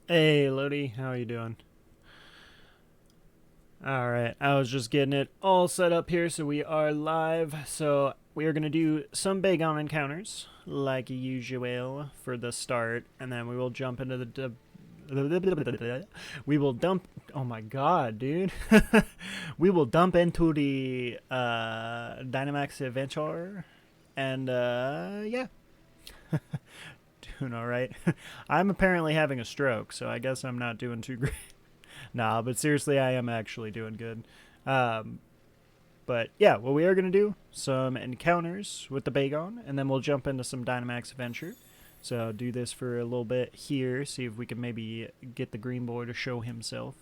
Hey, Lodi, how are you doing? All right, I was just getting it all set up here, so we are live. So we are gonna do some Bagon encounters, like usual, for the start, and then we will jump into we will dump. Oh my god, dude! We will dump into the Dynamax adventure, and yeah, doing all right. I'm apparently having a stroke, so I guess I'm not doing too great. Nah, but seriously, I am actually doing good. Um, but yeah, what we are going to do, some encounters with the Bagon, and then we'll jump into some Dynamax Adventure. So do this for a little bit here, see if we can maybe get the green boy to show himself.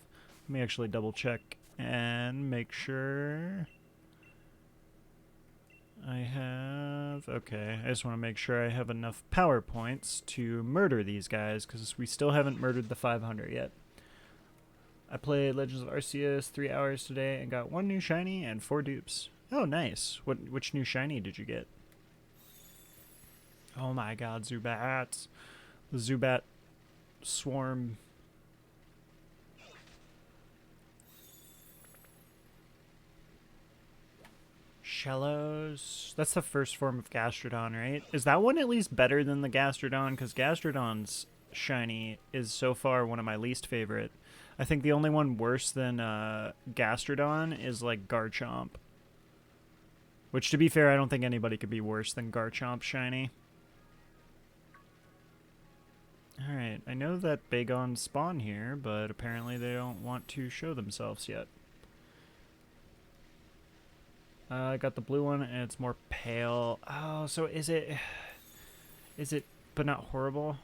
Let me actually double check and make sure I have... Okay, I just want to make sure I have enough power points to murder these guys, because we still haven't murdered the 500 yet. I played Legends of Arceus 3 hours today and got one new shiny and 4 dupes. Oh, nice. Which new shiny did you get? Oh my god, Zubats. The Zubat swarm. Shellos. That's the first form of Gastrodon, right? Is that one at least better than the Gastrodon? Because Gastrodon's shiny is so far one of my least favorite. I think the only one worse than Gastrodon is like Garchomp. Which, to be fair, I don't think anybody could be worse than Garchomp shiny. Alright, I know that Bagons spawn here, but apparently they don't want to show themselves yet. I got the blue one, and it's more pale. Oh, so is it... Is it... but not horrible?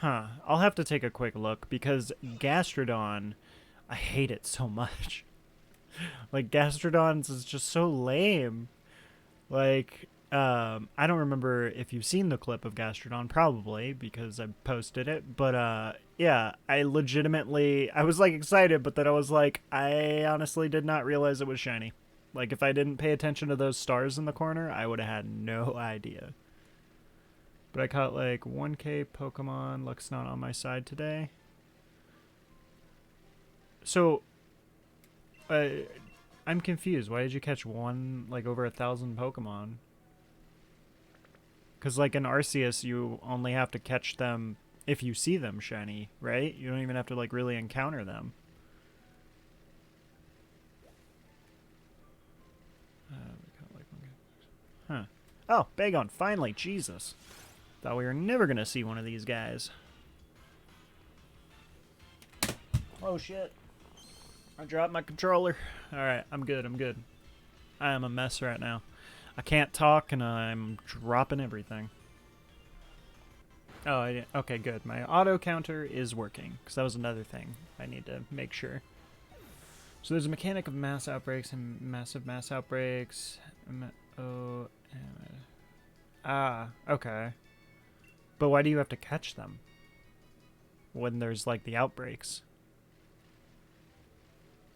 Huh. I'll have to take a quick look, because Gastrodon... I hate it so much. Like, Gastrodon's is just so lame. Like, I don't remember if you've seen the clip of Gastrodon, probably, because I posted it. But, yeah, I legitimately, I was, like, excited, but then I was like, I honestly did not realize it was shiny. Like, if I didn't pay attention to those stars in the corner, I would have had no idea. But I caught, like, 1K Pokemon. Luck's not on my side today. So, uh, I'm confused. Why did you catch one, like, over 1,000 Pokemon? Because, like, in Arceus, you only have to catch them if you see them shiny, right? You don't even have to, like, really encounter them. Huh. Oh, Bagon, finally. Jesus. Thought we were never going to see one of these guys. Oh, shit. I dropped my controller. Alright, I'm good, I'm good. I am a mess right now. I can't talk, and I'm dropping everything. Oh, okay, good. My auto counter is working, because that was another thing I need to make sure. So there's a mechanic of mass outbreaks and massive mass outbreaks. Okay. But why do you have to catch them when there's, like, the outbreaks?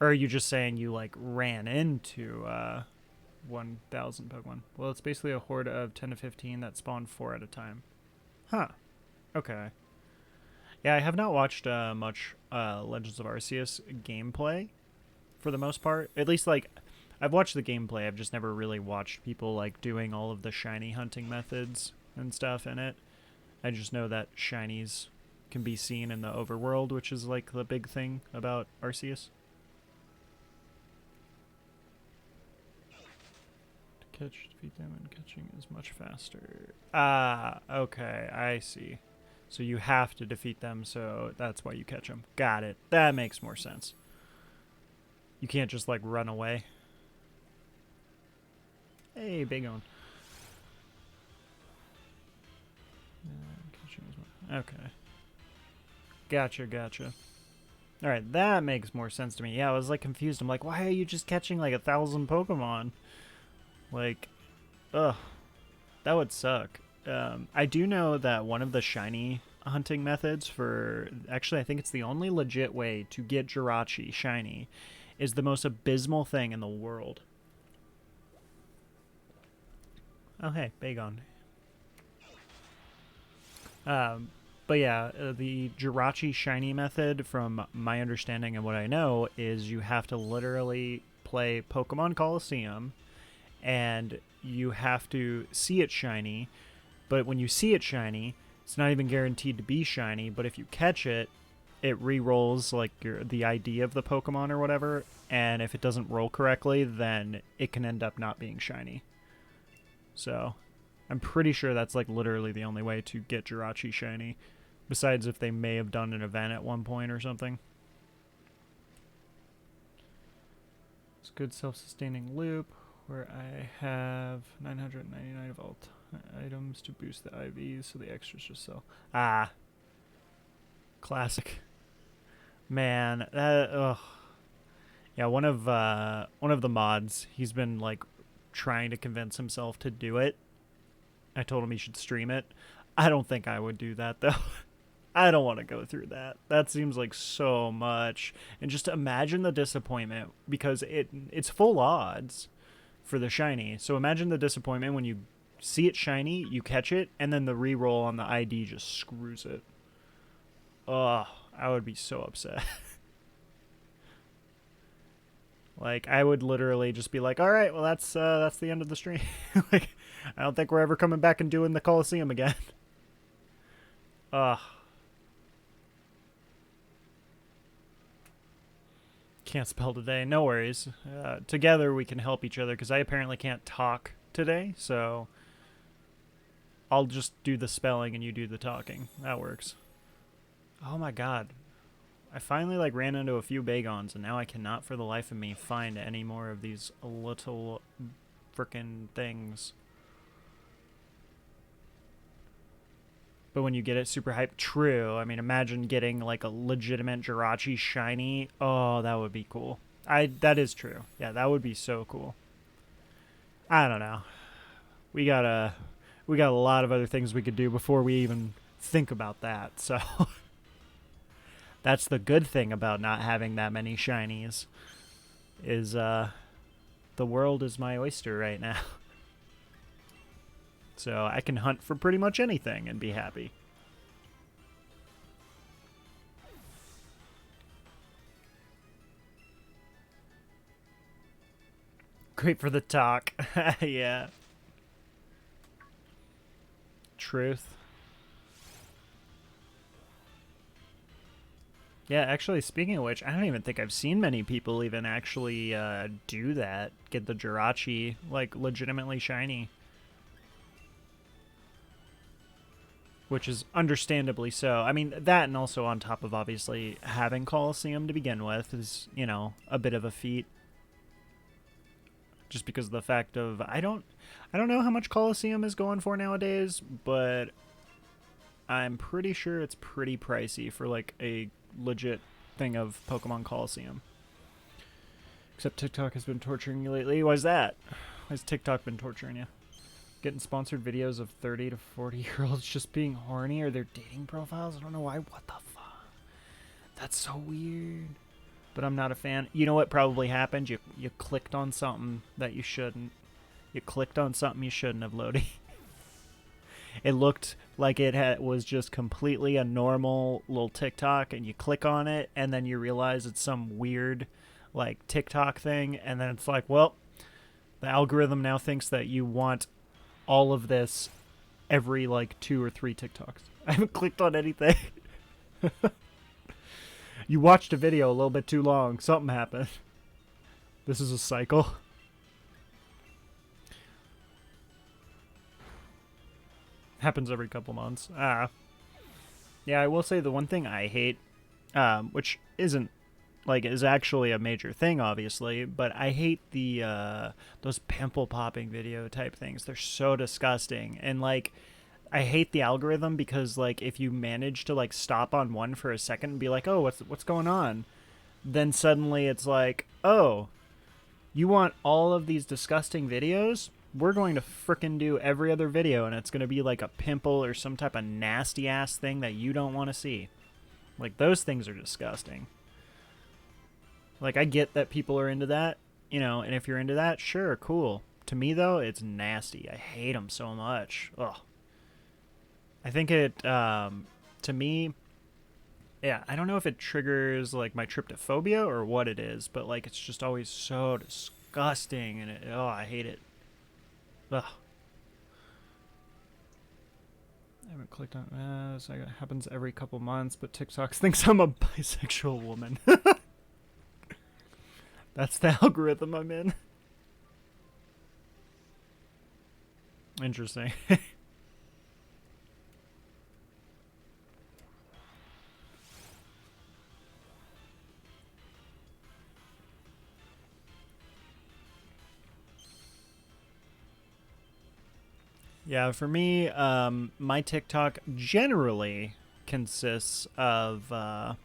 Or are you just saying you, like, ran into 1,000 Pokemon? Well, it's basically a horde of 10 to 15 that spawn 4 at a time. Huh. Okay. Yeah, I have not watched much Legends of Arceus gameplay for the most part. At least, like, I've watched the gameplay. I've just never really watched people, like, doing all of the shiny hunting methods and stuff in it. I just know that shinies can be seen in the overworld, which is, like, the big thing about Arceus. Catch, defeat them, and catching is much faster. Ah, okay, I see. So you have to defeat them, so that's why you catch them. Got it. That makes more sense. You can't just, like, run away. Hey, Bagon. Okay. Gotcha, gotcha. Alright, that makes more sense to me. Yeah, I was, like, confused. I'm like, why are you just catching, like, 1,000 Pokemon? Like, ugh. That would suck. I do know that one of the shiny hunting methods for... Actually, I think it's the only legit way to get Jirachi shiny is the most abysmal thing in the world. Oh, hey, Bagon. But But yeah, the Jirachi shiny method, from my understanding and what I know, is you have to literally play Pokemon Coliseum, and you have to see it shiny. But when you see it shiny, it's not even guaranteed to be shiny. But if you catch it, it re-rolls like the ID of the Pokemon or whatever. And if it doesn't roll correctly, then it can end up not being shiny. So I'm pretty sure that's like literally the only way to get Jirachi shiny. Besides if they may have done an event at one point or something. It's a good self-sustaining loop where I have 999 vault items to boost the IVs, so the extras just sell. Ah. Classic. Man, ugh. Yeah, one of the mods, he's been like trying to convince himself to do it. I told him he should stream it. I don't think I would do that though. I don't want to go through that. That seems like so much. And just imagine the disappointment, because it's full odds for the shiny. So imagine the disappointment when you see it shiny, you catch it, and then the reroll on the ID just screws it. Ugh, I would be so upset. Like, I would literally just be like, all right, well, that's the end of the stream. Like, I don't think we're ever coming back and doing the Coliseum again. Ugh. Can't spell today. No worries. Together we can help each other, because I apparently can't talk today, so I'll just do the spelling and you do the talking. That works. Oh my god. I finally like ran into a few Bagons, and now I cannot for the life of me find any more of these little frickin' things. But when you get it super hyped, true. I mean, imagine getting like a legitimate Jirachi shiny. Oh, that would be cool. That is true. Yeah, that would be so cool. I don't know. We got a lot of other things we could do before we even think about that. So that's the good thing about not having that many shinies. Is the world is my oyster right now. So I can hunt for pretty much anything and be happy. Great for the talk. Yeah. Truth. Yeah, actually, speaking of which, I don't even think I've seen many people even actually do that. Get the Jirachi, like, legitimately shiny. Which is understandably so. I mean, that, and also on top of obviously having Coliseum to begin with, is, you know, a bit of a feat. Just because of the fact of, I don't know how much Coliseum is going for nowadays, but I'm pretty sure it's pretty pricey for like a legit thing of Pokemon Coliseum. Except TikTok has been torturing you lately. Why's that? Why's TikTok been torturing you? Getting sponsored videos of 30 to 40-year-olds just being horny, or their dating profiles? I don't know why. What the fuck? That's so weird. But I'm not a fan. You know what probably happened? You clicked on something that you shouldn't. You clicked on something you shouldn't have, Lodi. It looked like it was just completely a normal little TikTok, and you click on it, and then you realize it's some weird, like, TikTok thing, and then it's like, well, the algorithm now thinks that you want all of this every, like, 2 or 3 TikToks. I haven't clicked on anything. You watched a video a little bit too long. Something happened. This is a cycle. Happens every couple months. Yeah, I will say the one thing I hate, which isn't, like, is actually a major thing, obviously, but I hate the, those pimple popping video type things. They're so disgusting. And, like, I hate the algorithm because, like, if you manage to, like, stop on one for a second and be like, oh, what's going on? Then suddenly it's like, oh, you want all of these disgusting videos? We're going to frickin' do every other video, and it's going to be like a pimple or some type of nasty-ass thing that you don't want to see. Like, those things are disgusting. Like, I get that people are into that, you know, and if you're into that, sure, cool. To me, though, it's nasty. I hate them so much. Ugh. I think it to me, yeah, I don't know if it triggers like my tryptophobia or what it is, but like it's just always so disgusting, and oh, I hate it. Ugh. I haven't clicked on this. It happens every couple months, but TikTok thinks I'm a bisexual woman. That's the algorithm I'm in. Interesting. Yeah, for me, my TikTok generally consists of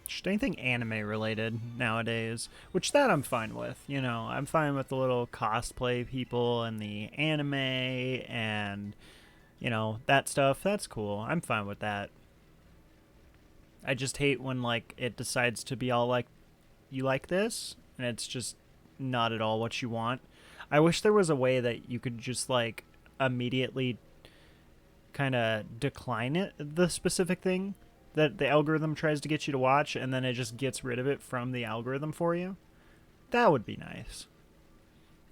just anything anime related nowadays, which that I'm fine with. You know, I'm fine with the little cosplay people and the anime and, you know, that stuff. That's cool. I'm fine with that. I just hate when, like, it decides to be all like, you like this? And it's just not at all what you want. I wish there was a way that you could just, like, immediately kind of decline it, the specific thing that the algorithm tries to get you to watch, and then it just gets rid of it from the algorithm for you. That would be nice.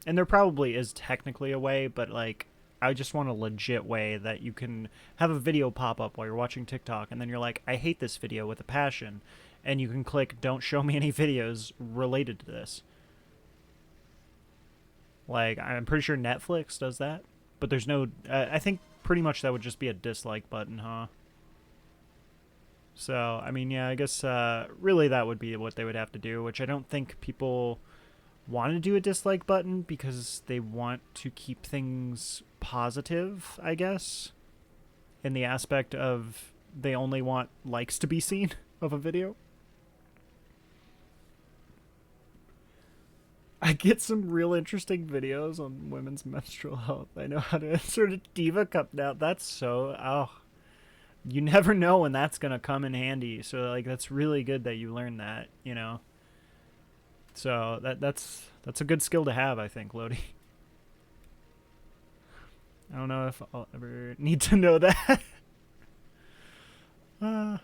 And there probably is technically a way, but like I just want a legit way that you can have a video pop up while you're watching TikTok, and then you're like, I hate this video with a passion, and you can click don't show me any videos related to this. Like, I'm pretty sure Netflix does that, but there's no I think pretty much that would just be a dislike button, huh? So, I mean, yeah, I guess really that would be what they would have to do, which I don't think people want to do a dislike button because they want to keep things positive, I guess, in the aspect of they only want likes to be seen of a video. I get some real interesting videos on women's menstrual health. I know how to insert a Diva cup now. That's so... Oh, you never know when that's going to come in handy. So, like, that's really good that you learned that, you know? So, that's a good skill to have, I think, Lodi. I don't know if I'll ever need to know that. No,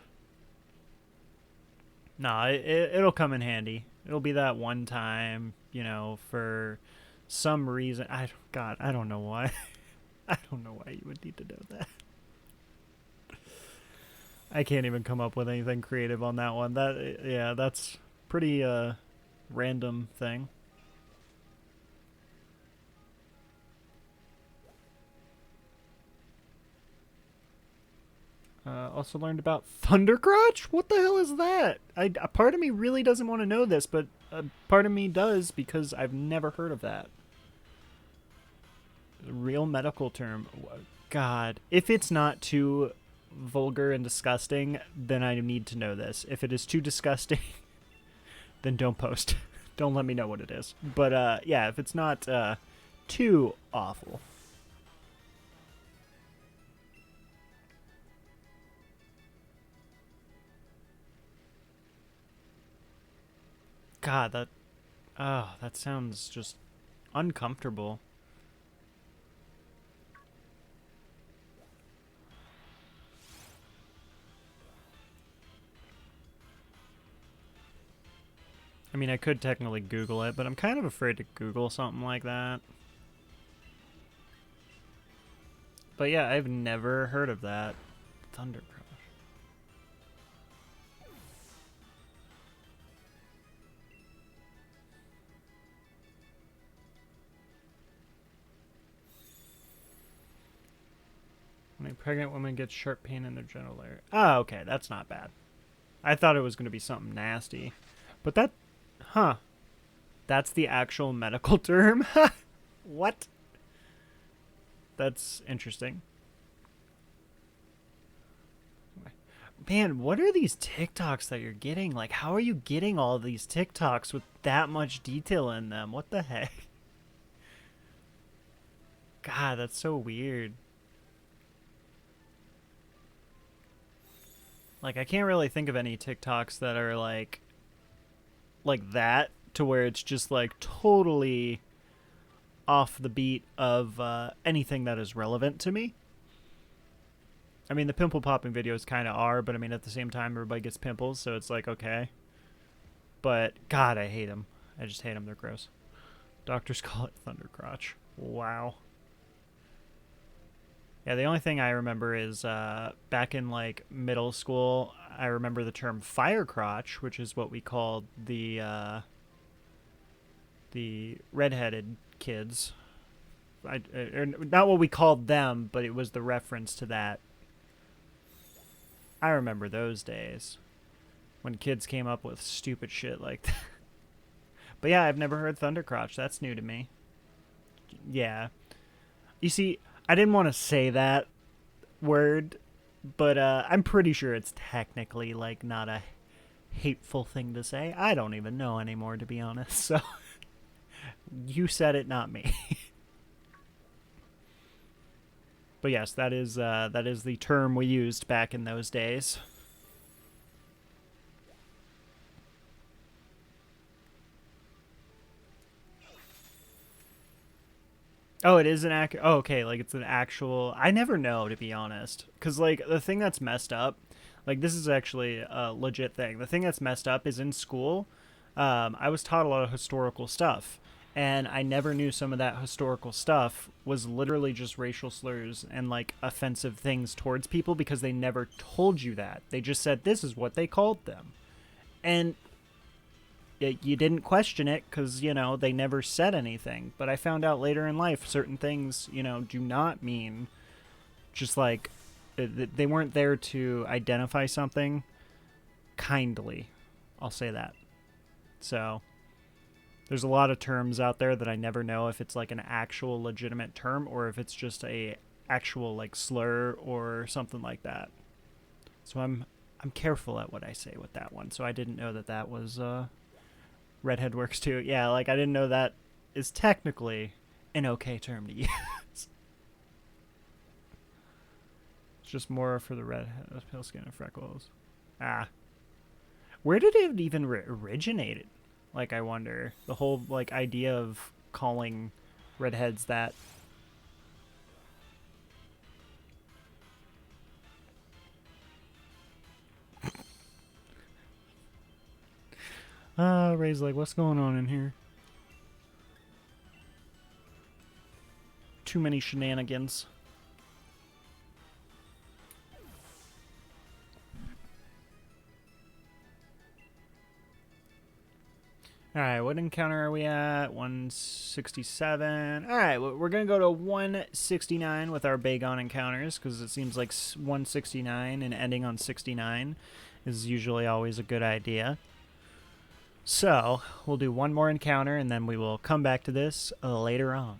it'll come in handy. It'll be that one time, you know, for some reason. God, I don't know why. I don't know why you would need to know that. I can't even come up with anything creative on that one. Yeah, that's pretty random thing. Also learned about Thundercrotch? What the hell is that? A part of me really doesn't want to know this, but a part of me does because I've never heard of that. A real medical term. God, if it's not too vulgar and disgusting, then I need to know this. If it is too disgusting, then don't post. Don't let me know what it is. But yeah, if it's not too awful. God, that sounds just uncomfortable. I mean, I could technically Google it, but I'm kind of afraid to Google something like that. But yeah, I've never heard of that. Thundercrush. When a pregnant woman gets sharp pain in their genital area. Oh, okay, that's not bad. I thought it was going to be something nasty. But that... Huh. That's the actual medical term? What? That's interesting. Man, what are these TikToks that you're getting? Like, how are you getting all these TikToks with that much detail in them? What the heck? God, that's so weird. Like, I can't really think of any TikToks that are like that, to where it's just like totally off the beat of anything that is relevant to me. I mean, the pimple popping videos kind of are, but I mean, at the same time, everybody gets pimples, so it's like, okay. But, God, I hate them. I just hate them. They're gross. Doctors call it thundercrotch. Wow. Yeah, the only thing I remember is back in, like, middle school, I remember the term firecrotch, which is what we called the redheaded kids. Not what we called them, but it was the reference to that. I remember those days when kids came up with stupid shit like that. But yeah, I've never heard thundercrotch. That's new to me. Yeah. You see, I didn't want to say that word, but I'm pretty sure it's technically, like, not a hateful thing to say. I don't even know anymore, to be honest. So, you said it, not me. But yes, that is the term we used back in those days. Oh, it is an oh, okay, like it's an actual. I never know, to be honest, because like the thing that's messed up, like this is actually a legit thing. The thing that's messed up is in school. I was taught a lot of historical stuff, and I never knew some of that historical stuff was literally just racial slurs and like offensive things towards people because they never told you that. They just said this is what they called them, and you didn't question it because, you know, they never said anything. But I found out later in life certain things, you know, do not mean just like they weren't there to identify something kindly. I'll say that. So there's a lot of terms out there that I never know if it's like an actual legitimate term or if it's just a actual like slur or something like that. So I'm careful at what I say with that one. So I didn't know that that was redhead works too. Yeah, like I didn't know that is technically an okay term to use. It's just more for the redhead, pale skin and freckles. Ah, where did it even originate? Like, I wonder the whole like idea of calling redheads that. Ray's like, what's going on in here? Too many shenanigans. Alright, what encounter are we at? 167. Alright, we're going to go to 169 with our Bagon encounters, because it seems like 169 and ending on 69 is usually always a good idea. So, we'll do one more encounter, and then we will come back to this later on.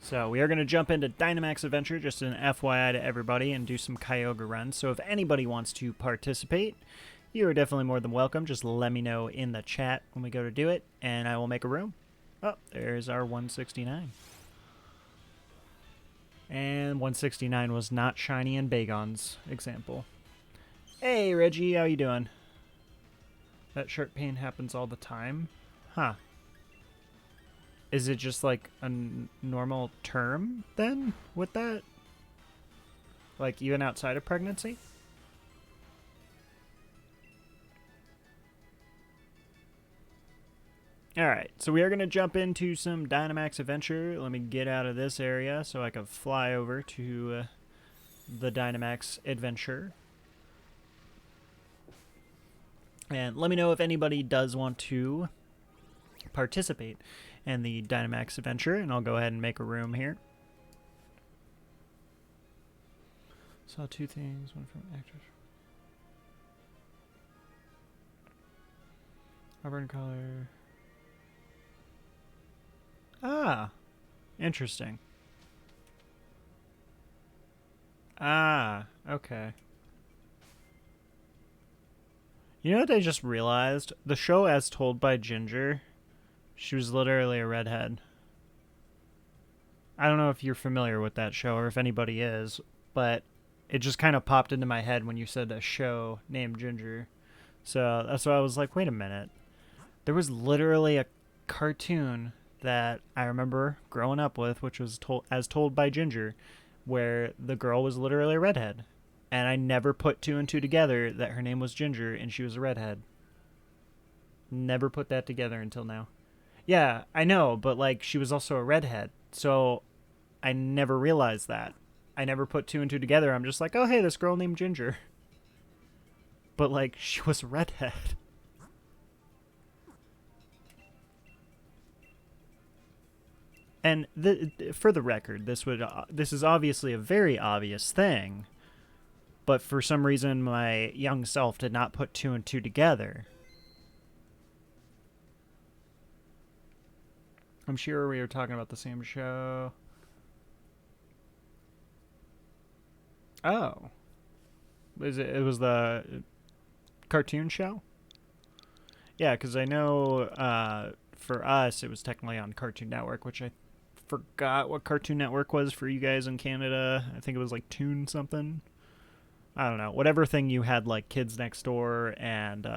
So, we are going to jump into Dynamax Adventure, just an FYI to everybody, and do some Kyogre runs. So, if anybody wants to participate, you are definitely more than welcome. Just let me know in the chat when we go to do it, and I will make a room. Oh, there's our 169. And 169 was not Shiny and Bagon's example. Hey, Reggie, how you doing? That sharp pain happens all the time? Huh. Is it just like a normal term, then, with that? Like, even outside of pregnancy? Alright, so we are going to jump into some Dynamax Adventure. Let me get out of this area so I can fly over to the Dynamax Adventure. And let me know if anybody does want to participate in the Dynamax Adventure, and I'll go ahead and make a room here. Saw two things, one from actors. Auburn color. Ah, interesting. Ah, okay. You know what I just realized? The show As Told by Ginger, she was literally a redhead. I don't know if you're familiar with that show or if anybody is, but it just kind of popped into my head when you said a show named Ginger. So that's why I was like, wait a minute. There was literally a cartoon that I remember growing up with, which was told by Ginger, where the girl was literally a redhead. And I never put two and two together that her name was Ginger and she was a redhead. Never put that together until now. Yeah, I know, but like she was also a redhead. So I never realized that. I never put two and two together. I'm just like, oh, hey, this girl named Ginger. But like she was a redhead. And for the record, this is obviously a very obvious thing, but for some reason my young self did not put two and two together. I'm sure we were talking about the same show. Oh, it was the cartoon show? Yeah, because I know for us it was technically on Cartoon Network, which I forgot what Cartoon Network was for you guys in Canada. I think it was like Toon something. I don't know. Whatever thing you had like Kids Next Door and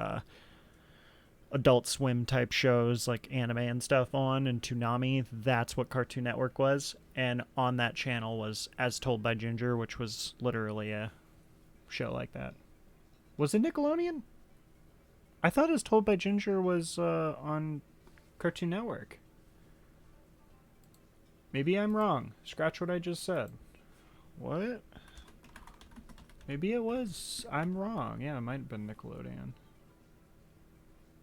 Adult Swim type shows like anime and stuff on and Toonami, that's what Cartoon Network was. And on that channel was As Told by Ginger, which was literally a show like that. Was it Nickelodeon? I thought As Told by Ginger was on Cartoon Network. Maybe I'm wrong. Scratch what I just said. What? Maybe it was. I'm wrong. Yeah, it might have been Nickelodeon.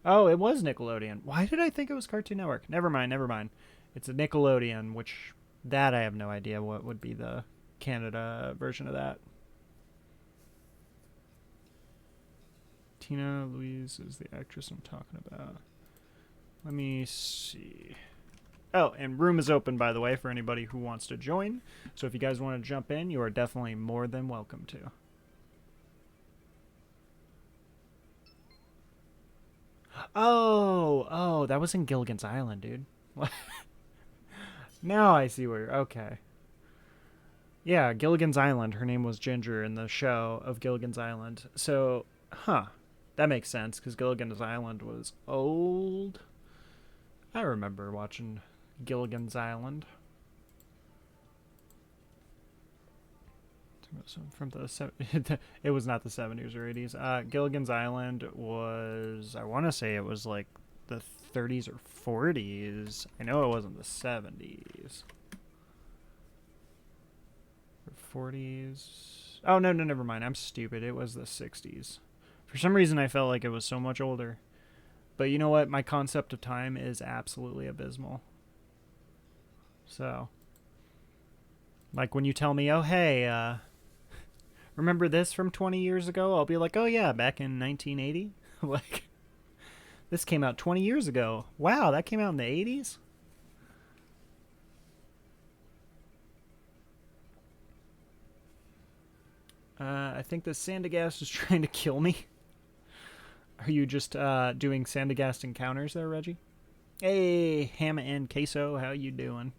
Oh, it was Nickelodeon. Why did I think it was Cartoon Network? Never mind, never mind. It's a Nickelodeon, which that I have no idea what would be the Canada version of that. Tina Louise is the actress I'm talking about. Let me see. Oh, and room is open, by the way, for anybody who wants to join. So if you guys want to jump in, you are definitely more than welcome to. Oh, that was in Gilligan's Island, dude. Now I see where. Okay. Yeah, Gilligan's Island. Her name was Ginger in the show of Gilligan's Island. So, that makes sense because Gilligan's Island was old. I remember watching Gilligan's Island. From the it was not the 70s or 80s. Gilligan's Island was, I want to say it was like the 30s or 40s. I know it wasn't the 70s. Or 40s. Oh, no, never mind. I'm stupid. It was the 60s. For some reason, I felt like it was so much older. But you know what? My concept of time is absolutely abysmal. So, like when you tell me, oh, hey, remember this from 20 years ago? I'll be like, oh, yeah, back in 1980? Like, this came out 20 years ago. Wow, that came out in the 80s? I think the Sandagast is trying to kill me. Are you just doing Sandagast encounters there, Reggie? Hey, Hamma and Queso, how you doing?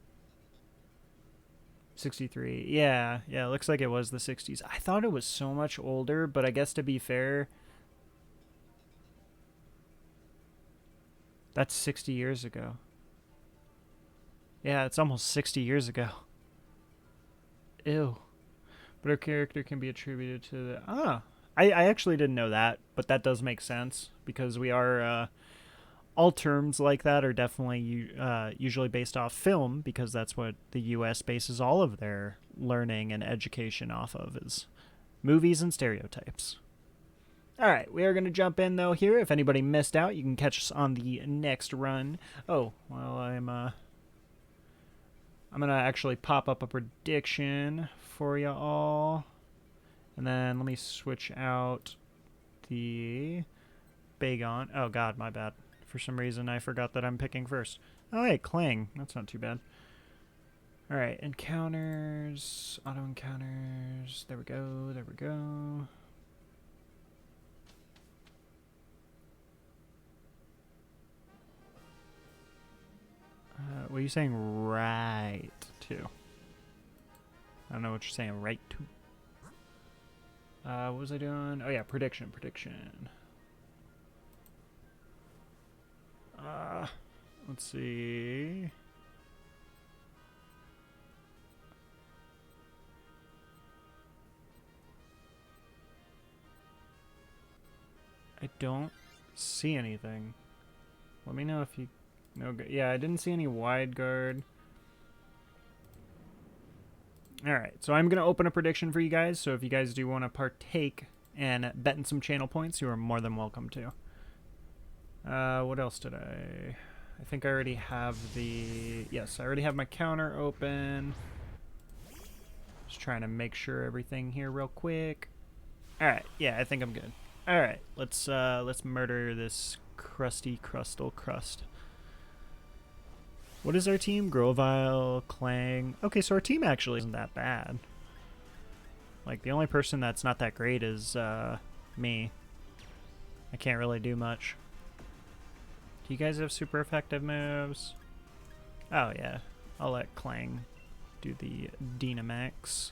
63. Yeah, it looks like it was the 60s. I thought it was so much older, but I guess to be fair, that's 60 years ago. Yeah, it's almost 60 years ago. Ew. But her character can be attributed to the... I actually didn't know that, but that does make sense because we are... all terms like that are definitely usually based off film because that's what the U.S. bases all of their learning and education off of is movies and stereotypes. All right, we are going to jump in, though, here. If anybody missed out, you can catch us on the next run. Oh, well, I'm going to actually pop up a prediction for you all. And then let me switch out the Bagon. Oh, God, my bad. For some reason, I forgot that I'm picking first. Oh, hey, Clang. That's not too bad. All right, encounters, auto encounters. There we go, there we go. What are you saying right to? I don't know what you're saying right to. What was I doing? Oh, yeah, prediction. Let's see. don't see anything. Let me know if you know. Yeah, I didn't see any wide guard. Alright, so I'm going to open a prediction for you guys, so if you guys do want to partake and bet in some channel points, you are more than welcome to. What else did I think I already have the... Yes, I already have my counter open. Just trying to make sure everything here real quick. Alright, yeah, I think I'm good. Alright, let's murder this crusty crustal crust. What is our team? Grovile, Clang. Okay, so our team actually isn't that bad. Like, the only person that's not that great is me. I can't really do much. Do you guys have super effective moves? Oh, yeah. I'll let Clang do the Dynamax.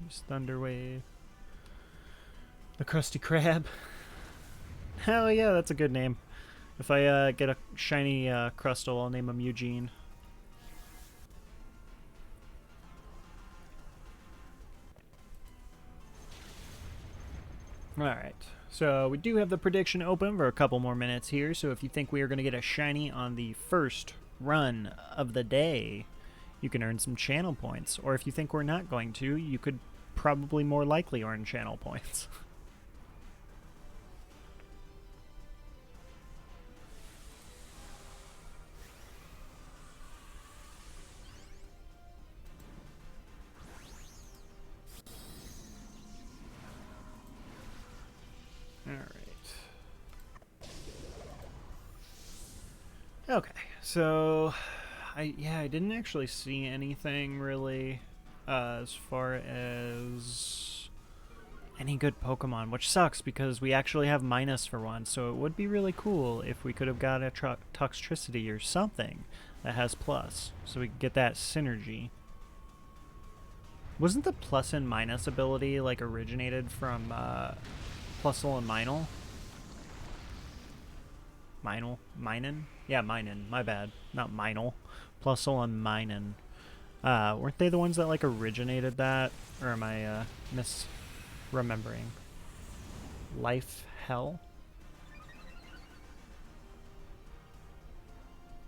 Use Thunder Wave. The Krusty Krab. Hell yeah, that's a good name. If I get a shiny Crustle, I'll name him Eugene. Alright, so we do have the prediction open for a couple more minutes here, so if you think we are going to get a shiny on the first run of the day, you can earn some channel points. Or if you think we're not going to, you could probably more likely earn channel points. Okay, so I didn't actually see anything really as far as any good Pokemon, which sucks because we actually have minus for one, so it would be really cool if we could have got a Toxtricity or something that has plus, so we could get that synergy. Wasn't the plus and minus ability like originated from Plusle and Minel? Minen? Yeah, Minen. My bad. Not Minel. Plusle and Minen. Weren't they the ones that, like, originated that? Or am I, misremembering? Life Hell?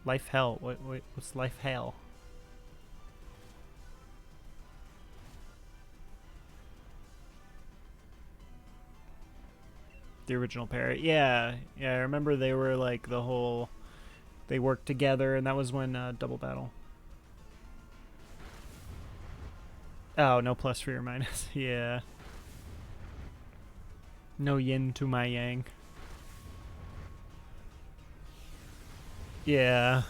Life Hell. What's Life Hell? The original pair. Yeah, I remember they were like the whole... They worked together, and that was when Double Battle. Oh, no plus for your minus. Yeah. No yin to my yang. Yeah.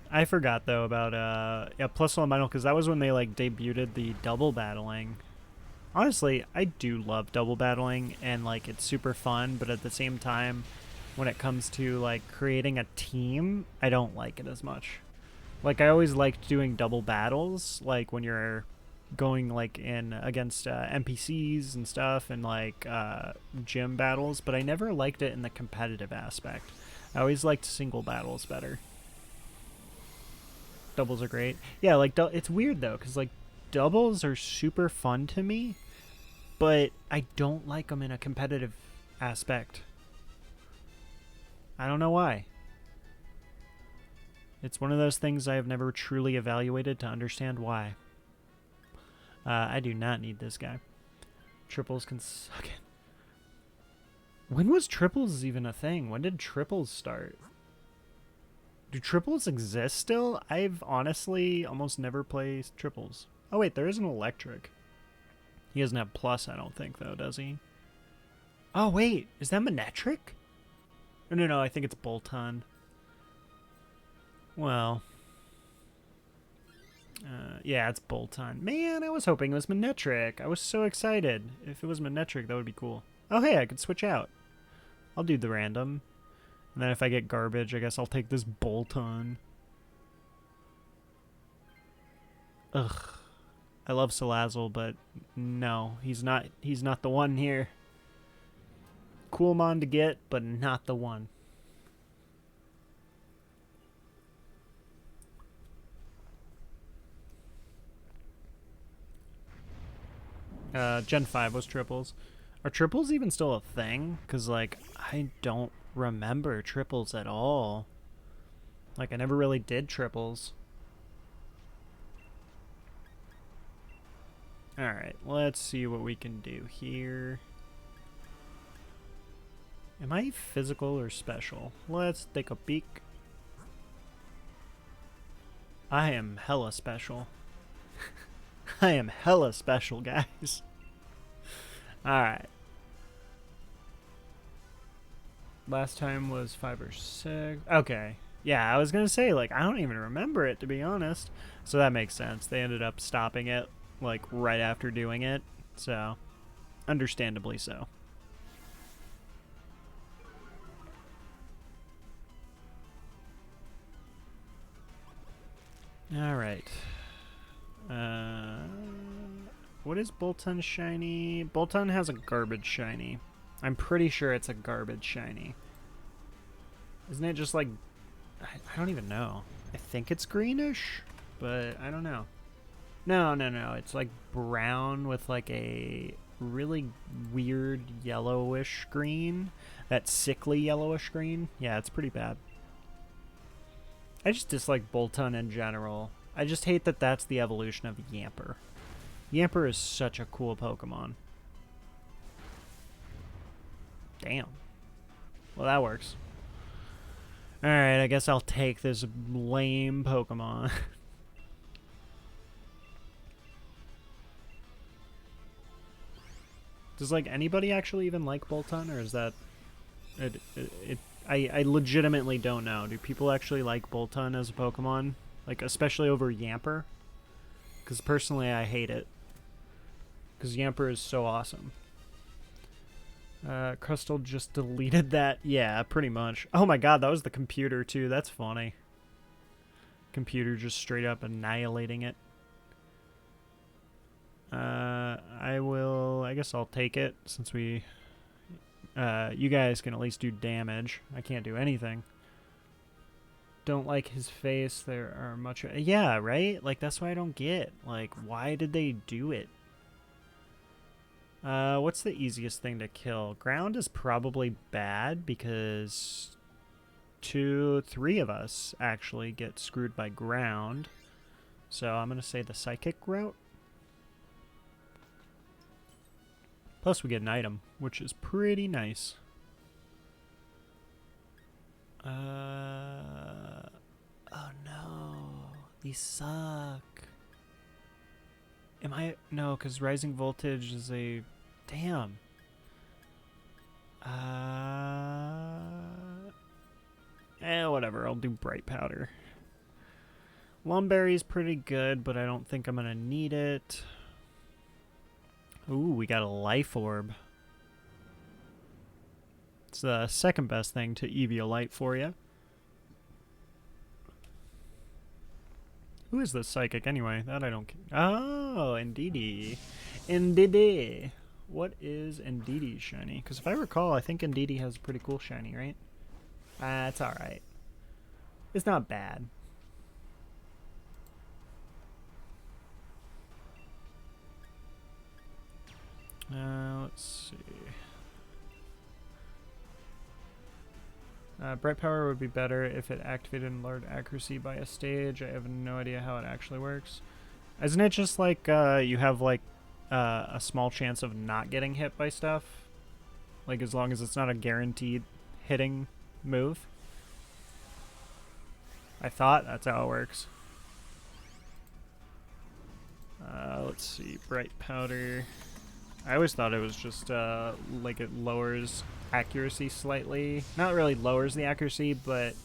I forgot, though, about Plusle and Minel, because that was when they, like, debuted the double battling. Honestly, I do love double battling, and like it's super fun, but at the same time, when it comes to like creating a team, I don't like it as much. Like I always liked doing double battles, like when you're going like in against NPCs and stuff, and like gym battles, but I never liked it in the competitive aspect. I always liked single battles better. Doubles are great. Yeah, like it's weird though, because like doubles are super fun to me, but I don't like them in a competitive aspect. I don't know why. It's one of those things I have never truly evaluated to understand why. I do not need this guy. Triples can suck it. When was triples even a thing? When did triples start? Do triples exist still? I've honestly almost never played triples. Oh wait, there is an electric. He doesn't have plus, I don't think, though, does he? Oh wait, is that Manectric? No, I think it's Bolton. Well, yeah, it's Bolton. Man, I was hoping it was Manectric. I was so excited. If it was Manectric, that would be cool. Oh hey, I could switch out. I'll do the random. And then if I get garbage, I guess I'll take this Bolton. Ugh. I love Salazzle, but no, he's not the one here. Coolmon to get, but not the one. Gen 5 was triples. Are triples even still a thing? Because, like, I don't remember triples at all. Like, I never really did triples. Alright, let's see what we can do here. Am I physical or special? Let's take a peek. I am hella special. I am hella special, guys. Alright. Last time was 5 or 6. Okay. Yeah, I was going to say, like, I don't even remember it, to be honest. So that makes sense. They ended up stopping it, like, right after doing it. So, understandably so. Alright. What is Bolton shiny? Bolton has a garbage shiny. I'm pretty sure it's a garbage shiny. Isn't it just like... I don't even know. I think it's greenish, but I don't know. No. It's like brown with like a really weird yellowish green. That sickly yellowish green. Yeah, it's pretty bad. I just dislike Bolton in general. I just hate that that's the evolution of Yamper. Yamper is such a cool Pokemon. Damn. Well, that works. Alright, I guess I'll take this lame Pokemon. Does, like, anybody actually even like Bolton, or is that... I legitimately don't know. Do people actually like Bolton as a Pokemon? Like, especially over Yamper? Because personally, I hate it. Because Yamper is so awesome. Crystal just deleted that. Yeah, pretty much. Oh my god, that was the computer too. That's funny. Computer just straight up annihilating it. I guess I'll take it since we... you guys can at least do damage. I can't do anything. Don't like his face. There are much... Yeah, right? Like, that's what I don't get. Like, why did they do it? What's the easiest thing to kill? Ground is probably bad because 3 of us actually get screwed by ground. So I'm going to say the psychic route. Plus we get an item, which is pretty nice. Oh no. These suck. Am I... No, because Rising Voltage is a... Damn. Whatever. I'll do Bright Powder. Lumberry's pretty good, but I don't think I'm going to need it. Ooh, we got a Life Orb. It's the second best thing to Eviolite for you. Who is this psychic anyway? That I don't... Oh, Indeedee. Indeedee. What is Indeedee's shiny? Because if I recall, I think Indeedee has a pretty cool shiny, right? It's alright. It's not bad. Let's see. Bright Power would be better if it activated and lowered accuracy by a stage. I have no idea how it actually works. Isn't it just like you have like a small chance of not getting hit by stuff? Like as long as it's not a guaranteed hitting move? I thought that's how it works. Let's see. Bright Powder. I always thought it was just like it lowers accuracy slightly. Not really lowers the accuracy, but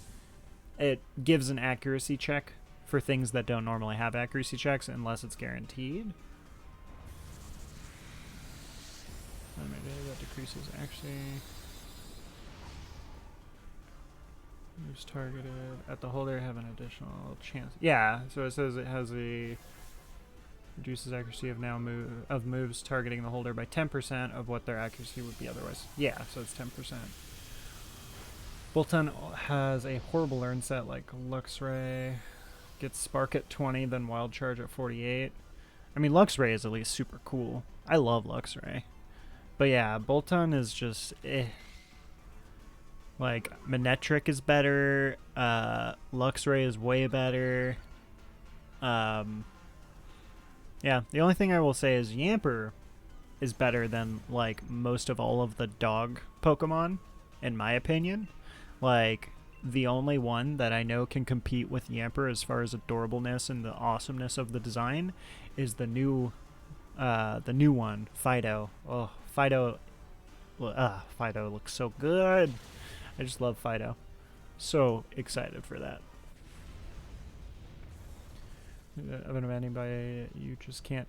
it gives an accuracy check for things that don't normally have accuracy checks unless it's guaranteed. Maybe that decreases actually. Moves targeted at the holder have an additional chance. Yeah, so it says it has a reduces accuracy of moves targeting the holder by 10% of what their accuracy would be otherwise. Yeah, so it's 10%. Bolton has a horrible learn set like Luxray. Gets Spark at 20, then Wild Charge at 48. I mean, Luxray is at least super cool. I love Luxray. But yeah, Bolton is just Like, Manectric is better, Luxray is way better. Yeah, the only thing I will say is Yamper is better than, like, most of all of the dog Pokemon, in my opinion. Like, the only one that I know can compete with Yamper as far as adorableness and the awesomeness of the design is the new one, Fido. Oh, Fido looks so good. I just love Fido. So excited for that. Of anybody, you just can't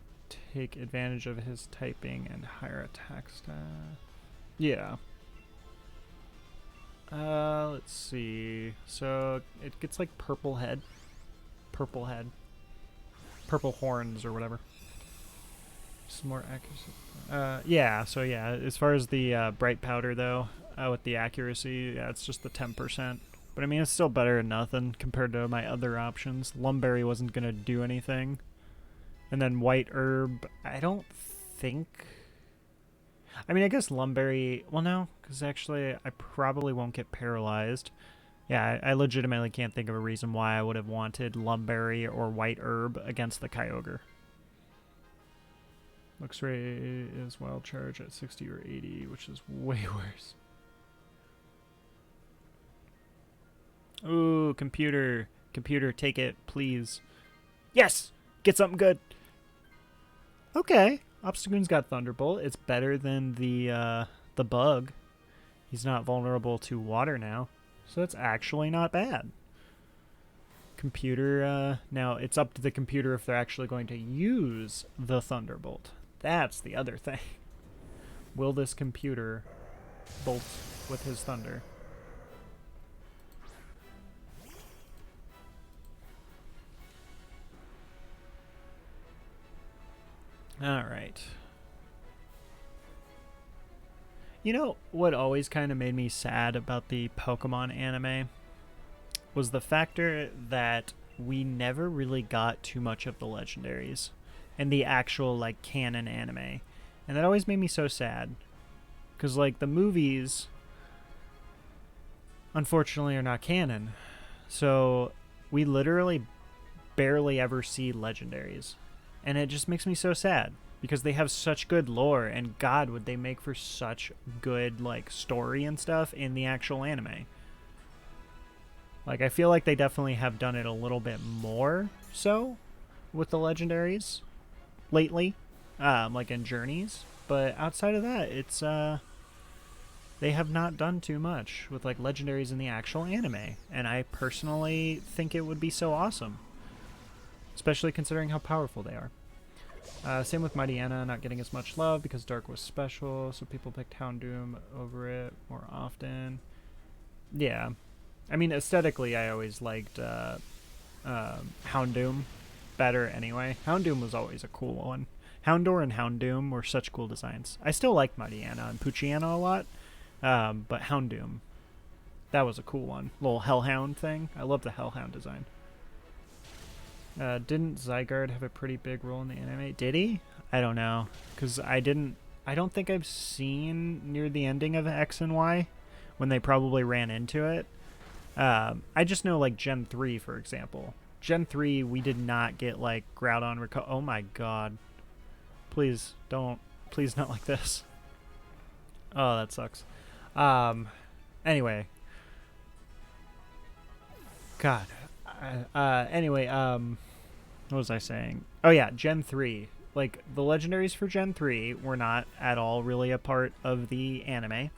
take advantage of his typing and higher attack stat. Yeah. Let's see. So it gets like purple head, purple horns or whatever. Some more accuracy. Yeah. So yeah, as far as the bright powder though, with the accuracy, yeah, it's just the 10%. But I mean, it's still better than nothing compared to my other options. Lumberry wasn't gonna do anything, and then White Herb, I don't think. I mean, I guess Lumberry. Well, no, because actually, I probably won't get paralyzed. Yeah, I legitimately can't think of a reason why I would have wanted Lumberry or White Herb against the Kyogre. Luxray is wild charge at 60 or 80, which is way worse. Ooh, computer, take it, please. Yes, get something good. Okay, Obstagoon's got Thunderbolt. It's better than the bug. He's not vulnerable to water now, so that's actually not bad. Computer, now it's up to the computer if they're actually going to use the Thunderbolt. That's the other thing. Will this computer bolt with his thunder? Alright. You know what always kind of made me sad about the Pokemon anime was the factor that we never really got too much of the legendaries and the actual, like, canon anime. And that always made me so sad. Because, like, the movies, unfortunately, are not canon. So we literally barely ever see legendaries. And it just makes me so sad. Because they have such good lore, and God, would they make for such good, like, story and stuff in the actual anime. Like, I feel like they definitely have done it a little bit more so with the legendaries lately, like in Journeys. But outside of that, it's, they have not done too much with, like, legendaries in the actual anime. And I personally think it would be so awesome. Especially considering how powerful they are. Same with Mighty Anna not getting as much love because Dark was special, so people picked Houndoom over it more often. Yeah. I mean, aesthetically, I always liked Houndoom better anyway. Houndoom was always a cool one. Houndour and Houndoom were such cool designs. I still like Mighty Anna and Poochyena a lot, but Houndoom, that was a cool one. Little Hellhound thing. I love the Hellhound design. Didn't Zygarde have a pretty big role in the anime? Did he? I don't know. Because I don't think I've seen near the ending of X and Y when they probably ran into it. I just know, like, Gen 3, for example. Gen 3, we did not get, like, Groudon Oh my god. Please, don't. Please not like this. Oh, that sucks. Anyway. God. Anyway, what was I saying? Oh yeah, Gen 3. Like, the legendaries for Gen 3 were not at all really a part of the anime,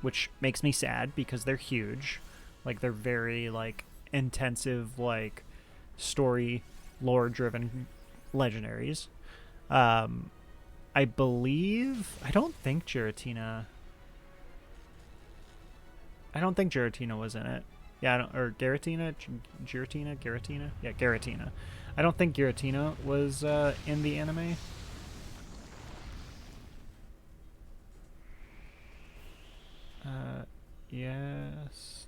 which makes me sad because they're huge. Like, they're very, like, intensive, like, story, lore-driven legendaries. I believe... I don't think Giratina was in it. Yeah, or Giratina? Giratina? Yeah, Giratina. I don't think Giratina was in the anime. Yes.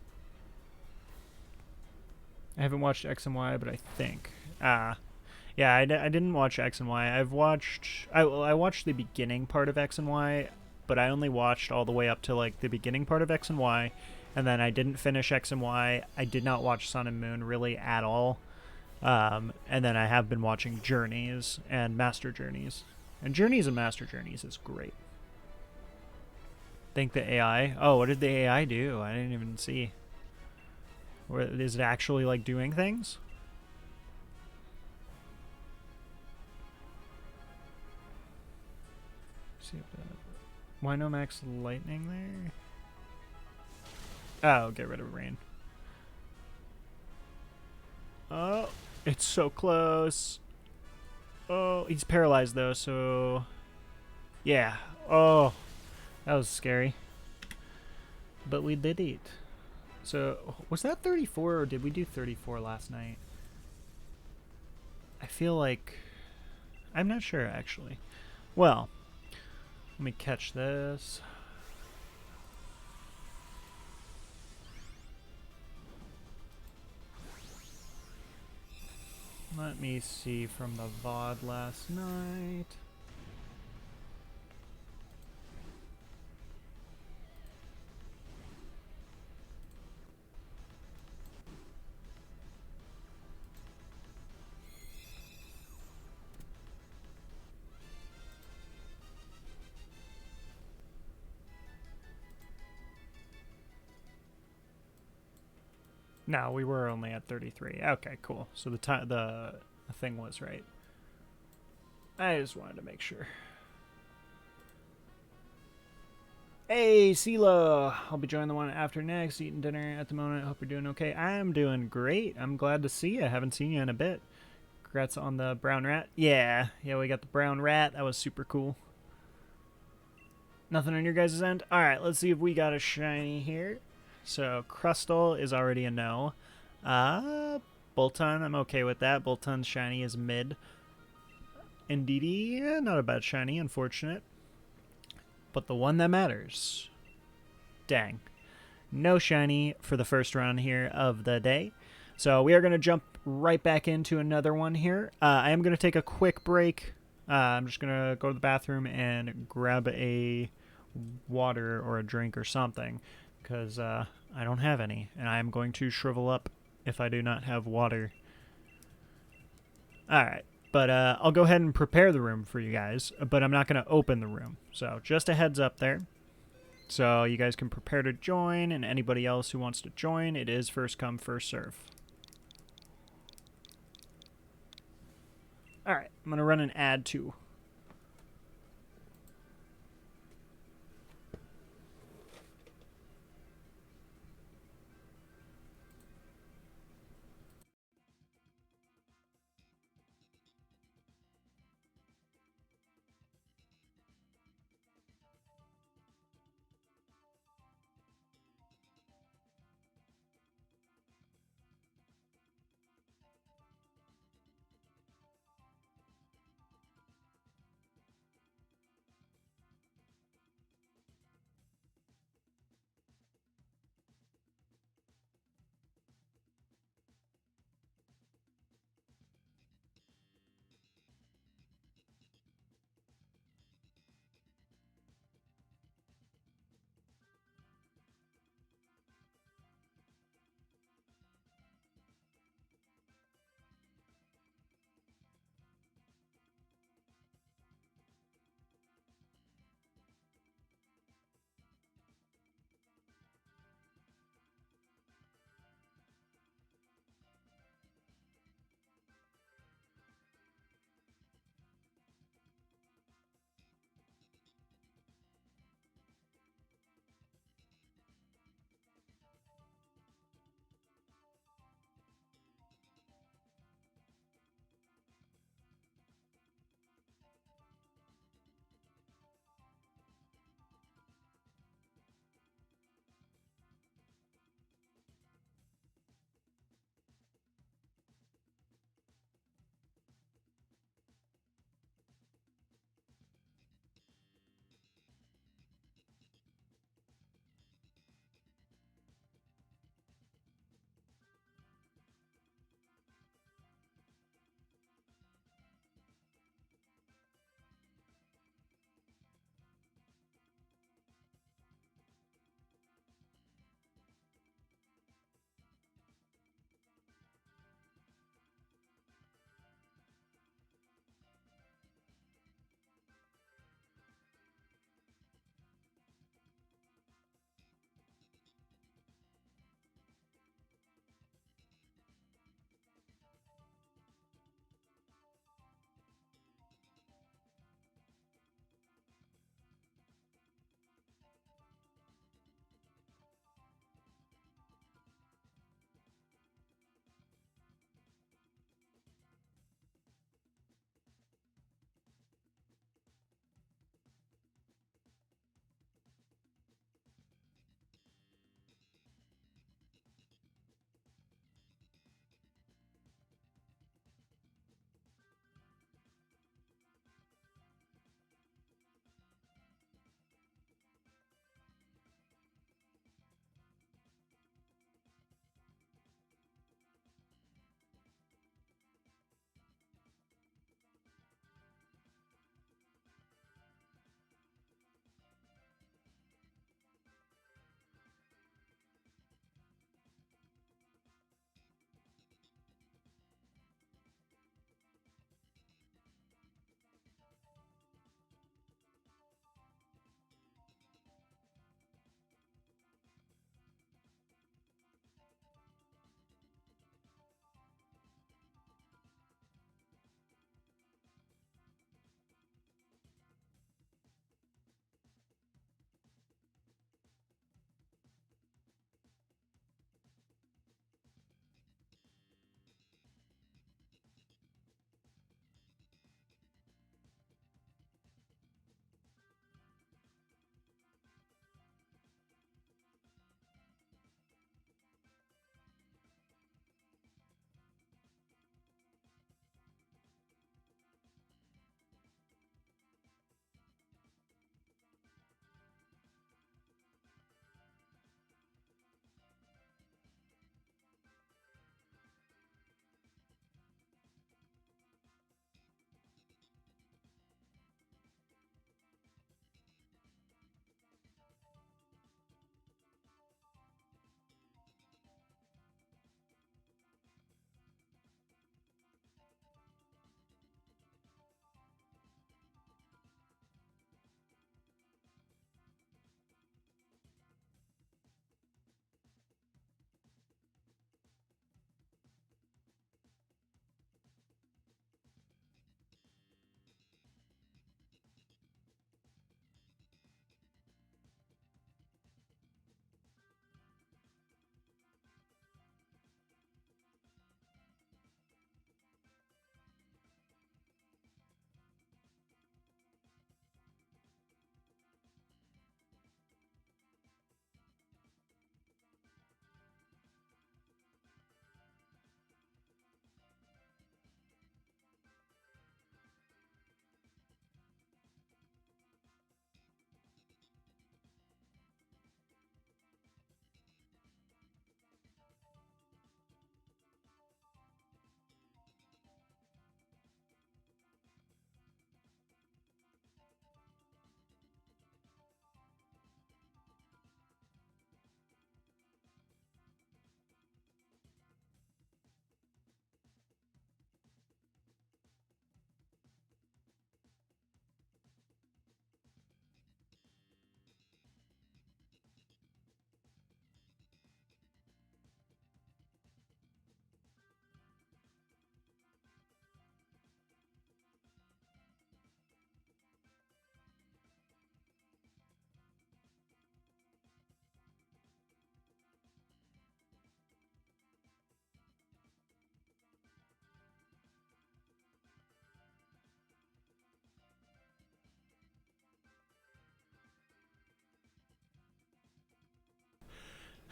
I haven't watched X and Y, but I think. Yeah, I didn't watch X and Y. I watched the beginning part of X and Y. but I only watched all the way up to like the beginning part of X and Y, and then I didn't finish X and Y. I did not watch Sun and Moon really at all. And then I have been watching Journeys and Master Journeys. And Journeys and Master Journeys is great. Think the AI. Oh, what did the AI do? I didn't even see. Or is it actually like doing things? See if that. Why no max lightning there? Oh, get rid of rain. Oh, it's so close. Oh, he's paralyzed though, so yeah. Oh, that was scary. But we did it. So, was that 34 or did we do 34 last night? I feel like I'm not sure actually. Well, let me catch this. Let me see from the VOD last night. No, we were only at 33. Okay, cool. So the thing was right. I just wanted to make sure. Hey, CeeLo! I'll be joining the one after next, eating dinner at the moment. Hope you're doing okay. I'm doing great. I'm glad to see you. Haven't seen you in a bit. Congrats on the brown rat. Yeah, we got the brown rat. That was super cool. Nothing on your guys' end? Alright, let's see if we got a shiny here. So, Crustle is already a no. Bolton, I'm okay with that. Bolton's shiny is mid. Indeedee, not a bad shiny, unfortunate. But the one that matters. Dang. No shiny for the first run here of the day. So we are going to jump right back into another one here. I am going to take a quick break. I'm just going to go to the bathroom and grab a water or a drink or something. Because I don't have any. And I am going to shrivel up if I do not have water. Alright. But I'll go ahead and prepare the room for you guys, but I'm not going to open the room. So just a heads up there. So you guys can prepare to join, and anybody else who wants to join, it is first come, first serve. Alright, I'm going to run an ad too.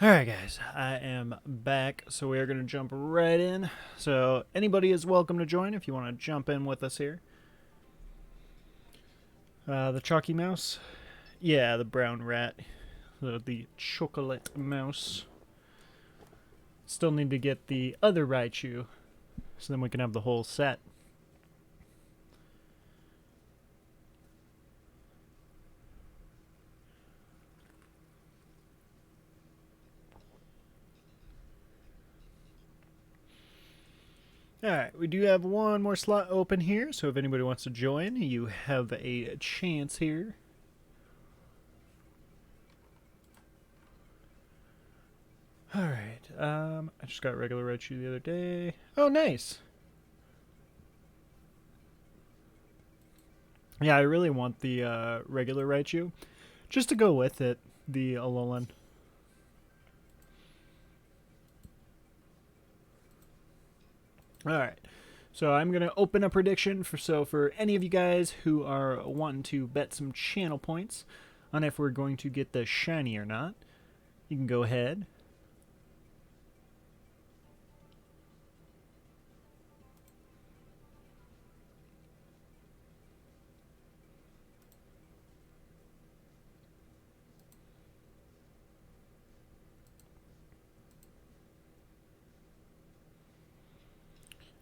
Alright guys, I am back, so we are going to jump right in. So anybody is welcome to join if you want to jump in with us here. The chalky mouse? Yeah, the brown rat. The chocolate mouse. Still need to get the other Raichu, so then we can have the whole set. Alright, we do have one more slot open here, so if anybody wants to join, you have a chance here. Alright, I just got regular Raichu the other day. Oh, nice! Yeah, I really want the regular Raichu, just to go with it, the Alolan. Alright, so I'm going to open a prediction for any of you guys who are wanting to bet some channel points on if we're going to get the shiny or not. You can go ahead.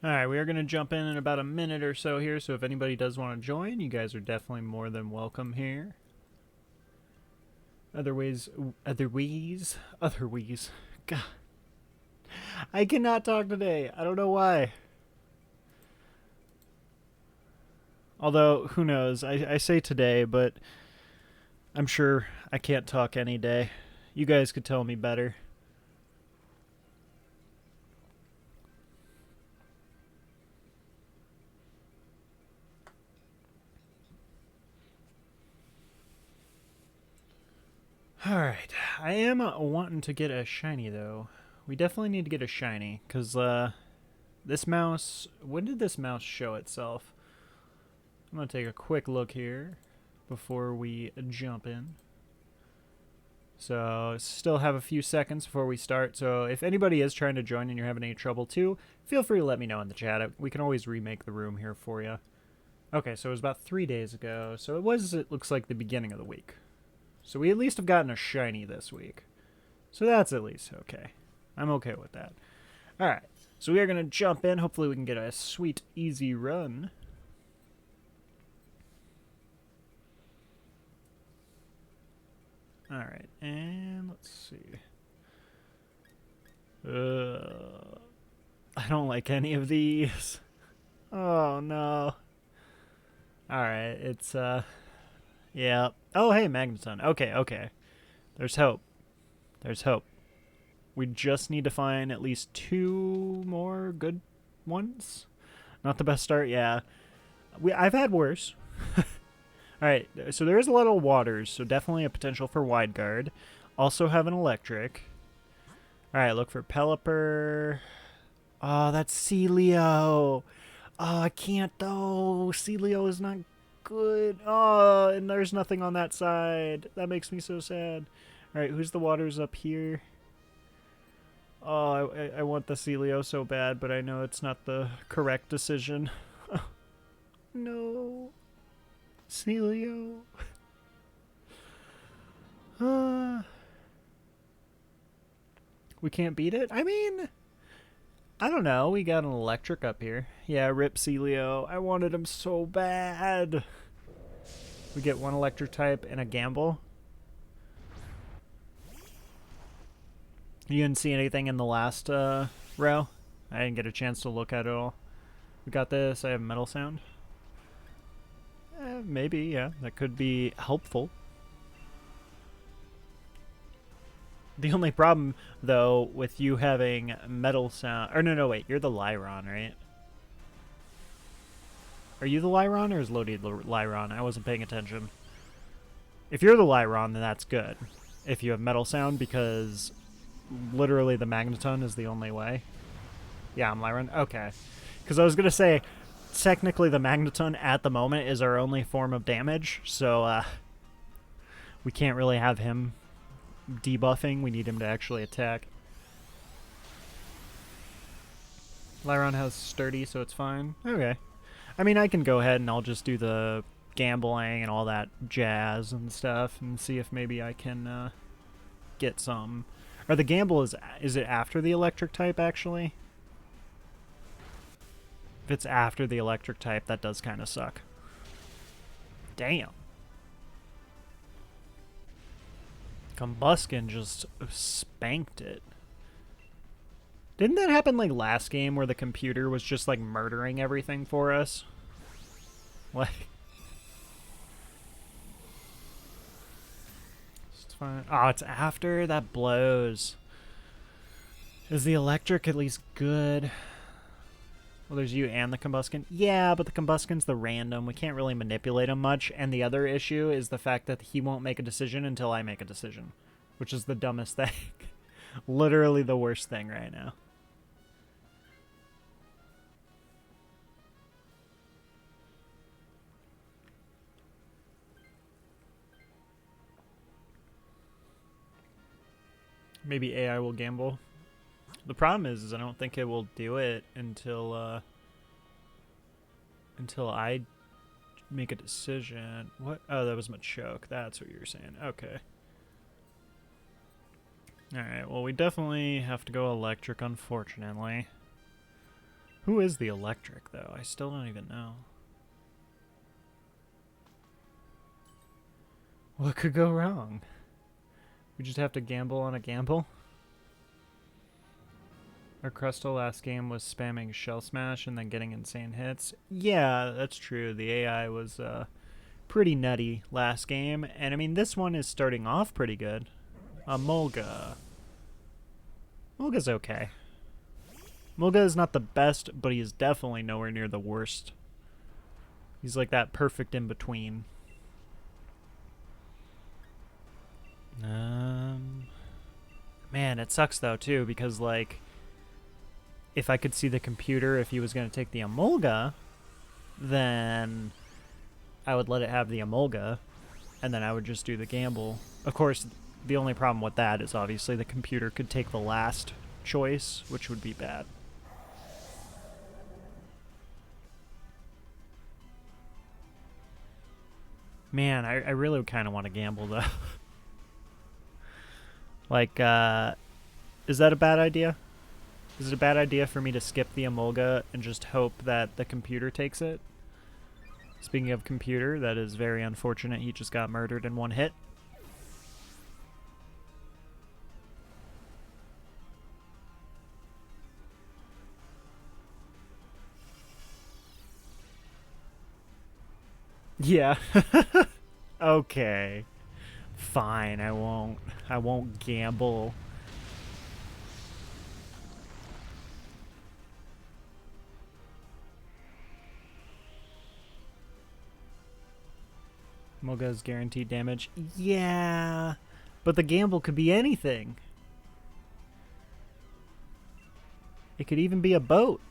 Alright, we are going to jump in about a minute or so here, so if anybody does want to join, you guys are definitely more than welcome here. Other ways. God. I cannot talk today. I don't know why. Although, who knows? I say today, but I'm sure I can't talk any day. You guys could tell me better. Alright, I am wanting to get a shiny, though. We definitely need to get a shiny, because this mouse... When did this mouse show itself? I'm going to take a quick look here before we jump in. So, still have a few seconds before we start, so if anybody is trying to join and you're having any trouble too, feel free to let me know in the chat. We can always remake the room here for you. Okay, so it was about 3 days ago, so it looks like the beginning of the week. So we at least have gotten a shiny this week. So that's at least okay. I'm okay with that. Alright, so we are going to jump in. Hopefully we can get a sweet, easy run. Alright, and let's see. I don't like any of these. Oh, no. Alright, it's, yeah. Oh, hey, Magneton. Okay, okay. There's hope. There's hope. We just need to find at least 2 more good ones. Not the best start, yeah. I've had worse. Alright, so there is a lot of waters, so definitely a potential for Wide Guard. Also have an electric. Alright, look for Pelipper. Oh, that's Celio. Oh, I can't though. Celio is not good. Oh, and there's nothing on that side. That makes me so sad. Alright, who's the waters up here? Oh, I want the Celio so bad, but I know it's not the correct decision. No. Celio. We can't beat it? I mean, I don't know. We got an electric up here. Yeah, rip Celio. I wanted him so bad. We get 1 electric type and a gamble. You didn't see anything in the last row? I didn't get a chance to look at it all. We got this. I have metal sound. Maybe, yeah. That could be helpful. The only problem, though, with you having metal sound... Or no, wait. You're the Lyron, right? Are you the Lyron, or is Lodi the Lyron? I wasn't paying attention. If you're the Lyron, then that's good. If you have metal sound, because literally the Magneton is the only way. Yeah, I'm Lyron. Okay. Because I was going to say... Technically, the Magneton at the moment is our only form of damage, so we can't really have him debuffing. We need him to actually attack. Lyron has sturdy, so it's fine. Okay. I mean, I can go ahead and I'll just do the gambling and all that jazz and stuff and see if maybe I can get some. Or the gamble is it after the electric type, actually? If it's after the electric type, that does kind of suck. Damn. Combuskin just spanked it. Didn't that happen like last game where the computer was just like murdering everything for us? Like... It's fine. Oh, it's after? That blows. Is the electric at least good? Well, there's you and the Combuskin. Yeah, but the Combuskin's the random. We can't really manipulate him much. And the other issue is the fact that he won't make a decision until I make a decision. Which is the dumbest thing. Literally the worst thing right now. Maybe AI will gamble. The problem is I don't think it will do it until I make a decision. What? Oh, that was Machoke. That's what you were saying. Okay. Alright, well, we definitely have to go electric, unfortunately. Who is the electric, though? I still don't even know. What could go wrong? We just have to gamble on a gamble? Our Crustle last game was spamming Shell Smash and then getting insane hits. Yeah, that's true. The AI was pretty nutty last game. And I mean, this one is starting off pretty good. Mulga. Mulga's okay. Mulga is not the best, but he is definitely nowhere near the worst. He's like that perfect in between. Man, it sucks though too, because like, if I could see the computer, if he was going to take the Emolga, then I would let it have the Emolga, and then I would just do the gamble. Of course, the only problem with that is obviously the computer could take the last choice, which would be bad. Man, I really kind of want to gamble though. Like, is that a bad idea? Is it a bad idea for me to skip the Emolga and just hope that the computer takes it? Speaking of computer, that is very unfortunate. He just got murdered in one hit. Yeah. Okay. Fine, I won't gamble. Mulga's guaranteed damage. Yeah, but the gamble could be anything. It could even be a boat.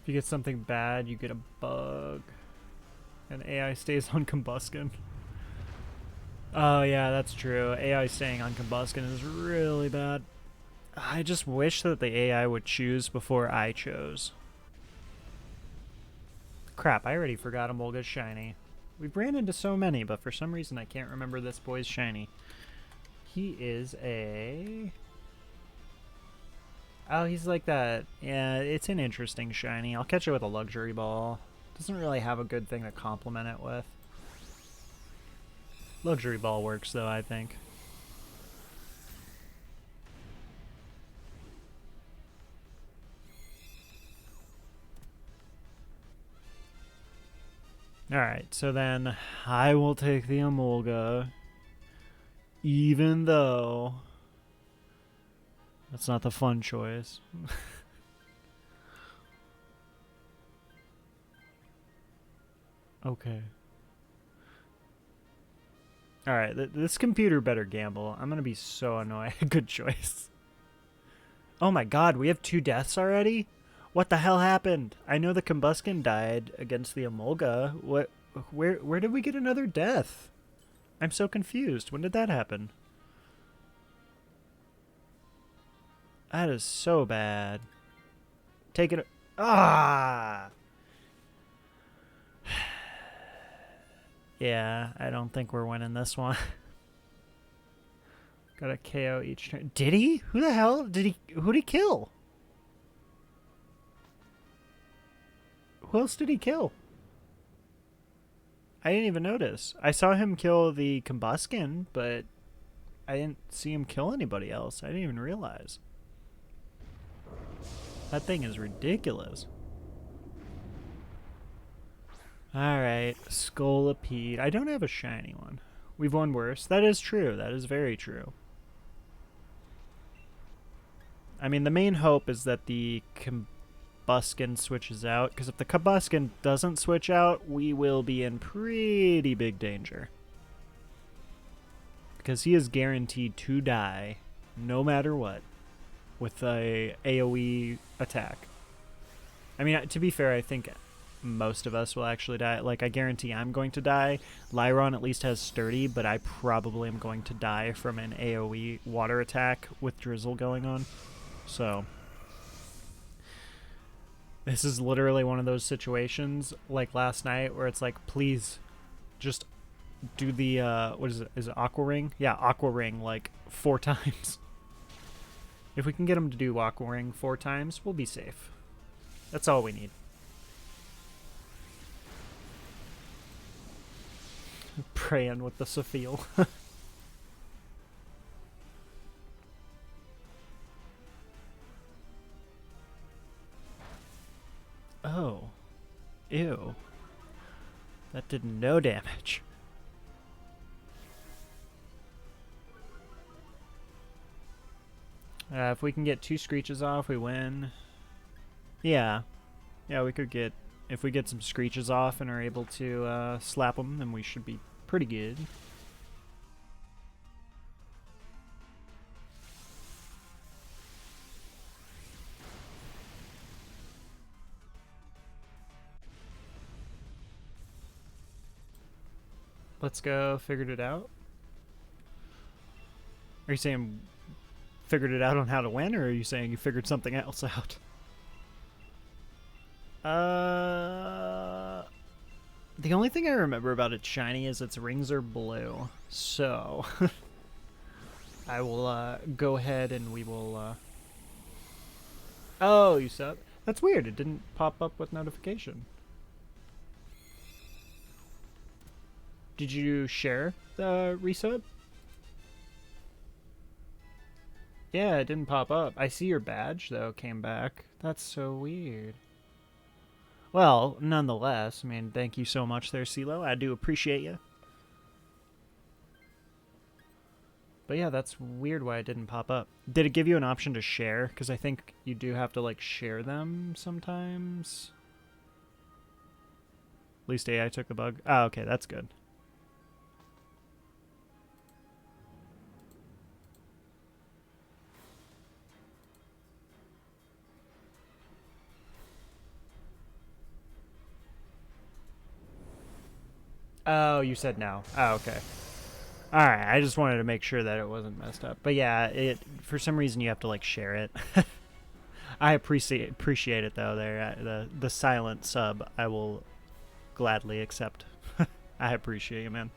If you get something bad, you get a bug. And AI stays on Combuskin. Oh yeah, that's true. AI staying on Combuskin is really bad. I just wish that the AI would choose before I chose. Crap, I already forgot Emolga's shiny. We've ran into so many, but for some reason I can't remember this boy's shiny. He is a... Oh, he's like that. Yeah, it's an interesting shiny. I'll catch it with a luxury ball. Doesn't really have a good thing to complement it with. Luxury ball works though, I think. Alright, so then I will take the Emolga, even though that's not the fun choice. Okay. Alright, this computer better gamble. I'm gonna be so annoyed. Good choice. Oh my god, we have 2 deaths already? What the hell happened? I know the Combuskin died against the Emolga. What? Where did we get another death? I'm so confused. When did that happen? That is so bad. Take it. Ah! Yeah, I don't think we're winning this one. Got a KO each turn. Did he? Who the hell did he? Who'd he kill? Who else did he kill? I didn't even notice. I saw him kill the Combuskin, but I didn't see him kill anybody else. I didn't even realize. That thing is ridiculous. Alright, Scolipede. I don't have a shiny one. We've won worse. That is true. That is very true. I mean, the main hope is that the Combuskin switches out, because if the Combuskin doesn't switch out, we will be in pretty big danger. Because he is guaranteed to die, no matter what, with a AoE attack. I mean, to be fair, I think most of us will actually die. Like, I guarantee I'm going to die. Lyron at least has Sturdy, but I probably am going to die from an AoE water attack with Drizzle going on. So this is literally one of those situations like last night where it's like, please just do the what is it? Is it Aqua Ring? Yeah, Aqua Ring like 4 times. If we can get him to do Aqua Ring 4 times, we'll be safe. That's all we need. Praying with the Sophiel. Oh. Ew. That did no damage. If we can get 2 Screeches off, we win. Yeah. Yeah, we could get... If we get some Screeches off and are able to slap them, then we should be pretty good. Let's go. Figured it out. Are you saying figured it out on how to win, or are you saying you figured something else out? The only thing I remember about its shiny is its rings are blue. So I will go ahead and we will Oh, you sub? That's weird. It didn't pop up with notification. Did you share the resub? Yeah, it didn't pop up. I see your badge, though, came back. That's so weird. Well, nonetheless, I mean, thank you so much there, CeeLo. I do appreciate you. But yeah, that's weird why it didn't pop up. Did it give you an option to share? Because I think you do have to, like, share them sometimes. At least AI took the bug. Oh, okay, that's good. Oh, you said no. Oh, okay. Alright, I just wanted to make sure that it wasn't messed up. But yeah, it for some reason you have to, like, share it. I appreciate it, though, there. The silent sub, I will gladly accept. I appreciate you, man.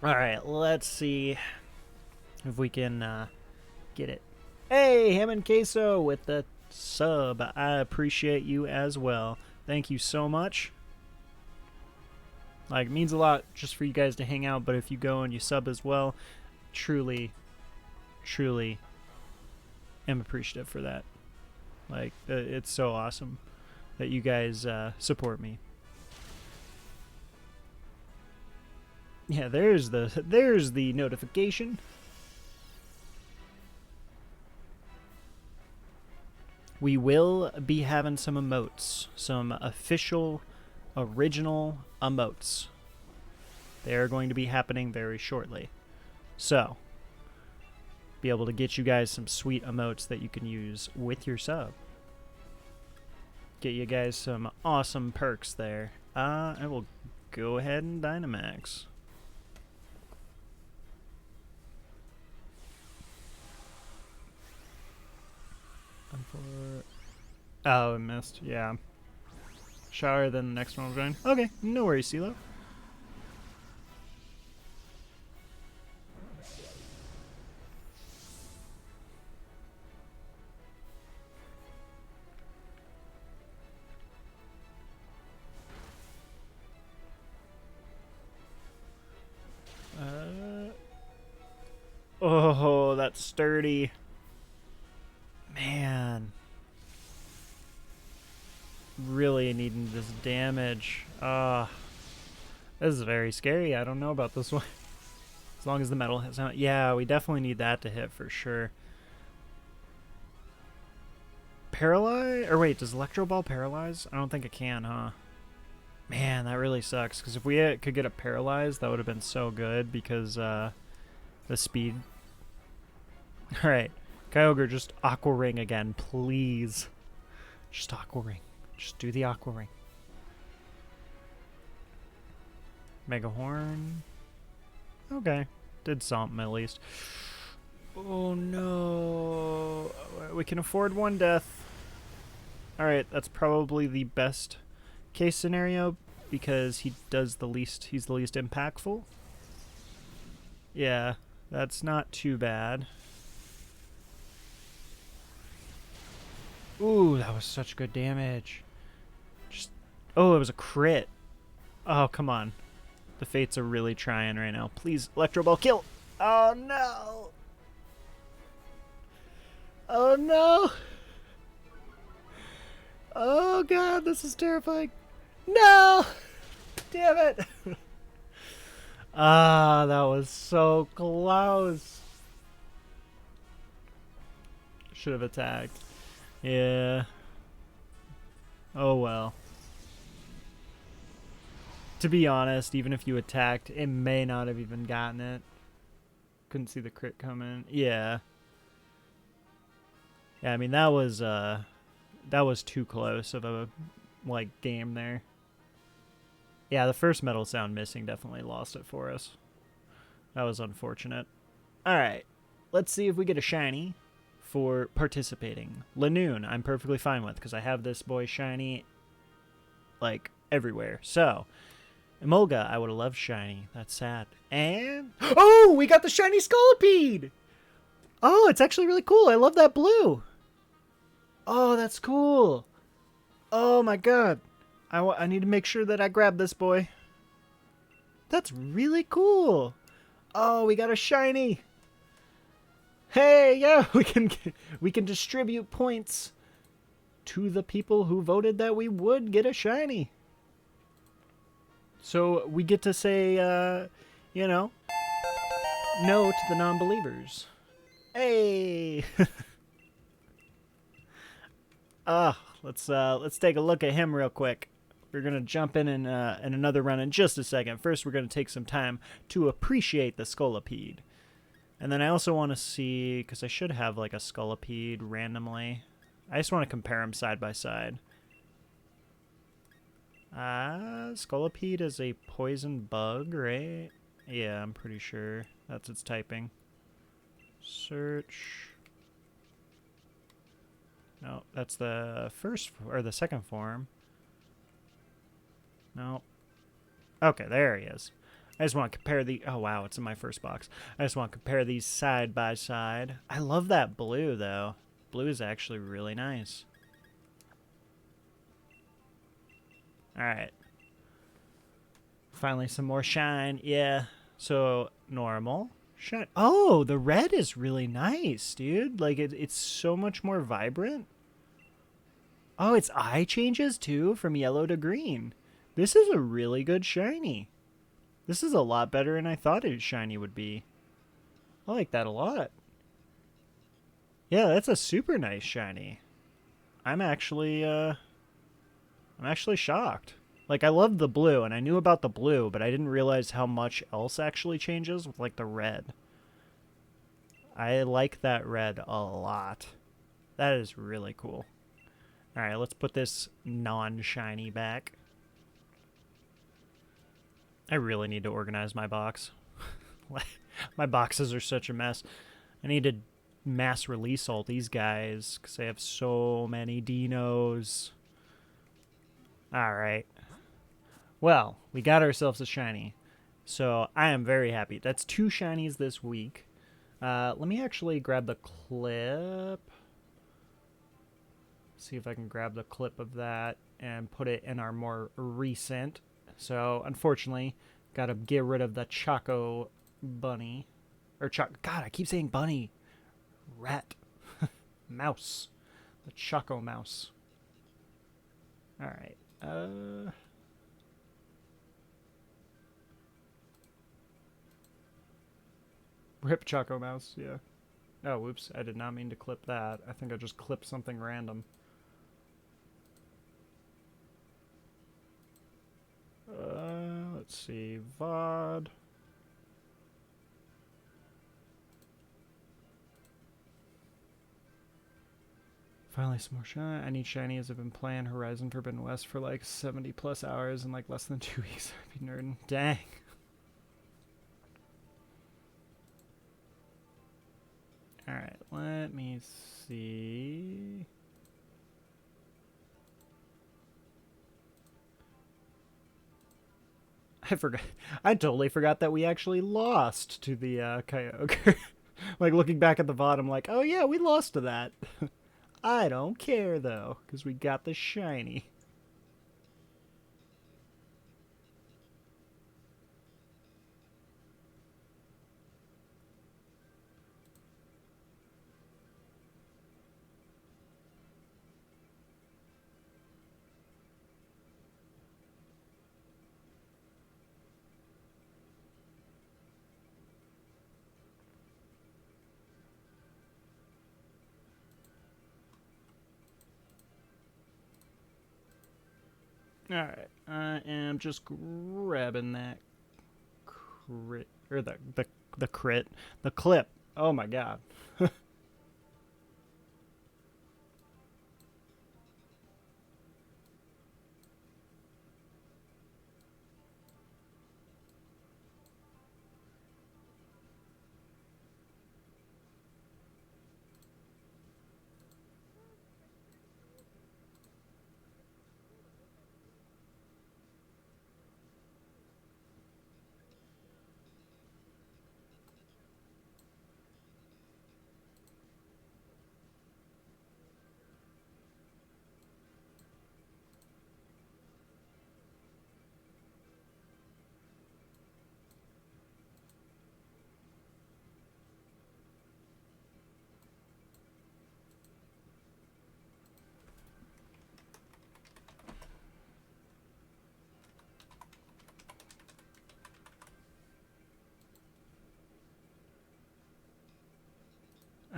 Alright, let's see if we can get it. Hey, Ham and Queso with the sub. I appreciate you as well. Thank you so much. Like, it means a lot just for you guys to hang out, but if you go and you sub as well, truly, truly am appreciative for that. Like, it's so awesome that you guys support me. Yeah, there's the notification. We will be having some emotes, some official, original emotes. They are going to be happening very shortly. So, be able to get you guys some sweet emotes that you can use with your sub. Get you guys some awesome perks there. I will go ahead and Dynamax. Oh, I missed. Yeah. Shower, then the next one will join. Okay, no worries, CeeLo. Oh, that's sturdy. Man. Really needing this damage. This is very scary. I don't know about this one. As long as the metal hits out. Yeah, we definitely need that to hit for sure. Paralyze? Or wait, does Electro Ball paralyze? I don't think it can, huh? Man, that really sucks. Because if we could get it paralyzed, that would have been so good because the speed. Alright. Kyogre, just Aqua Ring again, please. Just Aqua Ring. Just do the Aqua Ring. Mega Horn. Okay. Did something at least. Oh no. We can afford one death. Alright, that's probably the best case scenario because he does the least, he's the least impactful. Yeah, that's not too bad. Ooh, that was such good damage. Just, oh, it was a crit. Oh, come on. The Fates are really trying right now. Please, Electro Ball, kill! Oh, no! Oh, no! Oh, God, this is terrifying. No! Damn it! Ah, that was so close. Should have attacked. Yeah. Oh, well. To be honest, even if you attacked, it may not have even gotten it. Couldn't see the crit coming. Yeah. Yeah, I mean, that was too close of a, like, game there. Yeah, the first Metal Sound missing definitely lost it for us. That was unfortunate. Alright, let's see if we get a shiny for participating. Lanoon, I'm perfectly fine with, because I have this boy shiny, like, everywhere. So, Emolga, I would have loved shiny. That's sad. And, oh, we got the shiny Scolipede! Oh, it's actually really cool. I love that blue. Oh, that's cool. Oh, my God. I need to make sure that I grab this boy. That's really cool. Oh, we got a shiny. Hey, yeah, we can distribute points to the people who voted that we would get a shiny. So we get to say, you know, no to the non-believers. Hey. Let's take a look at him real quick. We're gonna jump in another run in just a second. First, we're gonna take some time to appreciate the Scolipede, and then I also want to see, because I should have like a Scolipede randomly. I just want to compare them side by side. Scolipede is a poison bug, right? Yeah, I'm pretty sure that's its typing. Search. No, that's the first or the second form. No. Okay, there he is. I just want to compare the... Oh, wow, it's in my first box. I just want to compare these side by side. I love that blue, though. Blue is actually really nice. Alright. Finally, some more shine. Yeah. So, normal. Shine. Oh, the red is really nice, dude. Like, it's so much more vibrant. Oh, its eye changes, too, from yellow to green. This is a really good shiny. This is a lot better than I thought a shiny would be. I like that a lot. Yeah, that's a super nice shiny. I'm actually shocked. Like, I love the blue, and I knew about the blue, but I didn't realize how much else actually changes with, like, the red. I like that red a lot. That is really cool. Alright, let's put this non-shiny back. I really need to organize my box. My boxes are such a mess. I need to mass release all these guys because they have so many dinos. Alright. Well, we got ourselves a shiny. So I am very happy. That's 2 shinies this week. Let me actually grab the clip. See if I can grab the clip of that and put it in our more recent. So, unfortunately, gotta get rid of the Choco Bunny. Or God, I keep saying bunny. Rat. Mouse. The Choco Mouse. Alright. Rip Choco Mouse, yeah. Oh, whoops. I did not mean to clip that. I think I just clipped something random. Let's see. VOD. Finally, some more shiny. I need shinies. I've been playing Horizon Forbidden West for like 70 plus hours in like less than 2 weeks. I'd be nerding. Dang. Alright, let me see. I forgot. I totally forgot that we actually lost to the Kyogre. Like, looking back at the VOD, I'm like, oh yeah, we lost to that. I don't care, though, because we got the shiny. Alright, I am just grabbing that crit, or the crit, the clip. Oh my god.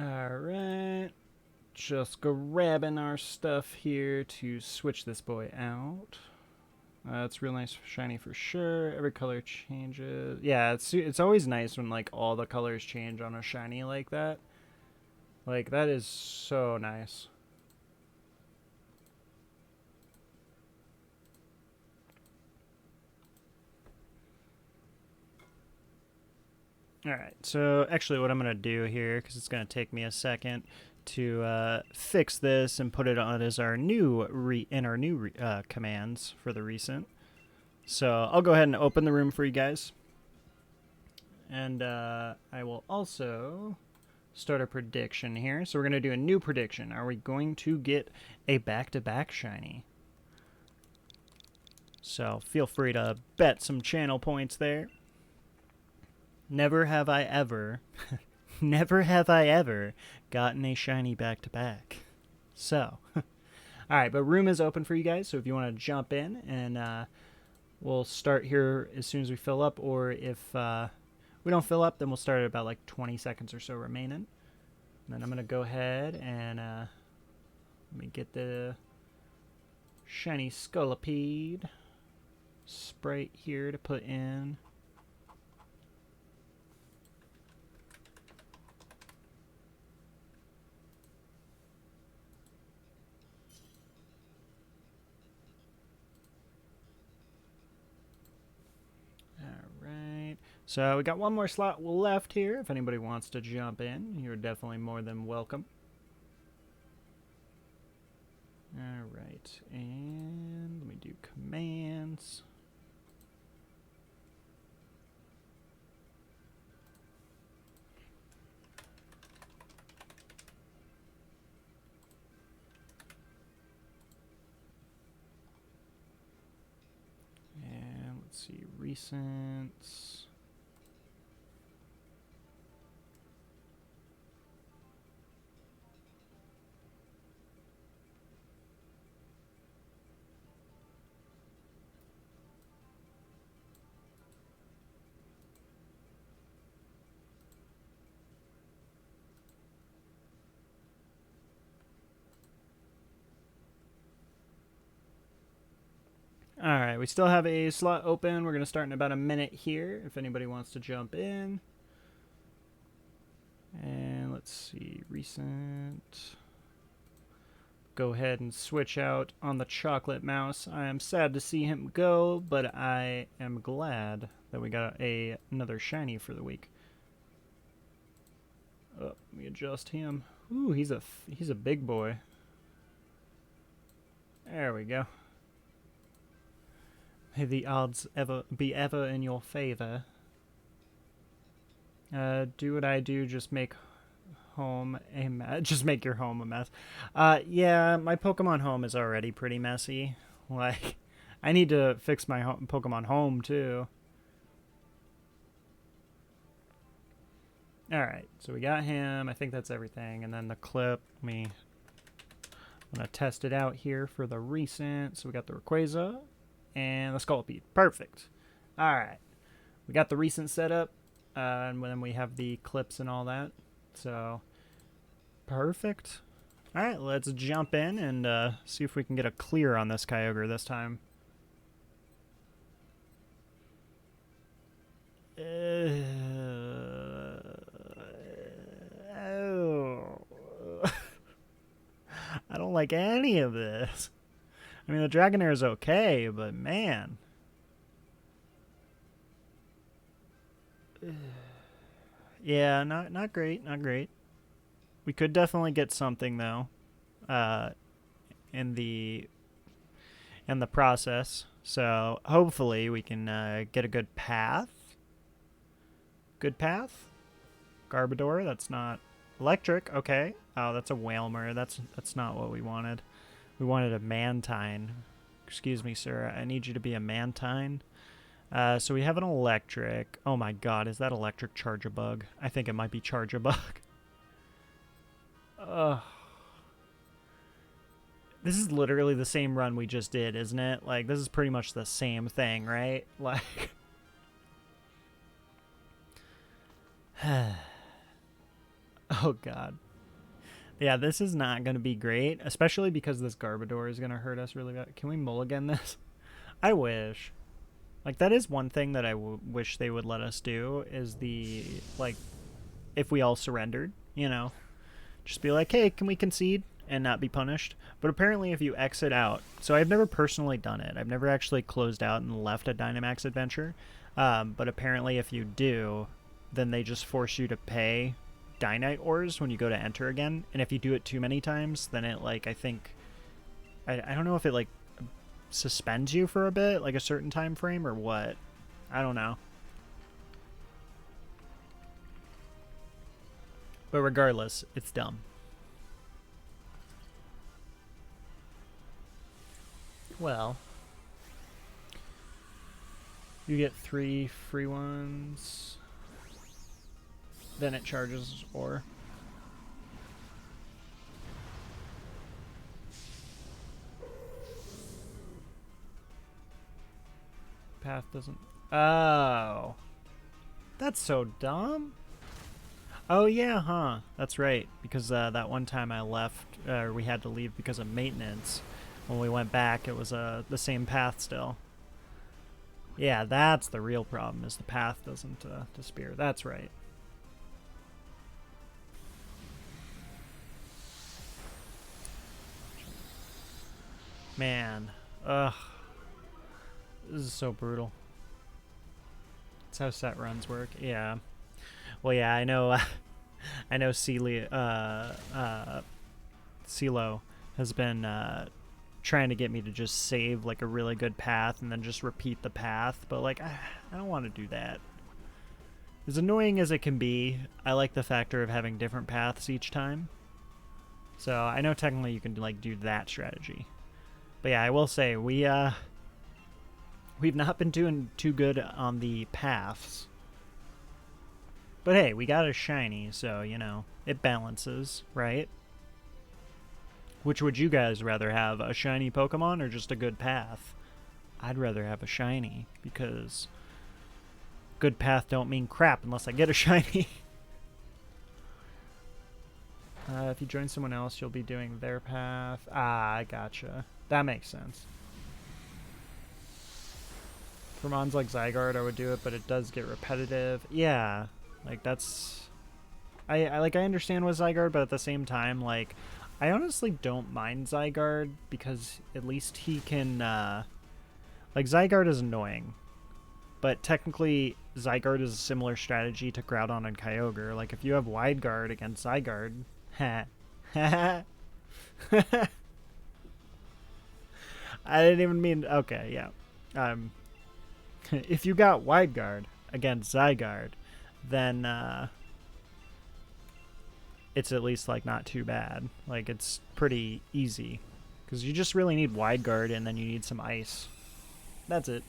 Alright. Just grabbing our stuff here to switch this boy out. It's real nice, shiny for sure. Every color changes. Yeah, it's always nice when like all the colors change on a shiny like that. Like, that is so nice. Alright, so actually what I'm going to do here, because it's going to take me a second to fix this and put it on as our new commands for the recent. So I'll go ahead and open the room for you guys. And I will also start a prediction here. So we're going to do a new prediction. Are we going to get a back-to-back shiny? So feel free to bet some channel points there. Never have I ever, never have I ever gotten a shiny back-to-back. So, alright, but room is open for you guys, so if you want to jump in, and we'll start here as soon as we fill up, or if we don't fill up, then we'll start at about like 20 seconds or so remaining. And then I'm going to go ahead and let me get the shiny Scolipede. Sprite here to put in. Alright. So we got one more slot left here. If anybody wants to jump in, you're definitely more than welcome. Alright, and let me do commands. And let's see, recents. Alright, we still have a slot open. We're going to start in about a minute here if anybody wants to jump in. And let's see, recent. Go ahead and switch out on the chocolate mouse. I am sad to see him go, but I am glad that we got another shiny for the week. Oh, let me adjust him. Ooh, he's a big boy. There we go. May the odds be ever in your favor. Do what I do, just make home a mess. Just make your home a mess. Yeah, my Pokemon home is already pretty messy. Like, I need to fix my Pokemon home too. Alright, so we got him. I think that's everything. And then the clip, I'm going to test it out here for the recent. So we got the Rayquaza and the Scolipede. Perfect. Alright, we got the recent set up. And then we have the clips and all that. So, perfect. Alright, let's jump in and see if we can get a clear on this Kyogre this time. Oh. I don't like any of this. I mean, the Dragonair is okay, but man. Yeah, not great, not great. We could definitely get something though, in the process. So hopefully we can get a good path. Good path. Garbodor. That's not electric. Okay. Oh, that's a Whalmer. That's not what we wanted. We wanted a Mantine. Excuse me, sir. I need you to be a Mantine. So we have an electric. Oh my god, is that electric Charge-a-Bug? I think it might be Charge-a-Bug. Ugh. This is literally the same run we just did, isn't it? Like, this is pretty much the same thing, right? Like... oh god. Yeah, this is not going to be great, especially because this Garbodor is going to hurt us really bad. Can we mulligan this? I wish. Like, that is one thing that I wish they would let us do, is the, like, if we all surrendered, you know, just be like, hey, can we concede and not be punished? But apparently if you exit out, so I've never personally done it. I've never actually closed out and left a Dynamax adventure, but apparently if you do, then they just force you to pay Dynite ores when you go to enter again, and if you do it too many times, then it, like, I think, I don't know if it, like, suspends you for a bit, like a certain time frame or what. I don't know. But regardless, it's dumb. Well, you get 3 free ones. Then it charges ore. Path doesn't... Oh. That's so dumb. Oh yeah, huh. That's right. Because that one time I left, we had to leave because of maintenance. When we went back, it was the same path still. Yeah, that's the real problem, is the path doesn't disappear. That's right. Man. Ugh. This is so brutal. That's how set runs work. Yeah. Well, yeah, I know. I know CeeLo has been trying to get me to just save like a really good path and then just repeat the path, but like I don't want to do that. As annoying as it can be, I like the factor of having different paths each time. So I know technically you can like do that strategy. But yeah, I will say we've not been doing too good on the paths. But hey, we got a shiny, so you know, it balances, right? Which would you guys rather have, a shiny Pokemon or just a good path? I'd rather have a shiny, because good path don't mean crap unless I get a shiny. If you join someone else, you'll be doing their path. Ah, I gotcha. That makes sense. For mons like Zygarde, I would do it, but it does get repetitive. Yeah, like that's... I understand with Zygarde, but at the same time, like, I honestly don't mind Zygarde because at least he can, like, Zygarde is annoying, but technically Zygarde is a similar strategy to Groudon and Kyogre. Like, if you have Wide Guard against Zygarde, I didn't even mean, okay, yeah. If you got Wide Guard against Zygarde, then, it's at least like not too bad. Like it's pretty easy because you just really need Wide Guard and then you need some ice. That's it.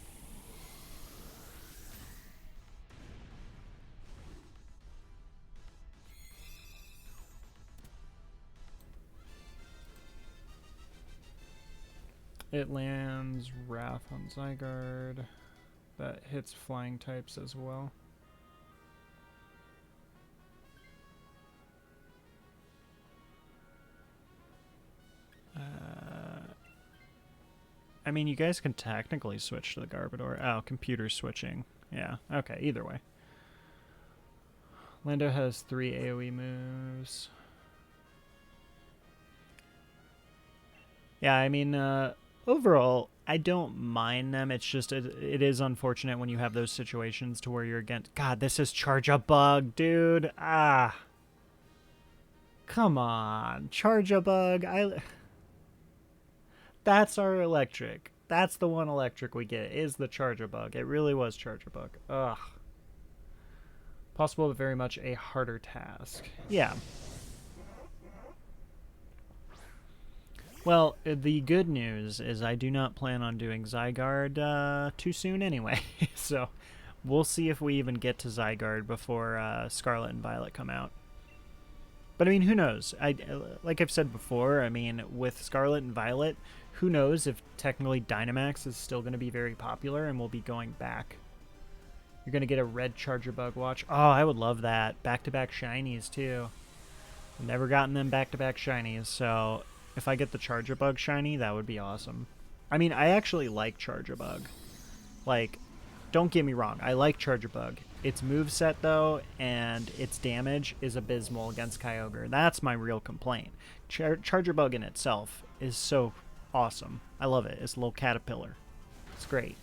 It lands Wrath on Zygarde. That hits flying types as well. I mean, you guys can technically switch to the Garbodor. Oh, computer switching. Yeah, okay, either way. Lando has 3 AoE moves. Yeah, I mean, overall, I don't mind them. It's just, it is unfortunate when you have those situations to where you're against... God, this is Charge-a-Bug, dude. Ah. Come on. Charge-a-Bug. That's our electric. That's the one electric we get, is the Charge-a-Bug. It really was Charge-a-Bug. Ugh. Possible, but very much a harder task. Yeah. Well, the good news is I do not plan on doing Zygarde too soon anyway. So we'll see if we even get to Zygarde before Scarlet and Violet come out. But I mean, who knows? Like I've said before, I mean, with Scarlet and Violet, who knows if technically Dynamax is still going to be very popular and we'll be going back. You're going to get a red Charger-Bug watch. Oh, I would love that. Back-to-back shinies, too. I've never gotten them back-to-back shinies, so if I get the Charger-Bug shiny, that would be awesome. I mean, I actually like Charger-Bug. Like, don't get me wrong. I like Charger-Bug. Its moveset, though, and its damage is abysmal against Kyogre. That's my real complaint. Charger-Bug in itself is so awesome. I love it. It's a little caterpillar. It's great.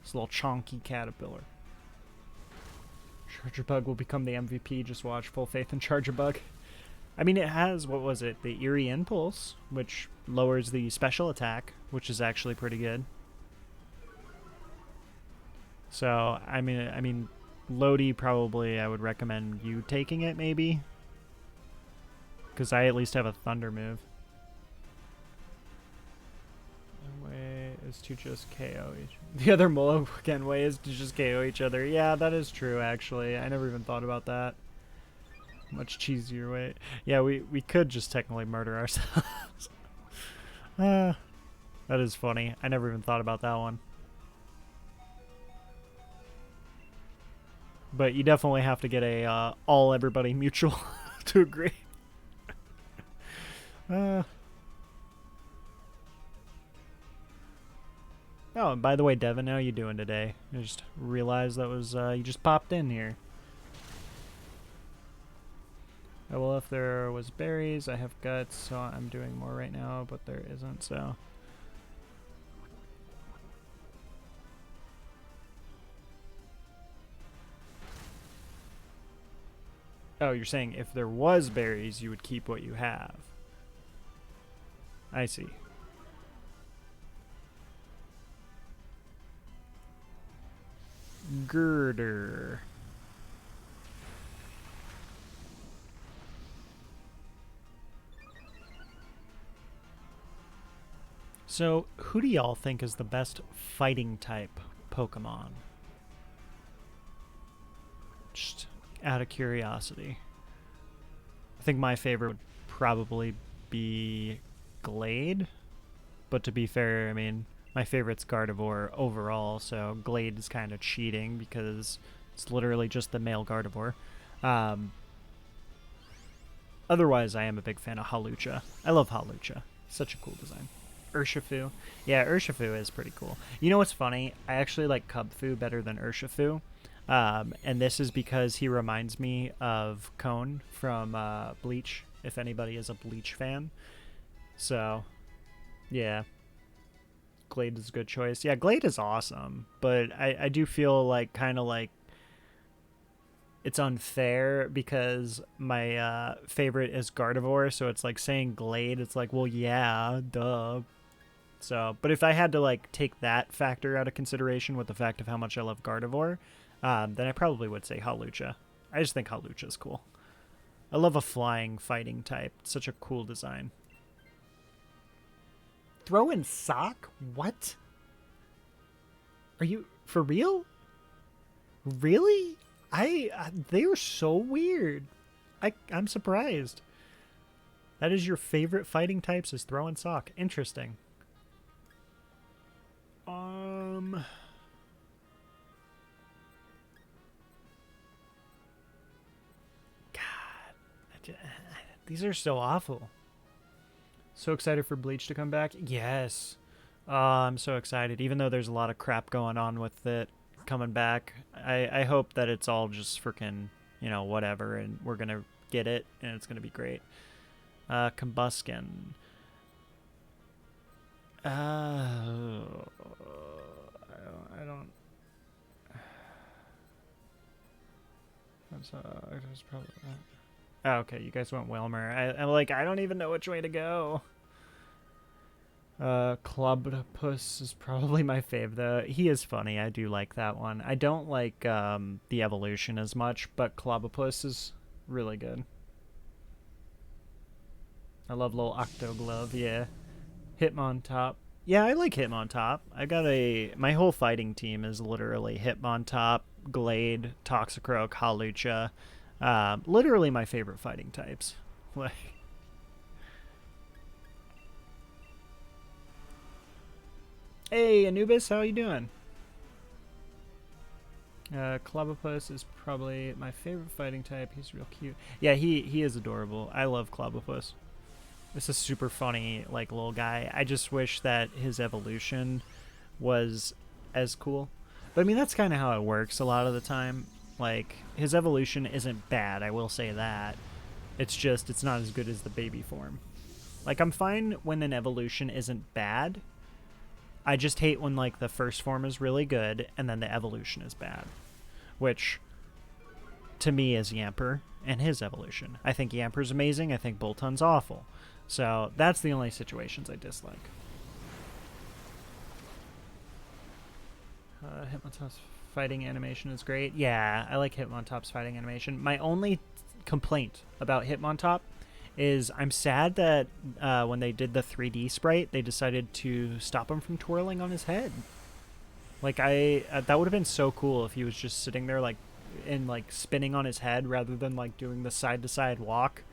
It's a little chonky caterpillar. Charger-Bug will become the MVP. Just watch. Full faith in Charger-Bug. I mean, it has, what was it? The Eerie Impulse, which lowers the special attack, which is actually pretty good. So, I mean, Lodi, probably I would recommend you taking it, maybe. Because I at least have a Thunder move. One way is to just KO each. The other Mulligan way is to just KO each other. Yeah, that is true, actually. I never even thought about that. Much cheesier way. Yeah, we could just technically murder ourselves. That is funny. I never even thought about that one. But you definitely have to get a all-everybody mutual to agree. Oh, and by the way, Devin, how you doing today? I just realized that was, you just popped in here. Oh, well, if there was berries, I have guts, so I'm doing more right now, but there isn't, so. Oh, you're saying if there was berries, you would keep what you have. I see. Girder. So, who do y'all think is the best fighting type Pokemon? Just out of curiosity. I think my favorite would probably be Glade. But to be fair, I mean, my favorite's Gardevoir overall, so Glade is kind of cheating because it's literally just the male Gardevoir. Um, Otherwise, I am a big fan of Hawlucha. I love Hawlucha. Such a cool design. Urshifu. Yeah, Urshifu is pretty cool. You know what's funny? I actually like Cubfu better than Urshifu. And this is because he reminds me of Cone from Bleach, if anybody is a Bleach fan. So, yeah. Glade is a good choice. Yeah, Glade is awesome, but I do feel like kind of like it's unfair because my favorite is Gardevoir, so it's like saying Glade, it's like, well, yeah, duh. So, but if I had to like take that factor out of consideration with the fact of how much I love Gardevoir, then I probably would say Hawlucha. I just think Hawlucha is cool. I love a flying fighting type. It's such a cool design. Throw in sock? What? Are you for real? Really? They were so weird. I'm surprised. That is your favorite fighting types is throw and sock. Interesting. God, these are so awful. So excited for Bleach to come back. Yes. I'm so excited. Even though there's a lot of crap going on with it coming back, I hope that it's all just freaking, you know, whatever, and we're going to get it, and it's going to be great. Combuskin. I don't. That's probably. Oh, okay, you guys went Wilmer. I'm like, I don't even know which way to go. Clubpus is probably my fave, though. He is funny. I do like that one. I don't like the evolution as much, but Clubpus is really good. I love little Octoglove, yeah. Hitmontop. Yeah, I like Hitmontop. I got my whole fighting team is literally Hitmontop, Glade, Toxicroak, Hawlucha. Literally my favorite fighting types. Like, hey, Anubis, how you doing? Clobopus is probably my favorite fighting type. He's real cute. Yeah, he is adorable. I love Clobopus. It's a super funny, like, little guy. I just wish that his evolution was as cool. But, I mean, that's kind of how it works a lot of the time. Like, his evolution isn't bad, I will say that. It's just, it's not as good as the baby form. Like, I'm fine when an evolution isn't bad. I just hate when, like, the first form is really good and then the evolution is bad. Which, to me, is Yamper and his evolution. I think Yamper's amazing. I think Boltun's awful. So that's the only situations I dislike. Hitmontop's fighting animation is great. Yeah, I like Hitmontop's fighting animation. My only complaint about Hitmontop is I'm sad that when they did the 3D sprite, they decided to stop him from twirling on his head. Like, that would have been so cool if he was just sitting there, like, and, like, spinning on his head rather than, like, doing the side-to-side walk.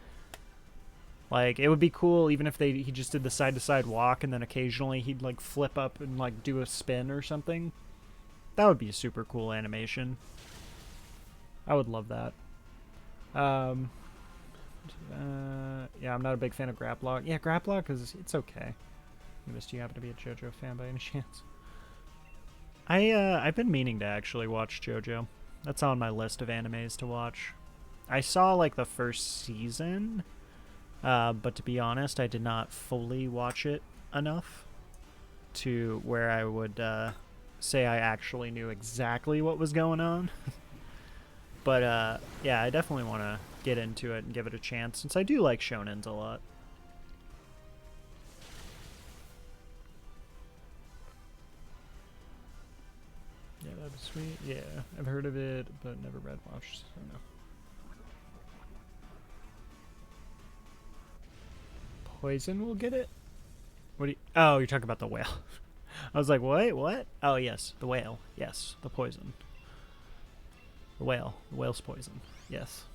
Like, it would be cool even if he just did the side-to-side walk and then occasionally he'd, like, flip up and, like, do a spin or something. That would be a super cool animation. I would love that. Yeah, I'm not a big fan of Grapplock. Yeah, Grapplock, it's okay. Do you happen to be a JoJo fan by any chance? I've been meaning to actually watch JoJo. That's on my list of animes to watch. I saw like the first season, but to be honest, I did not fully watch it enough to where I would say I actually knew exactly what was going on. But yeah, I definitely want to get into it and give it a chance since I do like shonens a lot. Yeah, that'd be sweet. Yeah, I've heard of it, but never read watched. So no. Poison will get it? What do you... Oh, you're talking about the whale. I was like, wait, what? Oh, yes, the whale. Yes, the poison. The whale. The whale's poison. Yes.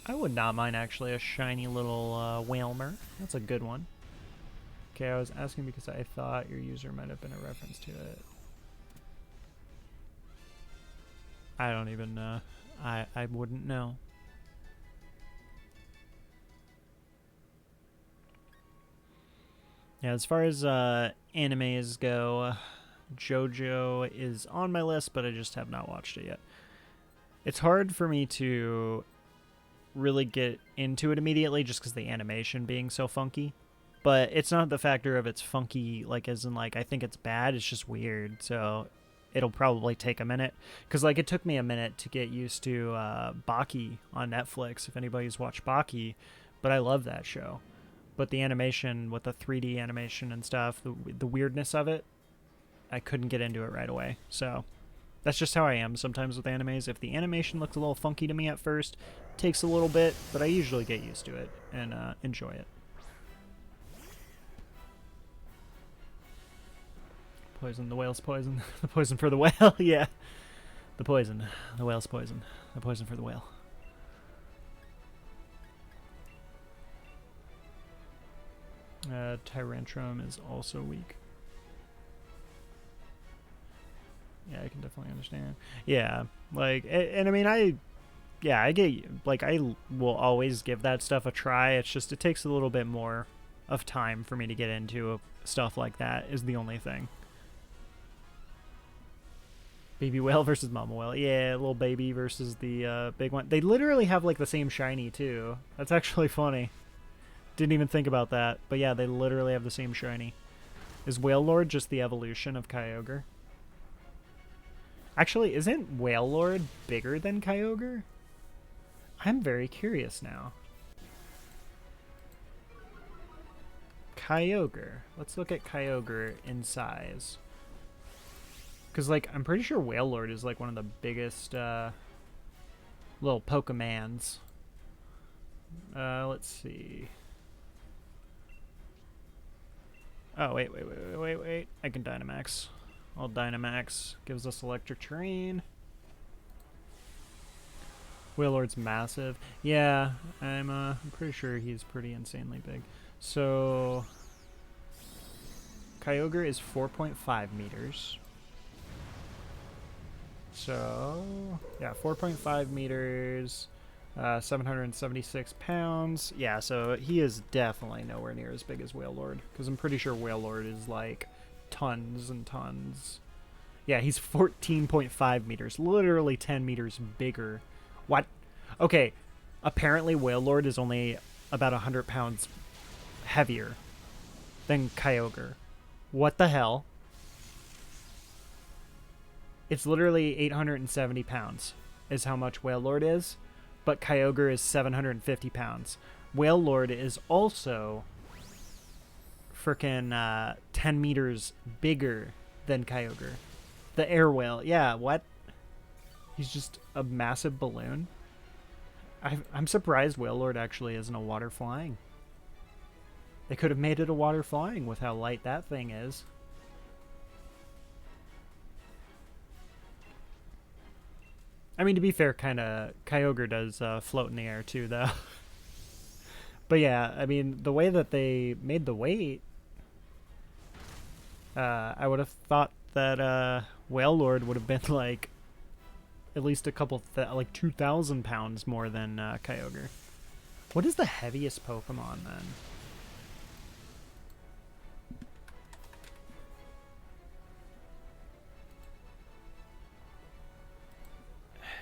I would not mind actually a shiny little whalmer. That's a good one. Okay, I was asking because I thought your user might have been a reference to it. I don't even know. I wouldn't know. Yeah, as far as animes go, JoJo is on my list, but I just have not watched it yet. It's hard for me to really get into it immediately just because the animation being so funky. But it's not the factor of it's funky, like as in like I think it's bad, it's just weird. So it'll probably take a minute. Because like it took me a minute to get used to Baki on Netflix, if anybody's watched Baki. But I love that show. But the animation with the 3D animation and stuff, the weirdness of it, I couldn't get into it right away. So that's just how I am sometimes with animes. If the animation looks a little funky to me at first, it takes a little bit, but I usually get used to it and enjoy it. Poison, the whale's poison. The poison for the whale, yeah. The poison, the whale's poison. The poison for the whale. Tyrantrum is also weak. Yeah, I can definitely understand. Yeah, like, and I mean, I get, like, I will always give that stuff a try. It's just, it takes a little bit more of time for me to get into stuff like that is the only thing. Baby whale versus mama whale. Yeah, little baby versus the big one. They literally have, like, the same shiny, too. That's actually funny. Didn't even think about that. But yeah, they literally have the same shiny. Is Wailord just the evolution of Kyogre? Actually, isn't Wailord bigger than Kyogre? I'm very curious now. Kyogre. Let's look at Kyogre in size. Because, like, I'm pretty sure Wailord is, like, one of the biggest little Pokemons. Let's see. Oh, wait. I can Dynamax. I'll Dynamax. Gives us electric terrain. Wailord's massive. Yeah, I'm pretty sure he's pretty insanely big. So, Kyogre is 4.5 meters. So, yeah, 4.5 meters, 776 pounds. Yeah, so he is definitely nowhere near as big as Wailord, because I'm pretty sure Wailord is like tons and tons. Yeah, he's 14.5 meters, literally 10 meters bigger. What? Okay, apparently Wailord is only about 100 pounds heavier than Kyogre. What the hell? It's literally 870 pounds is how much Wailord is, but Kyogre is 750 pounds. Wailord is also freaking 10 meters bigger than Kyogre. The air whale. Yeah, what? He's just a massive balloon. I'm surprised Wailord actually isn't a water flying. They could have made it a water flying with how light that thing is. I mean, to be fair, kind of Kyogre does float in the air too, though. But yeah, I mean, the way that they made the weight, I would have thought that Wailord would have been like at least a couple, like 2,000 pounds more than Kyogre. What is the heaviest Pokemon then?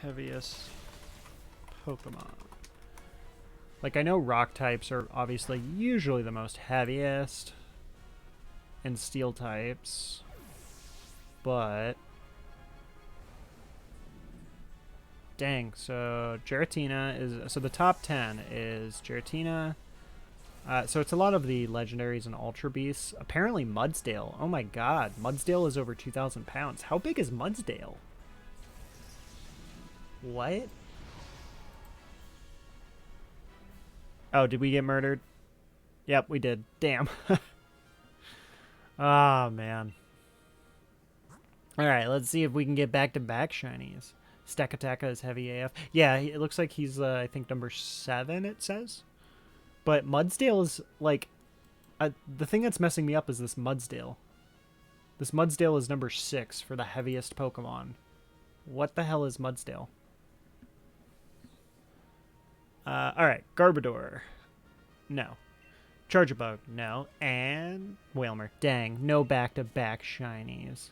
heaviest Pokemon. Like, I know rock types are obviously usually the most heaviest, and steel types, but dang, so Giratina is, so the top 10 is Giratina, so it's a lot of the legendaries and ultra beasts. Apparently Mudsdale, oh my god, Mudsdale is over 2,000 pounds. How big is Mudsdale? What? Oh, did we get murdered? Yep, we did. Damn. Ah, man. Alright, let's see if we can get back-to-back shinies. Stakataka is heavy AF. Yeah, it looks like he's, I think, number 7, it says. But Mudsdale is, like... the thing that's messing me up is this Mudsdale. This Mudsdale is number 6 for the heaviest Pokemon. What the hell is Mudsdale? Alright, Garbodor. No. Charjabug, no. And Wailmer. Dang, no back-to-back shinies.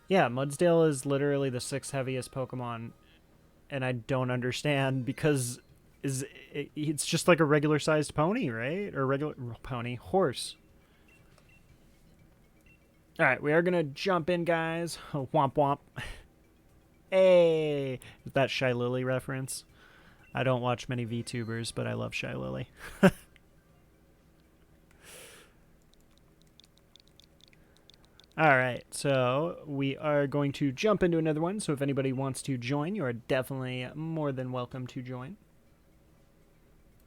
Yeah, Mudsdale is literally the 6th heaviest Pokemon, and I don't understand because it's just like a regular-sized pony, right? Or regular pony, horse. All right, we are gonna jump in, guys. Womp womp. Hey, is that Shy Lily reference? I don't watch many VTubers, but I love Shy Lily. Alright, so we are going to jump into another one, so if anybody wants to join, you are definitely more than welcome to join.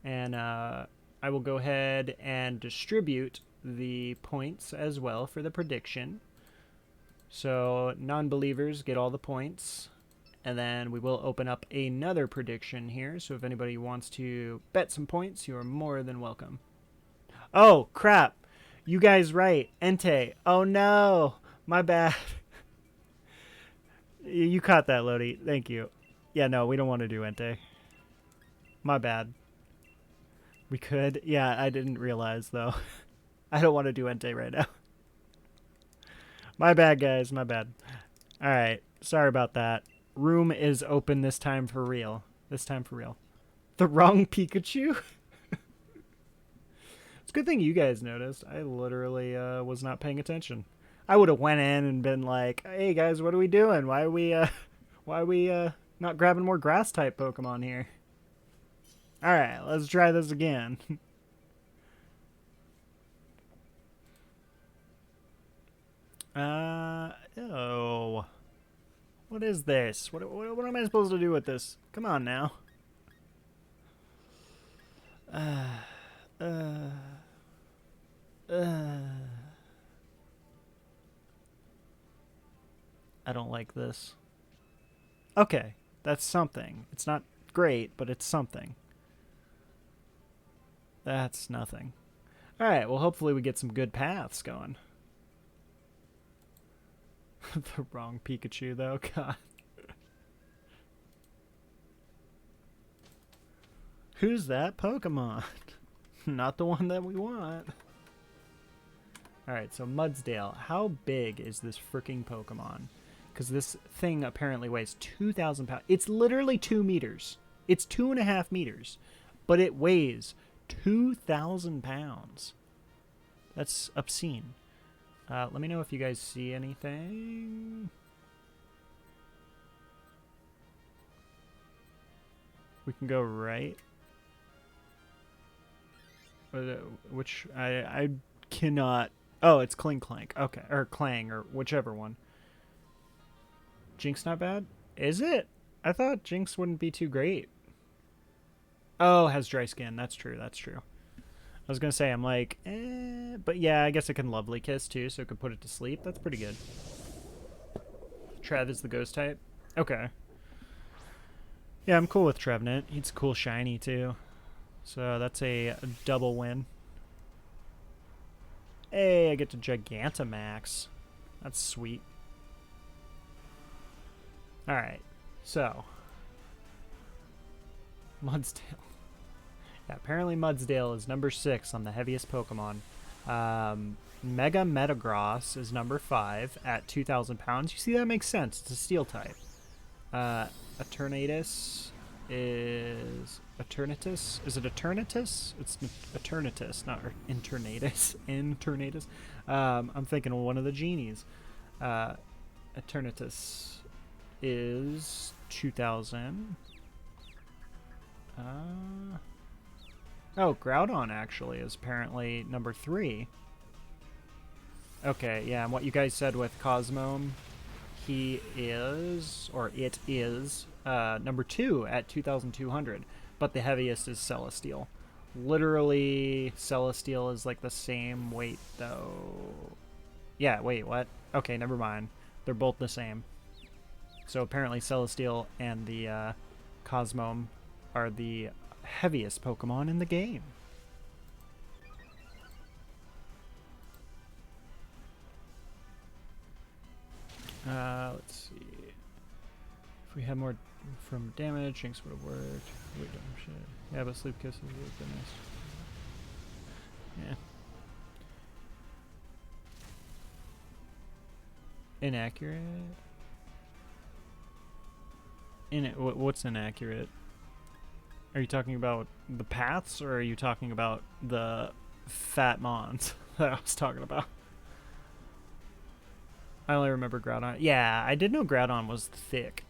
And I will go ahead and distribute the points as well for the prediction. So non-believers get all the points. And then we will open up another prediction here. So if anybody wants to bet some points, you are more than welcome. Oh, crap. You guys right. Entei. Oh, no. My bad. You caught that, Lodi. Thank you. Yeah, no, we don't want to do Entei. My bad. We could. Yeah, I didn't realize, though. I don't want to do Entei right now. My bad, guys. My bad. All right. Sorry about that. Room is open this time for real. This time for real. The wrong Pikachu? It's a good thing you guys noticed. I literally was not paying attention. I would have went in and been like, hey guys, what are we doing? Why are we not grabbing more grass type Pokemon here? Alright, let's try this again. Oh. What is this? What am I supposed to do with this? Come on now. I don't like this. Okay, that's something. It's not great, but it's something. That's nothing. Alright, well hopefully we get some good paths going. The wrong Pikachu, though. God. Who's that Pokemon? Not the one that we want. Alright, so Mudsdale. How big is this freaking Pokemon? Because this thing apparently weighs 2,000 pounds. It's literally 2 meters. It's 2.5 meters. But it weighs 2,000 pounds. That's obscene. Let me know if you guys see anything. We can go right. Which I cannot. Oh, it's Cling Clank. Okay, or Clang, or whichever one. Jinx not bad? Is it? I thought Jinx wouldn't be too great. Oh, has dry skin. That's true. That's true. I was going to say, I'm like, but yeah, I guess it can Lovely Kiss too, so it could put it to sleep. That's pretty good. Trev is the ghost type. Okay. Yeah, I'm cool with Trevenant. He's cool shiny too. So that's a double win. Hey, I get to Gigantamax. That's sweet. Alright, so. Mudsdale. Yeah, apparently Mudsdale is number 6 on the heaviest Pokemon. Mega Metagross is number 5 at 2,000 pounds. You see, that makes sense. It's a steel type. Eternatus is Eternatus. Is it Eternatus? It's Eternatus, not Internatus. Internatus. I'm thinking of one of the genies. Eternatus is 2000. Oh, Groudon actually is apparently number 3. Okay, yeah, and what you guys said with Cosmome, he is, or it is, number 2 at 2,200, but the heaviest is Celesteal. Literally, Celesteal is like the same weight, though. Yeah, wait, what? Okay, never mind. They're both the same. So apparently Celesteal and the Cosmome are the heaviest Pokemon in the game. Let's see. If we had more from damage, Jinx would have worked. Wait, dumb shit. Yeah, but Sleep Kisses would have been nice. Yeah. Inaccurate? What's inaccurate? Are you talking about the paths, or are you talking about the fat mons that I was talking about? I only remember Groudon. Yeah, I did know Groudon was thick.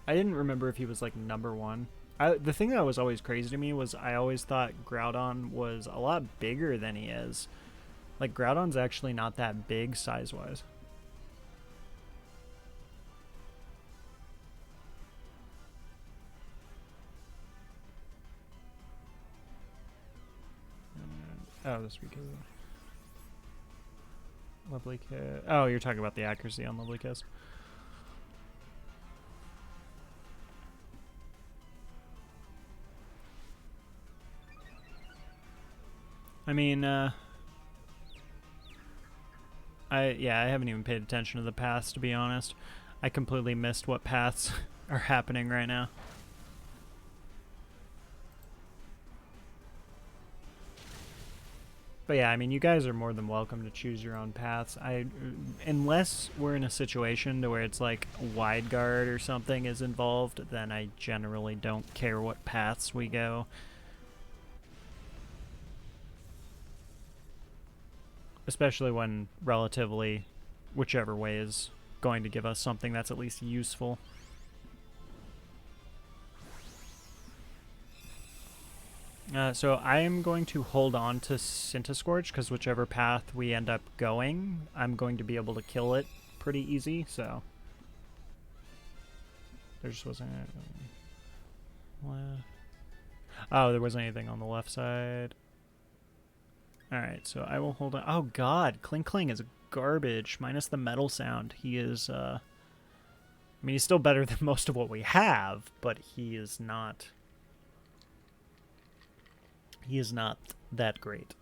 I didn't remember if he was like number 1. The thing that was always crazy to me was I always thought Groudon was a lot bigger than he is. Like, Groudon's actually not that big size-wise. Oh, this because Lovely Kiss. Oh, you're talking about the accuracy on Lovely Kiss. I mean, I haven't even paid attention to the paths, to be honest. I completely missed what paths are happening right now. But yeah, I mean, you guys are more than welcome to choose your own paths. Unless we're in a situation to where it's like wide guard or something is involved, then I generally don't care what paths we go. Especially when relatively whichever way is going to give us something that's at least useful. So I am going to hold on to Scintiscorch, because whichever path we end up going, I'm going to be able to kill it pretty easy, so. There just wasn't... Oh, there wasn't anything on the left side. Alright, so I will hold on. Oh god, Kling Kling is garbage, minus the metal sound. He is, I mean, he's still better than most of what we have, but he is not... He is not that great.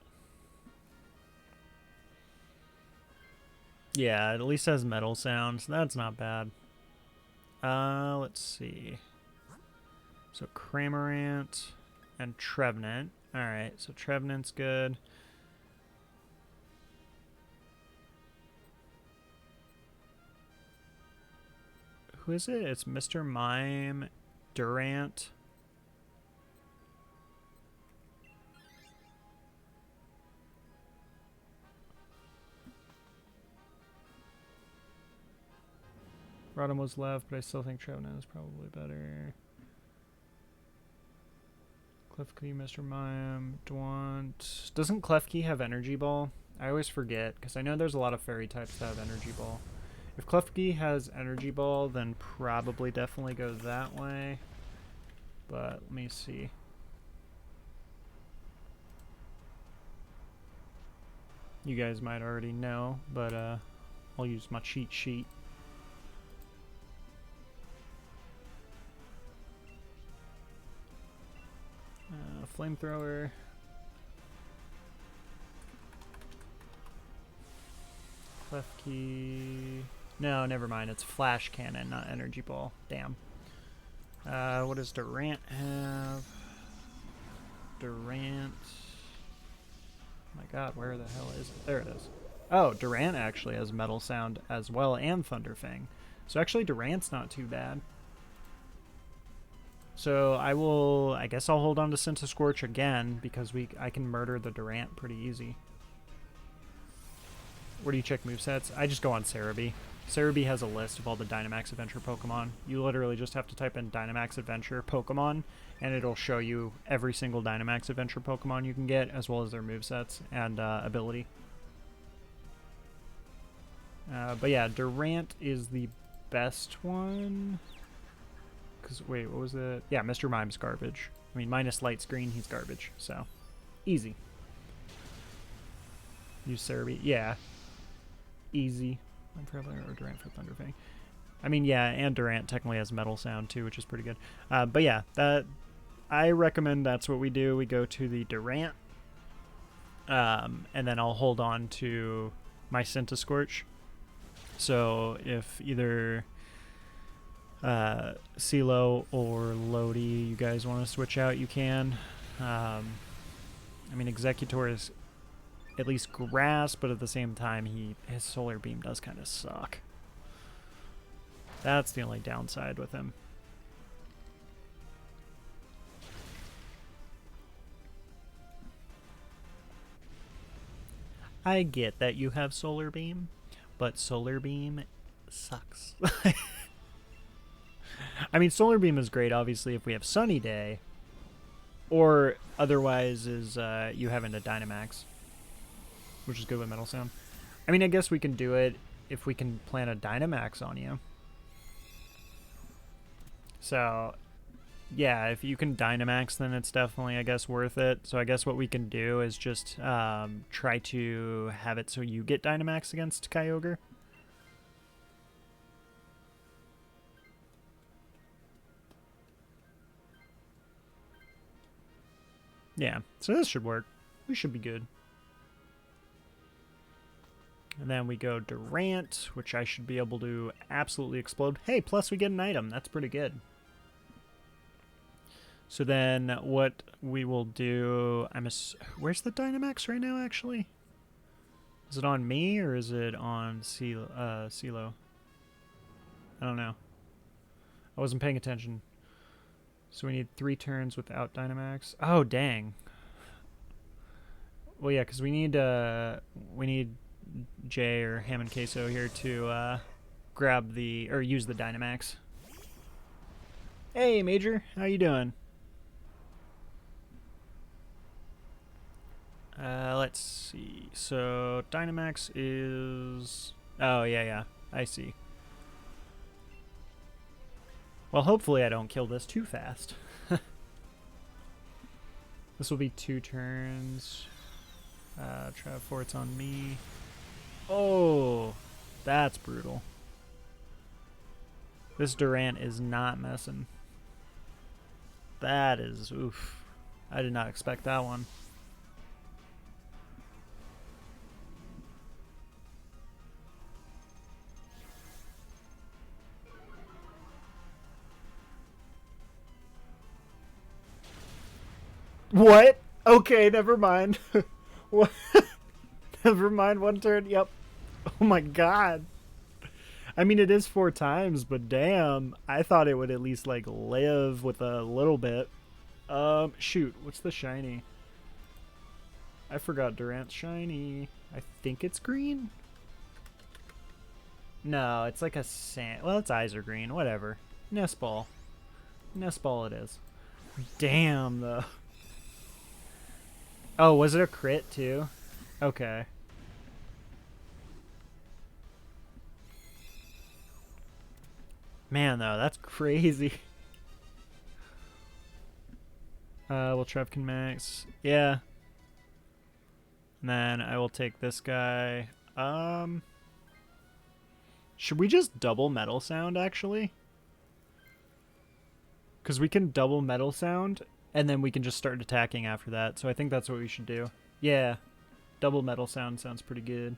Yeah, it at least has metal sounds. That's not bad. Let's see. So Cramorant and Trevenant. Alright, so Trevenant's good. Who is it? It's Mr. Mime, Durant. Rodham was left, but I still think Trevenant is probably better. Klefki, Mr. Mime, Dwant. Doesn't Klefki have Energy Ball? I always forget, because I know there's a lot of fairy types that have Energy Ball. If Klefki has Energy Ball, then probably definitely go that way. But let me see. You guys might already know, but I'll use my cheat sheet. Flamethrower. Klefki. No, never mind. It's Flash Cannon, not Energy Ball. Damn. What does Durant have? Durant. Oh my god, where the hell is it? There it is. Oh, Durant actually has Metal Sound as well, and Thunderfang. So actually Durant's not too bad. So I guess I'll hold on to Scorch again because I can murder the Durant pretty easy. Where do you check movesets? I just go on Cerebi. Cerebi has a list of all the Dynamax Adventure Pokemon. You literally just have to type in Dynamax Adventure Pokemon, and it'll show you every single Dynamax Adventure Pokemon you can get, as well as their movesets and ability. But yeah, Durant is the best one. Because, wait, what was it? Yeah, Mr. Mime's garbage. I mean, minus light screen, he's garbage. So, easy. Use Cerebi. Yeah. Easy. Or Durant for Thunderfang. I mean, yeah, and Durant technically has Metal Sound too, which is pretty good. But yeah, I recommend that's what we do. We go to the Durant. And then I'll hold on to my Scorch. So if either CeeLo or Lodi you guys want to switch out, you can. I mean, Executor is at least grass, but at the same time his Solar Beam does kind of suck. That's the only downside with him. I get that you have Solar Beam, but Solar Beam sucks. I mean, Solar Beam is great, obviously, if we have Sunny Day, or otherwise is you having a Dynamax, which is good with Metal Sound. I mean, I guess we can do it if we can plant a Dynamax on you. So, yeah, if you can Dynamax, then it's definitely, I guess, worth it. So I guess what we can do is just try to have it so you get Dynamax against Kyogre. Yeah, so this should work. We should be good. And then we go Durant, which I should be able to absolutely explode. Hey, plus we get an item. That's pretty good. So then what we will do... where's the Dynamax right now, actually? Is it on me, or is it on CeeLo? I don't know. I wasn't paying attention. So we need 3 turns without Dynamax. Oh, dang. Well, yeah, because we need Jay or Ham and Queso here to grab or use the Dynamax. Hey, Major, how you doing? Let's see. So Dynamax is... oh, yeah, I see. Well, hopefully I don't kill this too fast. This will be 2 turns. Fort's on me. Oh, that's brutal. This Durant is not messing. That is, oof. I did not expect that one. What? Okay, never mind. What? Never mind, 1 turn. Yep. Oh my god. I mean, it is 4 times, but damn. I thought it would at least, like, live with a little bit. Shoot. What's the shiny? I forgot Durant's shiny. I think it's green? No, it's like a sand. Well, its eyes are green. Whatever. Nest Ball. Nest Ball it is. Damn, though. Oh, was it a crit, too? Okay. Man, though, that's crazy. We'll Trevkin Max. Yeah. And then I will take this guy. Should we just double Metal Sound, actually? Because we can double Metal Sound, and then we can just start attacking after that. So I think that's what we should do. Yeah. Double Metal Sound sounds pretty good.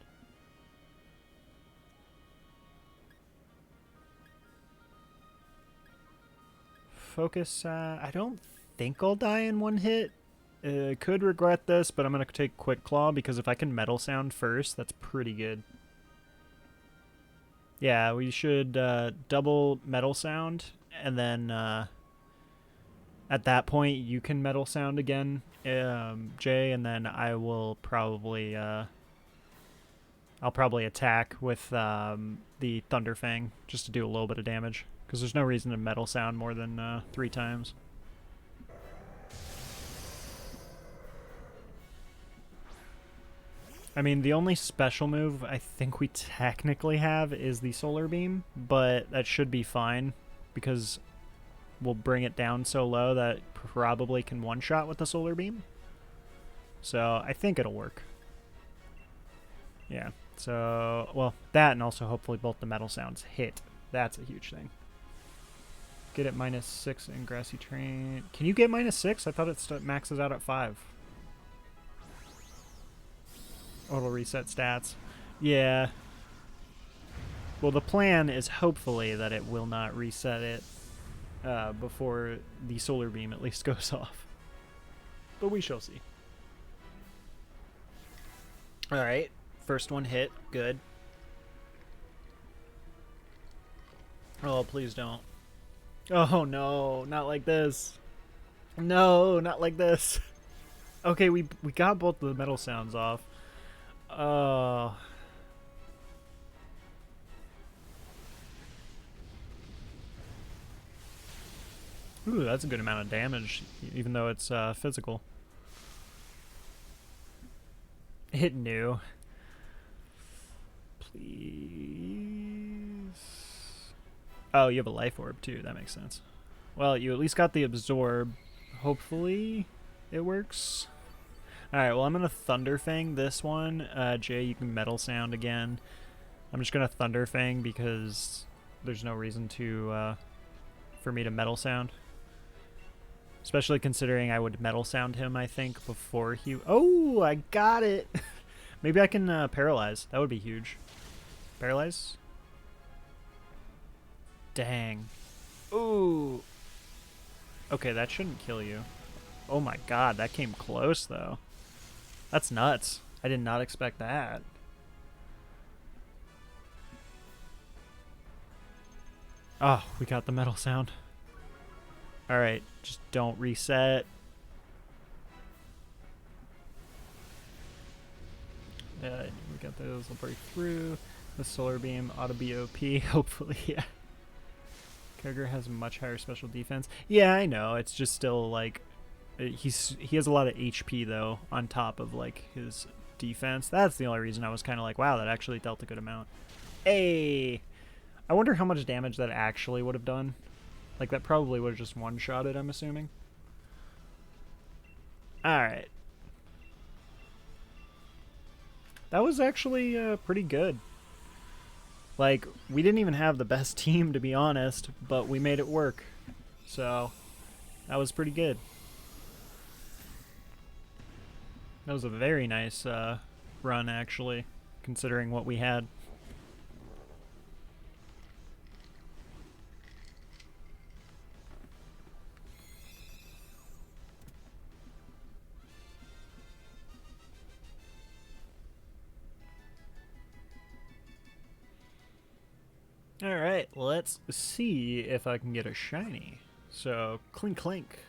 Focus. I don't think I'll die in 1 hit. Could regret this, but I'm going to take Quick Claw because if I can Metal Sound first, that's pretty good. Yeah, we should double Metal Sound, and then at that point you can Metal Sound again, Jay, and then I will probably I'll probably attack with the Thunder Fang just to do a little bit of damage, because there's no reason to Metal Sound more than 3 times. I mean, the only special move I think we technically have is the Solar Beam, but that should be fine because we'll bring it down so low that it probably can one-shot with the Solar Beam. So I think it'll work. Yeah, so, well, that and also hopefully both the Metal Sounds hit. That's a huge thing. Get it -6 in Grassy Terrain. Can you get -6? I thought it maxes out at 5. Oh, it'll reset stats. Yeah. Well, the plan is hopefully that it will not reset it before the Solar Beam at least goes off. But we shall see. Alright. First one hit. Good. Oh, please don't. Oh, no. Not like this. No, not like this. Okay, we got both the Metal Sounds off. Oh. Ooh, that's a good amount of damage, even though it's physical. It knew. Please. Oh, you have a life orb too. That makes sense. Well, you at least got the absorb. Hopefully it works. Alright, well, I'm going to Thunder Fang this one. Jay, you can Metal Sound again. I'm just going to Thunder Fang because there's no reason to for me to Metal Sound. Especially considering I would Metal Sound him, I think, before he... Oh, I got it! Maybe I can Paralyze. That would be huge. Paralyze? Dang. Ooh. Okay, that shouldn't kill you. Oh my god, that came close, though. That's nuts. I did not expect that. Oh, we got the Metal Sound. Alright, just don't reset. We got those. We'll break through. The Solar Beam ought to be OP, hopefully, yeah. Kyogre has much higher special defense. Yeah, I know. It's just still, like... He has a lot of HP, though, on top of, like, his defense. That's the only reason I was kind of like, wow, that actually dealt a good amount. Hey! I wonder how much damage that actually would have done. Like, that probably would have just one-shotted, I'm assuming. Alright. That was actually pretty good. Like, we didn't even have the best team, to be honest, but we made it work. So, that was pretty good. That was a very nice run, actually, considering what we had. Alright, let's see if I can get a shiny. So, Clink Clink.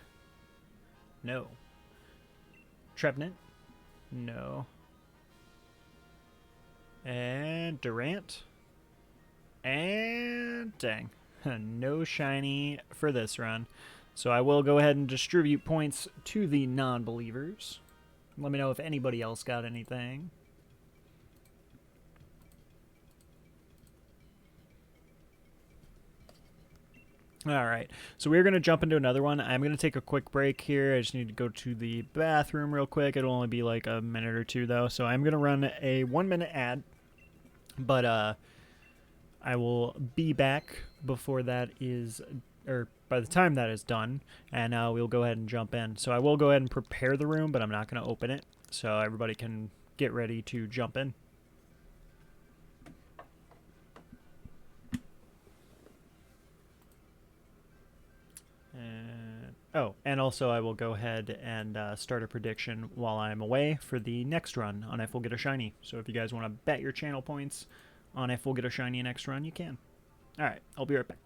No. Trevenant. No. And Durant. And dang. No shiny for this run. So I will go ahead and distribute points to the non-believers. Let me know if anybody else got anything. Alright, so we're going to jump into another one. I'm going to take a quick break here. I just need to go to the bathroom real quick. It'll only be like a minute or two, though. So I'm going to run a 1-minute ad. But I will be back before that is, or by the time that is done. And we'll go ahead and jump in. So I will go ahead and prepare the room, but I'm not going to open it. So everybody can get ready to jump in. Oh, and also I will go ahead and start a prediction while I'm away for the next run on if we'll get a shiny. So if you guys want to bet your channel points on if we'll get a shiny next run, you can. Alright, I'll be right back.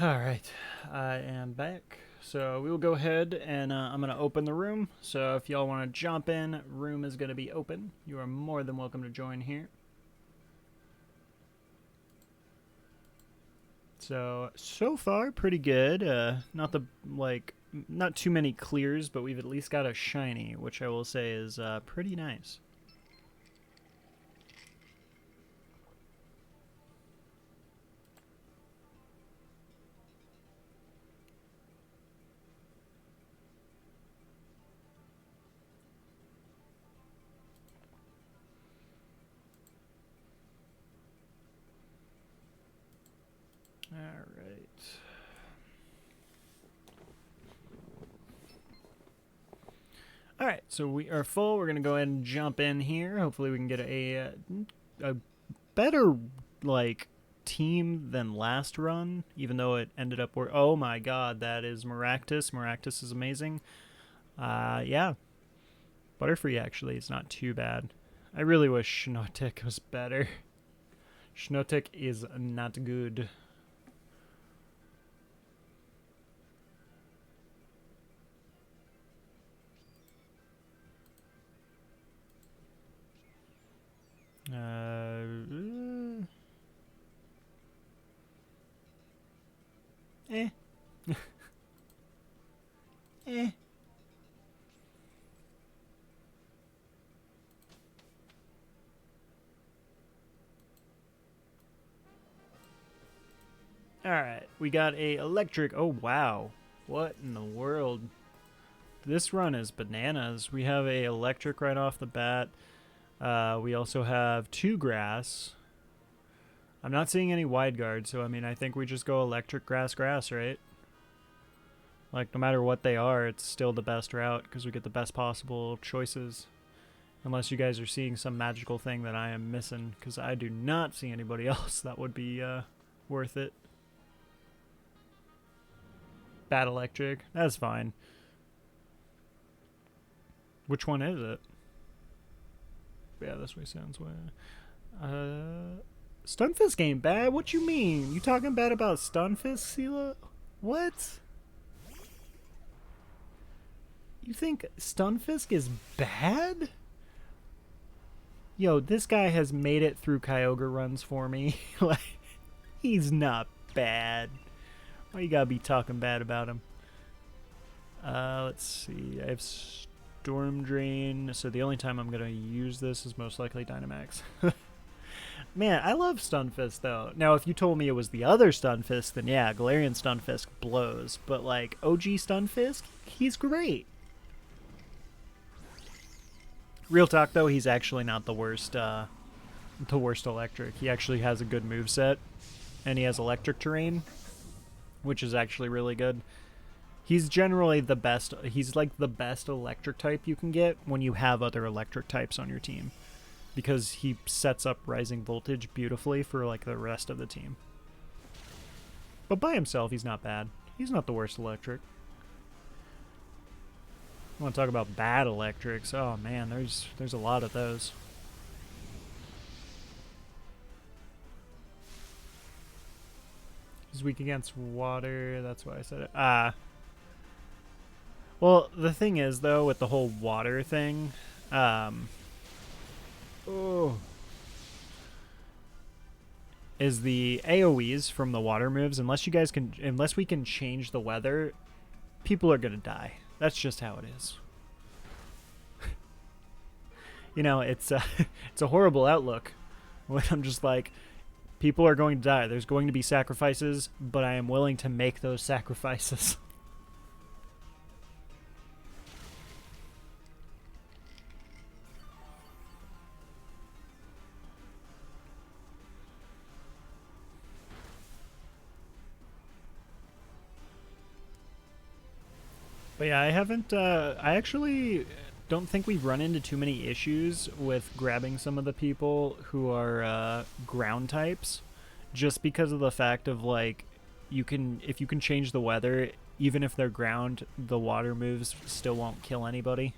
Alright, I am back. So we will go ahead and I'm going to open the room. So if y'all want to jump in, room is going to be open. You are more than welcome to join here. So far, pretty good. Not too many clears, but we've at least got a shiny, which I will say is pretty nice. Alright. Alright, so we are full. We're going to go ahead and jump in here. Hopefully we can get a better, like, team than last run, even though it ended up where... Oh my god, that is Maractus. Maractus is amazing. Yeah. Butterfree, actually, is not too bad. I really wish Schnotik was better. Schnotik is not good. Eh. Alright, we got a electric. Oh, wow. What in the world? This run is bananas. We have a electric right off the bat. We also have 2 grass. I'm not seeing any wide guard, so I mean, I think we just go electric, grass, grass, right? Like, no matter what they are, it's still the best route because we get the best possible choices. Unless you guys are seeing some magical thing that I am missing, because I do not see anybody else that would be worth it. Bad electric. That's fine. Which one is it? Yeah, this way sounds way. Stunfisk ain't bad. What you mean? You talking bad about Stunfisk, Sela? What? You think Stunfisk is bad? Yo, this guy has made it through Kyogre runs for me. Like, he's not bad. Why you gotta be talking bad about him? Let's see. I have Storm Drain, so the only time I'm gonna use this is most likely Dynamax. Man, I love Stunfisk though. Now, if you told me it was the other Stunfisk, then yeah, Galarian Stunfisk blows. But like OG Stunfisk, he's great. Real talk though, he's actually not the worst electric. He actually has a good moveset, and he has electric terrain, which is actually really good. He's generally the best. He's like the best electric type you can get when you have other electric types on your team, because he sets up rising voltage beautifully for like the rest of the team. But by himself, he's not bad. He's not the worst electric. I want to talk about bad electrics. Oh man, there's a lot of those. He's weak against water. That's why I said it. Well, the thing is, though, with the whole water thing, is the AoEs from the water moves. Unless we can change the weather, people are gonna die. That's just how it is. You know, it's it's a horrible outlook when I'm just like, people are going to die. There's going to be sacrifices, but I am willing to make those sacrifices. But yeah, I actually don't think we've run into too many issues with grabbing some of the people who are ground types, just because of the fact of like, if you can change the weather, even if they're ground, the water moves still won't kill anybody.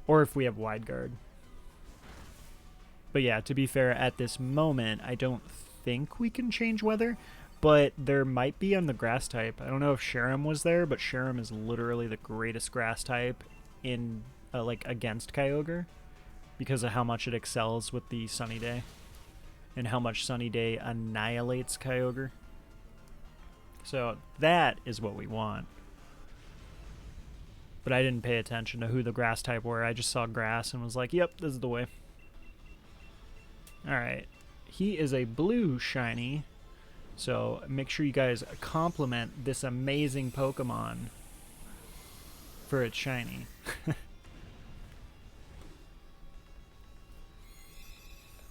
Or if we have wide guard. But yeah, to be fair, at this moment, I don't think we can change weather. But there might be on the grass type. I don't know if Sharam was there, but Sharam is literally the greatest grass type in like against Kyogre, because of how much it excels with the Sunny Day and how much Sunny Day annihilates Kyogre. So that is what we want. But I didn't pay attention to who the grass type were. I just saw grass and was like, yep, this is the way. Alright. He is a blue shiny. So make sure you guys compliment this amazing Pokemon for its shiny.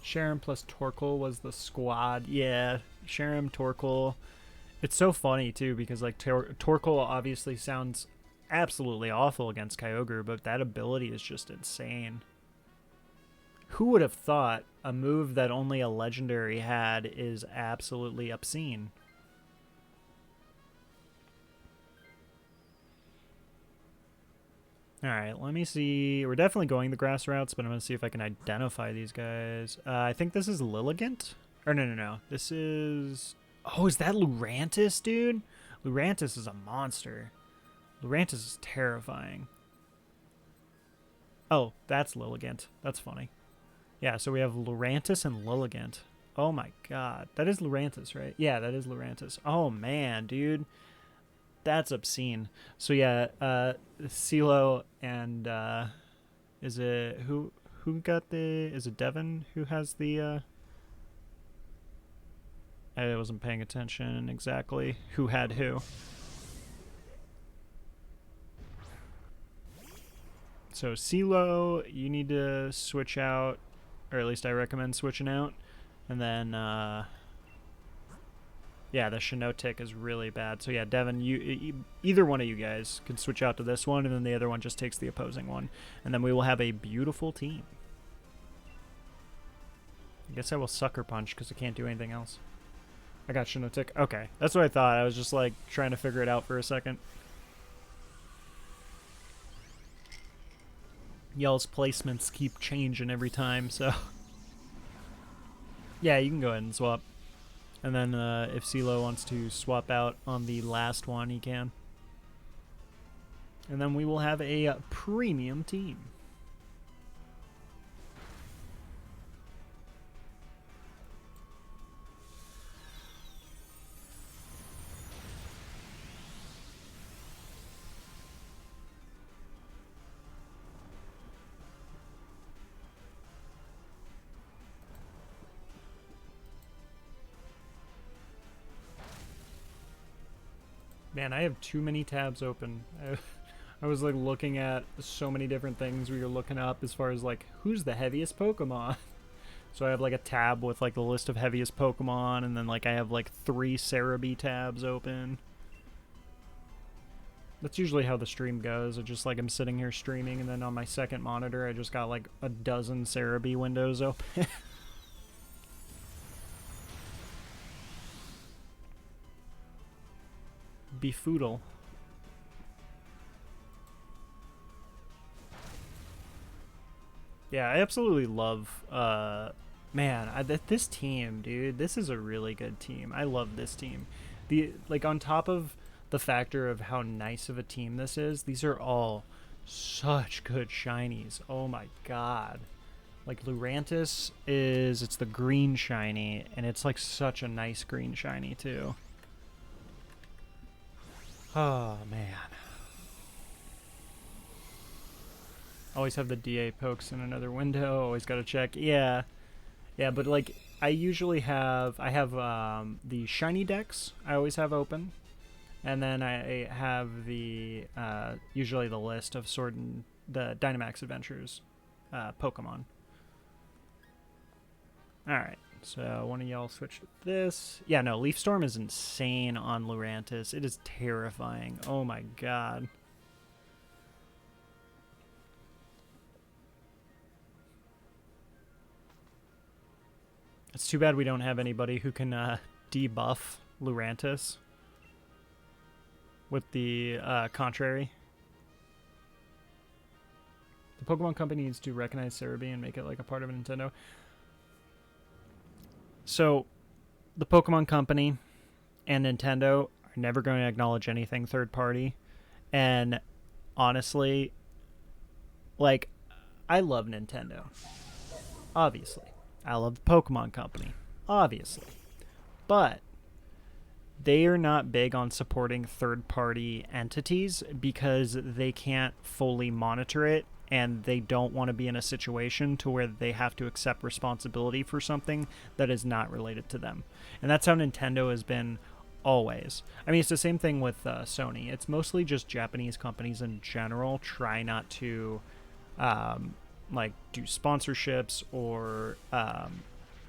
Sharam plus Torkoal was the squad. Yeah, Sharam, Torkoal. It's so funny too, because like Torkoal obviously sounds absolutely awful against Kyogre, but that ability is just insane. Who would have thought a move that only a legendary had is absolutely obscene? Alright, let me see. We're definitely going the grass routes, but I'm going to see if I can identify these guys. I think this is Lilligant. Or no. This is... Oh, is that Lurantis, dude? Lurantis is a monster. Lurantis is terrifying. Oh, that's Lilligant. That's funny. Yeah, so we have Lurantis and Lilligant. Oh my god. That is Lurantis, right? Yeah, that is Lurantis. Oh man, dude. That's obscene. So yeah, CeeLo and is it who got the, is it Devin who has the I wasn't paying attention exactly who had who. So CeeLo, you need to switch out, or at least I recommend switching out. And then, yeah, the Shiinotic is really bad. So yeah, Devin, either one of you guys can switch out to this one, and then the other one just takes the opposing one. And then we will have a beautiful team. I guess I will Sucker Punch, because I can't do anything else. I got Shiinotic. Okay, that's what I thought. I was just, like, trying to figure it out for a second. Y'all's placements keep changing every time, so... Yeah, you can go ahead and swap. And then if CeeLo wants to swap out on the last one, he can. And then we will have a premium team. Man, I have too many tabs open. I was like looking at so many different things we were looking up as far as like who's the heaviest Pokemon. So I have like a tab with like the list of heaviest Pokemon, and then like I have like 3 Cerebi tabs open. That's usually how the stream goes. It's just like I'm sitting here streaming, and then on my second monitor, I just got like a dozen Cerebi windows open. Befoodle. Yeah, I absolutely love, man, this team, dude. This is a really good team. I love this team. Like, on top of the factor of how nice of a team this is, these are all such good shinies. Oh my god. Like, Lurantis it's the green shiny, and it's like such a nice green shiny, too. Oh, man. Always have the DA pokes in another window. Always got to check. Yeah. Yeah, but like I have the shiny decks I always have open. And then I have the usually the list of the Dynamax Adventures Pokemon. Alright, so one of y'all switch to this. Yeah, no, Leaf Storm is insane on Lurantis. It is terrifying. Oh my god. It's too bad we don't have anybody who can debuff Lurantis with the contrary. The Pokemon Company needs to recognize Cerebi and make it like a part of Nintendo. So, the Pokemon Company and Nintendo are never going to acknowledge anything third party. And honestly, like, I love Nintendo. Obviously. I love the Pokemon Company, obviously. But they are not big on supporting third-party entities because they can't fully monitor it, and they don't want to be in a situation to where they have to accept responsibility for something that is not related to them. And that's how Nintendo has been always. I mean, it's the same thing with Sony. It's mostly just Japanese companies in general try not to like do sponsorships or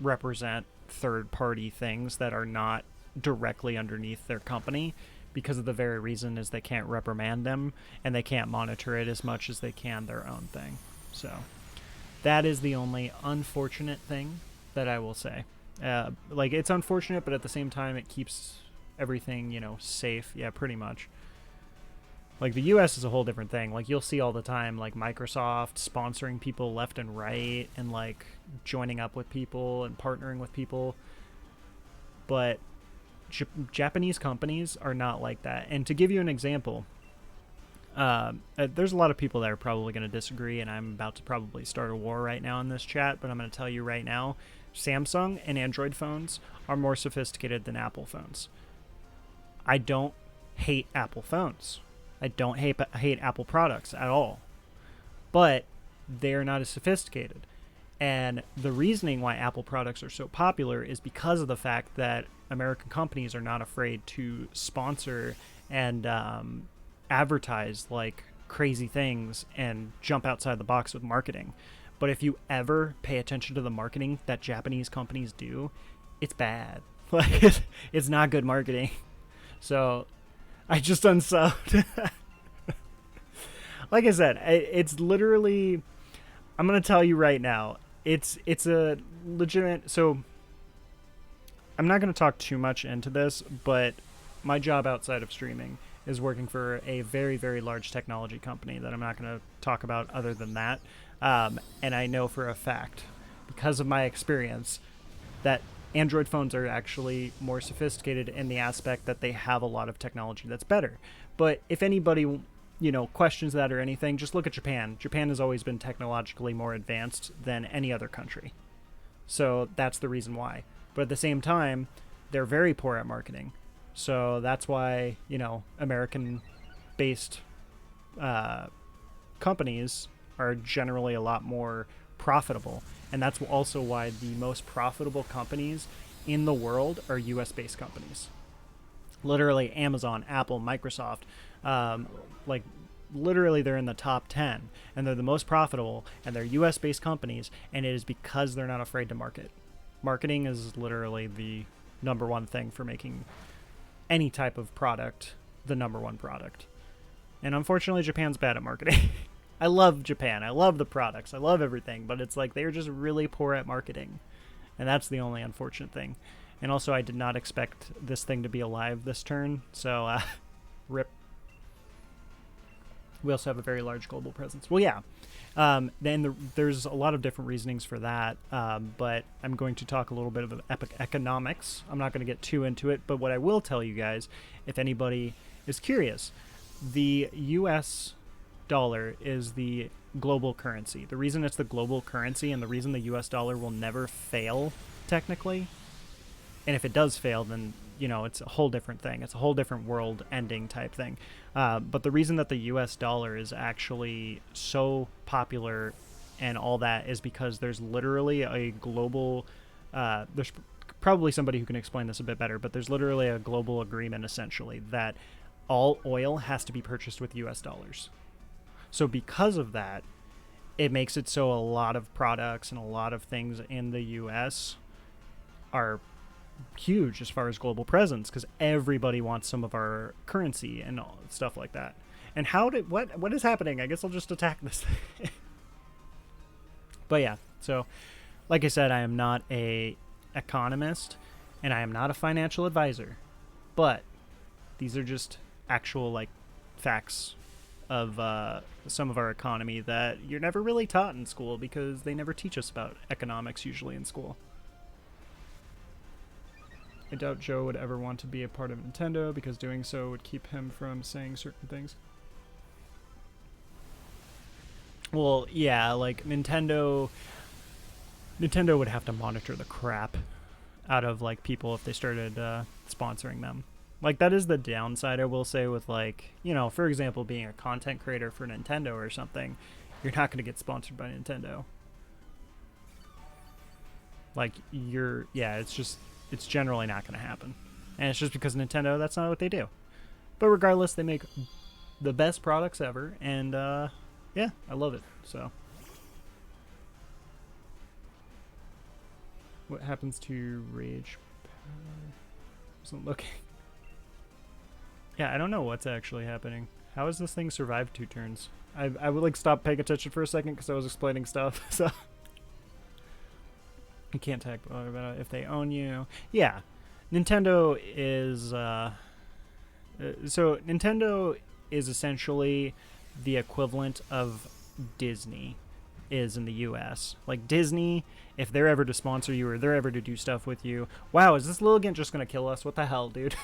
represent third-party things that are not directly underneath their company because of the very reason is they can't reprimand them and they can't monitor it as much as they can their own thing. So that is the only unfortunate thing that I will say. Like, it's unfortunate, but at the same time it keeps everything, you know, safe. Yeah, pretty much. Like, the US is a whole different thing. Like, you'll see all the time, like, Microsoft sponsoring people left and right and, like, joining up with people and partnering with people. But Japanese companies are not like that. And to give you an example, there's a lot of people that are probably going to disagree, and I'm about to probably start a war right now in this chat, but I'm going to tell you right now, Samsung and Android phones are more sophisticated than Apple phones. I don't hate Apple phones. I don't hate Apple products at all. But they're not as sophisticated. And the reasoning why Apple products are so popular is because of the fact that American companies are not afraid to sponsor and advertise like crazy things and jump outside the box with marketing. But if you ever pay attention to the marketing that Japanese companies do, it's bad. Like, it's not good marketing. So I just unsubbed. Like I said, it's literally, I'm going to tell you right now, it's a legitimate, so I'm not going to talk too much into this, but my job outside of streaming is working for a very, very large technology company that I'm not going to talk about other than that. And I know for a fact, because of my experience, that Android phones are actually more sophisticated in the aspect that they have a lot of technology that's better. But if anybody, you know, questions that or anything, just look at Japan. Japan has always been technologically more advanced than any other country. So that's the reason why. But at the same time, they're very poor at marketing. So that's why, you know, American-based companies are generally a lot more profitable. And that's also why the most profitable companies in the world are US-based companies. Literally Amazon, Apple, Microsoft, like literally they're in the top 10 and they're the most profitable and they're US-based companies, and it is because they're not afraid to market. Marketing is literally the number one thing for making any type of product the number one product. And unfortunately, Japan's bad at marketing. I love Japan. I love the products. I love everything. But it's like they're just really poor at marketing. And that's the only unfortunate thing. And also, I did not expect this thing to be alive this turn. So, rip. We also have a very large global presence. Well, yeah. There's a lot of different reasonings for that. But I'm going to talk a little bit of economics. I'm not going to get too into it. But what I will tell you guys, if anybody is curious, the U.S. dollar is the global currency. The reason it's the global currency and the reason the US dollar will never fail, technically, and if it does fail, then, you know, it's a whole different thing. It's a whole different world ending type thing. But the reason that the US dollar is actually so popular and all that is because there's literally a global, there's probably somebody who can explain this a bit better, but there's literally a global agreement, essentially, that all oil has to be purchased with US dollars. So because of that, it makes it so a lot of products and a lot of things in the U.S. are huge as far as global presence because everybody wants some of our currency and all, stuff like that. And what is happening? I guess I'll just attack this thing. But yeah, so like I said, I am not a economist and I am not a financial advisor, but these are just actual like facts of some of our economy that you're never really taught in school because they never teach us about economics usually in school. I doubt Joe would ever want to be a part of Nintendo because doing so would keep him from saying certain things. Well, yeah, like Nintendo would have to monitor the crap out of like people if they started sponsoring them. Like, that is the downside, I will say, with, like, you know, for example, being a content creator for Nintendo or something, you're not going to get sponsored by Nintendo. Like, it's generally not going to happen. And it's just because Nintendo, that's not what they do. But regardless, they make the best products ever, and, yeah, I love it, so. What happens to Rage Power? Wasn't looking. Yeah, I don't know what's actually happening. How has this thing survived 2 turns? I would like stop paying attention for a second because I was explaining stuff. So you can't talk about it if they own you. Yeah, Nintendo is so Nintendo is essentially the equivalent of Disney is in the US. Like Disney, if they're ever to sponsor you or they're ever to do stuff with you, wow, is this Lilligant just gonna kill us? What the hell, dude?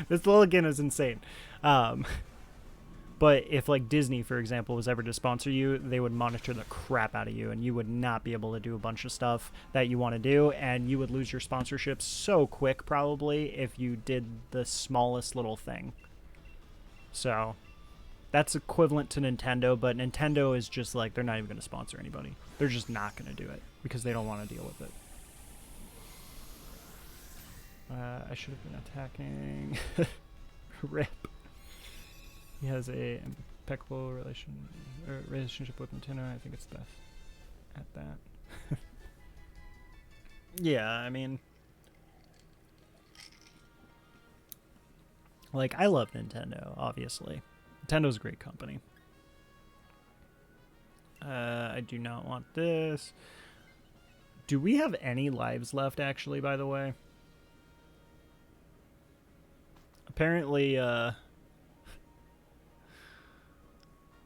This Lilligant is insane. But if like Disney, for example, was ever to sponsor you, they would monitor the crap out of you and you would not be able to do a bunch of stuff that you want to do, and you would lose your sponsorship so quick probably if you did the smallest little thing. So that's equivalent to Nintendo, but Nintendo is just like, they're not even going to sponsor anybody. They're just not going to do it because they don't want to deal with it. I should have been attacking. Rip. He has a impeccable relationship with Nintendo. I think it's best at that. Yeah, I mean, like, I love Nintendo, obviously. Nintendo's a great company. I do not want this. Do we have any lives left, actually, by the way? Apparently,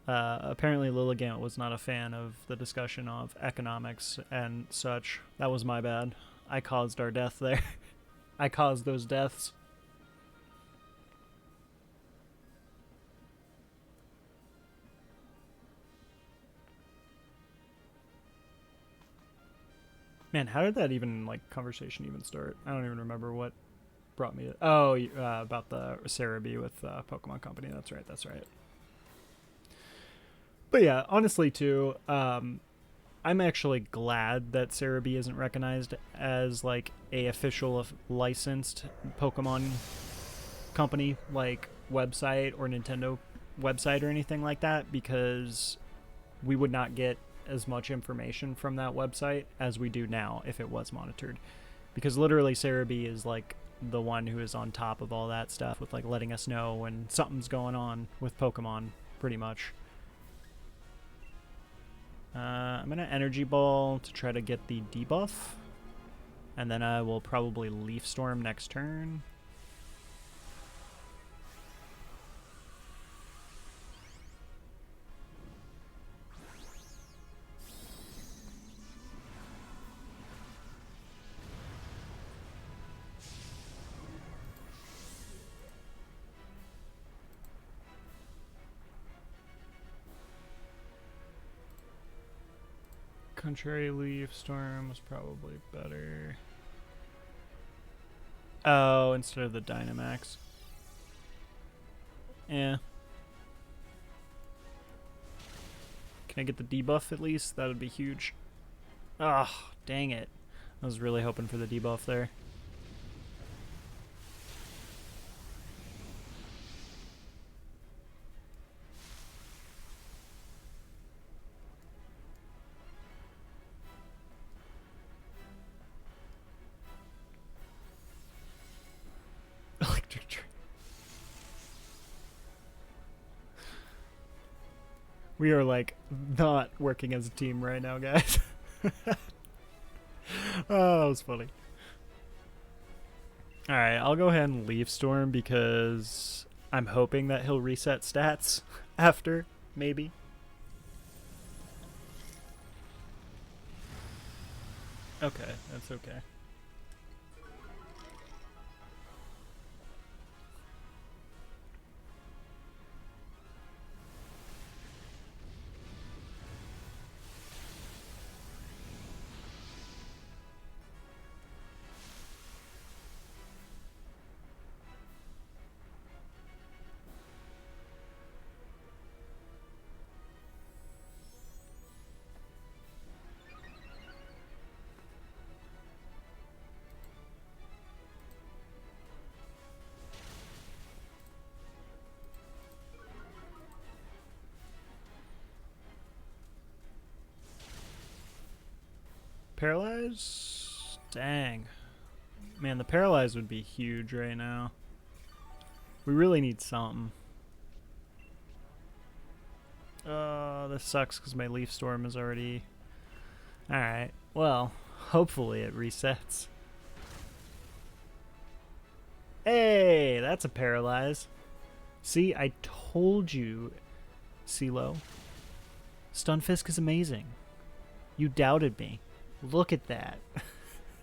apparently Lilligant was not a fan of the discussion of economics and such. That was my bad. I caused our death there. I caused those deaths. Man, how did that even, like, conversation even start? I don't even remember what brought me to... Oh, about the Cerebi with Pokemon Company. That's right, that's right. But yeah, honestly, too, I'm actually glad that Cerebi isn't recognized as, like, a official licensed Pokemon company, like, website or Nintendo website or anything like that, because we would not get as much information from that website as we do now if it was monitored. Because literally Cerebi is, like, the one who is on top of all that stuff with like letting us know when something's going on with Pokemon, pretty much. I'm gonna Energy Ball to try to get the debuff, and then I will probably Leaf Storm next turn. Contrary Leaf Storm was probably better. Oh, instead of the Dynamax. Yeah. Can I get the debuff at least? That would be huge. Oh, dang it. I was really hoping for the debuff there. Electric Tree. We are like not working as a team right now, guys. Oh, that was funny. Alright, I'll go ahead and Leaf Storm because I'm hoping that he'll reset stats after, maybe. Okay, that's okay. Paralyze? Dang. Man, the Paralyze would be huge right now. We really need something. This sucks because my Leaf Storm is already... Alright, well, hopefully it resets. Hey, that's a Paralyze. See, I told you, CeeLo. Stunfisk is amazing. You doubted me. Look at that.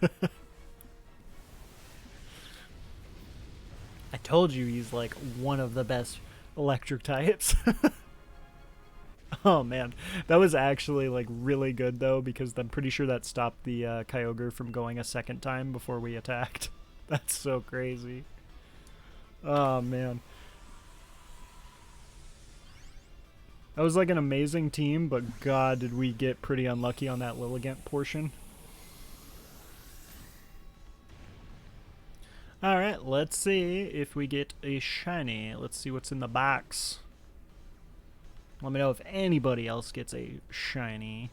I told you he's like one of the best electric types. Oh man, that was actually like really good though, because I'm pretty sure that stopped the Kyogre from going a second time before we attacked. That's so crazy. Oh man. That was like an amazing team, but god did we get pretty unlucky on that Lilligant portion. Alright, let's see if we get a shiny. Let's see what's in the box. Let me know if anybody else gets a shiny.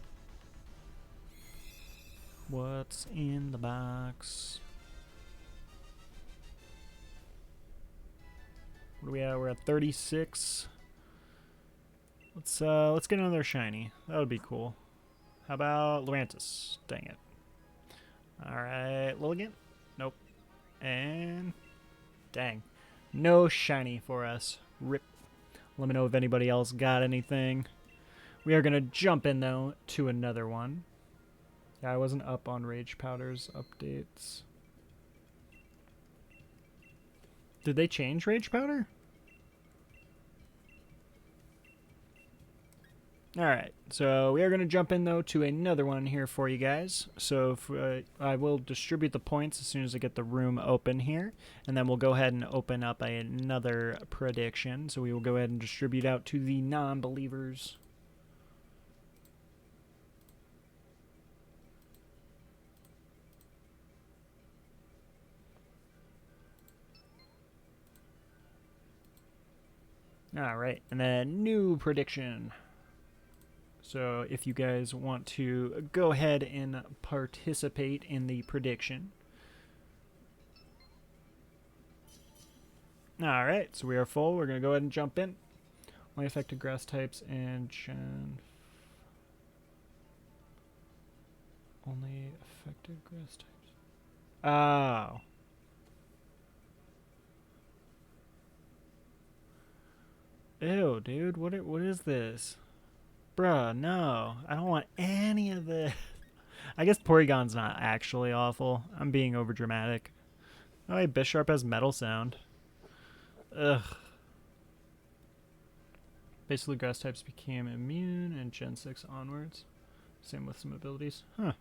What's in the box? What are we at? We're at 36. Let's get another shiny. That would be cool. How about Lurantis? Dang it. Alright, Lilligant? Nope. And dang. No shiny for us. Rip. Let me know if anybody else got anything. We are gonna jump in though to another one. Yeah, I wasn't up on Rage Powder's updates. Did they change Rage Powder? Alright, so we are going to jump in, though, to another one here for you guys. So if, I will distribute the points as soon as I get the room open here, and then we'll go ahead and open up another prediction. So we will go ahead and distribute out to the non-believers. Alright, and then new prediction. So if you guys want to go ahead and participate in the prediction. Alright, so we are full. We're going to go ahead and jump in. Only affected grass types and Gen... Only affected grass types. Oh. Ew, dude. What is this? Bruh, no. I don't want any of this. I guess Porygon's not actually awful. I'm being overdramatic. Oh, hey, Bisharp has Metal Sound. Ugh. Basically, grass types became immune and Gen 6 onwards. Same with some abilities. Huh.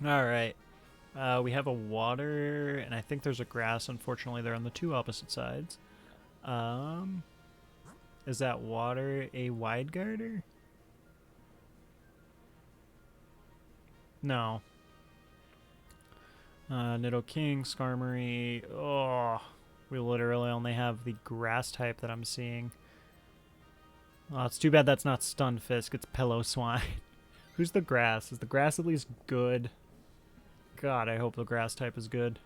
Alright. We have a water, and I think there's a grass. Unfortunately, they're on the two opposite sides. Is that water a wide guarder? No. Nidoking, Skarmory. Oh, we literally only have the grass type that I'm seeing. Oh, it's too bad that's not Stunfisk. It's Pillow-Swine. Who's the grass? Is the grass at least good? God, I hope the grass type is good.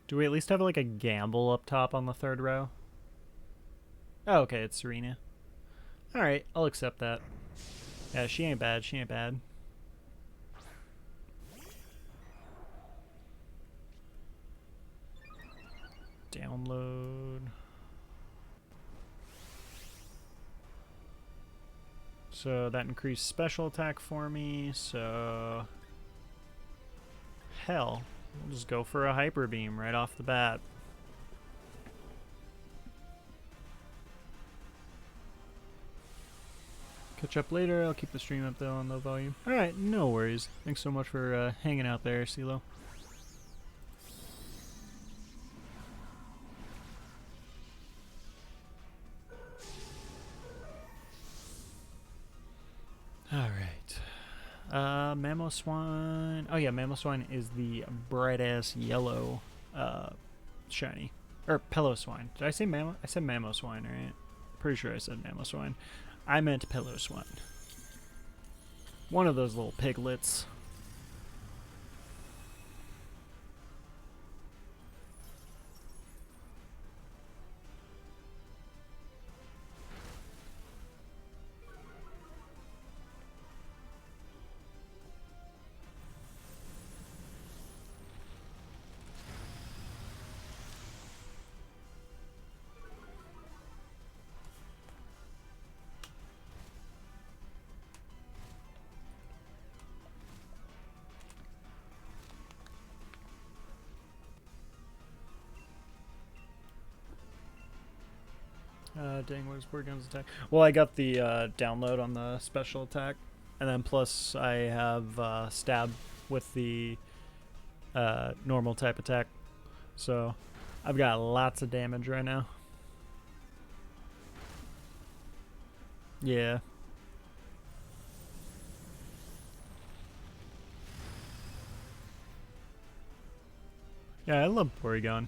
Do we at least have like a gamble up top on the third row? Oh, okay, it's Serena. Alright, I'll accept that. Yeah, she ain't bad, she ain't bad. Download. So that increased special attack for me, so... Hell, we'll just go for a Hyper Beam right off the bat. Catch up later, I'll keep the stream up though on low volume. Alright, no worries. Thanks so much for hanging out there, CeeLo. Alright. Mamoswine. Oh yeah, Mamoswine is the bright ass yellow shiny. Or Pillow-Swine. Did I say Mamo? I said Mamoswine, right? Pretty sure I said Mamoswine. I meant Pillow-Swine. One of those little piglets. Dang, what is Porygon's attack? Well, I got the download on the special attack, and then plus I have stab with the normal type attack. So I've got lots of damage right now. Yeah. Yeah, I love Porygon.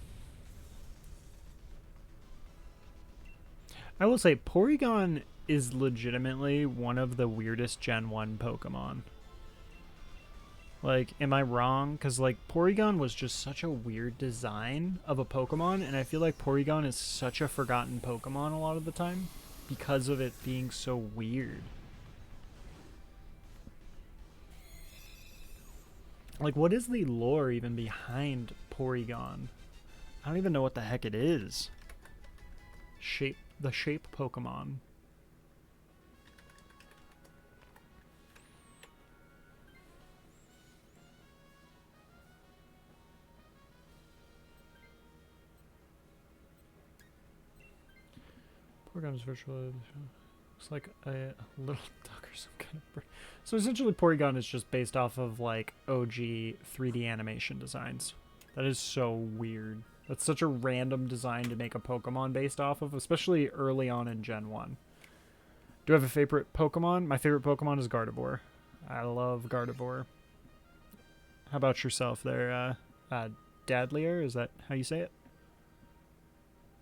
I will say, Porygon is legitimately one of the weirdest Gen 1 Pokemon. Like, am I wrong? Because, like, Porygon was just such a weird design of a Pokemon, and I feel like Porygon is such a forgotten Pokemon a lot of the time because of it being so weird. Like, what is the lore even behind Porygon? I don't even know what the heck it is. The shape Pokemon. Porygon's virtual. Looks like a little duck or some kind of bird. So essentially, Porygon is just based off of like OG 3D animation designs. That is so weird. That's such a random design to make a Pokemon based off of, especially early on in Gen 1. Do I have a favorite Pokemon? My favorite Pokemon is Gardevoir. I love Gardevoir. How about yourself there, Dadlier? Is that how you say it?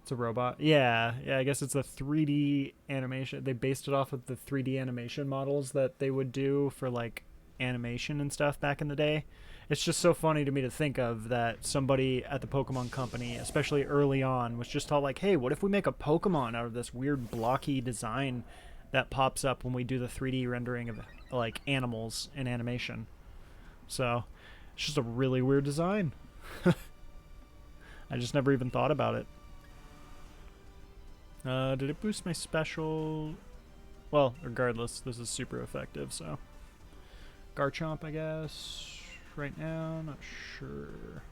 It's a robot. Yeah, I guess it's a 3D animation. They based it off of the 3D animation models that they would do for like animation and stuff back in the day. It's just so funny to me to think of that somebody at the Pokemon Company, especially early on, was just all like, hey, what if we make a Pokemon out of this weird blocky design that pops up when we do the 3D rendering of like animals in animation? So it's just a really weird design. I just never even thought about it. Did it boost my special? Well, regardless, this is super effective, so. Garchomp, I guess. Right now, not sure.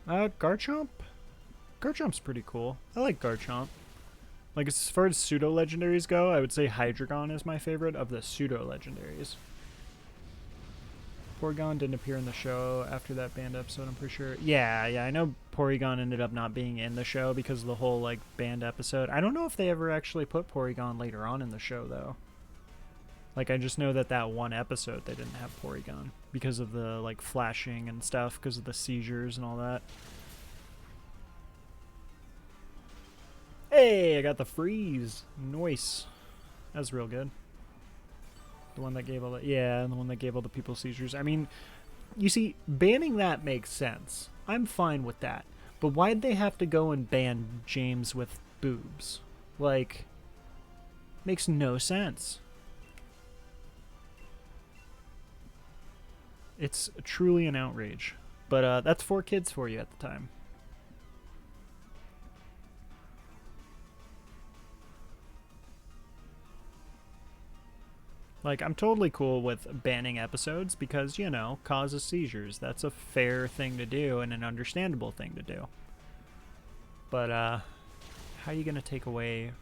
Garchomp? Garchomp's pretty cool. I like Garchomp. Like, as far as pseudo-legendaries go, I would say Hydreigon is my favorite of the pseudo-legendaries. Porygon didn't appear in the show after that banned episode, I'm pretty sure. Yeah, I know Porygon ended up not being in the show because of the whole, like, banned episode. I don't know if they ever actually put Porygon later on in the show, though. Like, I just know that one episode they didn't have Porygon because of the, like, flashing and stuff, because of the seizures and all that. Hey, I got the freeze. Nice. That's real good. The one that gave all the... Yeah, and the one that gave all the people seizures. I mean, you see, banning that makes sense. I'm fine with that. But why'd they have to go and ban James with boobs? Like, makes no sense. It's truly an outrage. But that's 4 kids for you at the time. Like, I'm totally cool with banning episodes because, you know, causes seizures. That's a fair thing to do and an understandable thing to do. But, how are you going to take away...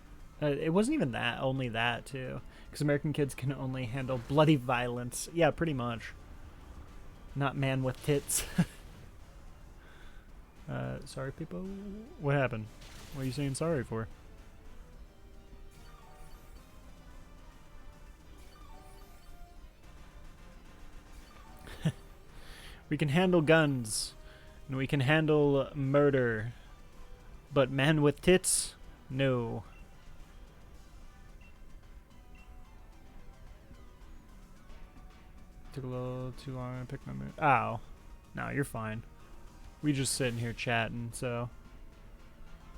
it wasn't even that, only that, too. Because American kids can only handle bloody violence. Yeah, pretty much. Not man with tits. Sorry, people? What happened? What are you saying sorry for? We can handle guns, and we can handle murder, but men with tits, no. Took a little too long to pick my move. Ow. No, you're fine. We just sitting here chatting, so.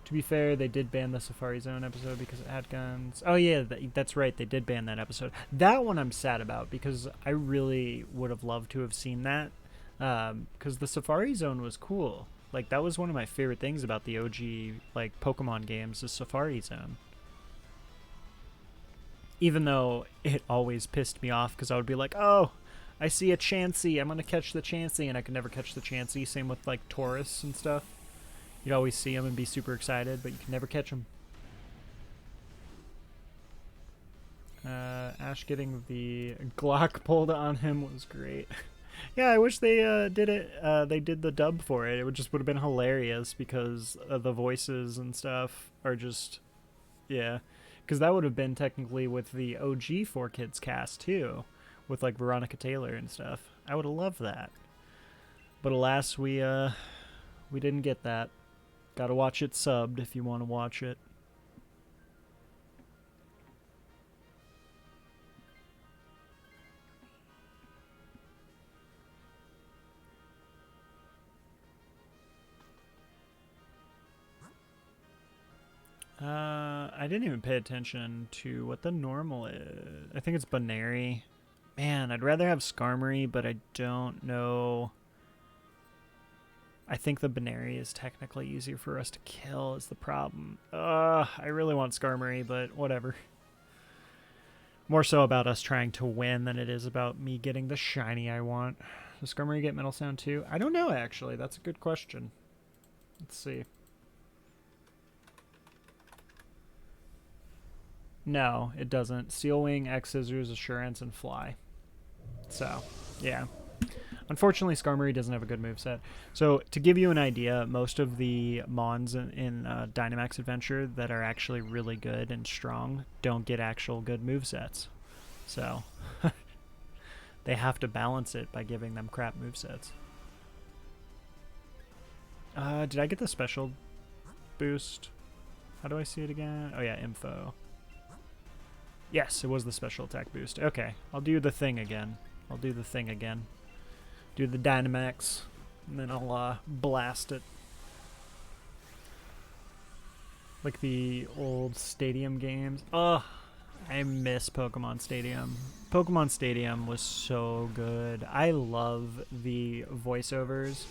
To be fair, they did ban the Safari Zone episode because it had guns. Oh yeah, that's right, they did ban that episode. That one I'm sad about because I really would have loved to have seen that. Because the Safari Zone was cool. Like, that was one of my favorite things about the OG, like, Pokemon games, the Safari Zone. Even though it always pissed me off because I would be like, oh, I see a Chansey, I'm going to catch the Chansey, and I could never catch the Chansey. Same with, like, Taurus and stuff. You'd always see them and be super excited, but you could never catch them. Ash getting the Glock pulled on him was great. Yeah, I wish they did it. They did the dub for it. It would have been hilarious because the voices and stuff are just, yeah. Because that would have been technically with the OG 4Kids cast too, with like Veronica Taylor and stuff. I would have loved that. But alas, we didn't get that. Got to watch it subbed if you want to watch it. I didn't even pay attention to what the normal is. I think it's Banary. Man, I'd rather have Skarmory, but I don't know. I think the Banary is technically easier for us to kill is the problem. I really want Skarmory, but whatever. More so about us trying to win than it is about me getting the shiny I want. Does Skarmory get Metal Sound too? I don't know, actually. That's a good question. Let's see. No, it doesn't. Steel Wing, X Scissors, Assurance, and Fly. So, yeah. Unfortunately, Skarmory doesn't have a good moveset. So to give you an idea, most of the Mons in Dynamax Adventure that are actually really good and strong don't get actual good movesets. So they have to balance it by giving them crap movesets. Did I get the special boost? How do I see it again? Oh yeah, info. Yes, it was the special attack boost. Okay, I'll do the thing again. Do the Dynamax, and then I'll blast it. Like the old Stadium games. Ugh, I miss Pokemon Stadium. Pokemon Stadium was so good. I love the voiceovers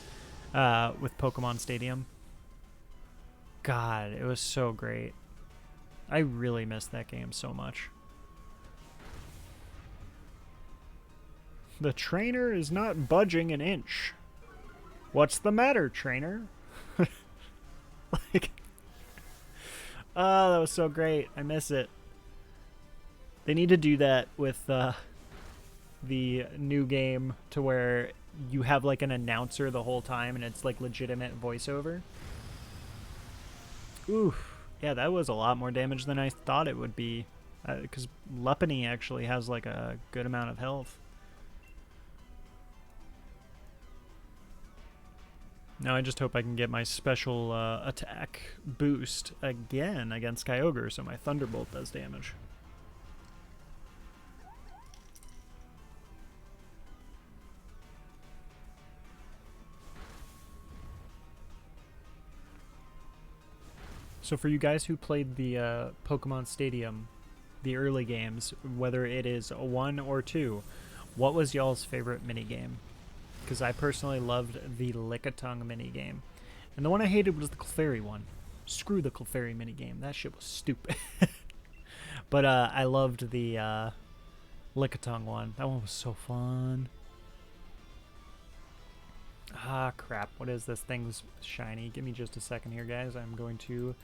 with Pokemon Stadium. God, it was so great. I really miss that game so much. The trainer is not budging an inch. What's the matter, trainer? Like, oh, that was so great. I miss it. They need to do that with the new game to where you have like an announcer the whole time and it's like legitimate voiceover. Oof. Yeah, that was a lot more damage than I thought it would be. Because Lopunny actually has like a good amount of health. Now I just hope I can get my special attack boost again against Kyogre so my Thunderbolt does damage. So for you guys who played the Pokemon Stadium, the early games, whether it is 1 or 2, what was y'all's favorite minigame? Because I personally loved the Lickitung minigame. And the one I hated was the Clefairy one. Screw the Clefairy minigame. That shit was stupid. But I loved the Lickitung one. That one was so fun. Ah, crap. What is this thing's shiny? Give me just a second here, guys. I'm going to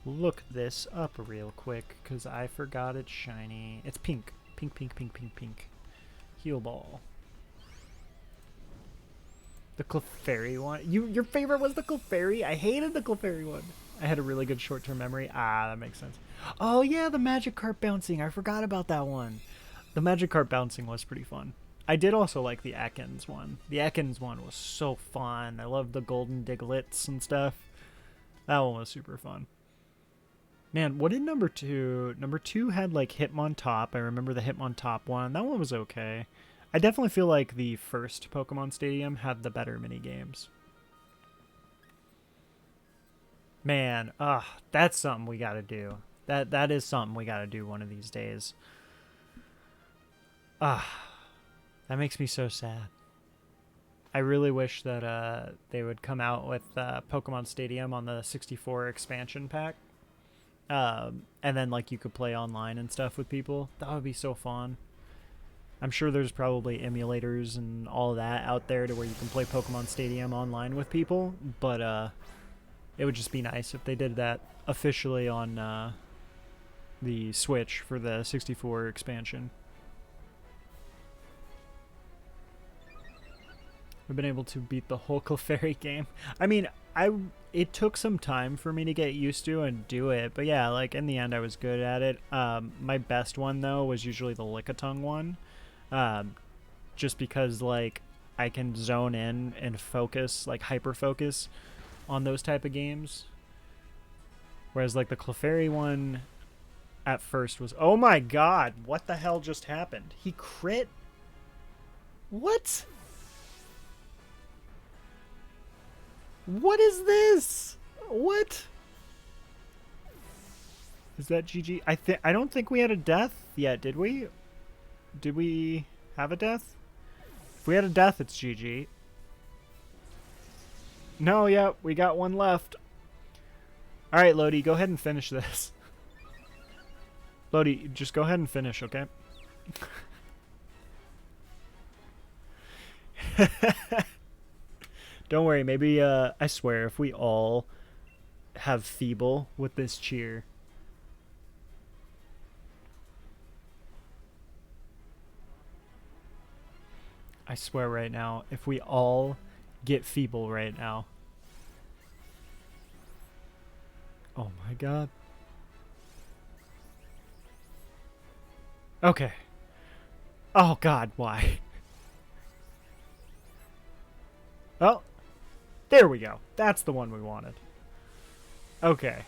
look this up real quick because I forgot it's shiny. It's pink. Pink, pink, pink, pink, pink. Heal Ball. The Clefairy one? Your favorite was the Clefairy? I hated the Clefairy one. I had a really good short-term memory. Ah, that makes sense. Oh, yeah, the Magikarp bouncing. I forgot about that one. The Magikarp bouncing was pretty fun. I did also like the Ekans one. The Ekans one was so fun. I loved the golden Digletts and stuff. That one was super fun. Man, what did number 2? Number 2 had like Hitmontop. I remember the Hitmontop one. That one was okay. I definitely feel like the first Pokemon Stadium had the better mini games. Man, that's something we gotta do. That is something we gotta do one of these days. That makes me so sad. I really wish that they would come out with Pokemon Stadium on the 64 expansion pack. And then like you could play online and stuff with people. That would be so fun. I'm sure there's probably emulators and all of that out there to where you can play Pokemon Stadium online with people, but it would just be nice if they did that officially on the Switch for the 64 expansion. I've been able to beat the whole Clefairy game. I mean, it took some time for me to get used to and do it, but yeah, like in the end I was good at it. My best one though was usually the Lickitung one. Just because like I can zone in and focus, like hyper focus on those type of games. Whereas like the Clefairy one at first was, oh my god, what the hell just happened? He crit? What? What is this? What? Is that GG? I don't think we had a death yet, did we? Did we have a death? If we had a death, it's GG. No, yeah, we got one left. Alright, Lodi, go ahead and finish this. Lodi, just go ahead and finish, okay? Don't worry, maybe, I swear, if we all have Feeble with this cheer. swear right now, if we all get feeble right now. Oh my god. Okay. Oh god, why? Oh, there we go. That's the one we wanted. Okay.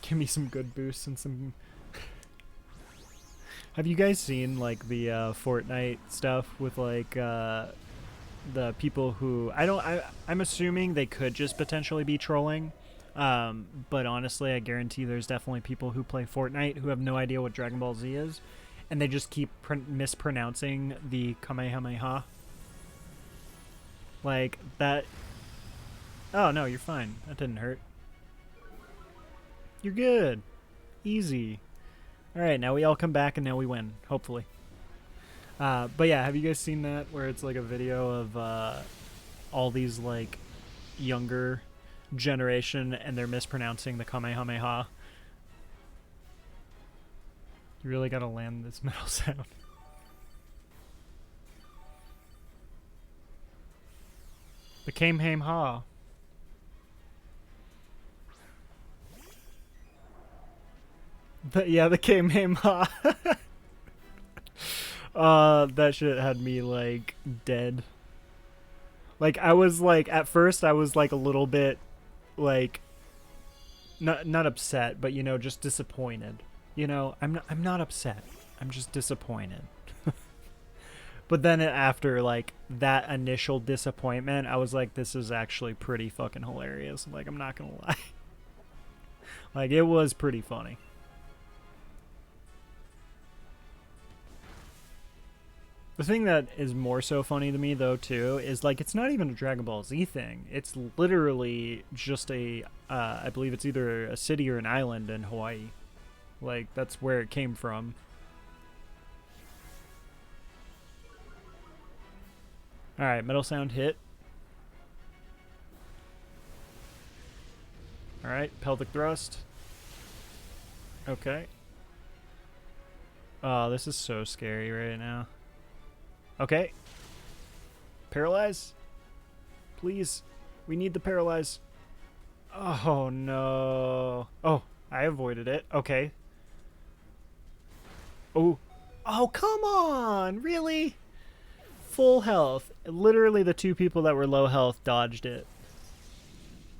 Give me some good boosts and some... Have you guys seen, like, the Fortnite stuff with, like, the people who... I'm assuming they could just potentially be trolling. But honestly, I guarantee there's definitely people who play Fortnite who have no idea what Dragon Ball Z is. And they just keep mispronouncing the Kamehameha. Like, that... Oh, no, you're fine. That didn't hurt. You're good. Easy. Alright, now we all come back and now we win. Hopefully. But yeah, have you guys seen that? Where it's like a video of all these, like, younger generation and they're mispronouncing the Kamehameha. You really gotta land this metal sound. The Kamehameha. Yeah, the Kamehameha. That shit had me, like, dead. Like, I was, like, at first I was, like, a little bit, like, not upset, but, you know, just disappointed. You know, I'm not upset. I'm just disappointed. But then after, like, that initial disappointment, I was like, this is actually pretty fucking hilarious. Like, I'm not gonna lie. Like, it was pretty funny. The thing that is more so funny to me, though, too, is, like, it's not even a Dragon Ball Z thing. It's literally just a, I believe it's either a city or an island in Hawaii. Like, that's where it came from. Alright, metal sound hit. Alright, pelvic thrust. Okay. Oh, this is so scary right now. Okay. Paralyze? Please. We need the paralyze. Oh, no. Oh, I avoided it. Okay. Oh. Oh, come on. Really? Full health. Literally the two people that were low health dodged it.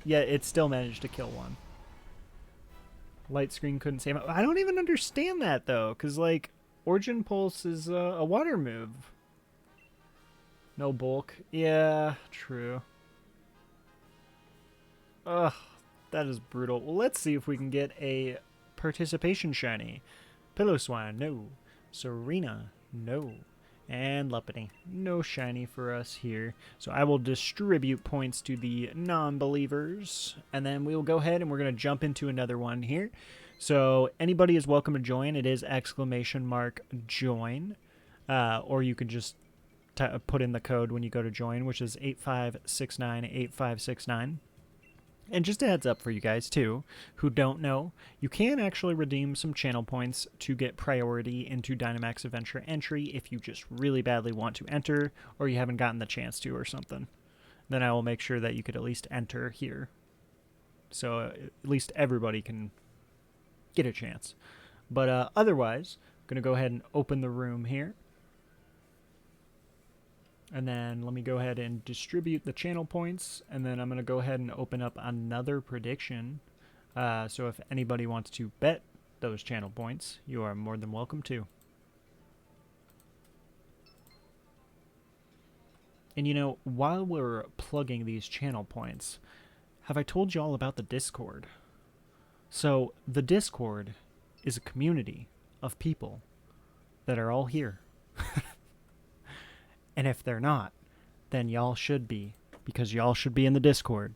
Yet it still managed to kill one. Light screen couldn't save it. I don't even understand that, though. Because, like, Origin Pulse is a water move. No bulk. Yeah, true. Ugh, that is brutal. Well, let's see if we can get a participation shiny. Pillow-swine, no. Serena, no. And Luppity, no shiny for us here. So I will distribute points to the non-believers. And then we will go ahead and we're going to jump into another one here. So anybody is welcome to join. It is !join. Or you can just put in the code when you go to join, which is 85698569. And just a heads up for you guys, too, who don't know, you can actually redeem some channel points to get priority into Dynamax Adventure entry if you just really badly want to enter or you haven't gotten the chance to or something. Then I will make sure that you could at least enter here. So at least everybody can get a chance. But otherwise, I'm going to go ahead and open the room here. And then let me go ahead and distribute the channel points. And then I'm going to go ahead and open up another prediction. So if anybody wants to bet those channel points, you are more than welcome to. And you know, while we're plugging these channel points, have I told you all about the Discord? So the Discord is a community of people that are all here. And if they're not, then y'all should be, because y'all should be in the Discord.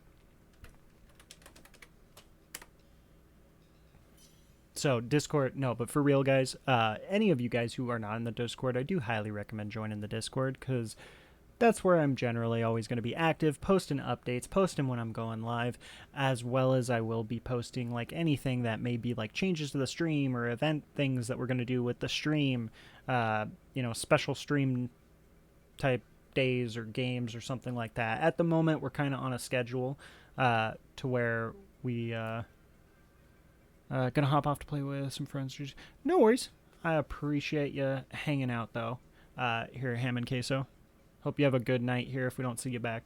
So Discord, no, but for real, guys, any of you guys who are not in the Discord, I do highly recommend joining the Discord, because that's where I'm generally always going to be active, posting updates, posting when I'm going live, as well as I will be posting like anything that may be like changes to the stream or event things that we're going to do with the stream, special stream type days or games or something like that. At the moment, we're kind of on a schedule to where we gonna hop off to play with some friends. No worries. I appreciate you hanging out though. Here at Ham and Queso. Hope you have a good night here if we don't see you back.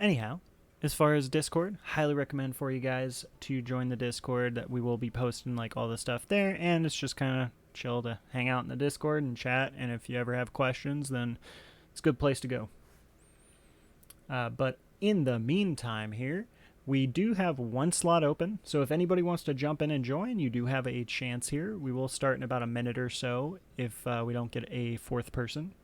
Anyhow, as far as Discord, highly recommend for you guys to join the Discord. That we will be posting like all the stuff there, and it's just kind of chill to hang out in the Discord and chat. And if you ever have questions, then it's a good place to go. But in the meantime here, we do have one slot open, so if anybody wants to jump in and join, you do have a chance here. We will start in about a minute or so if we don't get a fourth person.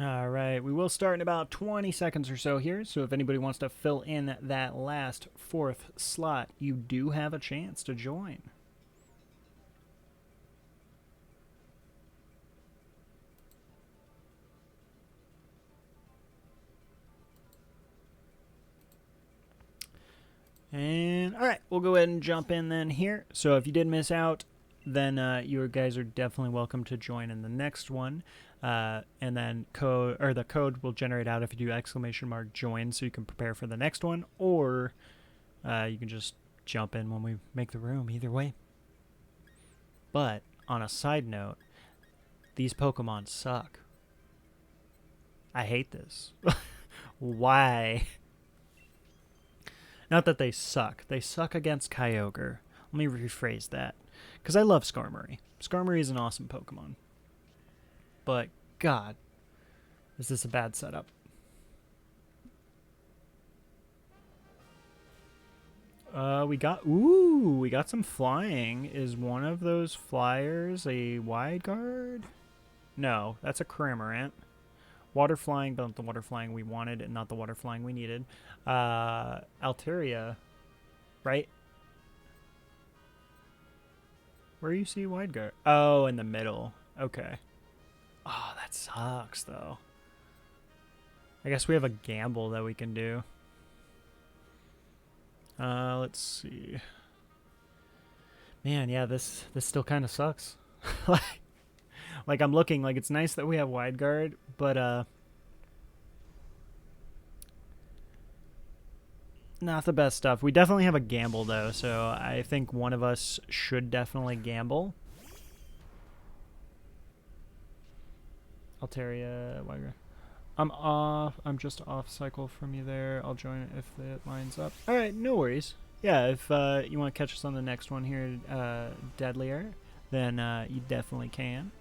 All right, we will start in about 20 seconds or so here, so if anybody wants to fill in that last fourth slot, you do have a chance to join. And all right, we'll go ahead and jump in then here. So if you did miss out, then you guys are definitely welcome to join in the next one. And then the code will generate out if you do !join, so you can prepare for the next one, or you can just jump in when we make the room. Either way. But on a side note, these Pokemon suck. I hate this. Why? Not that they suck. They suck against Kyogre. Let me rephrase that. Because I love Skarmory. Skarmory is an awesome Pokemon. But, God, is this a bad setup? We got some flying. Is one of those flyers a wide guard? No, that's a Cramorant. Water flying, but not the water flying we wanted and not the water flying we needed. Altaria, right? Where you see wide guard? Oh, in the middle. Okay. Oh, that sucks, though. I guess we have a gamble that we can do. Let's see. Man, yeah, this still kind of sucks. Like I'm looking, like it's nice that we have wide guard, but not the best stuff. We definitely have a gamble though, so I think one of us should definitely gamble. Altaria, wide guard. I'm off. I'm just off cycle from you there. I'll join it if it lines up. All right, no worries. Yeah, if you want to catch us on the next one here, Deadlier, then you definitely can.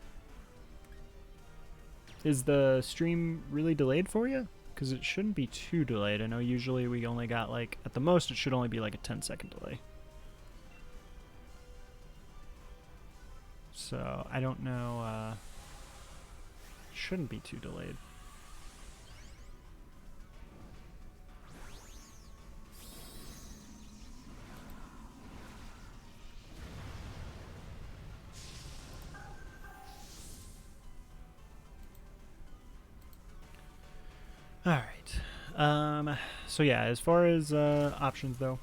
Is the stream really delayed for you? Because it shouldn't be too delayed. I know usually we only got like, at the most it should only be like a 10-second delay. So I don't know, shouldn't be too delayed. Alright, so yeah, as far as options though,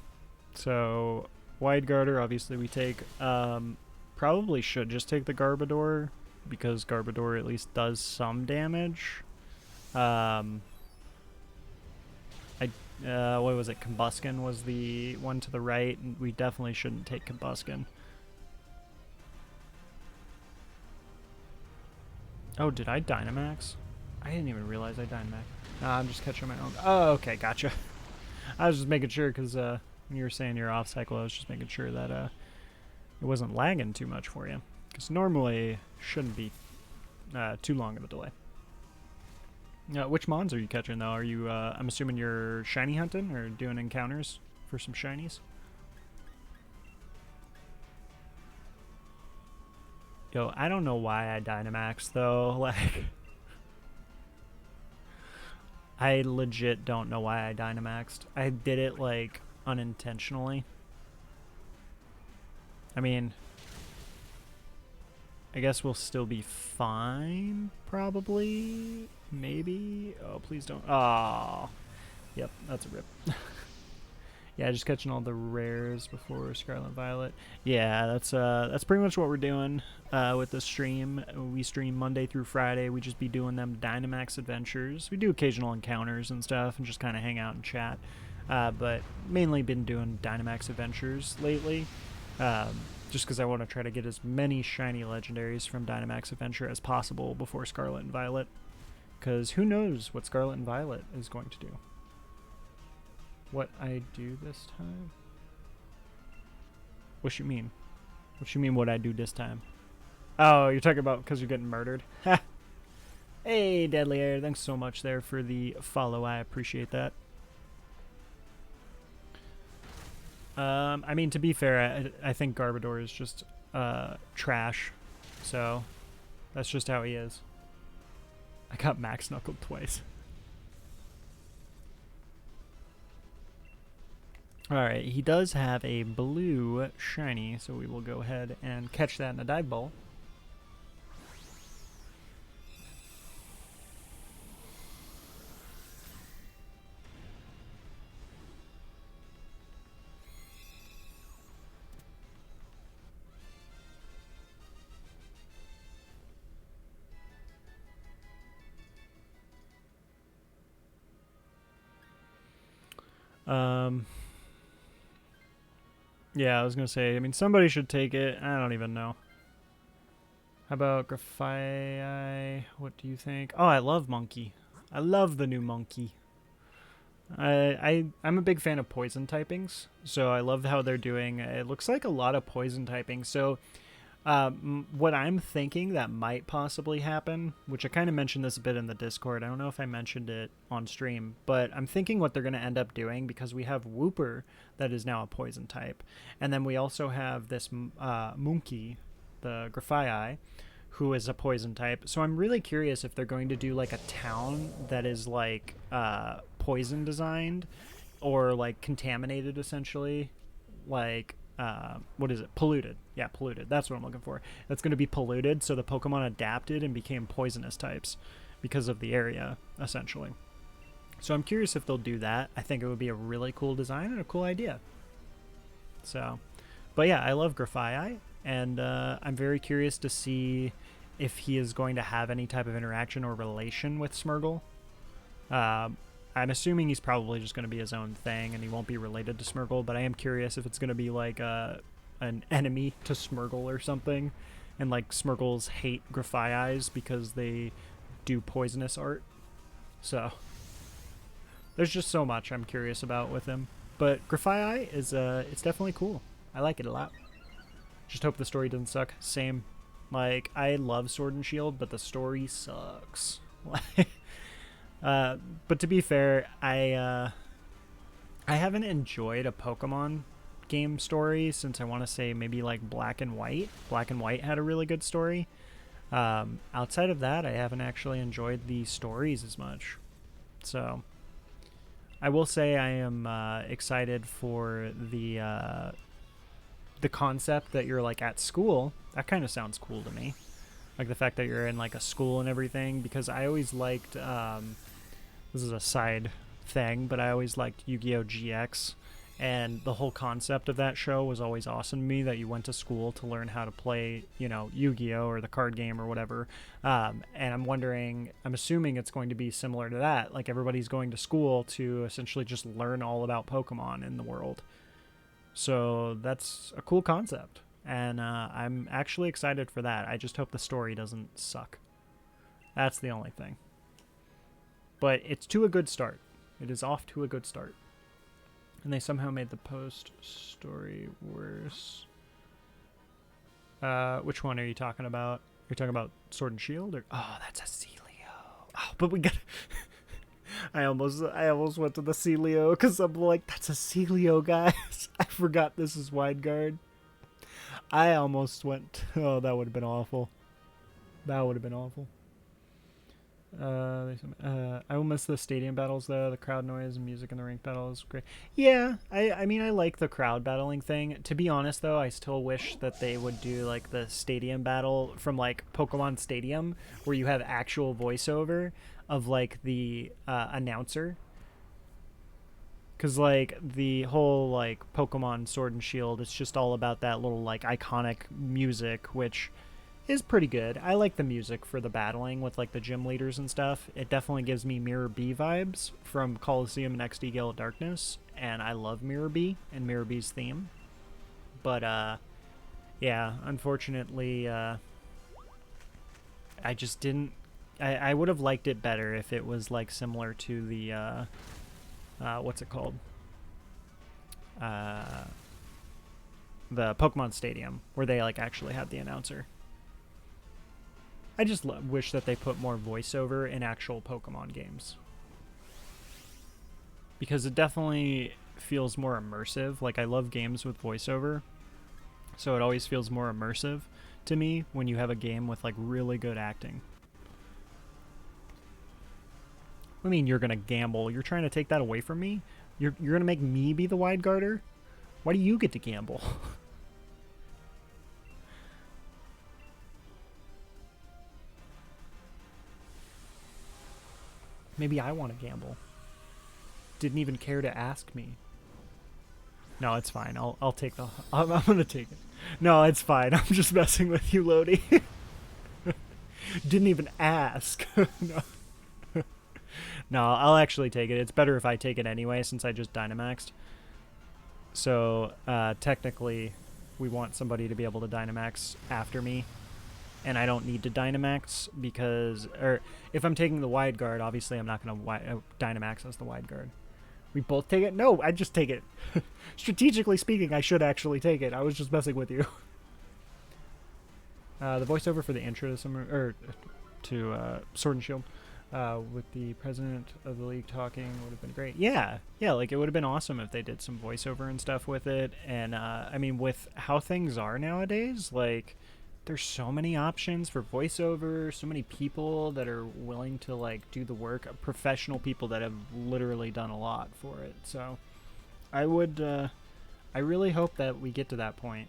so wide guarder, obviously we take, probably should just take the Garbodor, because Garbodor at least does some damage. What was it, Combuskin was the one to the right, and we definitely shouldn't take Combuskin. Oh, did I Dynamax? I didn't even realize I Dynamax. I'm just catching my own. Oh, okay, gotcha. I was just making sure because when you were saying you're off cycle, I was just making sure that it wasn't lagging too much for you. Because normally shouldn't be too long of a delay. Which mons are you catching, though? Are you, I'm assuming you're shiny hunting or doing encounters for some shinies? Yo, I don't know why I Dynamax, though. Like, I legit don't know why I Dynamaxed. I did it, like, unintentionally. I mean, I guess we'll still be fine, probably. Maybe. Oh, please don't. Oh. Yep, that's a rip. Yeah, just catching all the rares before Scarlet Violet. Yeah, that's pretty much what we're doing with the stream. We stream Monday through Friday. We just be doing them Dynamax adventures. We do occasional encounters and stuff and just kind of hang out and chat. But mainly been doing Dynamax adventures lately. Just because I want to try to get as many shiny legendaries from Dynamax Adventure as possible before Scarlet and Violet. Because who knows what Scarlet and Violet is going to do. What I do this time? What you mean? What you mean what I do this time? Oh, you're talking about because you're getting murdered? Hey, Deadly Air, thanks so much there for the follow. I appreciate that. I mean, to be fair, I think Garbodor is just trash. So, that's just how he is. I got Max Knuckled twice. Alright, he does have a blue shiny, so we will go ahead and catch that in a dive ball. Yeah, I was gonna say, I mean, somebody should take it. I don't even know. How about Grafai? What do you think? Oh, I love Monkey. I love the new Monkey. I'm a big fan of poison typings, so I love how they're doing. It looks like a lot of poison typing. So what I'm thinking that might possibly happen, which I kind of mentioned this a bit in the Discord. I don't know if I mentioned it on stream, but I'm thinking what they're going to end up doing, because we have Wooper that is now a poison type. And then we also have this Monkey, the Grafai, who is a poison type. So I'm really curious if they're going to do like a town that is like poison designed or like contaminated, essentially. Like, what is it? Polluted. Yeah, polluted. That's what I'm looking for. That's going to be polluted, so the Pokemon adapted and became poisonous types because of the area, essentially. So I'm curious if they'll do that. I think it would be a really cool design and a cool idea. So, but yeah, I love Grafai, and I'm very curious to see if he is going to have any type of interaction or relation with Smeargle. I'm assuming he's probably just going to be his own thing and he won't be related to Smeargle, but I am curious if it's going to be like an enemy to Smeargle or something, and like Smeargles hate Grafai's because they do poisonous art. So there's just so much I'm curious about with him. But Grafai is it's definitely cool. I like it a lot. Just hope the story doesn't suck. Same. Like, I love Sword and Shield, but the story sucks. But to be fair, I haven't enjoyed a Pokemon game story since I want to say maybe like Black and White. Black and White had a really good story. Outside of that, I haven't actually enjoyed the stories as much. So I will say I am excited for the concept that you're like at school. That kind of sounds cool to me. Like the fact that you're in like a school and everything, because I always liked, this is a side thing, but I always liked Yu-Gi-Oh! GX, and the whole concept of that show was always awesome to me, that you went to school to learn how to play, you know, Yu-Gi-Oh! Or the card game or whatever. And I'm assuming it's going to be similar to that. Like everybody's going to school to essentially just learn all about Pokemon in the world. So that's a cool concept. And I'm actually excited for that. I just hope the story doesn't suck. That's the only thing. But it's to a good start. It is off to a good start. And they somehow made the post story worse. Which one are you talking about? You're talking about Sword and Shield? Or oh, that's a Celio. Oh, but we got. I almost went to the Celio because I'm like, that's a Celio, guys. I forgot this is wide guard. I almost went. Oh, that would have been awful. That would have been awful. I will miss the stadium battles though. The crowd noise and music in the rink battle is great. Yeah, I mean I like the crowd battling thing. To be honest though, I still wish that they would do like the stadium battle from like Pokemon Stadium, where you have actual voiceover of like the announcer. Cause like the whole like Pokemon Sword and Shield, it's just all about that little like iconic music, which is pretty good. I like the music for the battling with like the gym leaders and stuff. It definitely gives me Mirror B vibes from Coliseum and XD Gale of Darkness, and I love Mirror B and Mirror B's theme. But yeah, unfortunately, I just didn't. I would have liked it better if it was like similar to the what's it called? The Pokemon Stadium, where they like actually had the announcer. I just wish that they put more voiceover in actual Pokemon games. Because it definitely feels more immersive. Like, I love games with voiceover, so it always feels more immersive to me when you have a game with, like, really good acting. I mean, you're gonna gamble. You're trying to take that away from me? You're gonna make me be the wide guarder? Why do you get to gamble? Maybe I want to gamble. Didn't even care to ask me. No, it's fine. I'll take the. I'm gonna take it. No, it's fine. I'm just messing with you, Lodi. Didn't even ask. No. No, I'll actually take it. It's better if I take it anyway, since I just Dynamaxed. So technically, we want somebody to be able to Dynamax after me. And I don't need to Dynamax because, or if I'm taking the wide guard, obviously I'm not going to Dynamax as the wide guard. We both take it? No, I just take it. Strategically speaking, I should actually take it. I was just messing with you. The voiceover for the intro to Summer, or to Sword and Shield, with the president of the league talking would have been great. Yeah, like it would have been awesome if they did some voiceover and stuff with it. And I mean, with how things are nowadays, like, there's so many options for voiceover, so many people that are willing to like do the work, professional people that have literally done a lot for it. So I really hope that we get to that point.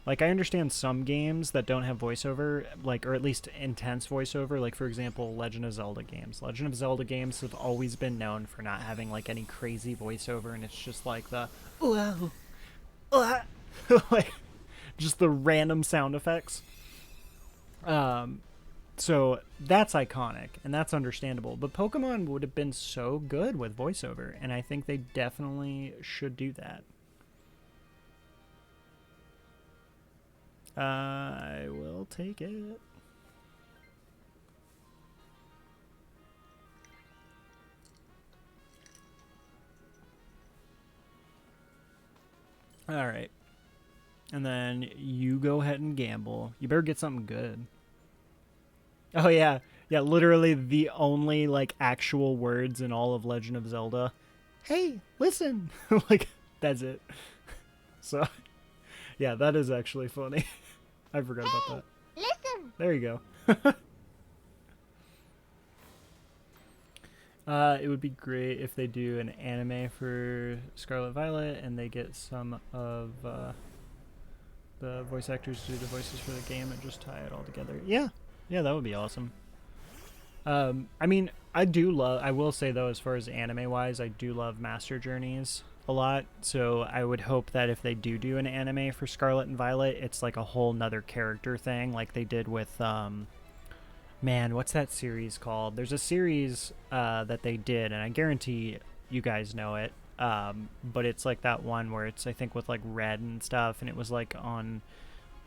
Like, I understand some games that don't have voiceover, like, or at least intense voiceover, like for example Legend of Zelda games. Legend of Zelda games have always been known for not having like any crazy voiceover, and it's just like the like just the random sound effects. So that's iconic, and that's understandable. But Pokemon would have been so good with voiceover, and I think they definitely should do that. I will take it. All right. And then you go ahead and gamble. You better get something good. Oh, yeah. Yeah, literally the only, like, actual words in all of Legend of Zelda. Hey, listen! Like, that's it. So, yeah, that is actually funny. I forgot about that. Listen! There you go. It would be great if they do an anime for Scarlet Violet and they get some of the voice actors to do the voices for the game and just tie it all together. Yeah, that would be awesome. I mean, I will say though, as far as anime wise, I do love Master Journeys a lot, so I would hope that if they do an anime for Scarlet and Violet, it's like a whole nother character thing, like they did with man, what's that series called? There's a series that they did, and I guarantee you guys know it, but it's like that one where it's, I think, with like Red and stuff, and it was like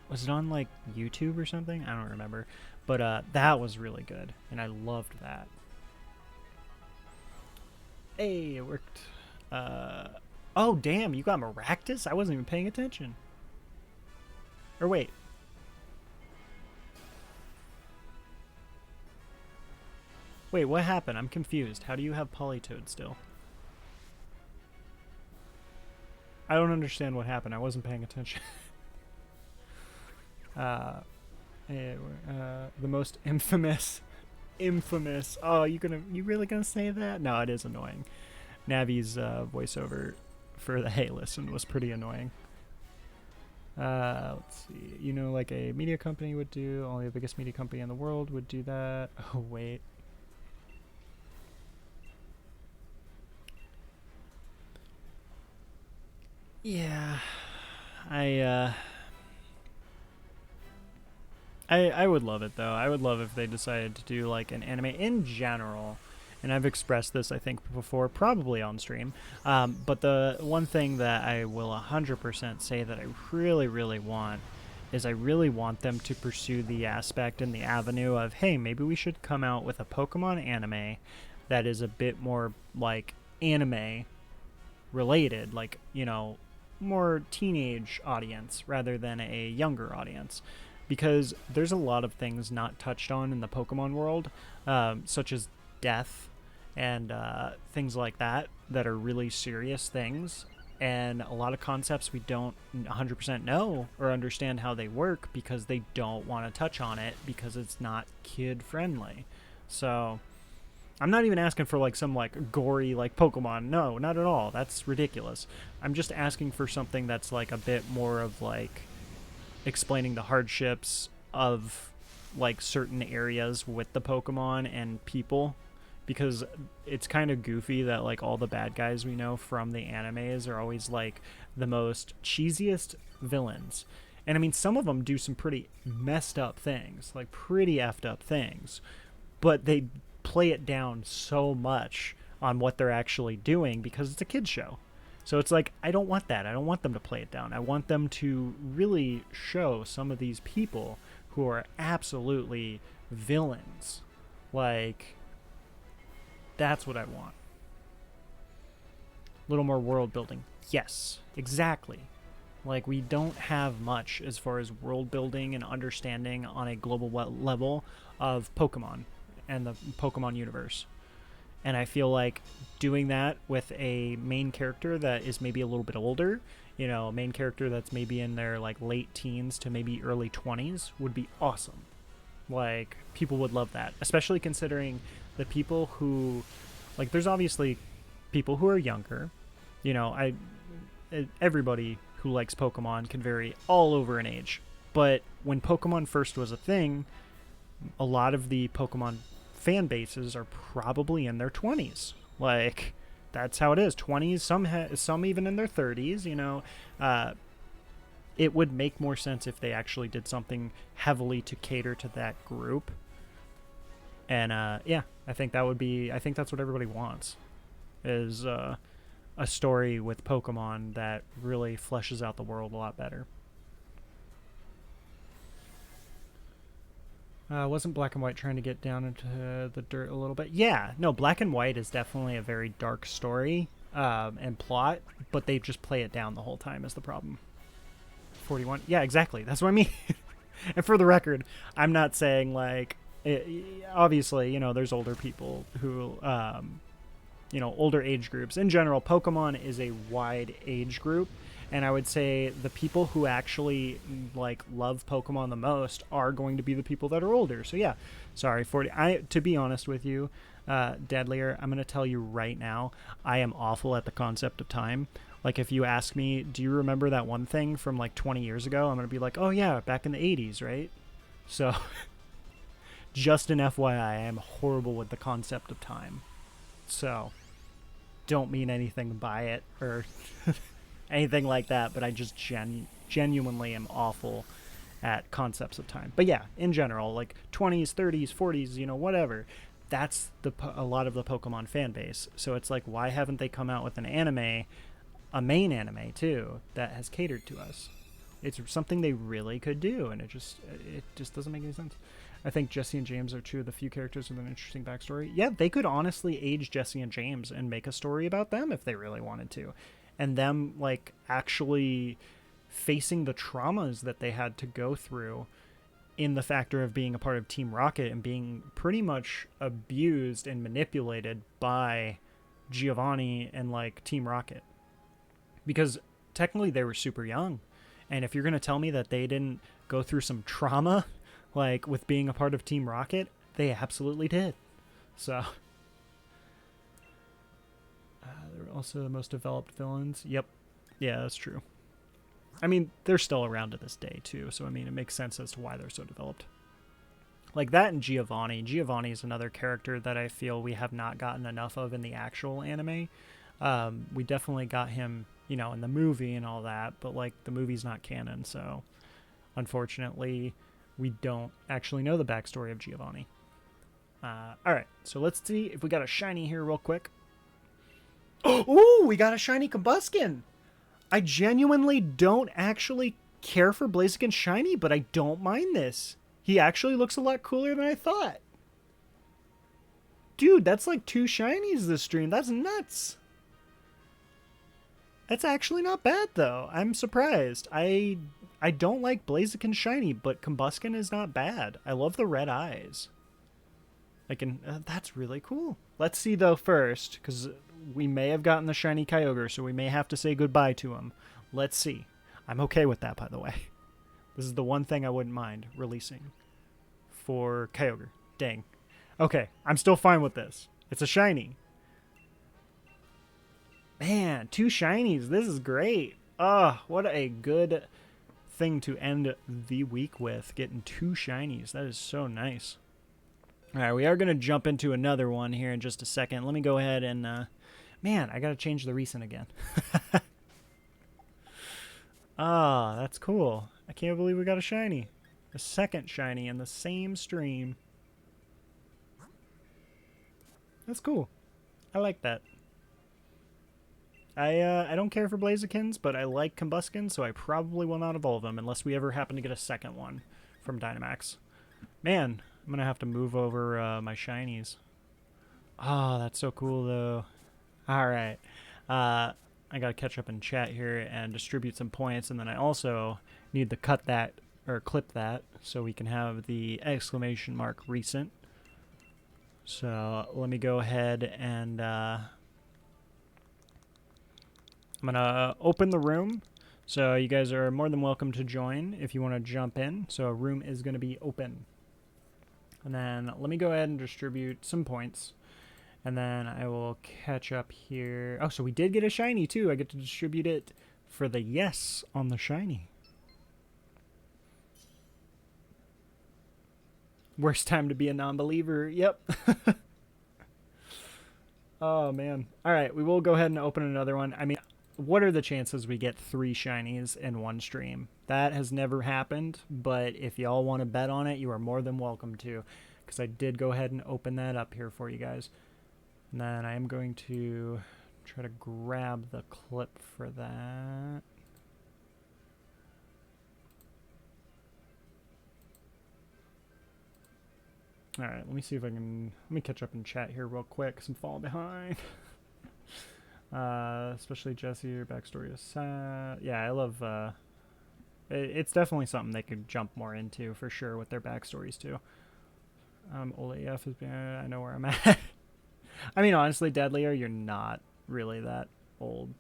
was it on like YouTube or something? I don't remember, but that was really good, and I loved that. Hey, it worked. Oh damn, you got Maractus? I wasn't even paying attention. Or wait. Wait, what happened? I'm confused. How do you have Politoed still? I don't understand what happened. I wasn't paying attention. uh, the most infamous. Oh, you really gonna say that? No, it is annoying. Navi's voiceover for the Hey Listen was pretty annoying. Let's see. You know, like a media company would do. Only the biggest media company in the world would do that. Oh wait. Yeah, I I would love it though. I would love if they decided to do like an anime in general. And I've expressed this, I think, before, probably on stream. But the one thing that I will 100% say that I really, really want is I really want them to pursue the aspect and the avenue of, hey, maybe we should come out with a Pokemon anime that is a bit more like anime related, like, you know, more teenage audience rather than a younger audience. Because there's a lot of things not touched on in the Pokemon world, such as death and things like that are really serious things, and a lot of concepts we don't 100% know or understand how they work because they don't want to touch on it because it's not kid friendly. So I'm not even asking for like some like gory like Pokemon. No, not at all. That's ridiculous. I'm just asking for something that's like a bit more of like explaining the hardships of like certain areas with the Pokemon and people, because it's kind of goofy that like all the bad guys we know from the animes are always like the most cheesiest villains. And I mean, some of them do some pretty messed up things, like pretty effed up things, but they play it down so much on what they're actually doing because it's a kid's show. So it's like, I don't want that. I don't want them to play it down. I want them to really show some of these people who are absolutely villains. Like, that's what I want. A little more world building. Yes, exactly. Like, we don't have much as far as world building and understanding on a global level of Pokemon and the Pokemon universe. And I feel like doing that with a main character that is maybe a little bit older, you know, a main character that's maybe in their like late teens to maybe early 20s would be awesome. Like, people would love that, especially considering the people who, like, there's obviously people who are younger. You know, everybody who likes Pokemon can vary all over in age. But when Pokemon first was a thing, a lot of the Pokemon fan bases are probably in their 20s. Like, that's how it is. 20s, some even in their 30s, you know. It would make more sense if they actually did something heavily to cater to that group. And yeah, I think that's what everybody wants, is a story with Pokemon that really fleshes out the world a lot better. Wasn't Black and White trying to get down into the dirt a little bit? Yeah, no, Black and White is definitely a very dark story and plot, but they just play it down the whole time is the problem. 41? Yeah, exactly. That's what I mean. And for the record, I'm not saying like, obviously, you know, there's older people who, you know, older age groups. In general, Pokemon is a wide age group. And I would say the people who actually like love Pokemon the most are going to be the people that are older. So yeah, sorry, 40. To be honest with you, Deadlier, I'm going to tell you right now, I am awful at the concept of time. Like, if you ask me, do you remember that one thing from like 20 years ago? I'm going to be like, oh yeah, back in the 80s, right? So just an FYI, I am horrible with the concept of time. So don't mean anything by it or anything like that, but I just genuinely am awful at concepts of time. But yeah, in general, like 20s, 30s, 40s, you know, whatever. That's a lot of the Pokemon fan base. So it's like, why haven't they come out with an anime, a main anime too, that has catered to us? It's something they really could do, and it just doesn't make any sense. I think Jesse and James are two of the few characters with an interesting backstory. Yeah, they could honestly age Jesse and James and make a story about them if they really wanted to. And them, like, actually facing the traumas that they had to go through in the factor of being a part of Team Rocket and being pretty much abused and manipulated by Giovanni and like Team Rocket, because technically they were super young. And if you're going to tell me that they didn't go through some trauma like with being a part of Team Rocket, they absolutely did. So they're also the most developed villains. Yep. Yeah, that's true. I mean, they're still around to this day too, so I mean it makes sense as to why they're so developed. Like that and Giovanni. Giovanni is another character that I feel we have not gotten enough of in the actual anime. We definitely got him, you know, in the movie and all that, but like the movie's not canon, so unfortunately we don't actually know the backstory of Giovanni. Alright, so let's see if we got a shiny here real quick. Oh, we got a shiny Combuskin! I genuinely don't actually care for Blaziken's shiny, but I don't mind this. He actually looks a lot cooler than I thought. Dude, that's like 2 shinies this stream. That's nuts. That's actually not bad, though. I'm surprised. I don't like Blaziken shiny, but Combuskin is not bad. I love the red eyes. That's really cool. Let's see, though, first, because we may have gotten the shiny Kyogre, so we may have to say goodbye to him. Let's see. I'm okay with that, by the way. This is the one thing I wouldn't mind releasing for Kyogre. Dang. Okay, I'm still fine with this. It's a shiny. Man, 2 shinies. This is great. What a good thing to end the week with. Getting 2 shinies. That is so nice. Alright, we are going to jump into another one here in just a second. Let me go ahead and... man, I got to change the recent again. That's cool. I can't believe we got a shiny. A second shiny in the same stream. That's cool. I like that. I don't care for Blazikens, but I like Combuskin, so I probably will not evolve them unless we ever happen to get a second one from Dynamax. Man, I'm going to have to move over my shinies. Oh, that's so cool, though. Alright. I got to catch up in chat here and distribute some points, and then I also need to cut that, or clip that, so we can have the exclamation mark recent. So let me go ahead and... I'm going to open the room, so you guys are more than welcome to join if you want to jump in. So a room is going to be open. And then let me go ahead and distribute some points, and then I will catch up here. Oh, so we did get a shiny, too. I get to distribute it for the yes on the shiny. Worst time to be a non-believer. Yep. Oh, man. All right, we will go ahead and open another one. I mean... what are the chances we get 3 shinies in one stream? That has never happened, but if y'all want to bet on it, you are more than welcome to, because I did go ahead and open that up here for you guys. And then I am going to try to grab the clip for that. Alright, let me see if I can... let me catch up in chat here real quick, because I'm falling behind. Especially Jesse, your backstory is sad. Yeah, I love, it's definitely something they could jump more into, for sure, with their backstories, too. Old AF is, I know where I'm at. I mean, honestly, Deadlier, you're not really that old,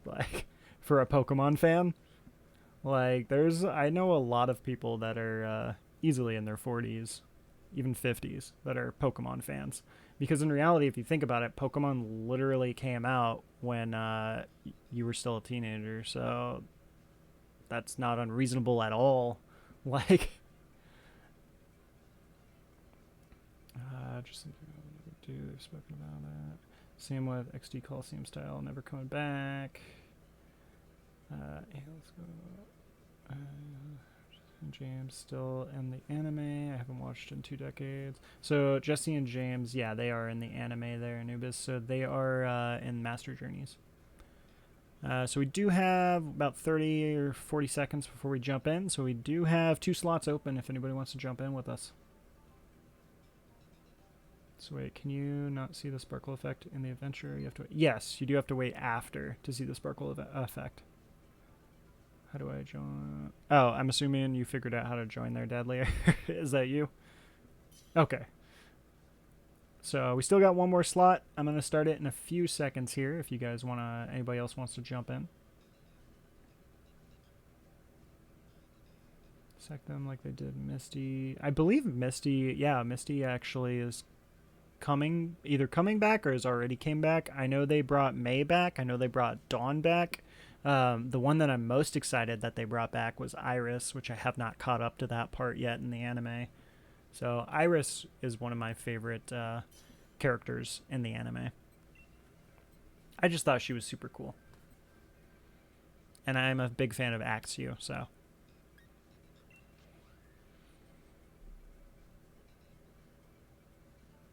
like, for a Pokemon fan. Like, I know a lot of people that are, easily in their 40s, even 50s, that are Pokemon fans. Because in reality, if you think about it, Pokemon literally came out when you were still a teenager, so that's not unreasonable at all. Like, just they've spoken about that. Same with XD Coliseum style, never coming back. Yeah, let's go. James still in the anime. I haven't watched in 2 decades. So Jesse and James, yeah, they are in the anime there, Anubis. So they are in Master Journeys. So we do have about 30 or 40 seconds before we jump in. So we do have 2 slots open if anybody wants to jump in with us. So wait, can you not see the sparkle effect in the adventure? You have to wait. Yes, you do have to wait after to see the sparkle effect. How do I join? Oh, I'm assuming you figured out how to join there, Deadly. Is that you? Okay. So we still got one more slot. I'm going to start it in a few seconds here if you guys want to, anybody else wants to jump in. Sec them like they did Misty. I believe Misty, yeah, Misty actually is either coming back or has already came back. I know they brought May back. I know they brought Dawn back. The one that I'm most excited that they brought back was Iris, which I have not caught up to that part yet in the anime. So Iris is one of my favorite characters in the anime. I just thought she was super cool. And I'm a big fan of Axew, so.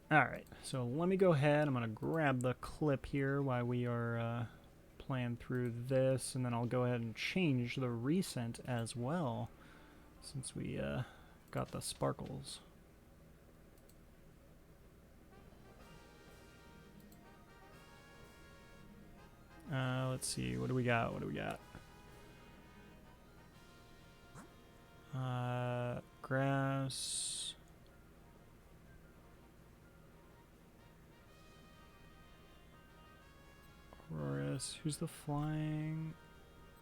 Alright, so let me go ahead. I'm going to grab the clip here while we are playing through this, and then I'll go ahead and change the recent as well, since we got the sparkles. Let's see, what do we got? Grass. Horus. Who's the flying?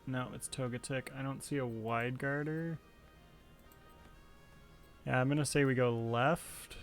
No, it's Togetic. I don't see a wide guarder. Yeah, I'm gonna say we go left.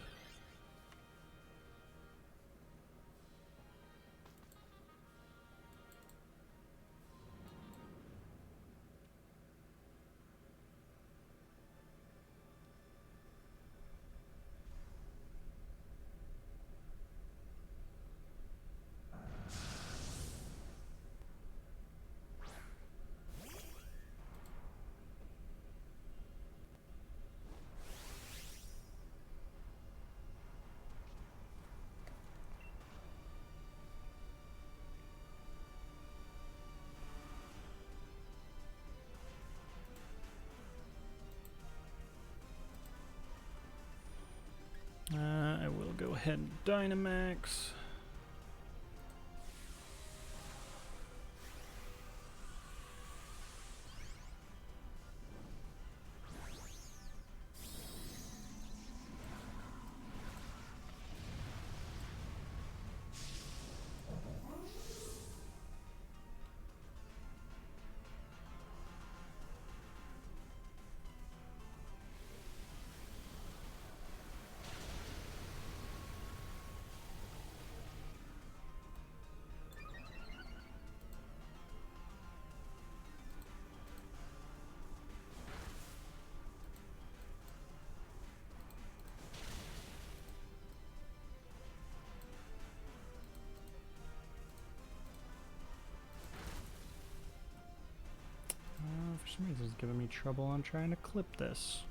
I will go ahead and Dynamax. For some reason it's giving me trouble on trying to clip this.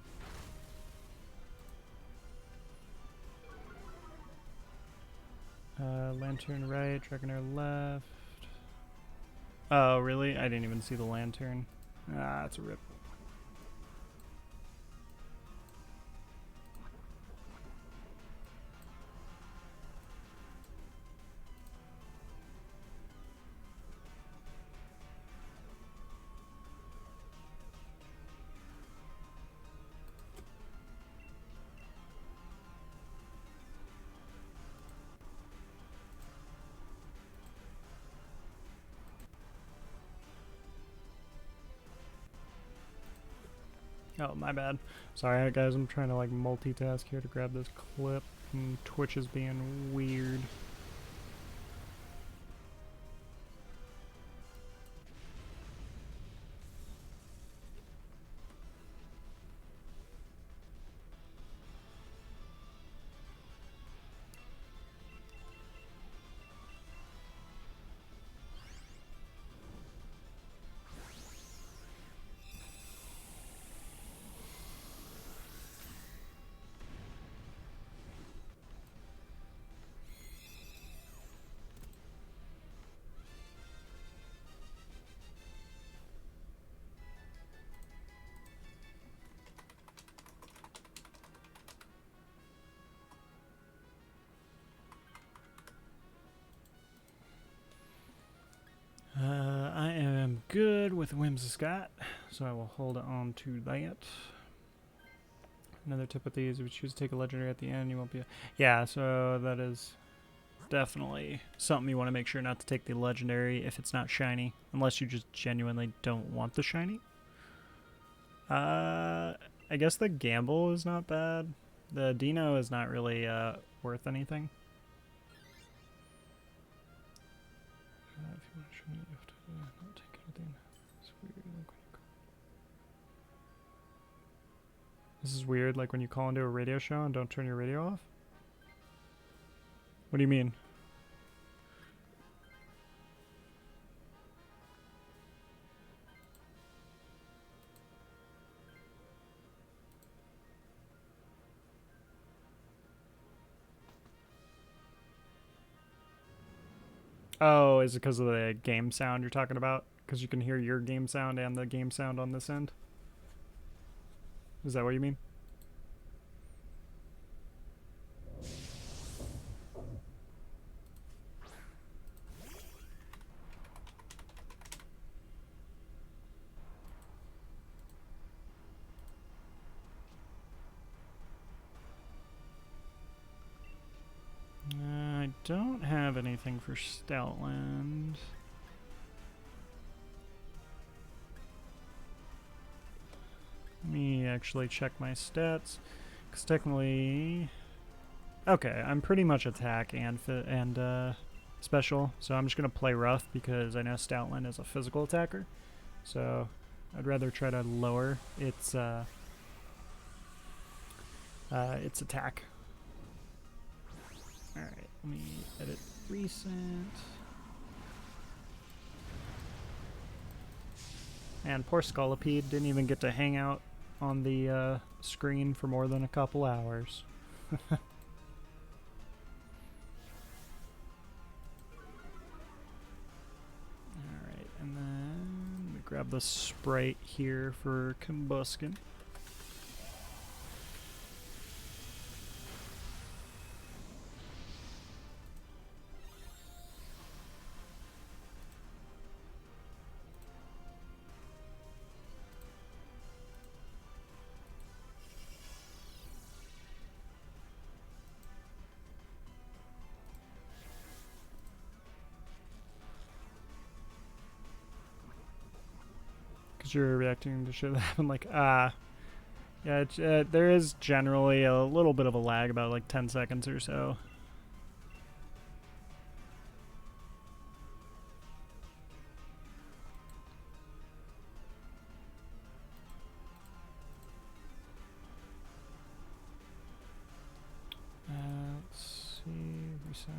Lantern right, Dragonair left. Oh, really? I didn't even see the lantern. Ah, that's a rip. Oh, my bad. Sorry, guys. I'm trying to like multitask here to grab this clip, and Twitch is being weird. with Whimsicott, so I will hold on to that. Another tip with these, if you choose to take a legendary at the end, you won't be... Yeah, so that is definitely something you want to make sure not to take the legendary if it's not shiny, unless you just genuinely don't want the shiny. I guess the gamble is not bad. The Dino is not really worth anything. If you want to show me, you have to not take anything. It's weird. This is weird, like when you call into a radio show and don't turn your radio off? What do you mean? Oh, is it because of the game sound you're talking about? Because you can hear your game sound and the game sound on this end? Is that what you mean? I don't have anything for Stoutland. Let me actually check my stats, because technically, okay, I'm pretty much attack and special, so I'm just gonna play rough because I know Stoutland is a physical attacker, so I'd rather try to lower its attack. All right, let me edit recent. And poor Scolipede didn't even get to hang out on the screen for more than a couple hours. Alright, and then we grab the Sprite here for Combuskin. You're reacting to shit that happened, like, yeah, there is generally a little bit of a lag, about like 10 seconds or so. Let's see, reset.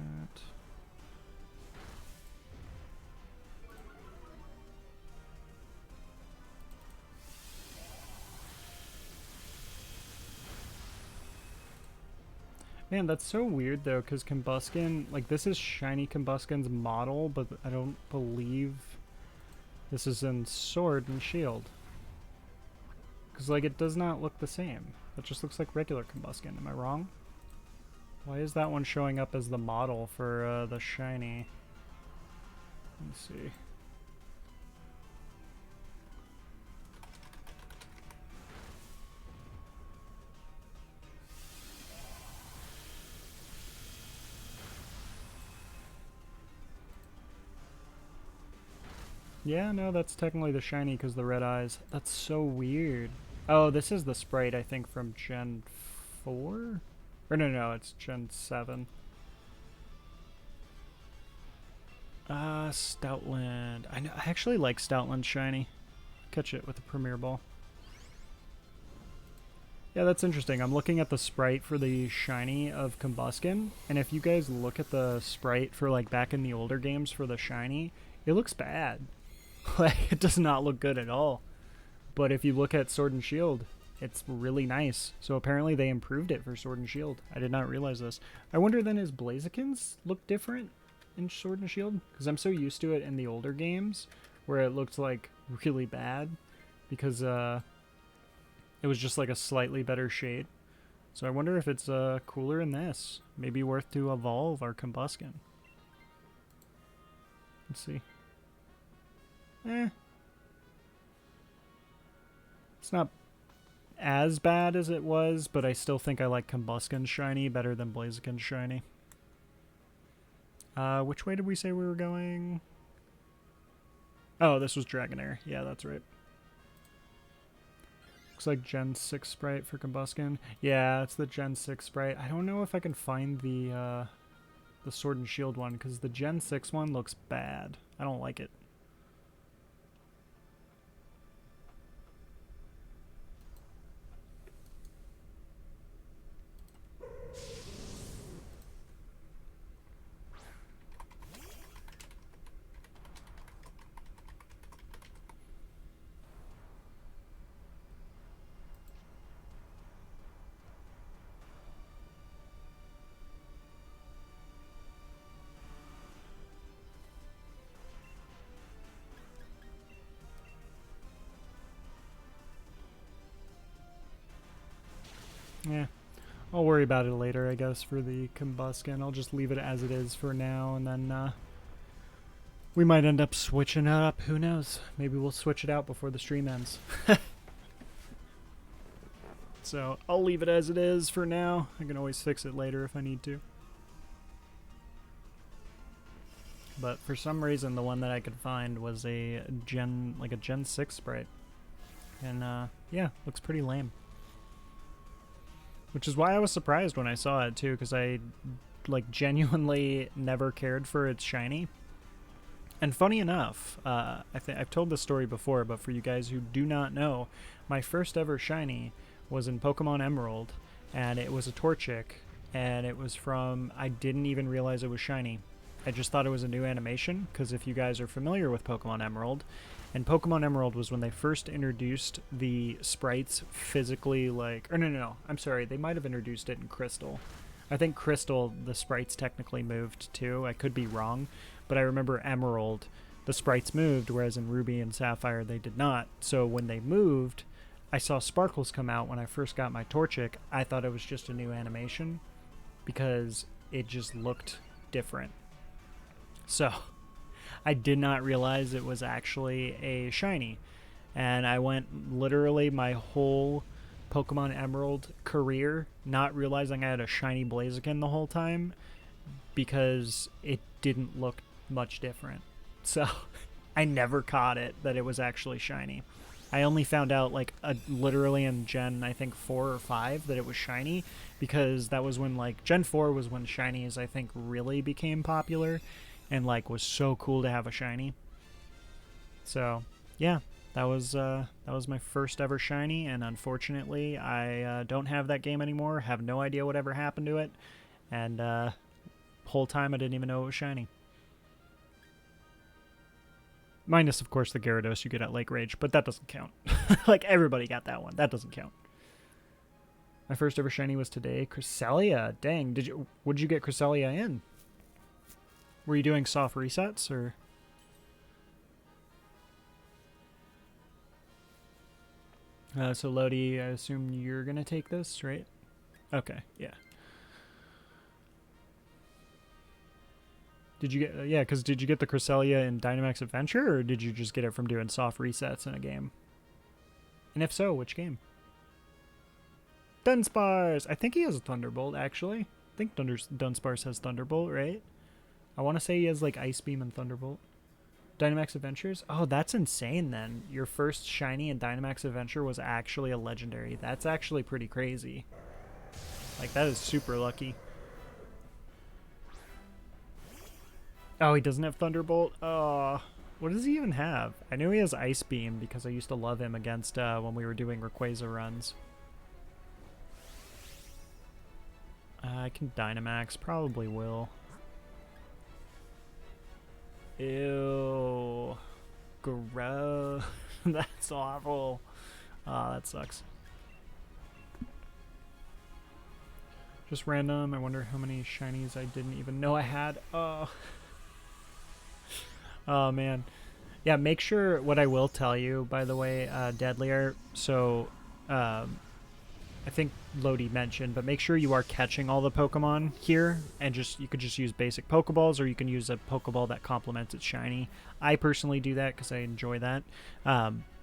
Man, that's so weird though, because Combuskin, like, this is shiny Combuskin's model, but I don't believe this is in Sword and Shield. Because, like, it does not look the same. It just looks like regular Combuskin. Am I wrong? Why is that one showing up as the model for the shiny? Let's see. Yeah, no, that's technically the shiny because the red eyes. That's so weird. Oh, this is the Sprite, I think, from Gen 4? Or no, it's Gen 7. Stoutland. I actually like Stoutland shiny. Catch it with the Premier Ball. Yeah, that's interesting. I'm looking at the Sprite for the shiny of Combuskin, and if you guys look at the Sprite for, like, back in the older games for the shiny, it looks bad. Like, it does not look good at all. But if you look at Sword and Shield, it's really nice. So apparently they improved it for Sword and Shield. I did not realize this. I wonder then, his Blazikins look different in Sword and Shield? Because I'm so used to it in the older games where it looked like really bad because it was just like a slightly better shade. So I wonder if it's cooler in this. Maybe worth to evolve our Combuskin. Let's see. It's not as bad as it was, but I still think I like Combusken's shiny better than Blaziken's shiny. Which way did we say we were going? Oh, this was Dragonair. Yeah, that's right. Looks like Gen 6 sprite for Combusken. Yeah, it's the Gen 6 sprite. I don't know if I can find the Sword and Shield one, because the Gen 6 one looks bad. I don't like it. Yeah, I'll worry about it later, I guess, for the Combusken. I'll just leave it as it is for now, and then we might end up switching it up. Who knows? Maybe we'll switch it out before the stream ends. So I'll leave it as it is for now. I can always fix it later if I need to. But for some reason, the one that I could find was a Gen 6 sprite. And yeah, looks pretty lame. Which is why I was surprised when I saw it too, because I like genuinely never cared for its shiny. And funny enough, I've told this story before, but for you guys who do not know, my first ever shiny was in Pokemon Emerald, and it was a Torchic, and it was from, I didn't even realize it was shiny. I just thought it was a new animation, because if you guys are familiar with Pokemon Emerald, and Pokemon Emerald was when they first introduced the sprites physically, like, or no, I'm sorry, they might have introduced it in Crystal. I think Crystal, the sprites technically moved too. I could be wrong, but I remember Emerald, the sprites moved, whereas in Ruby and Sapphire they did not. So when they moved, I saw Sparkles come out when I first got my Torchic. I thought it was just a new animation because it just looked different. So I did not realize it was actually a shiny. And I went literally my whole Pokemon Emerald career not realizing I had a shiny Blaziken the whole time because it didn't look much different. So I never caught it that it was actually shiny. I only found out like literally in Gen, I think 4 or 5 that it was shiny, because that was when like Gen 4 was when shinies I think really became popular and like was so cool to have a shiny. So yeah, that was my first ever shiny, and unfortunately I don't have that game anymore. Have no idea what ever happened to it, and whole time I didn't even know it was shiny. Minus, of course, the Gyarados you get at Lake Rage, but that doesn't count. Like, everybody got that one. That doesn't count. My first ever shiny was today. Cresselia. Dang. What'd you get Cresselia in? Were you doing soft resets, or? So, Lodi, I assume you're going to take this, right? Okay, yeah. Did you get, yeah, because did you get the Cresselia in Dynamax Adventure, or did you just get it from doing soft resets in a game? And if so, which game? Dunsparce! I think he has a Thunderbolt, actually. I think Dunsparce has Thunderbolt, right? I want to say he has, like, Ice Beam and Thunderbolt. Dynamax Adventures? Oh, that's insane, then. Your first shiny in Dynamax Adventure was actually a legendary. That's actually pretty crazy. Like, that is super lucky. Oh, he doesn't have Thunderbolt? Oh, what does he even have? I knew he has Ice Beam because I used to love him against when we were doing Rayquaza runs. I can Dynamax. Probably will. Ew. Gross. That's awful. Oh, that sucks. Just random. I wonder how many shinies I didn't even know I had. Oh. Oh, man. Yeah, make sure, what I will tell you, by the way, Deadlier, so, I think Lodi mentioned, but make sure you are catching all the Pokemon here, and you could just use basic Pokeballs, or you can use a Pokeball that complements its shiny. I personally do that because I enjoy that.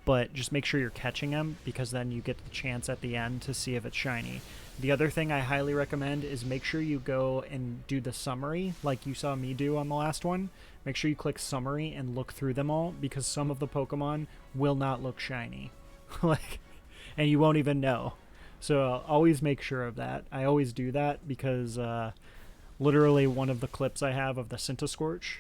but just make sure you're catching them because then you get the chance at the end to see if it's shiny. The other thing I highly recommend is make sure you go and do the summary like you saw me do on the last one. Make sure you click summary and look through them all because some of the Pokemon will not look shiny. Like, and you won't even know. So always make sure of that. I always do that because literally one of the clips I have of the Scintiscorch,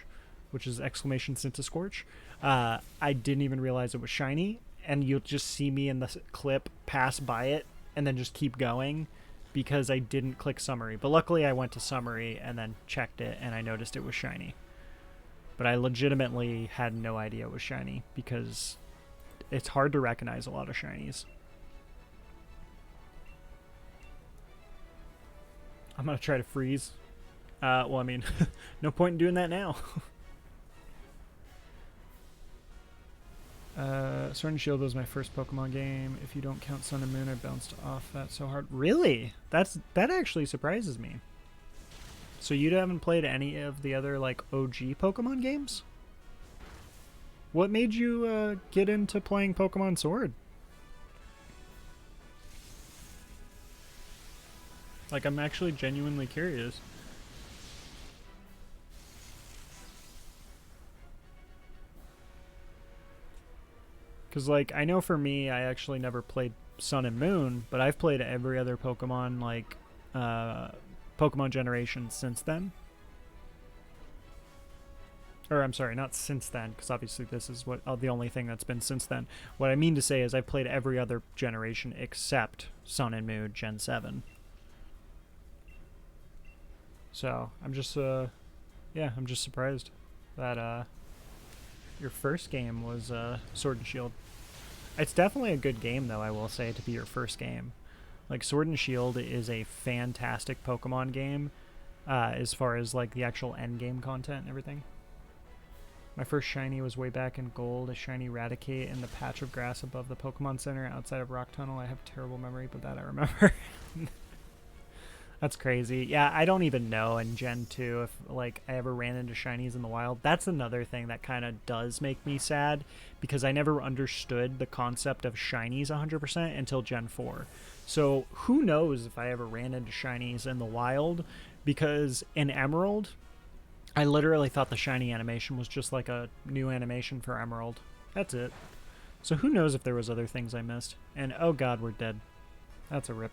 which is exclamation Scintiscorch, I didn't even realize it was shiny, and you'll just see me in the clip pass by it and then just keep going because I didn't click summary. But luckily I went to summary and then checked it and I noticed it was shiny. But I legitimately had no idea it was shiny because it's hard to recognize a lot of shinies. I'm going to try to freeze. Well, I mean, no point in doing that now. Sword and Shield was my first Pokemon game. If you don't count Sun and Moon, I bounced off that so hard. Really? That actually surprises me. So you haven't played any of the other like OG Pokemon games? What made you get into playing Pokemon Sword? Like, I'm actually genuinely curious. Because, like, I know for me, I actually never played Sun and Moon, but I've played every other Pokemon, like, Pokemon generation since then. Or, I'm sorry, not since then, because obviously this is what the only thing that's been since then. What I mean to say is I've played every other generation except Sun and Moon Gen 7. So, I'm just, yeah, I'm just surprised that, your first game was, Sword and Shield. It's definitely a good game, though, I will say, to be your first game. Like, Sword and Shield is a fantastic Pokemon game, as far as, like, the actual endgame content and everything. My first shiny was way back in Gold, a shiny Raticate in the patch of grass above the Pokemon Center outside of Rock Tunnel. I have terrible memory, but that I remember. That's crazy. Yeah, I don't even know in Gen 2 if, like, I ever ran into shinies in the wild. That's another thing that kind of does make me sad, because I never understood the concept of shinies 100% until Gen 4. So who knows if I ever ran into shinies in the wild, because in Emerald, I literally thought the shiny animation was just like a new animation for Emerald. That's it. So who knows if there was other things I missed. And oh god, we're dead. That's a rip.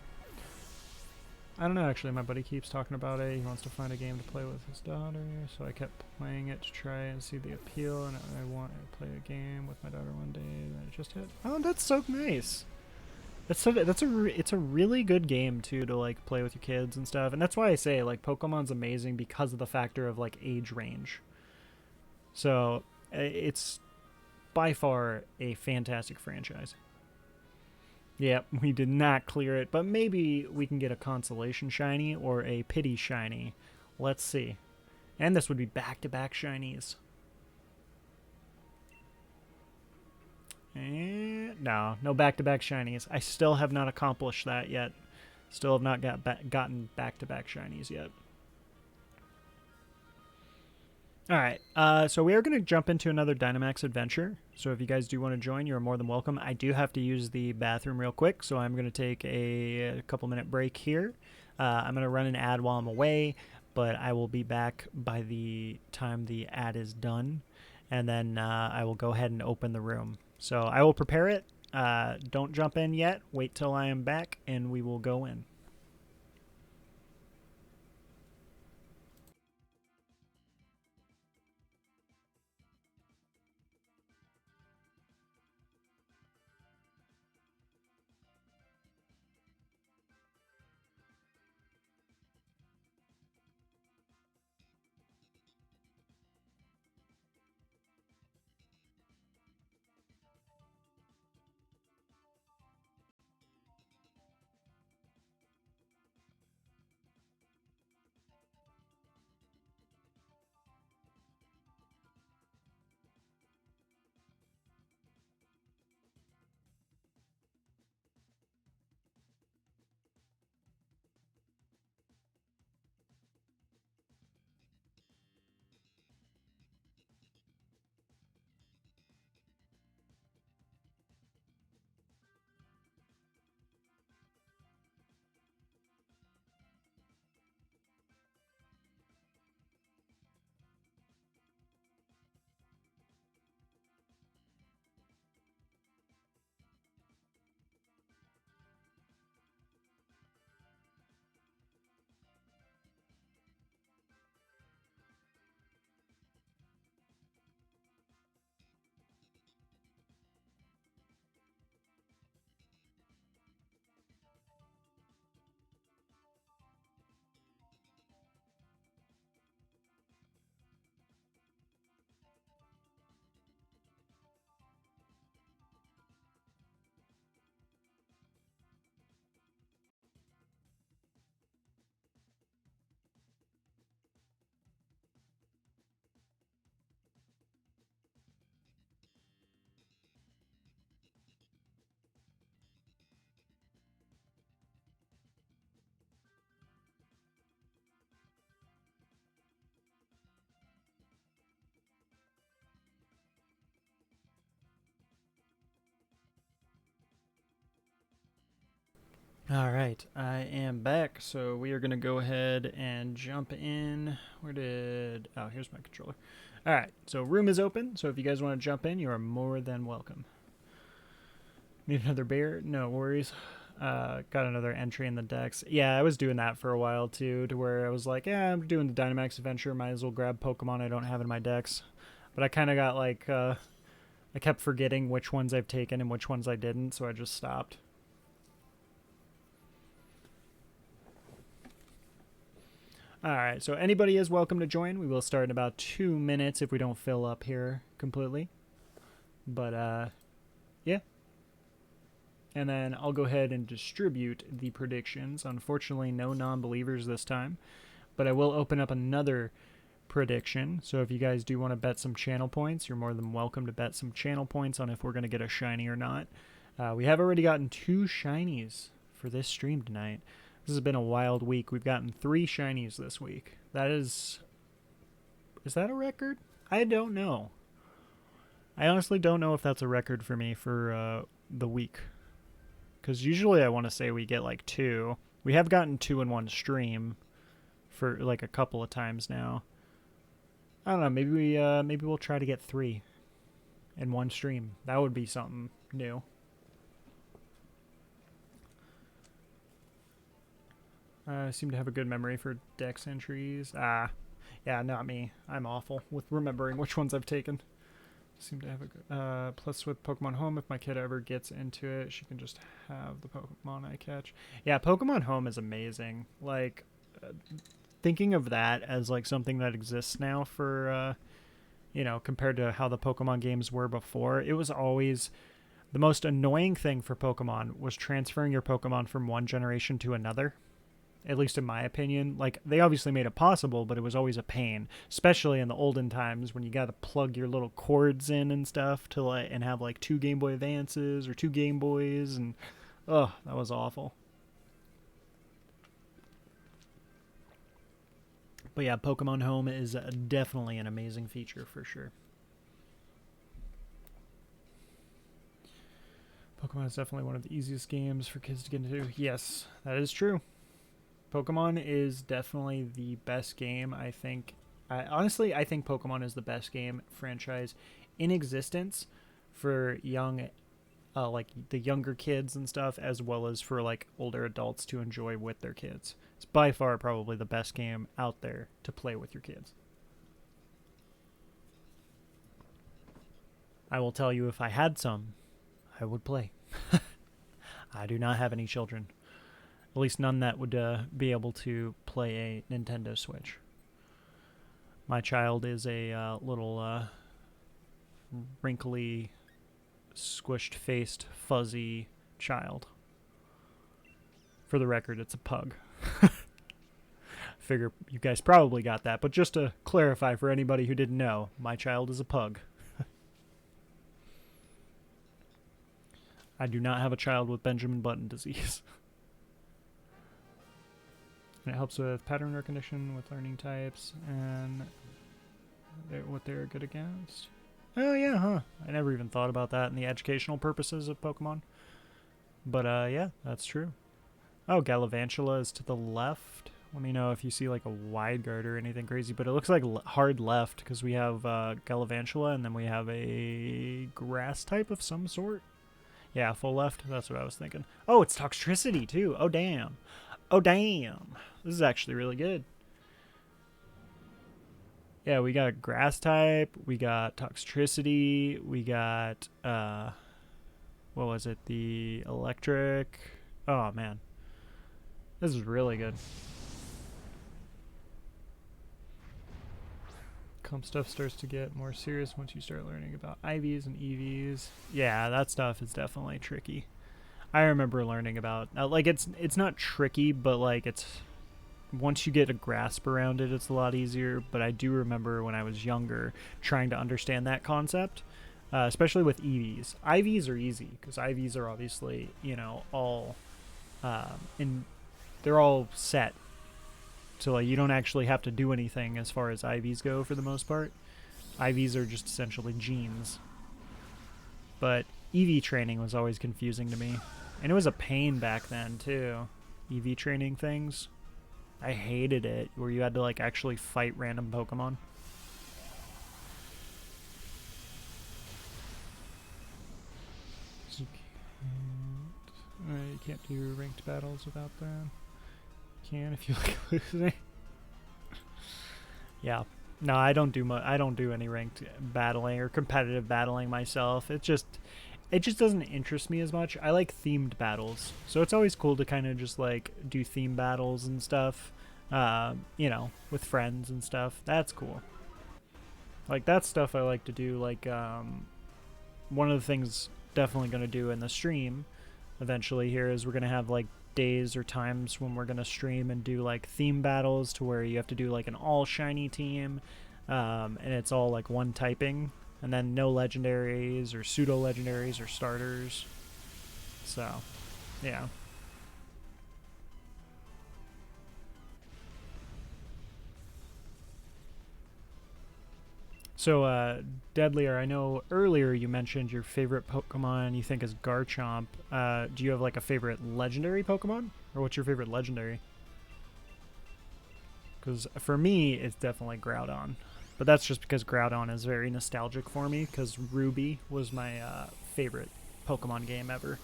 I don't know, actually. My buddy keeps talking about it. He wants to find a game to play with his daughter, so I kept playing it to try and see the appeal, and I want to play a game with my daughter one day that it just hit. Oh, that's so nice. It's a really good game, too, to, like, play with your kids and stuff. And that's why I say, like, Pokemon's amazing because of the factor of, like, age range. So, it's by far a fantastic franchise. Yep, we did not clear it, but maybe we can get a consolation shiny or a pity shiny. Let's see. And this would be back-to-back shinies. And no back-to-back shinies. I still have not accomplished that yet. Still have not gotten back-to-back shinies yet. Alright, so we are going to jump into another Dynamax adventure. So if you guys do want to join, you're more than welcome. I do have to use the bathroom real quick, so I'm going to take a couple-minute break here. I'm going to run an ad while I'm away, but I will be back by the time the ad is done, and then I will go ahead and open the room. So I will prepare it. Don't jump in yet. Wait till I am back, and we will go in. All right, I am back, so we are going to go ahead and jump in. Oh, here's my controller. All right, so room is open, so if you guys want to jump in, you are more than welcome. Need another bear? No worries. Got another entry in the decks. Yeah, I was doing that for a while, too, to where I was like, yeah, I'm doing the Dynamax adventure, might as well grab Pokemon I don't have in my decks. But I kind of got, like, I kept forgetting which ones I've taken and which ones I didn't, so I just stopped. Alright, so anybody is welcome to join. We will start in about 2 minutes if we don't fill up here completely. But, yeah. And then I'll go ahead and distribute the predictions. Unfortunately, no non-believers this time. But I will open up another prediction. So if you guys do want to bet some channel points, you're more than welcome to bet some channel points on if we're going to get a shiny or not. We have already gotten 2 shinies for this stream tonight. This has been a wild week. We've gotten 3 shinies this week. That is that a record? I don't know. I honestly don't know if that's a record for me for the week. Because usually I want to say we get like 2. We have gotten 2 in one stream for like a couple of times now. I don't know. Maybe we'll try to get 3 in one stream. That would be something new. I seem to have a good memory for dex entries. Yeah, not me. I'm awful with remembering which ones I've taken. Seem to have a good... plus with Pokemon Home, if my kid ever gets into it, she can just have the Pokemon I catch. Yeah, Pokemon Home is amazing. Like, thinking of that as, like, something that exists now for, you know, compared to how the Pokemon games were before, it was always... The most annoying thing for Pokemon was transferring your Pokemon from one generation to another. At least in my opinion. Like, they obviously made it possible, but it was always a pain, especially in the olden times when you got to plug your little cords in and stuff to like and have like 2 Game Boy Advances or 2 Game Boys, and oh, that was awful. But yeah, Pokemon Home is definitely an amazing feature for sure. Pokemon is definitely one of the easiest games for kids to get into. Yes, that is true. Pokemon is definitely the best game, I think. Honestly, I think Pokemon is the best game franchise in existence for young, like the younger kids and stuff, as well as for like older adults to enjoy with their kids. It's by far probably the best game out there to play with your kids. I will tell you, if I had some, I would play. I do not have any children. At least none that would be able to play a Nintendo Switch. My child is a little wrinkly, squished-faced, fuzzy child. For the record, it's a pug. Figure you guys probably got that, but just to clarify for anybody who didn't know, my child is a pug. I do not have a child with Benjamin Button disease. And it helps with pattern recognition, with learning types, and what they're good against. Oh, yeah, huh. I never even thought about that in the educational purposes of Pokemon. But, yeah, that's true. Oh, Galvantula is to the left. Let me know if you see, like, a wide guard or anything crazy. But it looks like hard left, because we have Galvantula, and then we have a grass type of some sort. Yeah, full left. That's what I was thinking. Oh, it's Toxtricity, too. Oh, damn. Oh, damn. This is actually really good. Yeah, we got grass type. We got Toxtricity. We got, what was it? The electric. Oh, man. This is really good. Clump stuff starts to get more serious once you start learning about IVs and EVs. Yeah, that stuff is definitely tricky. I remember learning about like it's not tricky, but like it's once you get a grasp around it, it's a lot easier. But I do remember when I was younger trying to understand that concept, especially with EVs. IVs are easy because IVs are obviously, you know, all they're all set, so like you don't actually have to do anything as far as IVs go for the most part. IVs are just essentially genes. But EV training was always confusing to me. And it was a pain back then, too. EV training things. I hated it, where you had to, like, actually fight random Pokemon. You can't do ranked battles without that. You can if you like losing. Yeah. No, I don't do I don't do any ranked battling or competitive battling myself. It just doesn't interest me as much. I like themed battles, so it's always cool to kind of just like do theme battles and stuff. You know, with friends and stuff. That's cool. Like that stuff I like to do. Like one of the things definitely gonna do in the stream eventually here is we're gonna have like days or times when we're gonna stream and do like theme battles to where you have to do like an all shiny team, and it's all like one typing, and then no legendaries or pseudo legendaries or starters. So yeah. So, Deadlier, I know earlier you mentioned your favorite Pokemon you think is Garchomp. Do you have like a favorite legendary Pokemon? Or what's your favorite legendary? Because for me, it's definitely Groudon. But that's just because Groudon is very nostalgic for me, because Ruby was my favorite Pokemon game ever.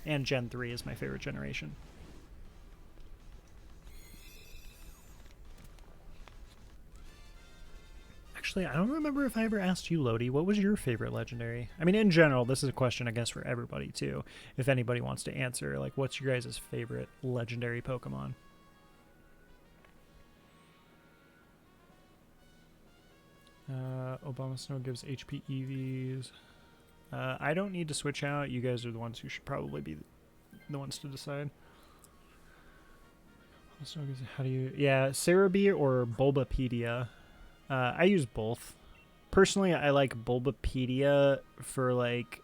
And Gen 3 is my favorite generation. Actually, I don't remember if I ever asked you, Lodi, what was your favorite legendary? I mean, in general, this is a question, I guess, for everybody, too. If anybody wants to answer, like, what's your guys' favorite legendary Pokemon? Obama Snow gives HP EVs. I don't need to switch out. You guys are the ones who should probably be the ones to decide. How do you... Yeah, Cerebi or Bulbapedia. I use both. Personally, I like Bulbapedia for like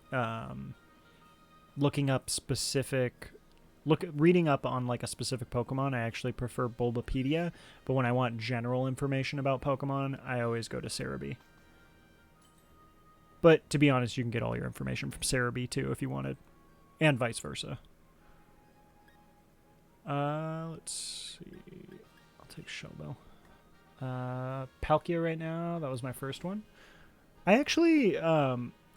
looking up specific, reading up on like a specific Pokemon. I actually prefer Bulbapedia, but when I want general information about Pokemon, I always go to Cerebi. But to be honest, you can get all your information from Cerebi too if you wanted, and vice versa. Let's see. I'll take Shelbell. Palkia right now. That was my first one. I actually, I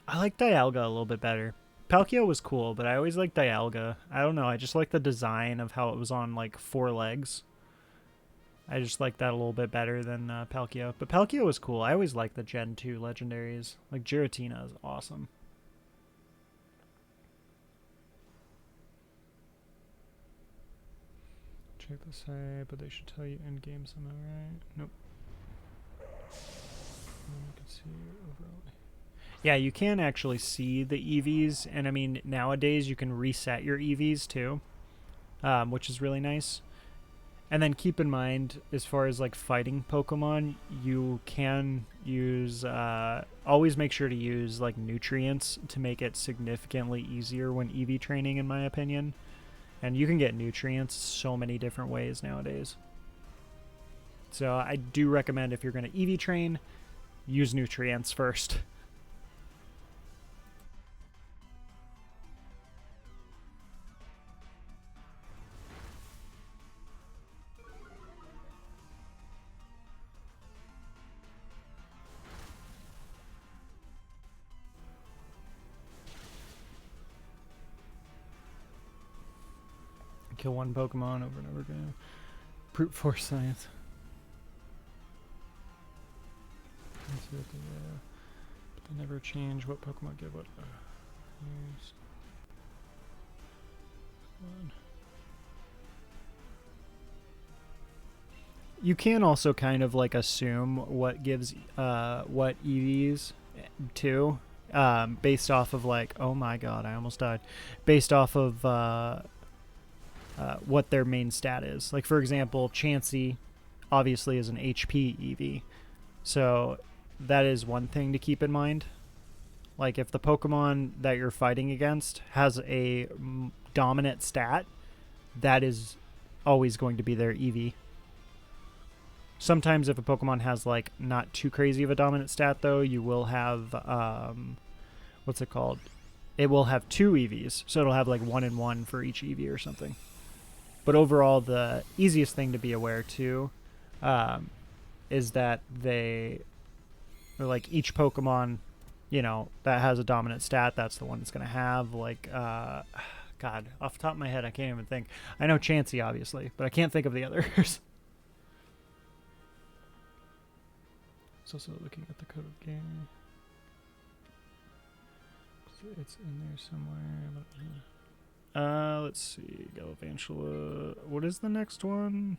like Dialga a little bit better. Palkia was cool, but I always liked Dialga. I don't know. I just like the design of how it was on, like, 4 legs. I just like that a little bit better than Palkia. But Palkia was cool. I always liked the Gen 2 legendaries. Like, Giratina is awesome. Check the site, but they should tell you in game somehow, right? Nope. You can see overall. Yeah, you can actually see the EVs, and I mean nowadays you can reset your EVs too, which is really nice. And then keep in mind, as far as like fighting Pokemon, you can use always make sure to use like nutrients to make it significantly easier when EV training, in my opinion. And you can get nutrients so many different ways nowadays. So I do recommend, if you're going to EV train, use nutrients first. Kill one Pokemon over and over again. Brute force science. But they never change what Pokemon give what. You can also kind of like assume what gives what EVs too, based off of like, oh my god, I almost died. Based off of what their main stat is. Like, for example, Chansey obviously is an HP EV. So that is one thing to keep in mind. Like, if the Pokemon that you're fighting against has a dominant stat, that is always going to be their EV. Sometimes if a Pokemon has, like, not too crazy of a dominant stat, though, you will have, what's it called? it will have 2 EVs. So it'll have like 1 and 1 for each EV or something. But overall, the easiest thing to be aware too is that they, like, each Pokemon, you know, that has a dominant stat, that's the one that's going to have, like, God, off the top of my head, I can't even think. I know Chansey, obviously, but I can't think of the others. It's also looking at the code of game. It's in there somewhere. Let's see. Galvantula. What is the next one?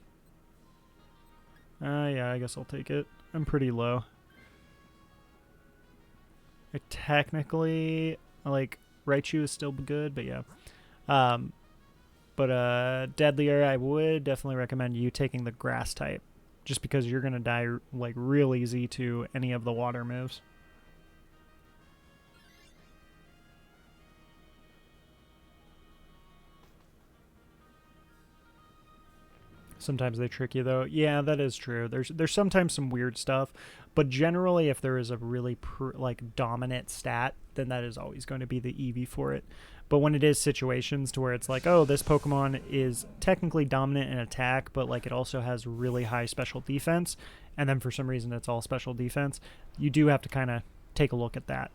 Yeah, I guess I'll take it. I'm pretty low. I technically, like, Raichu is still good, but yeah. Deadlier, I would definitely recommend you taking the grass type, just because you're gonna die like real easy to any of the water moves. Sometimes they trick you, though. Yeah, that is true. There's sometimes some weird stuff, but generally, if there is a really dominant stat, then that is always going to be the EV for it. But when it is situations to where it's like, oh, this Pokemon is technically dominant in attack, but like it also has really high special defense, and then for some reason it's all special defense, you do have to kind of take a look at that.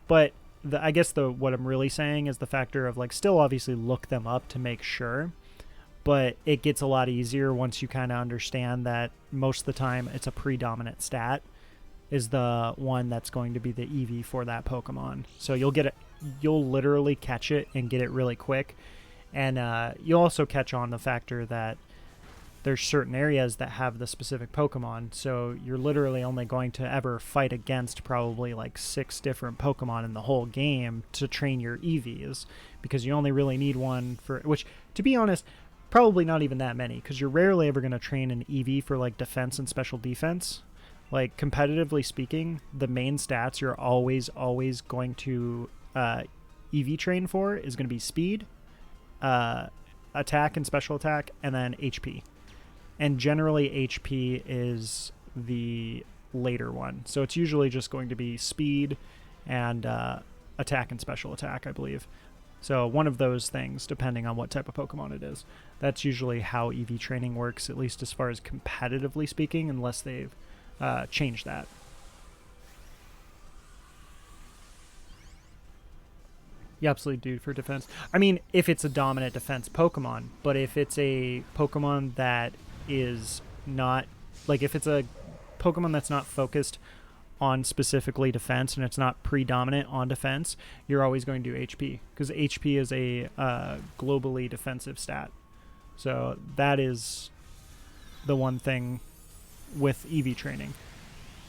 But I guess what I'm really saying is the factor of, like, still obviously look them up to make sure, but it gets a lot easier once you kind of understand that most of the time it's a predominant stat is the one that's going to be the EV for that Pokemon. So you'll literally catch it and get it really quick, and you'll also catch on the factor that there's certain areas that have the specific Pokemon, so you're literally only going to ever fight against probably like 6 different Pokemon in the whole game to train your EVs, because you only really need one for, which, to be honest, probably not even that many, because you're rarely ever going to train an EV for like defense and special defense. Like, competitively speaking, the main stats you're always going to EV train for is going to be speed, attack and special attack, and then HP. And generally, HP is the later one. So it's usually just going to be speed and attack and special attack, I believe. So one of those things, depending on what type of Pokemon it is. That's usually how EV training works, at least as far as competitively speaking, unless they've changed that. You absolutely do for defense. I mean, if it's a dominant defense Pokemon, but if it's a Pokemon that is not, like, if it's a Pokemon that's not focused on specifically defense and it's not predominant on defense, you're always going to do HP, because HP is a globally defensive stat. So that is the one thing with EV training.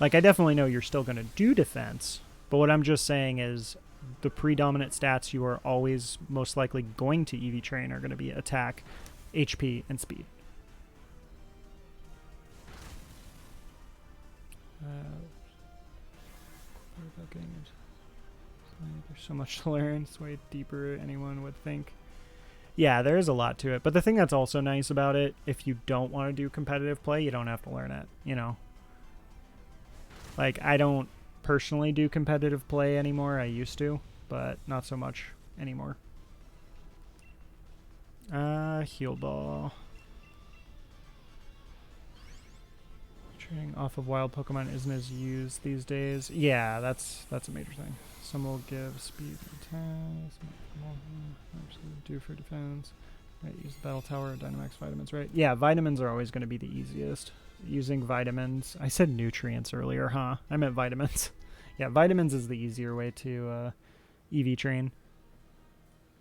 Like, I definitely know you're still going to do defense, but what I'm just saying is the predominant stats you are always most likely going to EV train are going to be attack, HP, and speed. There's so much to learn. It's way deeper than anyone would think. Yeah, there is a lot to it. But the thing that's also nice about it, if you don't want to do competitive play, you don't have to learn it, you know? Like, I don't personally do competitive play anymore. I used to, but not so much anymore. Heal Ball. Training off of wild Pokemon isn't as used these days. Yeah, that's a major thing. Some will give speed and attack. Some do for defense. Right, use the Battle Tower or Dynamax vitamins, right? Yeah, vitamins are always going to be the easiest. Using vitamins. I said nutrients earlier, huh? I meant vitamins. Yeah, vitamins is the easier way to EV train.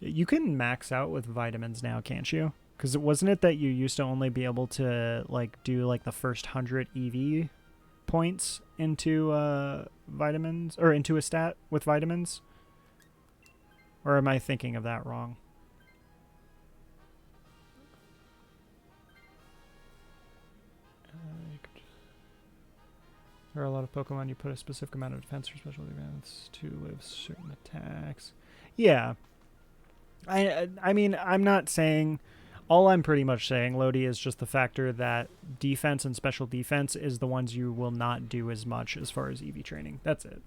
You can max out with vitamins now, can't you? Because wasn't it that you used to only be able to, like, do like the first 100 EV points into vitamins, or into a stat with vitamins? Or am I thinking of that wrong? There are a lot of Pokemon you put a specific amount of defense or special defense to live certain attacks. Yeah. I mean, I'm not saying... All I'm pretty much saying, Lodi, is just the factor that defense and special defense is the ones you will not do as much as far as EV training. That's it.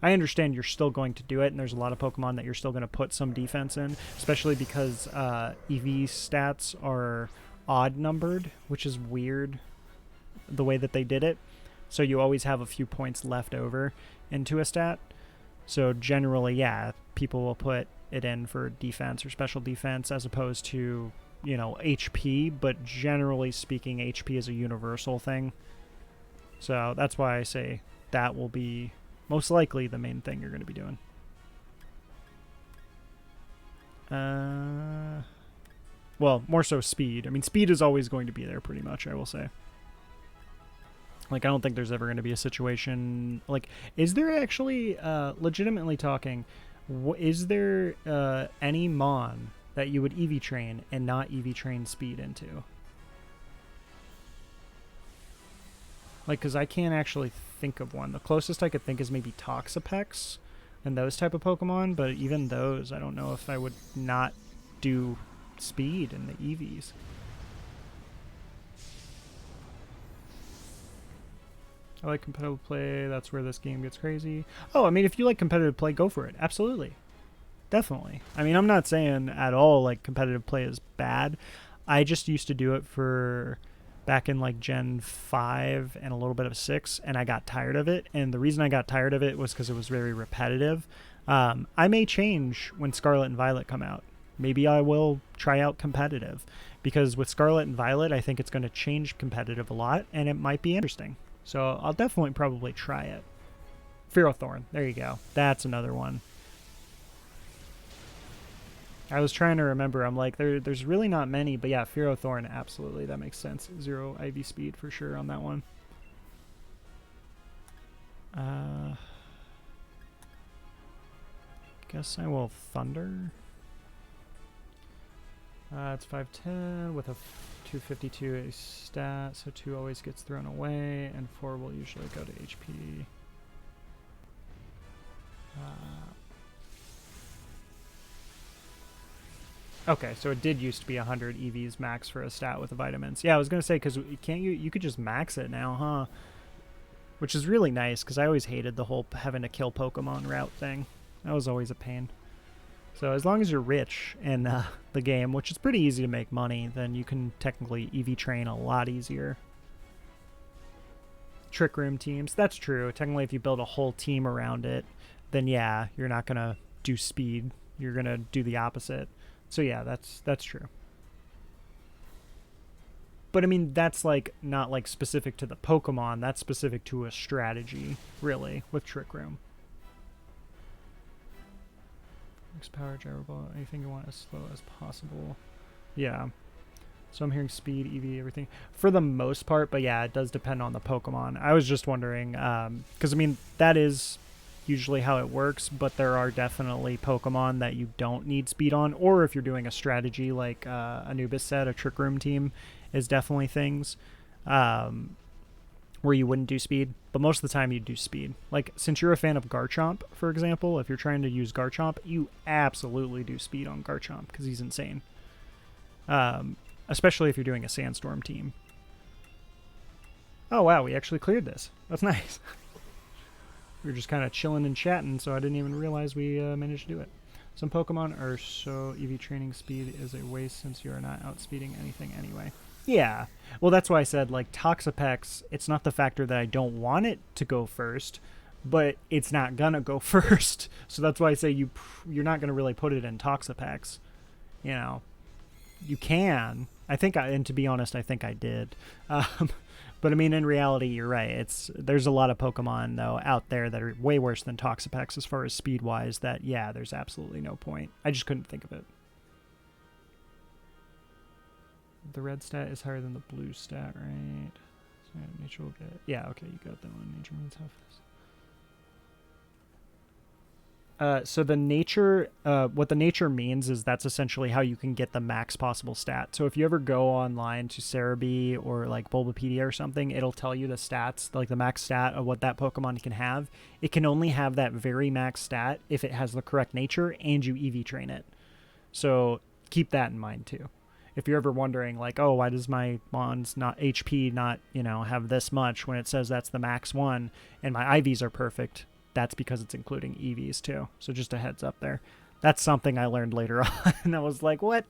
I understand you're still going to do it, and there's a lot of Pokemon that you're still going to put some defense in, especially because EV stats are odd numbered, which is weird the way that they did it. So you always have a few points left over into a stat. So generally, yeah, people will put it in for defense or special defense as opposed to, you know, HP, but generally speaking, HP is a universal thing. So that's why I say that will be most likely the main thing you're going to be doing. Well, more so speed. I mean, speed is always going to be there pretty much, I will say. Like, I don't think there's ever going to be a situation... Like, is there actually, legitimately talking, is there any Mon that you would EV train and not EV train speed into? Like, because I can't actually think of one. The closest I could think is maybe Toxapex and those type of Pokemon, but even those, I don't know if I would not do speed in the EVs. I like competitive play. That's where this game gets crazy. Oh, I mean, if you like competitive play, go for it. Absolutely. Definitely. I mean, I'm not saying at all, like, competitive play is bad. I just used to do it for back in, like, Gen 5 and a little bit of 6, and I got tired of it. And the reason I got tired of it was because it was very repetitive. I may change when Scarlet and Violet come out. Maybe I will try out competitive. Because with Scarlet and Violet, I think it's going to change competitive a lot, and it might be interesting. So I'll definitely probably try it. Ferrothorn. There you go. That's another one. I was trying to remember. I'm like, there's really not many. But yeah, Ferrothorn, absolutely. That makes sense. 0 IV speed for sure on that one. Guess I will Thunder. It's 5'10 with a 252 a stat, so 2 always gets thrown away, and 4 will usually go to HP. Okay, so it did used to be 100 EVs max for a stat with the vitamins. Yeah, I was gonna say, because you could just max it now, huh? Which is really nice, because I always hated the whole having to kill Pokemon route thing. That was always a pain. So as long as you're rich in the game, which is pretty easy to make money, then you can technically EV train a lot easier. Trick Room teams, that's true. Technically, if you build a whole team around it, then yeah, you're not going to do speed. You're going to do the opposite. So yeah, that's true. But I mean, that's like not like specific to the Pokemon. That's specific to a strategy, really, with Trick Room. Power, gyro ball, anything you want as slow as possible. Yeah. So I'm hearing speed, EV, everything. For the most part, but yeah, it does depend on the Pokemon. I was just wondering, because I mean, that is usually how it works, but there are definitely Pokemon that you don't need speed on, or if you're doing a strategy like Anubis said, a Trick Room team is definitely things where you wouldn't do speed, but most of the time you'd do speed. Like, since you're a fan of Garchomp, for example, if you're trying to use Garchomp, you absolutely do speed on Garchomp, because he's insane. Especially if you're doing a Sandstorm team. Oh, wow, we actually cleared this. That's nice. We were just kind of chilling and chatting, so I didn't even realize we managed to do it. Some Pokemon are so EV training speed is a waste since you are not outspeeding anything anyway. Yeah. Well, that's why I said, like, Toxapex, it's not the factor that I don't want it to go first, but it's not going to go first. So that's why I say you're not going to really put it in Toxapex. You know, you can. I think, and to be honest, I think I did. But, I mean, in reality, you're right. There's a lot of Pokemon, though, out there that are way worse than Toxapex as far as speed-wise that, yeah, there's absolutely no point. I just couldn't think of it. The red stat is higher than the blue stat, right? So nature will get... Yeah, okay, you got that one. Nature means how fast. So the nature... what the nature means is that's essentially how you can get the max possible stat. So if you ever go online to Cerebi or like Bulbapedia or something, it'll tell you the stats, like the max stat of what that Pokemon can have. It can only have that very max stat if it has the correct nature and you EV train it. So keep that in mind too. If you're ever wondering, like, oh, why does my Mon's not HP not, you know, have this much when it says that's the max one and my IVs are perfect? that's because it's including EVs too. So just a heads up there. That's something I learned later on. And I was like, what?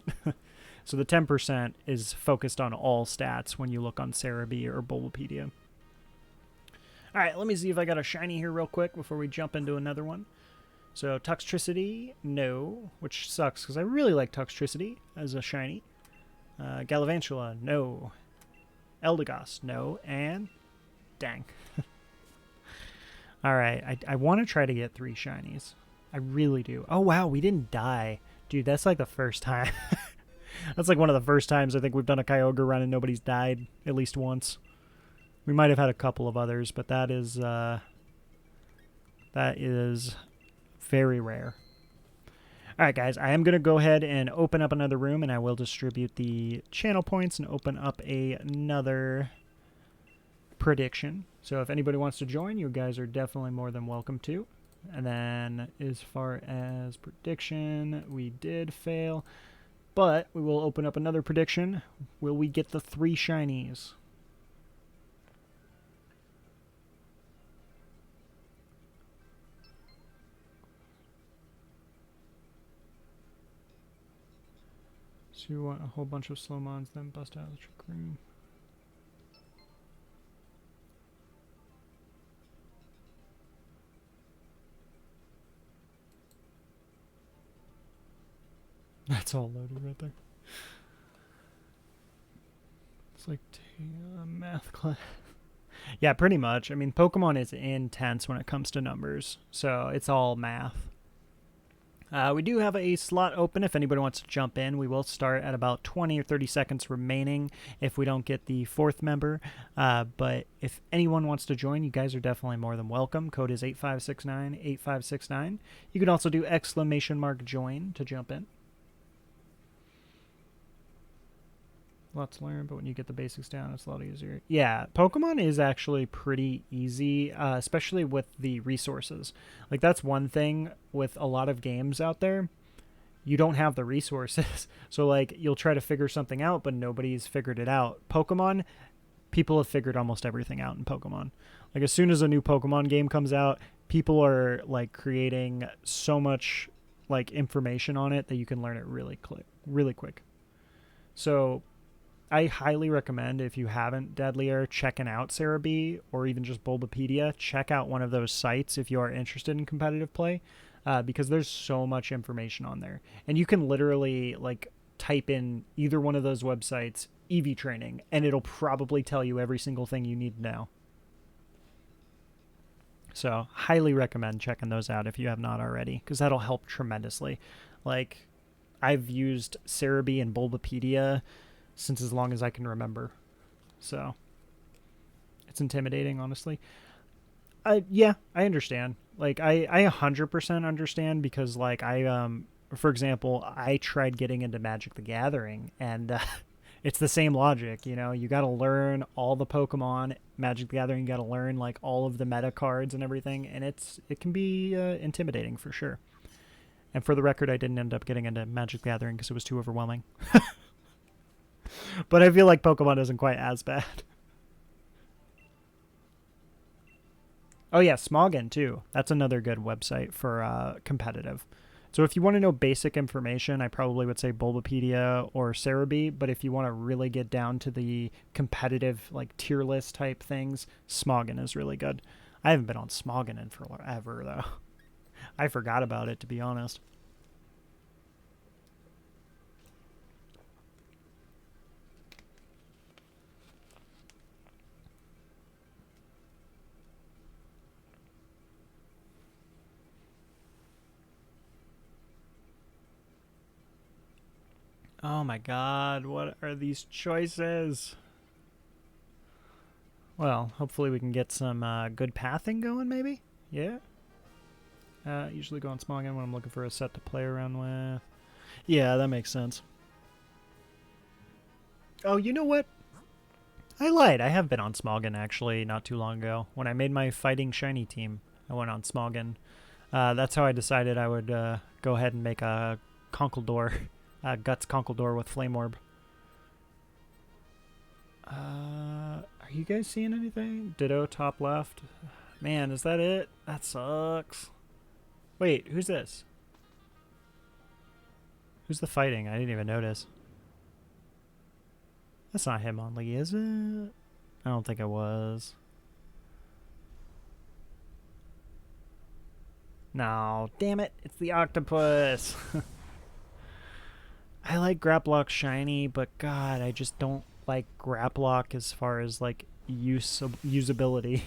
So the 10% is focused on all stats when you look on Cerebi or Bulbapedia. All right, let me see if I got a shiny here real quick before we jump into another one. So Toxtricity, no, which sucks because I really like Toxtricity as a shiny. Galvantula, no. Eldegoss, no. And dang. All right, I want to try to get 3 shinies. I really do. Oh, wow, we didn't die. Dude, that's like the first time. That's like one of the first times I think we've done a Kyogre run and nobody's died at least once. We might have had a couple of others, but that is very rare. All right, guys, I am going to go ahead and open up another room, and I will distribute the channel points and open up another prediction. So if anybody wants to join, you guys are definitely more than welcome to. And then as far as prediction, we did fail, but we will open up another prediction. Will we get the 3 shinies? So you want a whole bunch of Slowmons, then bust out the Trick Room. That's all loaded right there. It's like math class. Yeah, pretty much. I mean, Pokemon is intense when it comes to numbers, so it's all math. We do have a slot open if anybody wants to jump in. We will start at about 20 or 30 seconds remaining if we don't get the 4th member. But if anyone wants to join, you guys are definitely more than welcome. Code is 8569, 8569. You can also do !join to jump in. Lots to learn, but when you get the basics down, it's a lot easier. Yeah, Pokemon is actually pretty easy, especially with the resources. Like, that's one thing with a lot of games out there. You don't have the resources. So, like, you'll try to figure something out, but nobody's figured it out. Pokemon, people have figured almost everything out in Pokemon. Like, as soon as a new Pokemon game comes out, people are, like, creating so much, like, information on it that you can learn it really quick. So I highly recommend, if you haven't Deadly Air, checking out Cerebi or even just Bulbapedia. Check out one of those sites if you are interested in competitive play, because there's so much information on there. And you can literally like type in either one of those websites, EV training, and it'll probably tell you every single thing you need to know. So highly recommend checking those out if you have not already, because that'll help tremendously. Like, I've used Cerebi and Bulbapedia since as long as I can remember. So it's intimidating, honestly. Yeah, I understand. Like, I 100% understand, because, like, for example, I tried getting into Magic the Gathering, and it's the same logic, you know? You got to learn all the Pokemon. Magic the Gathering, you got to learn, like, all of the meta cards and everything, and it can be intimidating for sure. And for the record, I didn't end up getting into Magic the Gathering because it was too overwhelming. But I feel like Pokemon isn't quite as bad. Oh yeah, Smoggin too. That's another good website for competitive. So if you want to know basic information, I probably would say Bulbapedia or Cerebi. But if you want to really get down to the competitive, like, tier list type things, Smoggin is really good. I haven't been on Smoggin in forever, though. I forgot about it, to be honest. Oh my god, what are these choices? Well, hopefully we can get some good pathing going, maybe? Yeah? Usually go on Smoggin when I'm looking for a set to play around with. Yeah, that makes sense. Oh, you know what? I lied. I have been on Smoggin, actually, not too long ago. When I made my Fighting Shiny team, I went on Smoggin. That's how I decided I would go ahead and make a Conkeldurr. Guts Conkeldurr with Flame Orb. Are you guys seeing anything? Ditto top left. Man, is that it? That sucks. Wait, who's this? Who's the fighting? I didn't even notice. That's not Hitmonlee, is it? I don't think it was. No, damn it. It's the octopus. I like Graplock shiny, but God, I just don't like Graplock as far as like usability.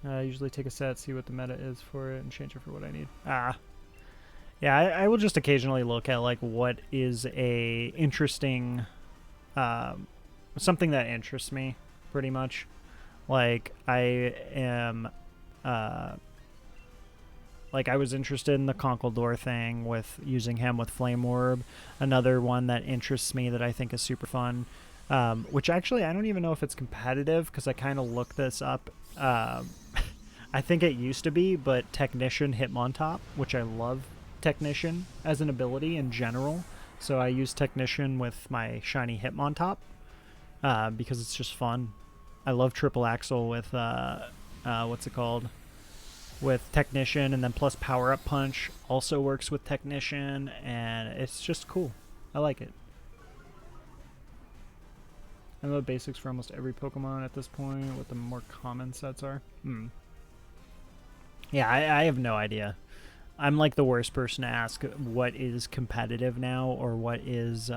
I usually take a set, see what the meta is for it, and change it for what I need. Yeah, I will just occasionally look at like what is a interesting, something that interests me, pretty much. Like I am, like I was interested in the Conkeldurr thing with using him with Flame Orb. Another one that interests me that I think is super fun, which actually I don't even know if it's competitive because I kind of looked this up. I think it used to be, but Technician Hitmontop, which I love Technician as an ability in general. So I use Technician with my shiny Hitmontop because it's just fun. I love Triple Axle with, what's it called? With Technician, and then plus Power Up Punch also works with Technician, and it's just cool. I like it. I know the basics for almost every Pokemon at this point, what the more common sets are. Yeah, I have no idea. I'm like the worst person to ask what is competitive now or what is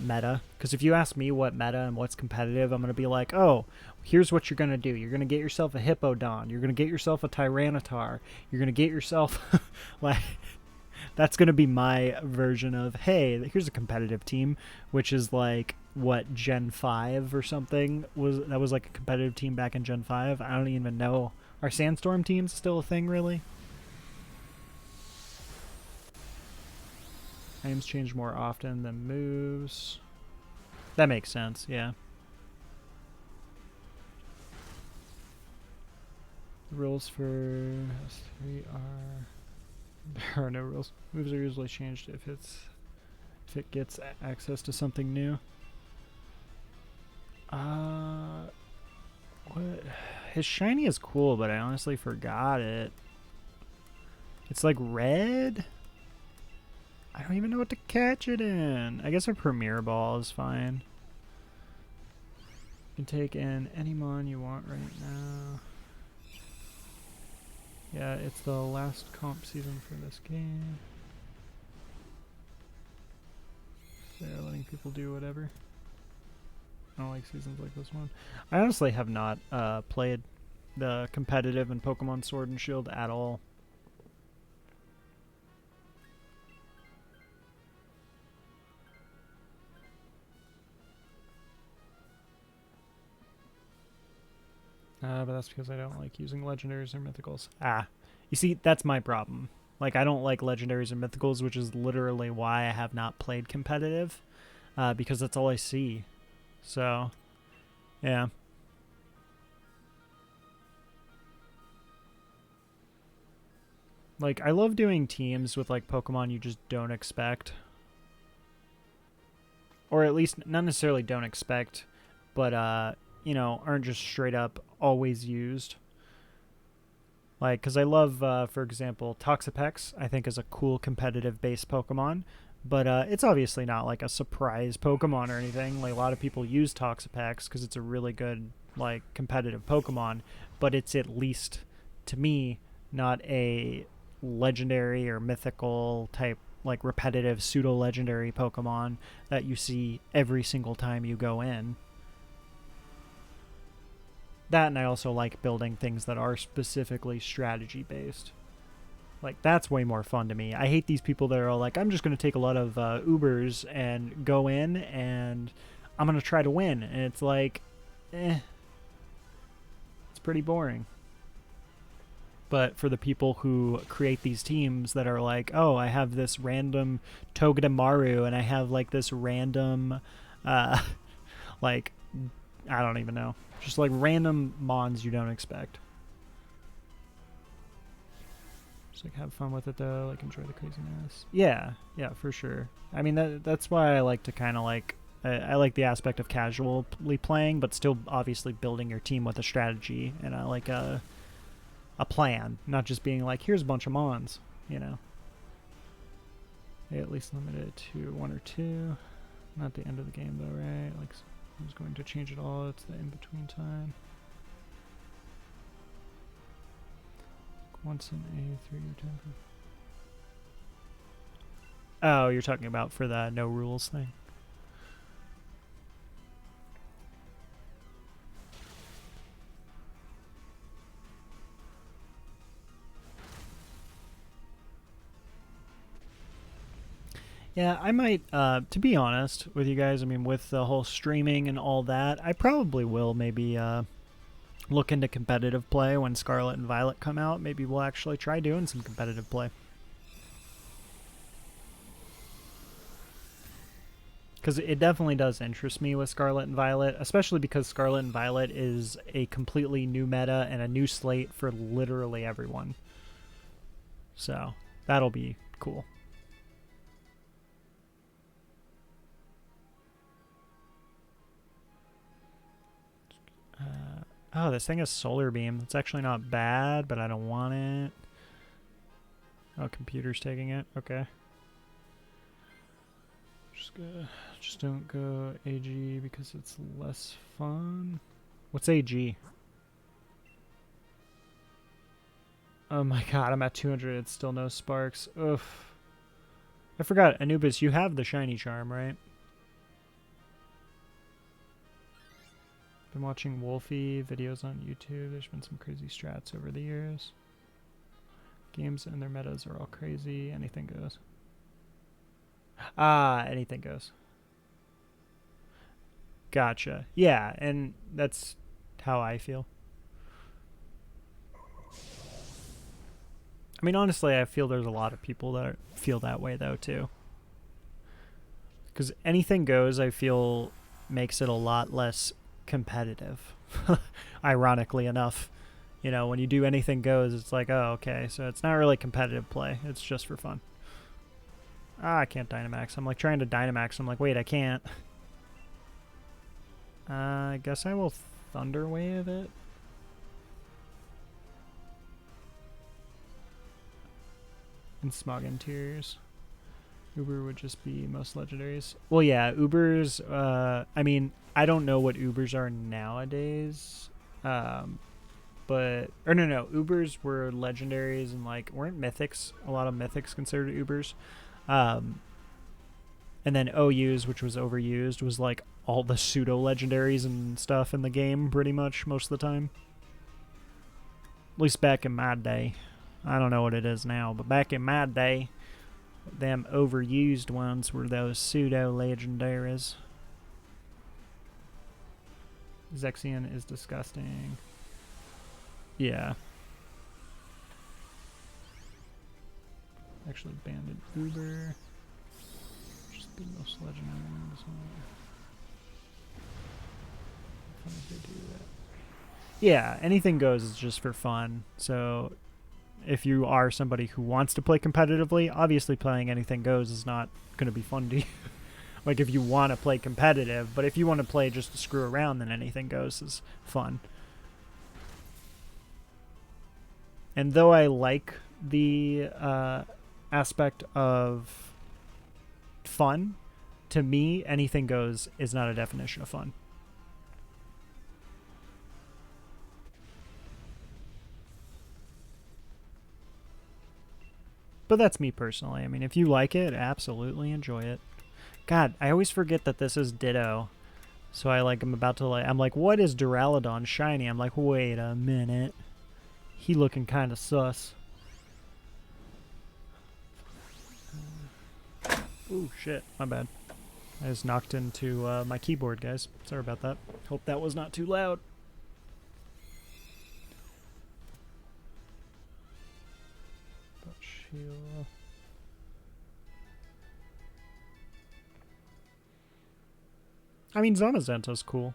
meta. Because if you ask me what meta and what's competitive, I'm going to be like, oh, here's what you're going to do. You're going to get yourself a Hippowdon. You're going to get yourself a Tyranitar. You're going to get yourself... like, that's going to be my version of, hey, here's a competitive team, which is like, what, Gen 5 or something? That was like a competitive team back in Gen 5? I don't even know. Are Sandstorm teams still a thing, really? Items change more often than moves. That makes sense, yeah. The rules for S3 are... There are no rules. Moves are usually changed if it gets access to something new. What? His shiny is cool, but I honestly forgot it. It's like red? I don't even know what to catch it in. I guess a Premier Ball is fine. You can take in any mon you want right now. Yeah, it's the last comp season for this game. They're letting people do whatever. I don't like seasons like this one. I honestly have not played the competitive in Pokemon Sword and Shield at all. But that's because I don't like using legendaries or mythicals. You see, that's my problem. Like, I don't like legendaries or mythicals, which is literally why I have not played competitive, because that's all I see. So, yeah. Like, I love doing teams with, like, Pokemon you just don't expect. Or at least, not necessarily don't expect, but, you know, aren't just straight up always used. Like, because I love, for example, Toxapex, I think is a cool competitive base Pokemon, but it's obviously not like a surprise Pokemon or anything. Like, a lot of people use Toxapex because it's a really good, like, competitive Pokemon, but it's at least, to me, not a legendary or mythical type, like, repetitive pseudo-legendary Pokemon that you see every single time you go in. That, and I also like building things that are specifically strategy-based. Like, that's way more fun to me. I hate these people that are all like, I'm just going to take a lot of Ubers and go in, and I'm going to try to win. And it's like, it's pretty boring. But for the people who create these teams that are like, oh, I have this random Togedemaru, and I have, like, this random, like, I don't even know. Just like random mons you don't expect. Just like have fun with it though, like enjoy the craziness. Yeah, for sure. I mean that's why I like to kind of like I like the aspect of casually playing, but still obviously building your team with a strategy and like a plan, not just being like, here's a bunch of mons, you know. At least limited to 1 or 2. Not the end of the game though, right? Like, who's going to change it all? It's the in-between time. Once in a 3-year time. Oh, you're talking about for the no rules thing. Yeah, I might, to be honest with you guys, I mean, with the whole streaming and all that, I probably will maybe look into competitive play when Scarlet and Violet come out. Maybe we'll actually try doing some competitive play. Because it definitely does interest me with Scarlet and Violet, especially because Scarlet and Violet is a completely new meta and a new slate for literally everyone. So, that'll be cool. Oh, this thing is Solar Beam. It's actually not bad, but I don't want it. Oh, computer's taking it. Okay. Just don't go AG because it's less fun. What's AG? Oh my god, I'm at 200. It's still no sparks. Oof. I forgot. Anubis, you have the shiny charm, right? Been watching Wolfie videos on YouTube. There's been some crazy strats over the years. Games and their metas are all crazy. Anything goes. Ah, anything goes. Gotcha. Yeah, and that's how I feel. I mean, honestly, I feel there's a lot of people that feel that way, though, too. Because anything goes, I feel, makes it a lot less competitive. Ironically enough. You know, when you do anything goes, it's like, oh, okay, so it's not really competitive play. It's just for fun. Ah, I can't Dynamax. I'm like trying to Dynamax. I'm like, wait, I can't. I guess I will Thunder Wave it. And Smog Interiors. Uber would just be most legendaries. Well, yeah, Ubers, I mean, I don't know what Ubers are nowadays. But, or no, Ubers were legendaries and like, weren't Mythics, a lot of Mythics considered Ubers. And then OUs, which was overused, was like all the pseudo-legendaries and stuff in the game, pretty much, most of the time. At least back in my day. I don't know what it is now, but back in my day, them overused ones were those pseudo-legendaries. Zexion is disgusting. Yeah. Actually banned Uber. Just the most legendary ones. How did they do that? Yeah, anything goes is just for fun. So if you are somebody who wants to play competitively, obviously playing anything goes is not going to be fun to you. Like if you want to play competitive, but if you want to play just to screw around, then anything goes is fun. And though I like the aspect of fun, to me, anything goes is not a definition of fun. But that's me personally. I mean, if you like it, absolutely enjoy it. God, I always forget that this is Ditto. So I'm about to I'm like, what is Duraludon shiny? I'm like, wait a minute. He looking kind of sus. Ooh, shit. My bad. I just knocked into my keyboard, guys. Sorry about that. Hope that was not too loud. I mean, Zamazento's cool.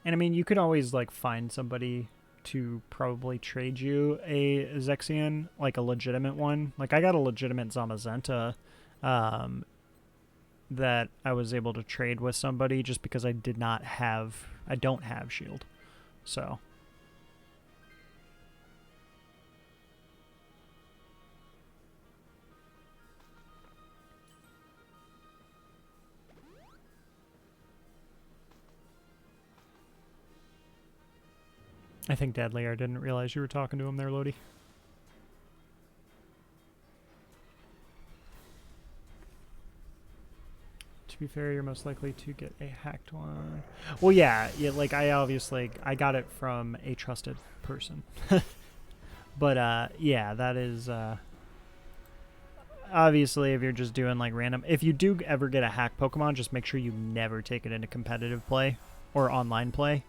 And I mean, you could always like find somebody to probably trade you a Zexion, like a legitimate one. Like I got a legitimate Zamazenta that I was able to trade with somebody just because I don't have shield. So I think Deadly, I didn't realize you were talking to him there, Lodi. To be fair, you're most likely to get a hacked one. Well, yeah, like I got it from a trusted person. But yeah, that is obviously if you're just doing like random. If you do ever get a hacked Pokemon, just make sure you never take it into competitive play or online play,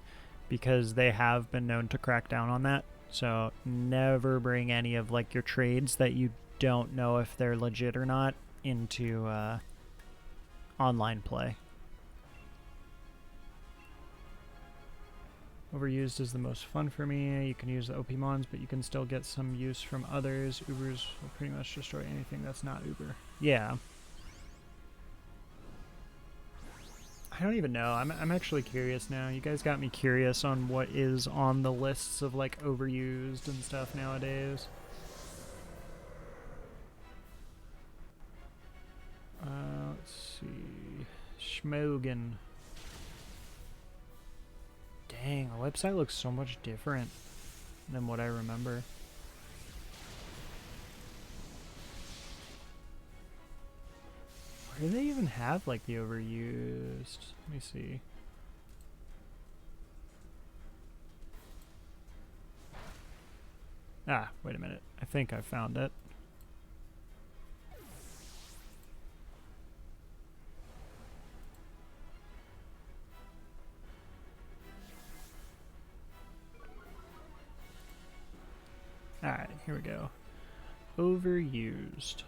because they have been known to crack down on that. So never bring any of like your trades that you don't know if they're legit or not into online play. Overused is the most fun for me. You can use the OPmons, but you can still get some use from others. Ubers will pretty much destroy anything that's not Uber. Yeah. I don't even know. I'm actually curious now. You guys got me curious on what is on the lists of like overused and stuff nowadays. Let's see. Schmogan. Dang, the website looks so much different than what I remember. Where do they even have like the overused? Let me see. Ah, wait a minute. I think I found it. Alright, here we go. Overused.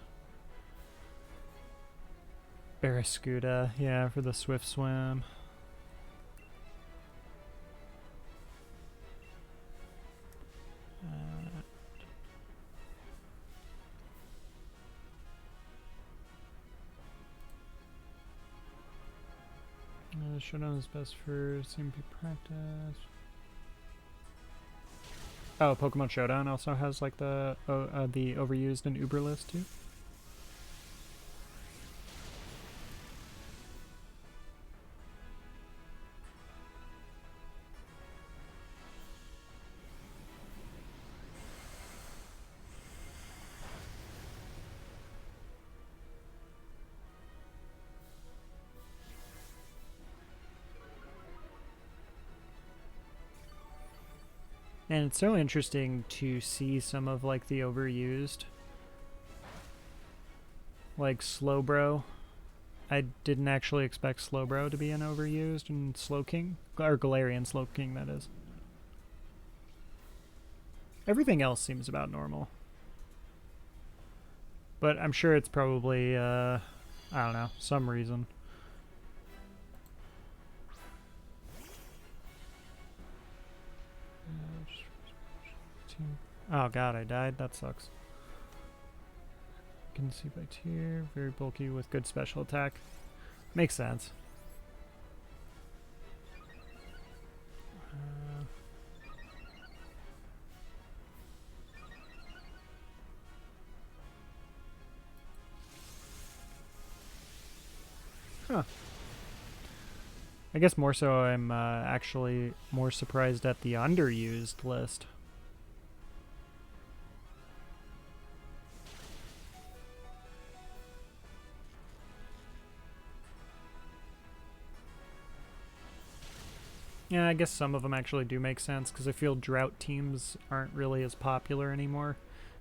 Barracuda, yeah, for the Swift Swim. Showdown is best for CMP practice. Oh, Pokemon Showdown also has like the overused and Uber list too. And it's so interesting to see some of like the overused, like Slowbro. I didn't actually expect Slowbro to be an overused, and Slowking, or Galarian Slowking, that is. Everything else seems about normal. But I'm sure it's probably, I don't know, some reason. Oh god, I died. That sucks. Can see by tier. Very bulky with good special attack. Makes sense. Huh. I guess more so I'm actually more surprised at the underused list. Yeah, I guess some of them actually do make sense, because I feel drought teams aren't really as popular anymore,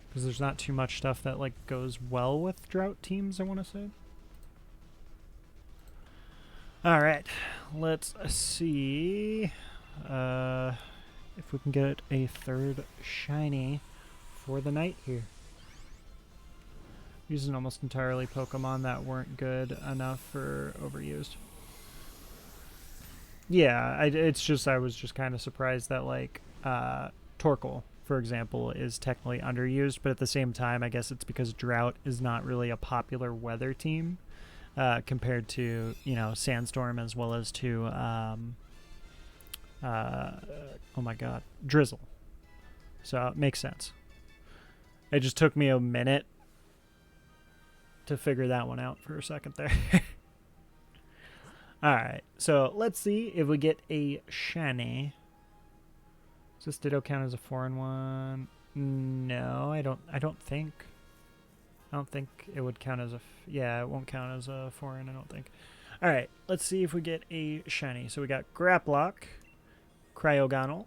because there's not too much stuff that like goes well with drought teams, I want to say. Alright, let's see if we can get a third shiny for the night here. Using almost entirely Pokemon that weren't good enough for overused. Yeah, it's just I was just kind of surprised that like Torkoal, for example, is technically underused, but at the same time, I guess it's because Drought is not really a popular weather team. compared to, you know, Sandstorm as well as to, oh my god, Drizzle. So it makes sense. It just took me a minute to figure that one out for a second there. Alright, so let's see if we get a shiny. Does this Ditto count as a foreign one? No, I don't think. I don't think it would count as a... yeah, it won't count as a foreign, I don't think. Alright, let's see if we get a shiny. So we got Graplock, Cryogonal,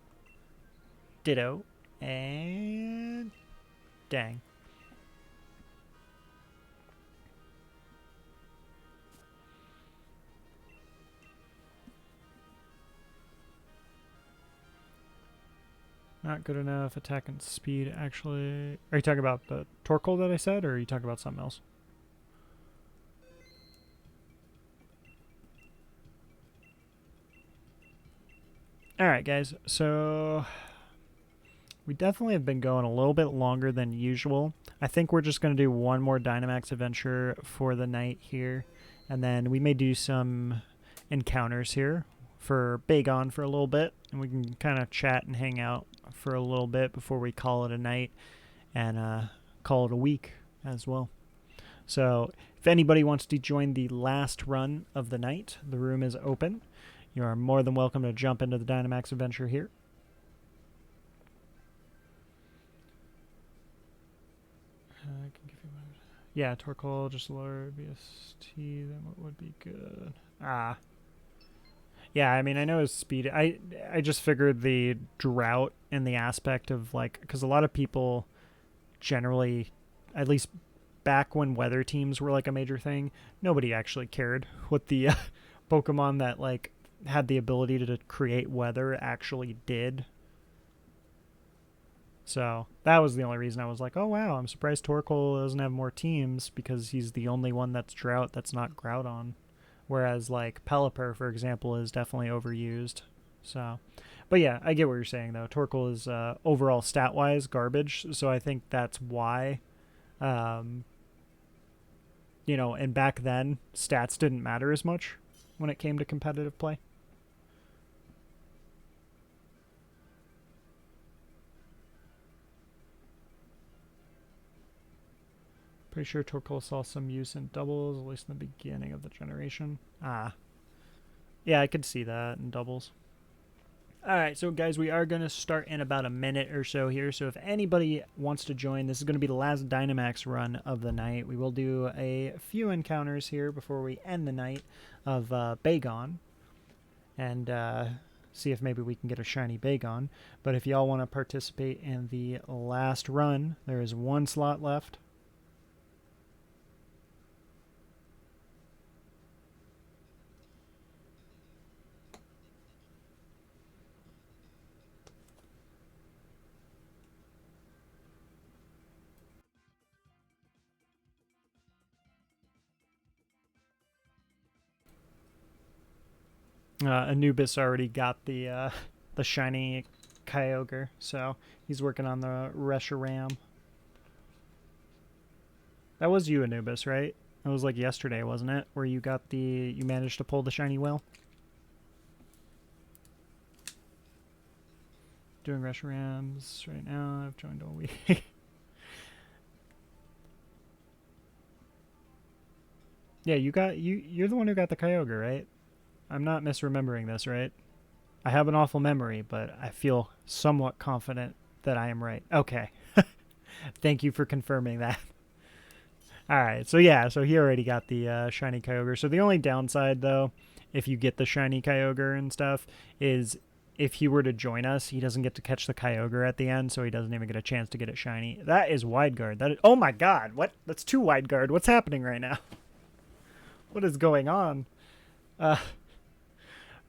Ditto, and... dang. Not good enough attack and speed, actually. Are you talking about the Torkoal that I said, or are you talking about something else? Alright, guys. So, we definitely have been going a little bit longer than usual. I think we're just going to do one more Dynamax adventure for the night here. And then we may do some encounters here for Bagon for a little bit. And we can kind of chat and hang out for a little bit before we call it a night and call it a week as well. So if anybody wants to join the last run of the night, the room is open. You are more than welcome to jump into the Dynamax adventure here. I can give you one. Yeah, Torkoal, just lower BST, then what would be good? Ah. Yeah, I mean, I know his speed. I just figured the drought and the aspect of, like, because a lot of people generally, at least back when weather teams were like a major thing, nobody actually cared what the Pokemon that, like, had the ability to create weather actually did. So that was the only reason I was like, oh wow, I'm surprised Torkoal doesn't have more teams, because he's the only one that's drought that's not Groudon. Whereas, like, Pelipper, for example, is definitely overused. So, but yeah, I get what you're saying, though. Torkoal is, overall, stat-wise, garbage. So I think that's why, you know, and back then, stats didn't matter as much when it came to competitive play. Pretty sure Torkoal saw some use in doubles, at least in the beginning of the generation. Ah. Yeah, I could see that in doubles. Alright, so guys, we are going to start in about a minute or so here. So if anybody wants to join, this is going to be the last Dynamax run of the night. We will do a few encounters here before we end the night of Bagon. And see if maybe we can get a shiny Bagon. But if y'all want to participate in the last run, there is one slot left. Anubis already got the shiny Kyogre, so he's working on the Reshiram. That was you, Anubis, right? It was like yesterday, wasn't it? Where you got you managed to pull the shiny whale? Doing Reshirams right now. I've joined all week. Yeah, you're the one who got the Kyogre, right? I'm not misremembering this, right? I have an awful memory, but I feel somewhat confident that I am right. Okay. Thank you for confirming that. Alright, so yeah, so he already got the shiny Kyogre. So the only downside, though, if you get the shiny Kyogre and stuff, is if he were to join us, he doesn't get to catch the Kyogre at the end, so he doesn't even get a chance to get it shiny. That is wide guard. That is, oh my god, what? That's 2 wide guard. What's happening right now? What is going on?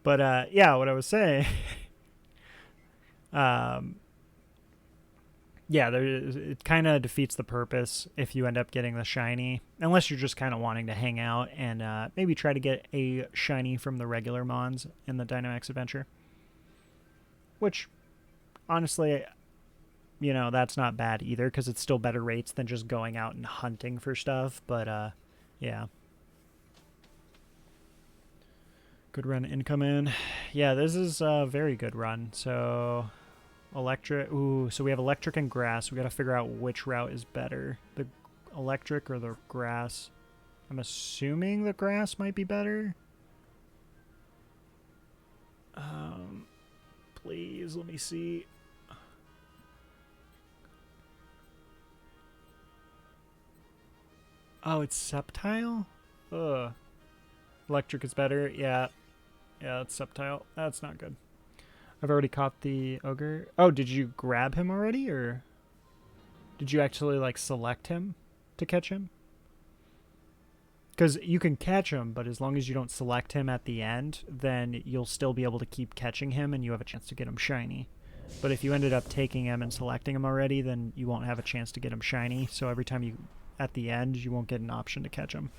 But yeah, what I was saying, yeah, it kind of defeats the purpose if you end up getting the shiny, unless you're just kind of wanting to hang out and maybe try to get a shiny from the regular Mons in the Dynamax adventure. Which, honestly, you know, that's not bad either, because it's still better rates than just going out and hunting for stuff, but yeah. Good run incoming. Yeah, this is a very good run. So, electric. Ooh, so we have electric and grass. We got to figure out which route is better. The electric or the grass? I'm assuming the grass might be better. Please, let me see. Oh, it's Sceptile? Ugh. Electric is better. Yeah. Yeah, it's Sceptile. That's not good. I've already caught the ogre. Oh, did you grab him already, or did you actually, like, select him to catch him? Because you can catch him, but as long as you don't select him at the end, then you'll still be able to keep catching him, and you have a chance to get him shiny. But if you ended up taking him and selecting him already, then you won't have a chance to get him shiny. So every time you, at the end, you won't get an option to catch him.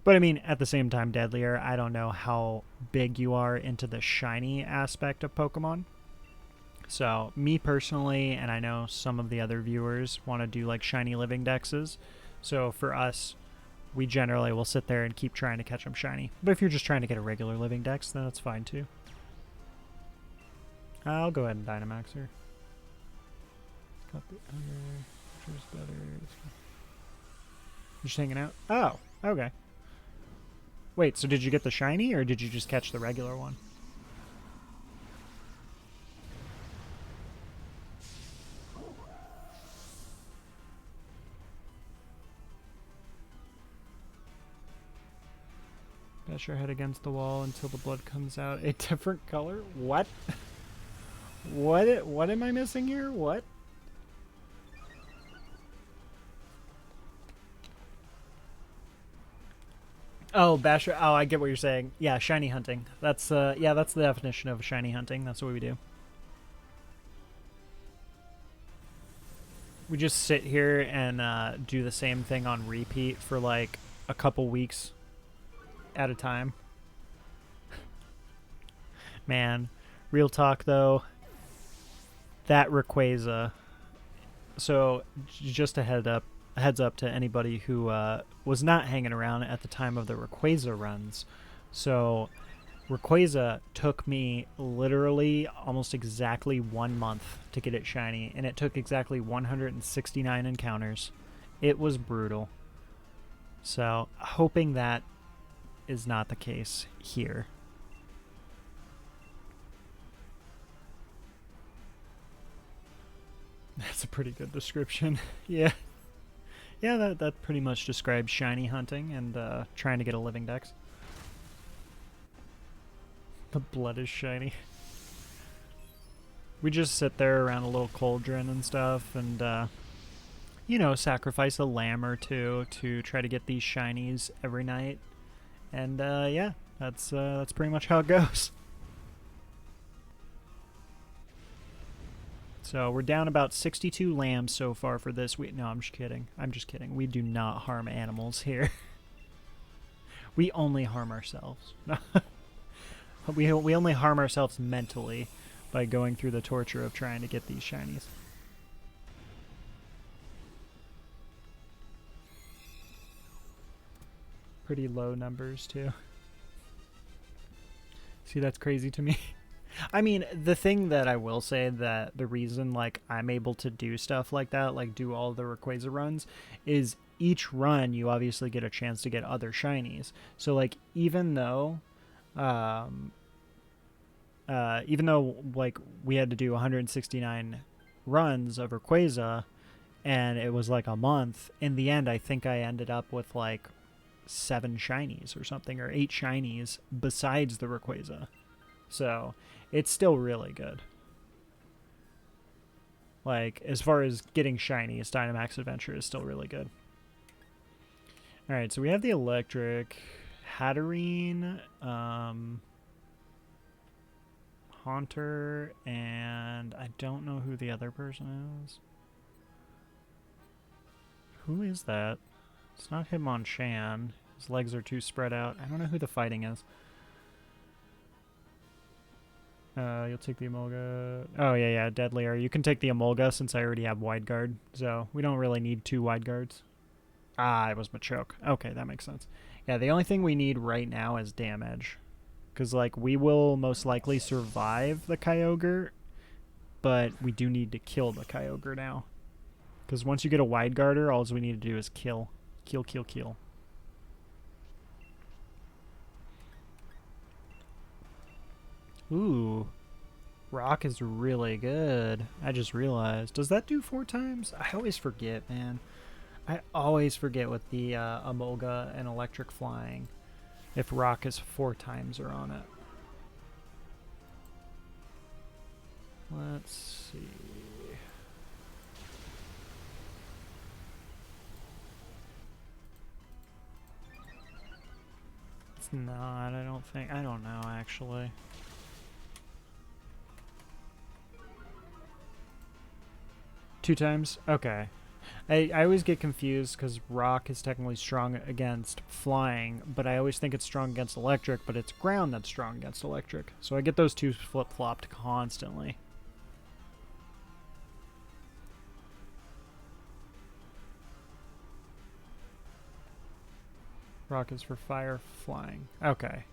But I mean, at the same time, Deadlier, I don't know how big you are into the shiny aspect of Pokemon. So me personally, and I know some of the other viewers want to do like shiny living dexes. So for us, we generally will sit there and keep trying to catch them shiny. But if you're just trying to get a regular living dex, then that's fine too. I'll go ahead and Dynamax her. Got the other, which is better. Just hanging out. Oh, okay. Wait, so did you get the shiny, or did you just catch the regular one? Bash your head against the wall until the blood comes out. A different color? What? What am I missing here? What? Oh, Basher. Oh, I get what you're saying. Yeah, shiny hunting. That's yeah, that's the definition of shiny hunting. That's what we do. We just sit here and do the same thing on repeat for like a couple weeks at a time. Man, real talk though. That Rayquaza. So just a heads up to anybody who was not hanging around at the time of the Rayquaza runs. So Rayquaza took me literally almost exactly 1 month to get it shiny, and it took exactly 169 encounters. It was brutal. So hoping that is not the case here. That's a pretty good description. Yeah. Yeah, that pretty much describes shiny hunting and trying to get a living dex. The blood is shiny. We just sit there around a little cauldron and stuff and, you know, sacrifice a lamb or two to try to get these shinies every night. And, yeah, that's pretty much how it goes. So we're down about 62 lambs so far for this week. No, I'm just kidding. I'm just kidding. We do not harm animals here. We only harm ourselves. we only harm ourselves mentally by going through the torture of trying to get these shinies. Pretty low numbers too. See, that's crazy to me. I mean, the thing that I will say that the reason, like, I'm able to do stuff like that, like do all the Rayquaza runs, is each run you obviously get a chance to get other shinies. So, like, even though like we had to do 169 runs of Rayquaza, and it was like a month, in the end I think I ended up with like 7 shinies or something, or 8 shinies besides the Rayquaza. So it's still really good. Like, as far as getting shinies, Dynamax Adventure is still really good. Alright, so we have the electric, Hatterene, Haunter, and I don't know who the other person is. Who is that? It's not Hitmonchan. His legs are too spread out. I don't know who the fighting is. You'll take the Emolga. Oh, yeah, Deadlier. You can take the Emolga since I already have Wide Guard, so we don't really need 2 Wide Guards. Ah, it was Machoke. Okay, that makes sense. Yeah, the only thing we need right now is damage. Because, like, we will most likely survive the Kyogre, but we do need to kill the Kyogre now. Because once you get a wide guarder, all we need to do is kill. Kill, kill, kill. Ooh. Rock is really good. I just realized. Does that do 4 times? I always forget, man. I always forget with the Emolga and Electric Flying if Rock is 4 times or on it. Let's see. It's not, I don't think. I don't know, actually. Two times? Okay. I always get confused because rock is technically strong against flying, but I always think it's strong against electric, but it's ground that's strong against electric. So I get those two flip-flopped constantly. Rock is for fire, flying. Okay.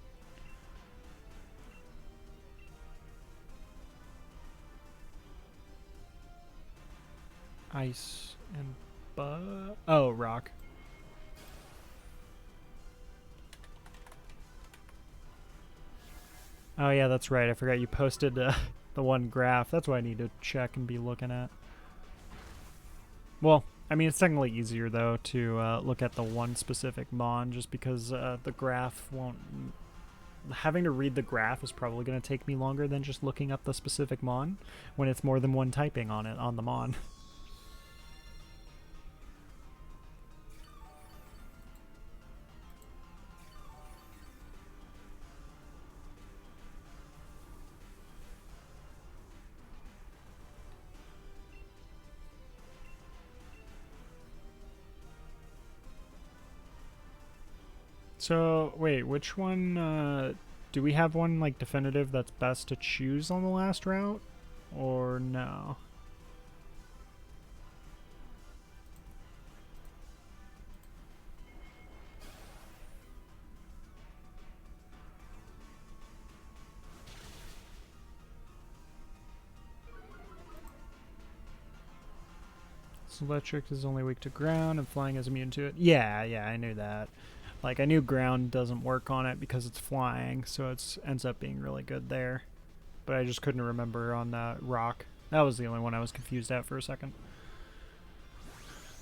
Ice and oh, rock. Oh yeah, that's right. I forgot you posted the one graph. That's what I need to check and be looking at. Well, I mean, it's technically easier though to look at the one specific mon, just because the graph won't. Having to read the graph is probably going to take me longer than just looking up the specific mon when it's more than one typing on it on the mon. So, wait, which one, do we have one, like, definitive that's best to choose on the last route? Or no? So electric is only weak to ground and flying is immune to it. Yeah, I knew that. Like, I knew ground doesn't work on it because it's flying, so it ends up being really good there. But I just couldn't remember on rock. That was the only one I was confused at for a second.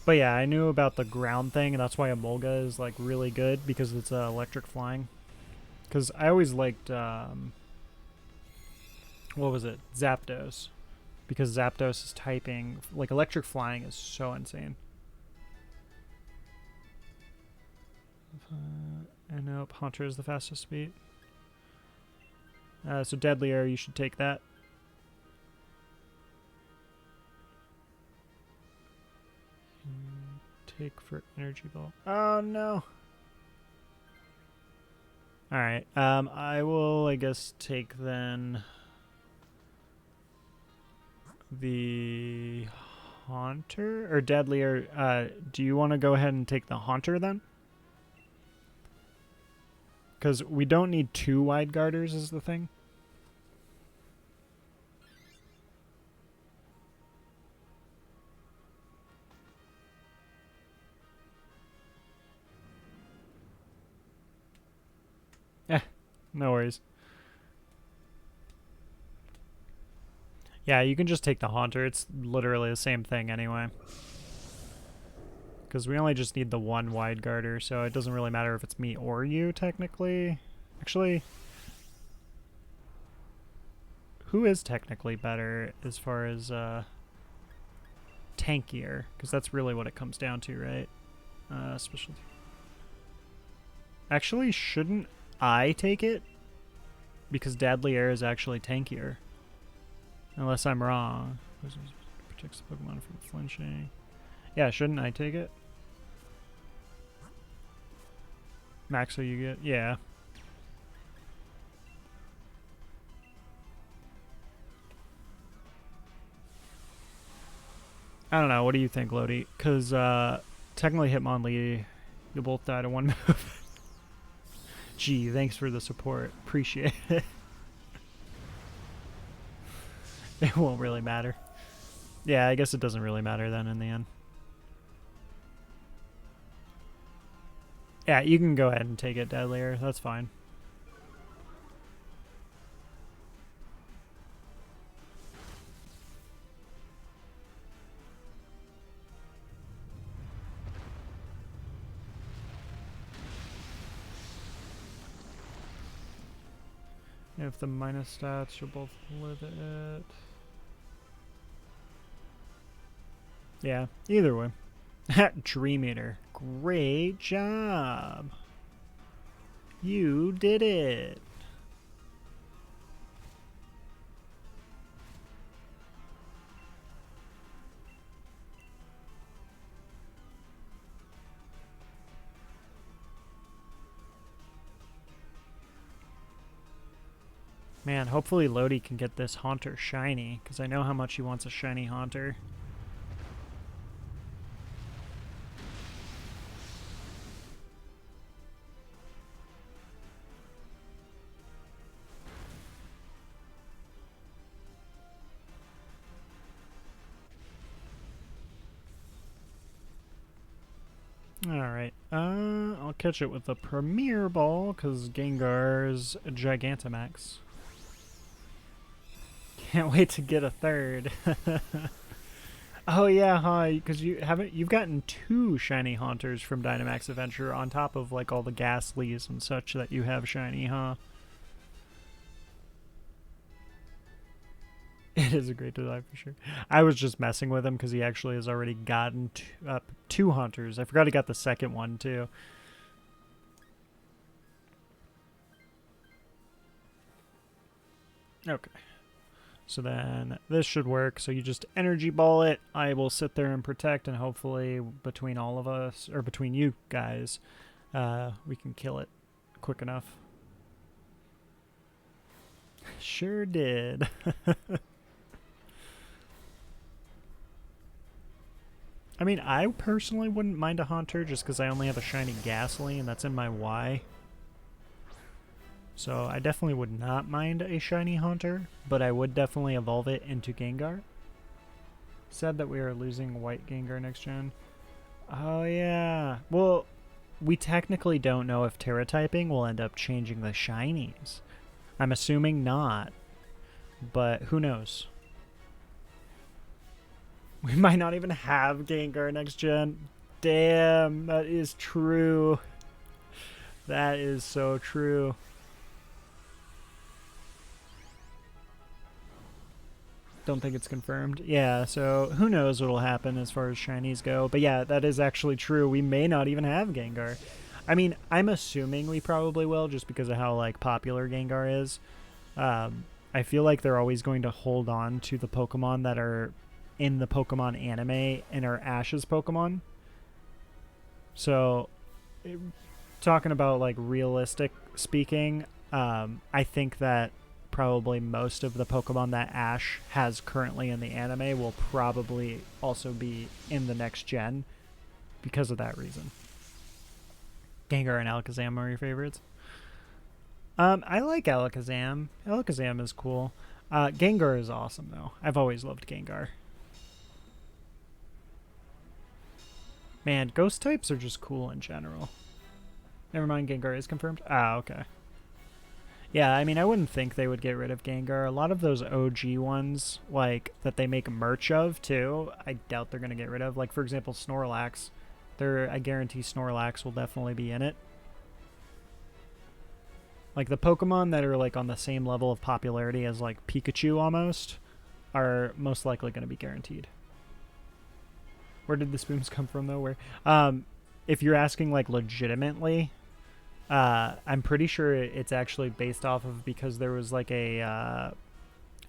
But yeah, I knew about the ground thing, and that's why Emolga is, like, really good, because it's electric flying. Because I always liked, what was it? Zapdos. Because Zapdos is typing, like, electric flying is so insane. And nope, Haunter is the fastest speed. So Deadly Air, you should take that. Take for Energy Ball. Oh no. Alright, I will, I guess, take then the Haunter? Or Deadly Air, do you want to go ahead and take the Haunter then? Because we don't need 2 wide guarders is the thing. No worries. Yeah, you can just take the Haunter. It's literally the same thing anyway. Because we only just need the 1 wide guarder, so it doesn't really matter if it's me or you, technically. Actually, who is technically better as far as tankier? Because that's really what it comes down to, right? Specialty. Actually, shouldn't I take it? Because Deadly Air is actually tankier. Unless I'm wrong. Protects the Pokemon from flinching. Yeah, shouldn't I take it? Maxo you get? Yeah. I don't know. What do you think, Lodi? Because technically Hitmonlee, you both died in 1 move. Gee, thanks for the support. Appreciate it. It won't really matter. Yeah, I guess it doesn't really matter then in the end. Yeah, you can go ahead and take it, Deadlier. That's fine. If the minus stats, you'll both live it. Yeah, either way. Dream Eater. Great job. You did it. Man, hopefully Lodi can get this Haunter shiny, because I know how much he wants a shiny Haunter. Alright, I'll catch it with the Premier Ball, because Gengar's Gigantamax. Can't wait to get a third. Oh yeah, huh? Because you've gotten 2 shiny Haunters from Dynamax Adventure on top of like all the Ghastlies and such that you have shiny, huh? It is a great design for sure. I was just messing with him because he actually has already gotten 2 Haunters. I forgot he got the second one too. Okay. So then this should work. So you just energy ball it. I will sit there and protect, and hopefully between all of us, or between you guys, we can kill it quick enough. Sure did. I mean, I personally wouldn't mind a Haunter just because I only have a shiny Ghastly, and that's in my Y. So I definitely would not mind a shiny Haunter, but I would definitely evolve it into Gengar. Said that we are losing white Gengar next gen. Oh yeah. Well, we technically don't know if Terra typing will end up changing the shinies. I'm assuming not, but who knows? We might not even have Gengar next gen. Damn, that is true. That is so true. Don't think it's confirmed. Yeah, so who knows what'll happen as far as shinies go. But yeah, that is actually true. We may not even have Gengar. I mean, I'm assuming we probably will just because of how like popular Gengar is. I feel like they're always going to hold on to the Pokemon that are in the Pokemon anime and are Ash's Pokemon. So, talking about like realistic speaking, I think that probably most of the Pokemon that Ash has currently in the anime will probably also be in the next gen because of that reason. Gengar and Alakazam are your favorites? I like Alakazam. Alakazam is cool. Gengar is awesome, though. I've always loved Gengar. Man, ghost types are just cool in general. Never mind, Gengar is confirmed. Ah, okay. Yeah, I mean, I wouldn't think they would get rid of Gengar. A lot of those OG ones, like, that they make merch of, too, I doubt they're going to get rid of. Like, for example, Snorlax. I guarantee Snorlax will definitely be in it. Like, the Pokemon that are, like, on the same level of popularity as, like, Pikachu, almost, are most likely going to be guaranteed. Where did the spoons come from, though? Where, if you're asking, like, legitimately, I'm pretty sure it's actually based off of because there was, like, a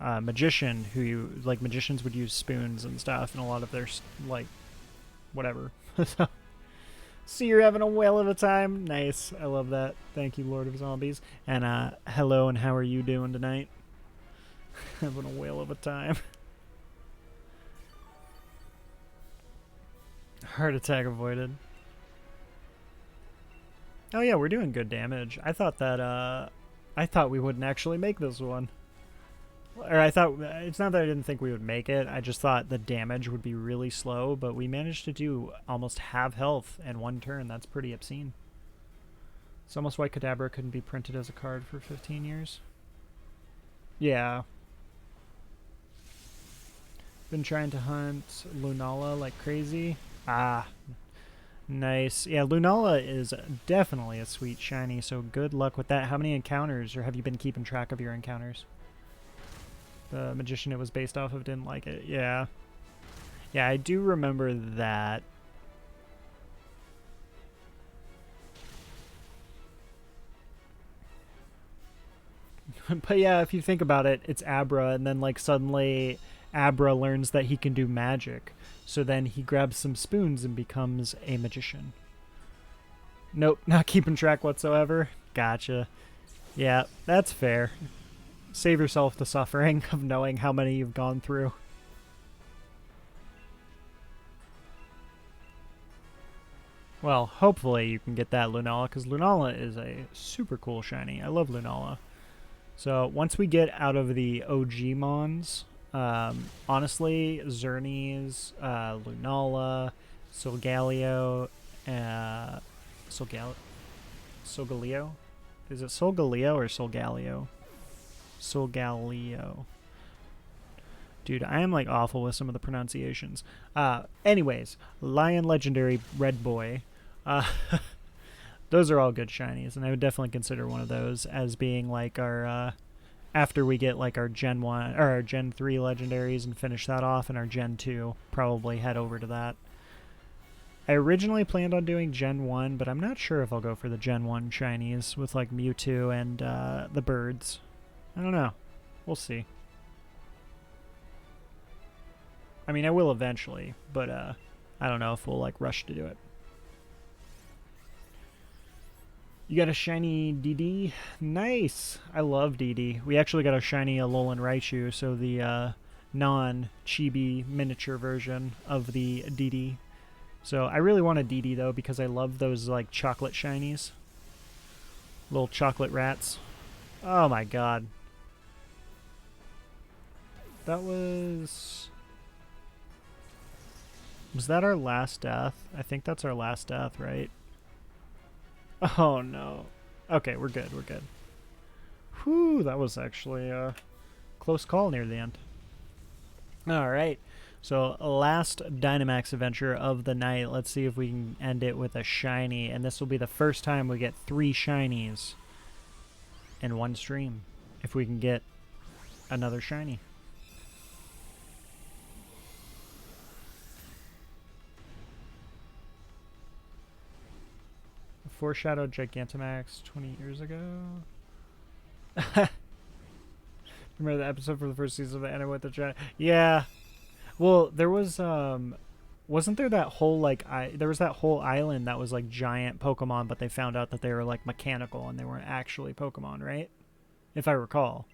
magician who, like, magicians would use spoons and stuff, and a lot of their, like, whatever. So you're having a whale of a time. Nice. I love that. Thank you, Lord of Zombies. And, hello, and how are you doing tonight? Having a whale of a time. Heart attack avoided. Oh yeah, we're doing good damage. I thought that I thought we wouldn't actually make this one. Or I thought, it's not that I didn't think we would make it, I just thought the damage would be really slow, but we managed to do almost half health in one turn. That's pretty obscene. It's almost why Kadabra couldn't be printed as a card for 15 years. Yeah. Been trying to hunt Lunala like crazy. Ah, nice. Yeah, Lunala is definitely a sweet shiny, so good luck with that. How many encounters, or have you been keeping track of your encounters? The magician it was based off of didn't like it. Yeah. Yeah, I do remember that. But yeah, if you think about it, it's Abra, and then like suddenly Abra learns that he can do magic. So then he grabs some spoons and becomes a magician. Nope, not keeping track whatsoever. Gotcha. Yeah, that's fair. Save yourself the suffering of knowing how many you've gone through. Well, hopefully you can get that Lunala, because Lunala is a super cool shiny. I love Lunala. So once we get out of the OG Mons, honestly, Xerneas, Lunala, Solgaleo, Solgaleo? Is it Solgaleo or Solgaleo? Solgaleo. Dude, I am like awful with some of the pronunciations. Anyways, Lion Legendary Red Boy. Those are all good shinies, and I would definitely consider one of those as being like our after we get like our Gen 1 or our Gen 3 legendaries and finish that off, and our Gen 2 probably head over to that. I originally planned on doing Gen 1, but I'm not sure if I'll go for the Gen 1 shinies with like Mewtwo and the birds. I don't know. We'll see. I mean, I will eventually, but I don't know if we'll like rush to do it. You got a shiny DD? Nice! I love DD. We actually got a shiny Alolan Raichu, so the non-chibi miniature version of the DD. So I really want a DD though, because I love those like chocolate shinies. Little chocolate rats. Oh my god. That was... Was that our last death? I think that's our last death, right? Oh no. Okay, we're good, we're good. Whew, that was actually a close call near the end. Alright, so last Dynamax adventure of the night. Let's see if we can end it with a shiny, and this will be the first time we get 3 shinies in one stream. If we can get another shiny. Foreshadowed Gigantamax 20 years ago. Remember the episode for the first season of the anime with the giant? Yeah. Well, there was wasn't there that whole like there was that whole island that was like giant Pokemon, but they found out that they were like mechanical and they weren't actually Pokemon, right? If I recall.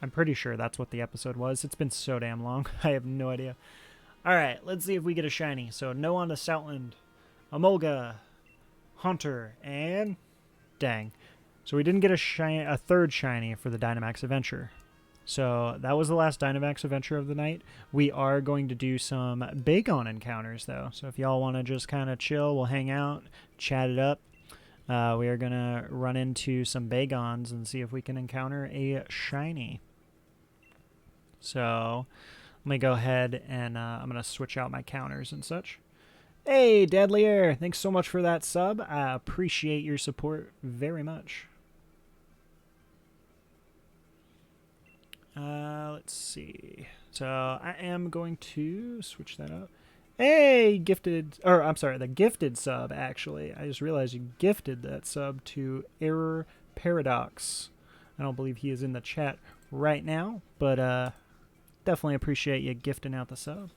I'm pretty sure that's what the episode was. It's been so damn long. I have no idea. All right, let's see if we get a shiny. So no on to Stoutland. Emolga, Haunter, and dang. So we didn't get a third shiny for the Dynamax adventure. So that was the last Dynamax adventure of the night. We are going to do some Bagon encounters, though. So if y'all want to just kind of chill, we'll hang out, chat it up. We are going to run into some Bagons and see if we can encounter a shiny. So let me go ahead and I'm going to switch out my counters and such. Hey, Deadlier! Thanks so much for that sub. I appreciate your support very much. Let's see. So I am going to switch that up. Hey, gifted, or I'm sorry, the gifted sub, actually. I just realized you gifted that sub to Error Paradox. I don't believe he is in the chat right now, but definitely appreciate you gifting out the sub.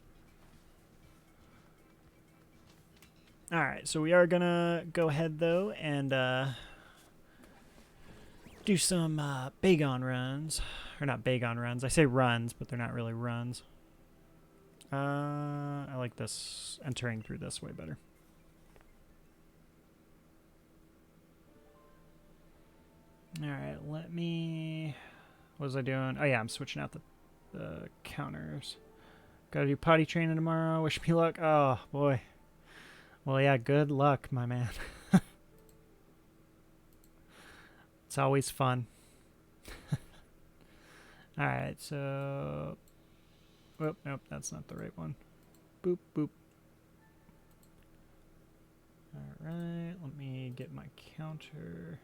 Alright, so we are going to go ahead, though, and do some Bagon runs. Or not Bagon runs. I say runs, but they're not really runs. I like this, entering through this way better. Alright, let me... What was I doing? Oh yeah, I'm switching out the counters. Gotta do potty training tomorrow. Wish me luck. Oh, boy. Well, yeah, good luck, my man. It's always fun. Alright, so... Oh, nope, that's not the right one. Boop, boop. Alright, let me get my counter.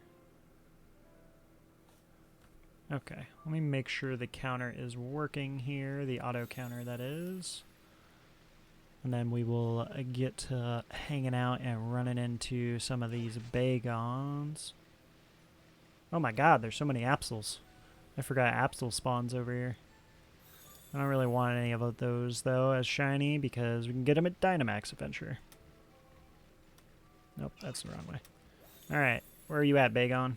Okay, let me make sure the counter is working here, the auto counter that is. And then we will get to hanging out and running into some of these Bagons. Oh my god, there's so many Apsils. I forgot Apsil spawns over here. I don't really want any of those, though, as shiny, because we can get them at Dynamax Adventure. Nope, that's the wrong way. Alright, where are you at, Bagon?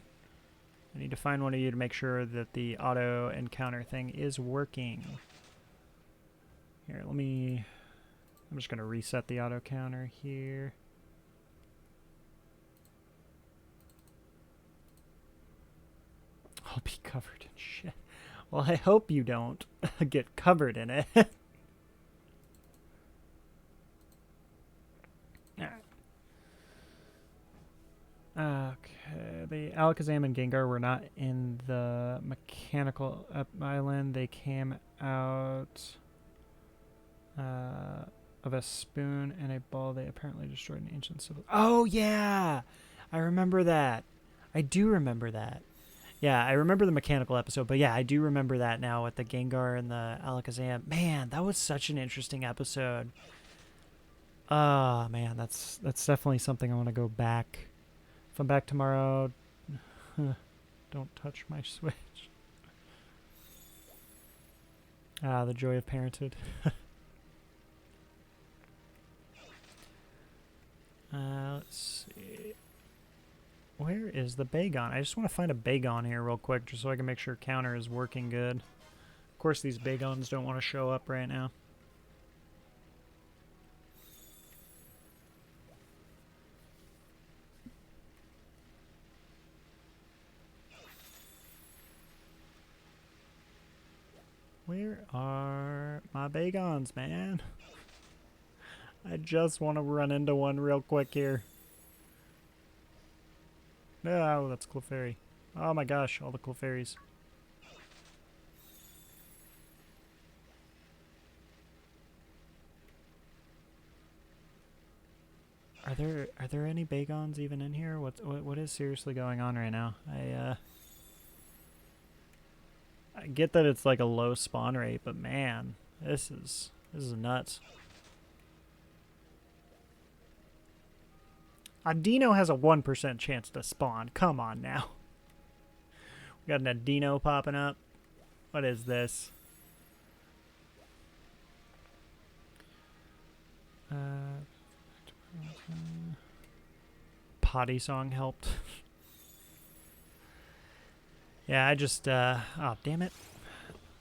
I need to find one of you to make sure that the auto encounter thing is working. Here, let me... I'm just going to reset the auto counter here. I'll be covered in shit. Well, I hope you don't get covered in it. Okay, the Alakazam and Gengar were not in the mechanical island. They came out of a spoon and a ball they apparently destroyed in ancient civil. Oh, yeah! I remember that. I do remember that. Yeah, I remember the mechanical episode, but yeah, I do remember that now with the Gengar and the Alakazam. Man, that was such an interesting episode. Oh, man, that's definitely something I want to go back. If I'm back tomorrow, don't touch my Switch. Ah, the joy of parenthood. Let's see. Where is the Bagon? I just want to find a Bagon here real quick just so I can make sure counter is working good. Of course, these Bagons don't want to show up right now. Where are my Bagons, man? I just want to run into one real quick here. Oh, that's Clefairy. Oh my gosh, all the Clefairies. Are there any Bagons even in here? What is seriously going on right now? I get that it's like a low spawn rate, but man, this is nuts. Adino has a 1% chance to spawn. Come on now. We got an Adino popping up. What is this? Potty song helped. Yeah, I just, oh, damn it.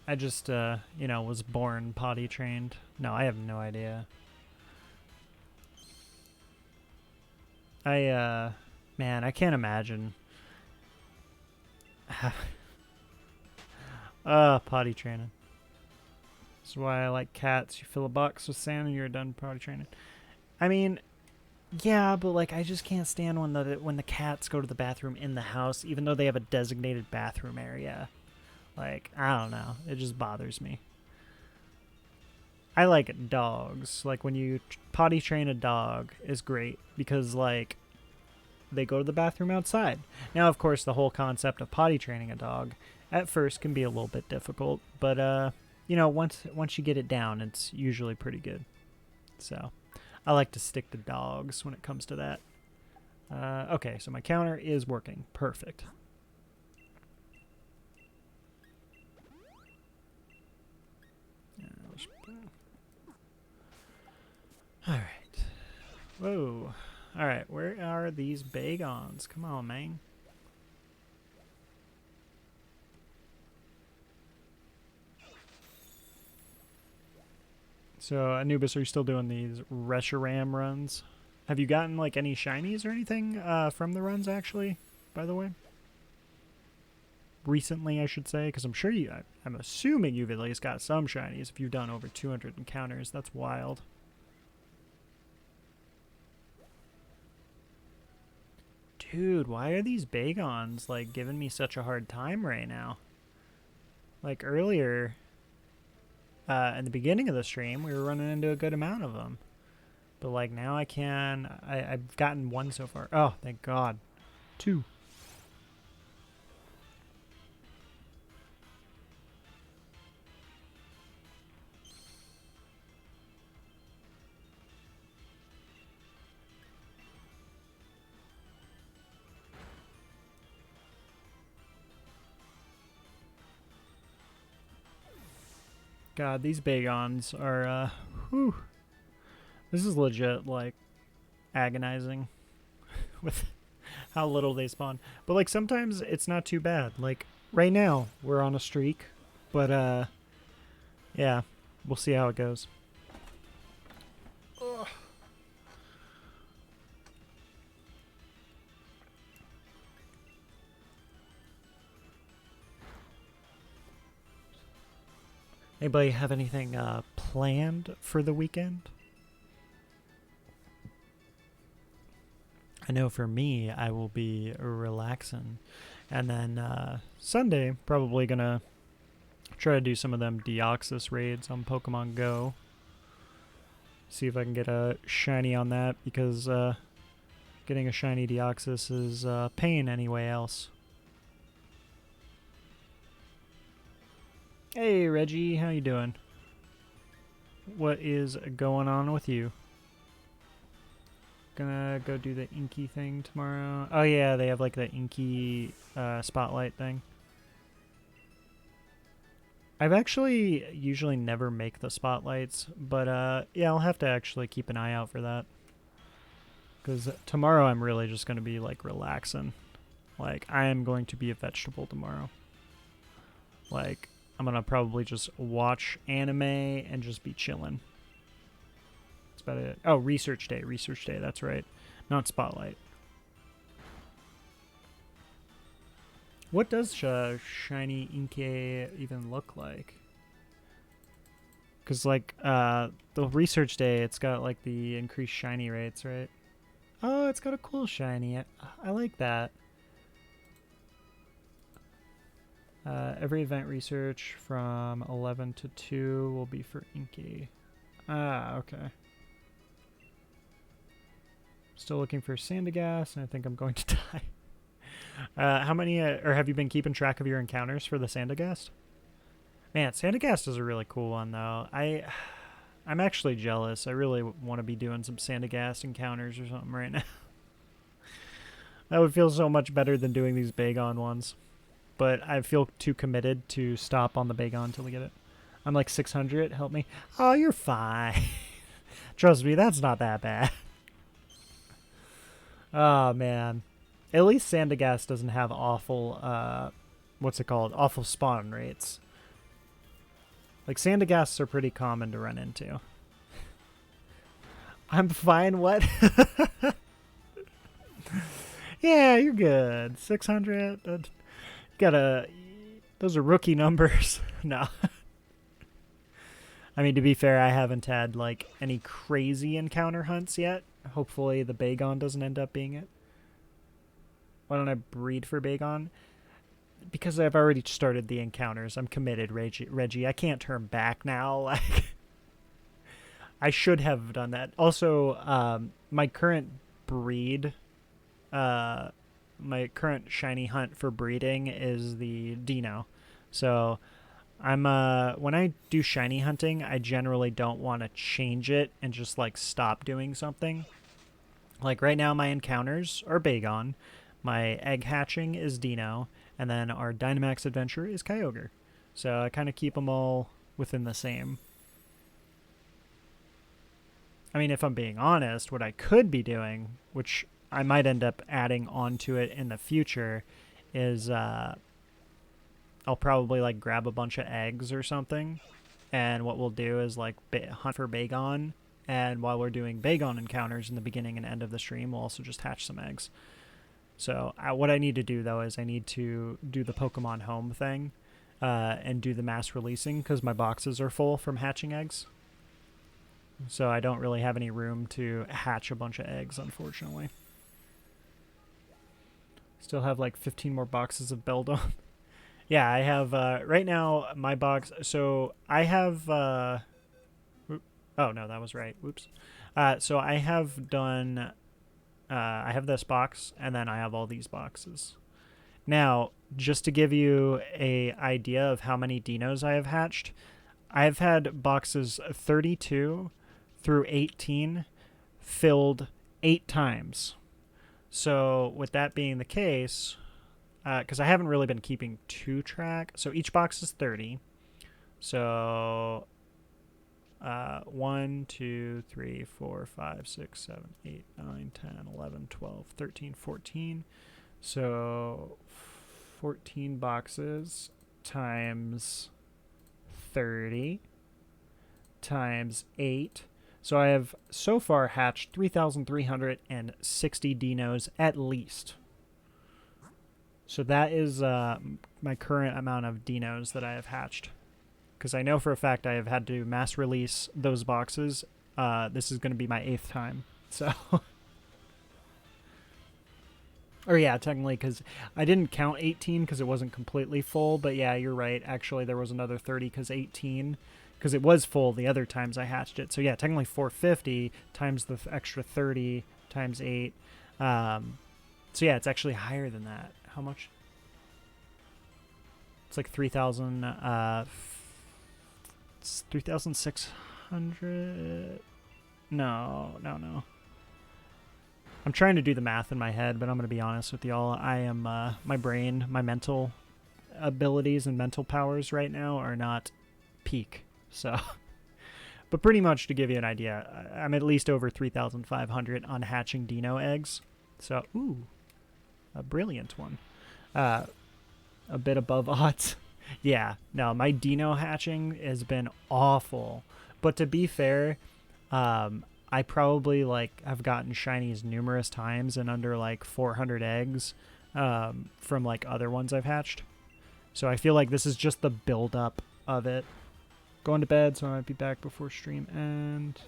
I just, you know, was born potty trained. No, I have no idea. Man, I can't imagine. Potty training. This is why I like cats. You fill a box with sand and you're done potty training. I mean, yeah, but like I just can't stand when the cats go to the bathroom in the house, even though they have a designated bathroom area. Like, I don't know. It just bothers me. I like dogs. Like, when you potty train a dog is great because, like, they go to the bathroom outside. Now, of course, the whole concept of potty training a dog at first can be a little bit difficult, but, you know, once you get it down, it's usually pretty good. So, I like to stick to dogs when it comes to that. Okay, so my counter is working. Perfect. Alright. Whoa. Alright, where are these Bagons? Come on, man. So, Anubis, are you still doing these Reshiram runs? Have you gotten, like, any shinies or anything from the runs, actually, by the way? recently, I should say, because I'm sure I'm assuming you've at least got some shinies if you've done over 200 encounters. That's wild. Dude, why are these Bagons, like, giving me such a hard time right now? Like, earlier, in the beginning of the stream, we were running into a good amount of them. But, like, now I've gotten one so far. Oh, thank God. 2. God, these Bagons are, whew. This is legit, like, agonizing with how little they spawn. But, like, sometimes it's not too bad. Like, right now, we're on a streak. But, yeah, we'll see how it goes. Ugh. Anybody have anything planned for the weekend? I know for me, I will be relaxing. And then Sunday, probably going to try to do some of them Deoxys raids on Pokemon Go. See if I can get a shiny on that, because getting a shiny Deoxys is pain anyway else. Hey Reggie, how you doing? What is going on with you? Gonna go do the Inky thing tomorrow. Oh yeah, they have like the Inky spotlight thing. I've actually usually never make the spotlights, but yeah, I'll have to actually keep an eye out for that. Because tomorrow I'm really just going to be like relaxing. Like, I am going to be a vegetable tomorrow. Like, I'm going to probably just watch anime and just be chilling. That's about it. Oh, research day, that's right. Not spotlight. What does shiny Inkay even look like? Because, like, the research day, it's got, like, the increased shiny rates, right? Oh, it's got a cool shiny. I like that. Every event research from 11 to 2 will be for Inkay. Ah, okay. Still looking for Sandygast, and I think I'm going to die. How many, or have you been keeping track of your encounters for the Sandygast? Man, Sandygast is a really cool one, though. I'm actually jealous. I really want to be doing some Sandygast encounters or something right now. That would feel so much better than doing these Bagon ones. But I feel too committed to stop on the Bagon until we get it. I'm like 600. Help me. Oh, you're fine. Trust me, that's not that bad. Oh, man. At least Sandygast doesn't have awful, what's it called? Awful spawn rates. Like, Sandygasts are pretty common to run into. I'm fine, what? Yeah, you're good. 600. Those are rookie numbers. No. I mean, to be fair, I haven't had, like, any crazy encounter hunts yet. Hopefully the Bagon doesn't end up being it. Why don't I breed for Bagon? Because I've already started the encounters. I'm committed, Reggie. I can't turn back now. Like, I should have done that. Also, my current breed, my current shiny hunt for breeding is the Dino. So I'm when I do shiny hunting, I generally don't want to change it and just like stop doing something. Like right now, my encounters are Bagon. My egg hatching is Dino. And then our Dynamax adventure is Kyogre. So I kind of keep them all within the same. I mean, if I'm being honest, what I could be doing, which I might end up adding onto it in the future, is I'll probably like grab a bunch of eggs or something. And what we'll do is like hunt for Bagon. And while we're doing Bagon encounters in the beginning and end of the stream, we'll also just hatch some eggs. So what I need to do, though, is I need to do the Pokemon Home thing and do the mass releasing because my boxes are full from hatching eggs. So I don't really have any room to hatch a bunch of eggs, unfortunately. Still have like 15 more boxes of Beldon. Yeah, I have, right now, my box, so I have, oh no, that was right, whoops. So I have done, I have this box, and then I have all these boxes. Now, just to give you a idea of how many dinos I have hatched, I've had boxes 32 through 18 filled 8 times. So with that being the case, because I haven't really been keeping track, so each box is 30. So 1, 2, 3, 4, 5, 6, 7, 8, 9, 10, 11, 12, 13, 14. So 14 boxes times 30 times 8. So I have so far hatched 3,360 dinos at least. So that is my current amount of dinos that I have hatched. Because I know for a fact I have had to mass release those boxes. This is going to be my 8th time. So, or yeah, technically, because I didn't count 18 because it wasn't completely full. But yeah, you're right. Actually, there was another 30 because 18, because it was full the other times I hatched it. So yeah, technically 450 times the extra 30 times 8. So yeah, it's actually higher than that. How much? It's like 3,000, 3,600. No. I'm trying to do the math in my head, but I'm going to be honest with y'all. I am, my brain, my mental abilities and mental powers right now are not peak. So, but pretty much to give you an idea, I'm at least over 3,500 on hatching dino eggs. So, ooh, a brilliant one. A bit above odds. Yeah, no, my dino hatching has been awful. But to be fair, I probably like I've gotten shinies numerous times and under like 400 eggs from like other ones I've hatched. So I feel like this is just the build up of it. Going to bed, so I might be back before stream end.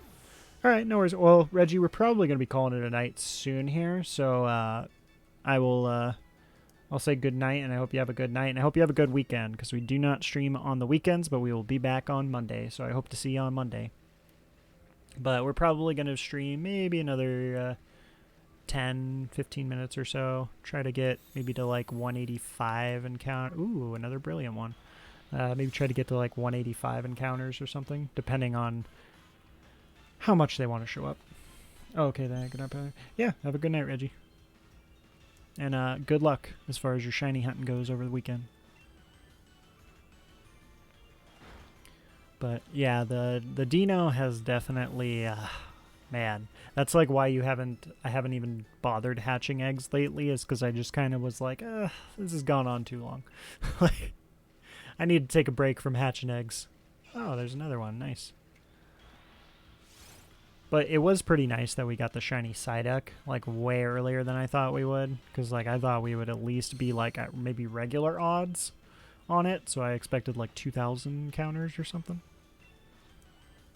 All right, no worries. Well, Reggie, we're probably going to be calling it a night soon here. So I will I'll say good night, and I hope you have a good night, and I hope you have a good weekend, because we do not stream on the weekends, but we will be back on Monday, so I hope to see you on Monday. But we're probably going to stream maybe another 10, 15 minutes or so. Try to get maybe to like 185 encounter. Ooh, another brilliant one. Maybe try to get to like 185 encounters or something, depending on how much they want to show up. Okay, then good night. Yeah, have a good night, Reggie. And good luck as far as your shiny hunting goes over the weekend. But yeah, the Dino has definitely, man, that's like why I haven't even bothered hatching eggs lately, is because I just kind of was like, this has gone on too long. Like, I need to take a break from hatching eggs. Oh, there's another one, nice. But it was pretty nice that we got the shiny Psyduck, like, way earlier than I thought we would. Because, like, I thought we would at least be, like, at maybe regular odds on it. So I expected, like, 2,000 counters or something.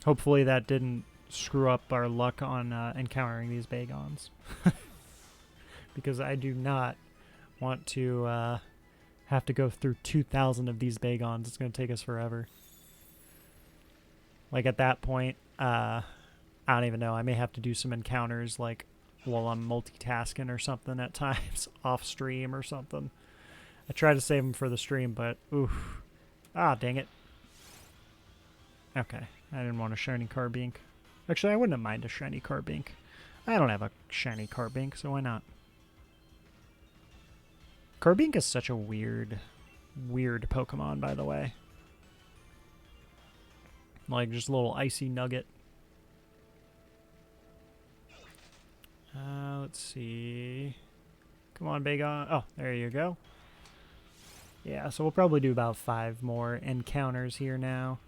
Hopefully that didn't screw up our luck on encountering these Bagons. Because I do not want to have to go through 2,000 of these Bagons. It's going to take us forever. Like, at that point, I don't even know. I may have to do some encounters, like, while I'm multitasking or something at times, off stream or something. I try to save them for the stream, but, oof. Ah, dang it. Okay, I didn't want a shiny Carbink. Actually, I wouldn't mind a shiny Carbink. I don't have a shiny Carbink, so why not? Carbink is such a weird Pokemon, by the way. Like, just a little icy nugget. Let's see. Come on, Bagon. Oh, there you go. Yeah, so we'll probably do about 5 more encounters here now.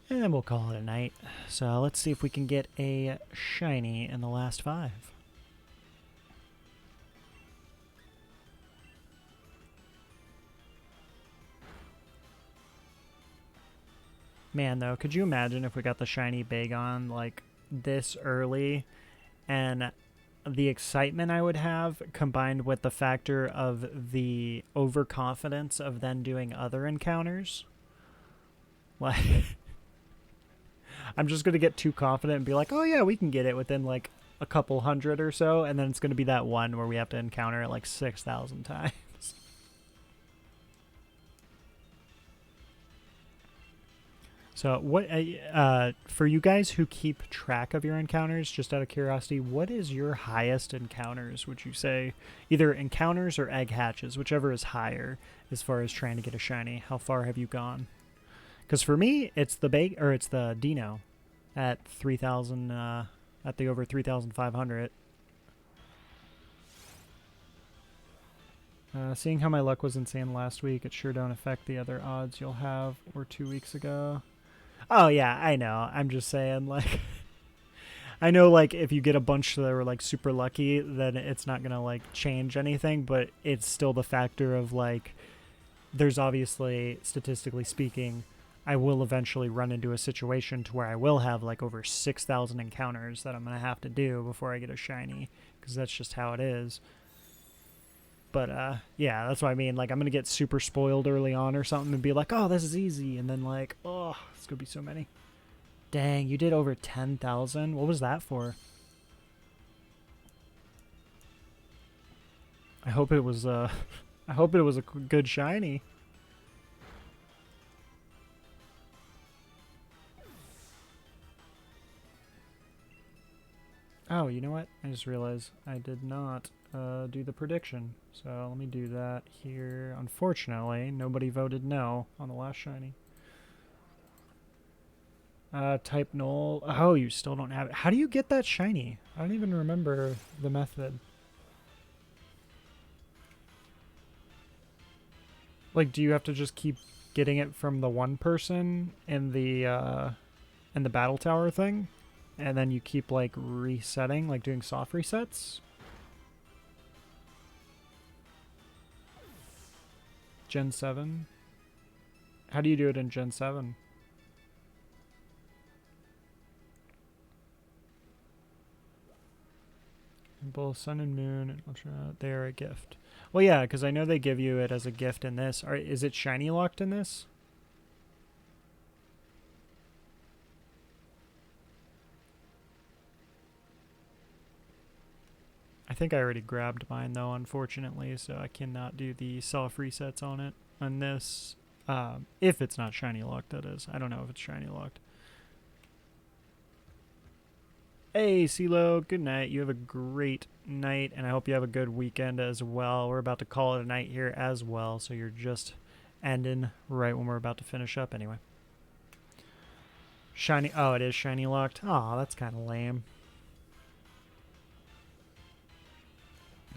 And then we'll call it a night. So let's see if we can get a shiny in the last 5. Man, though, could you imagine if we got the shiny Bagon, like, this early, and the excitement I would have combined with the factor of the overconfidence of then doing other encounters? Like, I'm just going to get too confident and be like, oh yeah, we can get it within like a couple hundred or so, and then it's going to be that one where we have to encounter it like 6,000 times. So what, for you guys who keep track of your encounters, just out of curiosity, what is your highest encounters, would you say? Either encounters or egg hatches, whichever is higher as far as trying to get a shiny. How far have you gone? Because for me, it's the Dino at 3,000, at the over 3,500. Seeing how my luck was insane last week, it sure don't affect the other odds you'll have, or 2 weeks ago. Oh yeah, I know. I'm just saying, like, I know, like, if you get a bunch that are like super lucky, then it's not gonna like change anything. But it's still the factor of like, there's obviously, statistically speaking, I will eventually run into a situation to where I will have like over 6,000 encounters that I'm gonna have to do before I get a shiny, because that's just how it is. But yeah, that's what I mean. Like, I'm gonna get super spoiled early on or something and be like, oh, this is easy, and then like, oh, it's gonna be so many. Dang, you did over 10,000. What was that for? I hope it was I hope it was a good shiny. Oh, you know what? I just realized I did not do the prediction. So let me do that here. Unfortunately, nobody voted no on the last shiny. Type null. Oh, you still don't have it. How do you get that shiny? I don't even remember the method. Like, do you have to just keep getting it from the one person in the battle tower thing? And then you keep, like, resetting, like doing soft resets? Gen 7? How do you do it in Gen 7? Both Sun and Moon and Ultra, they are a gift. Well, yeah, because I know they give you it as a gift in this. Is it shiny locked in this? I think I already grabbed mine, though, unfortunately, so I cannot do the soft resets on it on this. If it's not shiny locked, that is. I don't know if it's shiny locked. Hey, CeeLo, good night. You have a great night, and I hope you have a good weekend as well. We're about to call it a night here as well, so you're just ending right when we're about to finish up anyway. Shiny. Oh, it is shiny locked. Oh, that's kind of lame.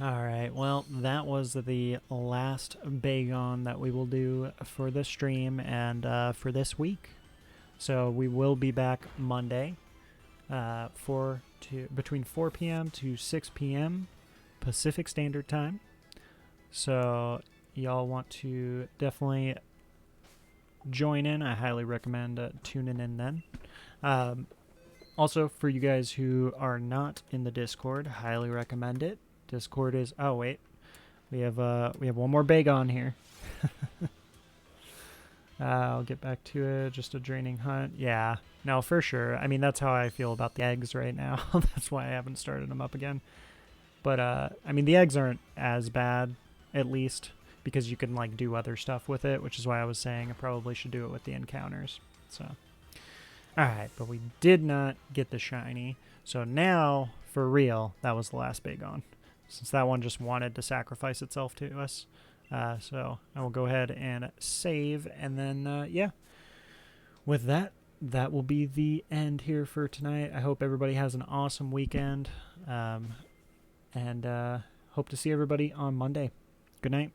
Alright, well, that was the last Bagon that we will do for this stream and for this week. So we will be back Monday between 4 p.m. to 6 p.m. Pacific Standard Time. So y'all want to definitely join in. I highly recommend tuning in then. Also, for you guys who are not in the Discord, highly recommend it. Discord is... Oh, wait. We have one more Bagon here. I'll get back to it. Just a draining hunt. Yeah. No, for sure. I mean, that's how I feel about the eggs right now. That's why I haven't started them up again. But, I mean, the eggs aren't as bad, at least, because you can, like, do other stuff with it, which is why I was saying I probably should do it with the encounters. So, alright. But we did not get the shiny. So now, for real, that was the last Bagon, since that one just wanted to sacrifice itself to us. So I will go ahead and save, and then, yeah, with that, that will be the end here for tonight. I hope everybody has an awesome weekend, and hope to see everybody on Monday. Good night.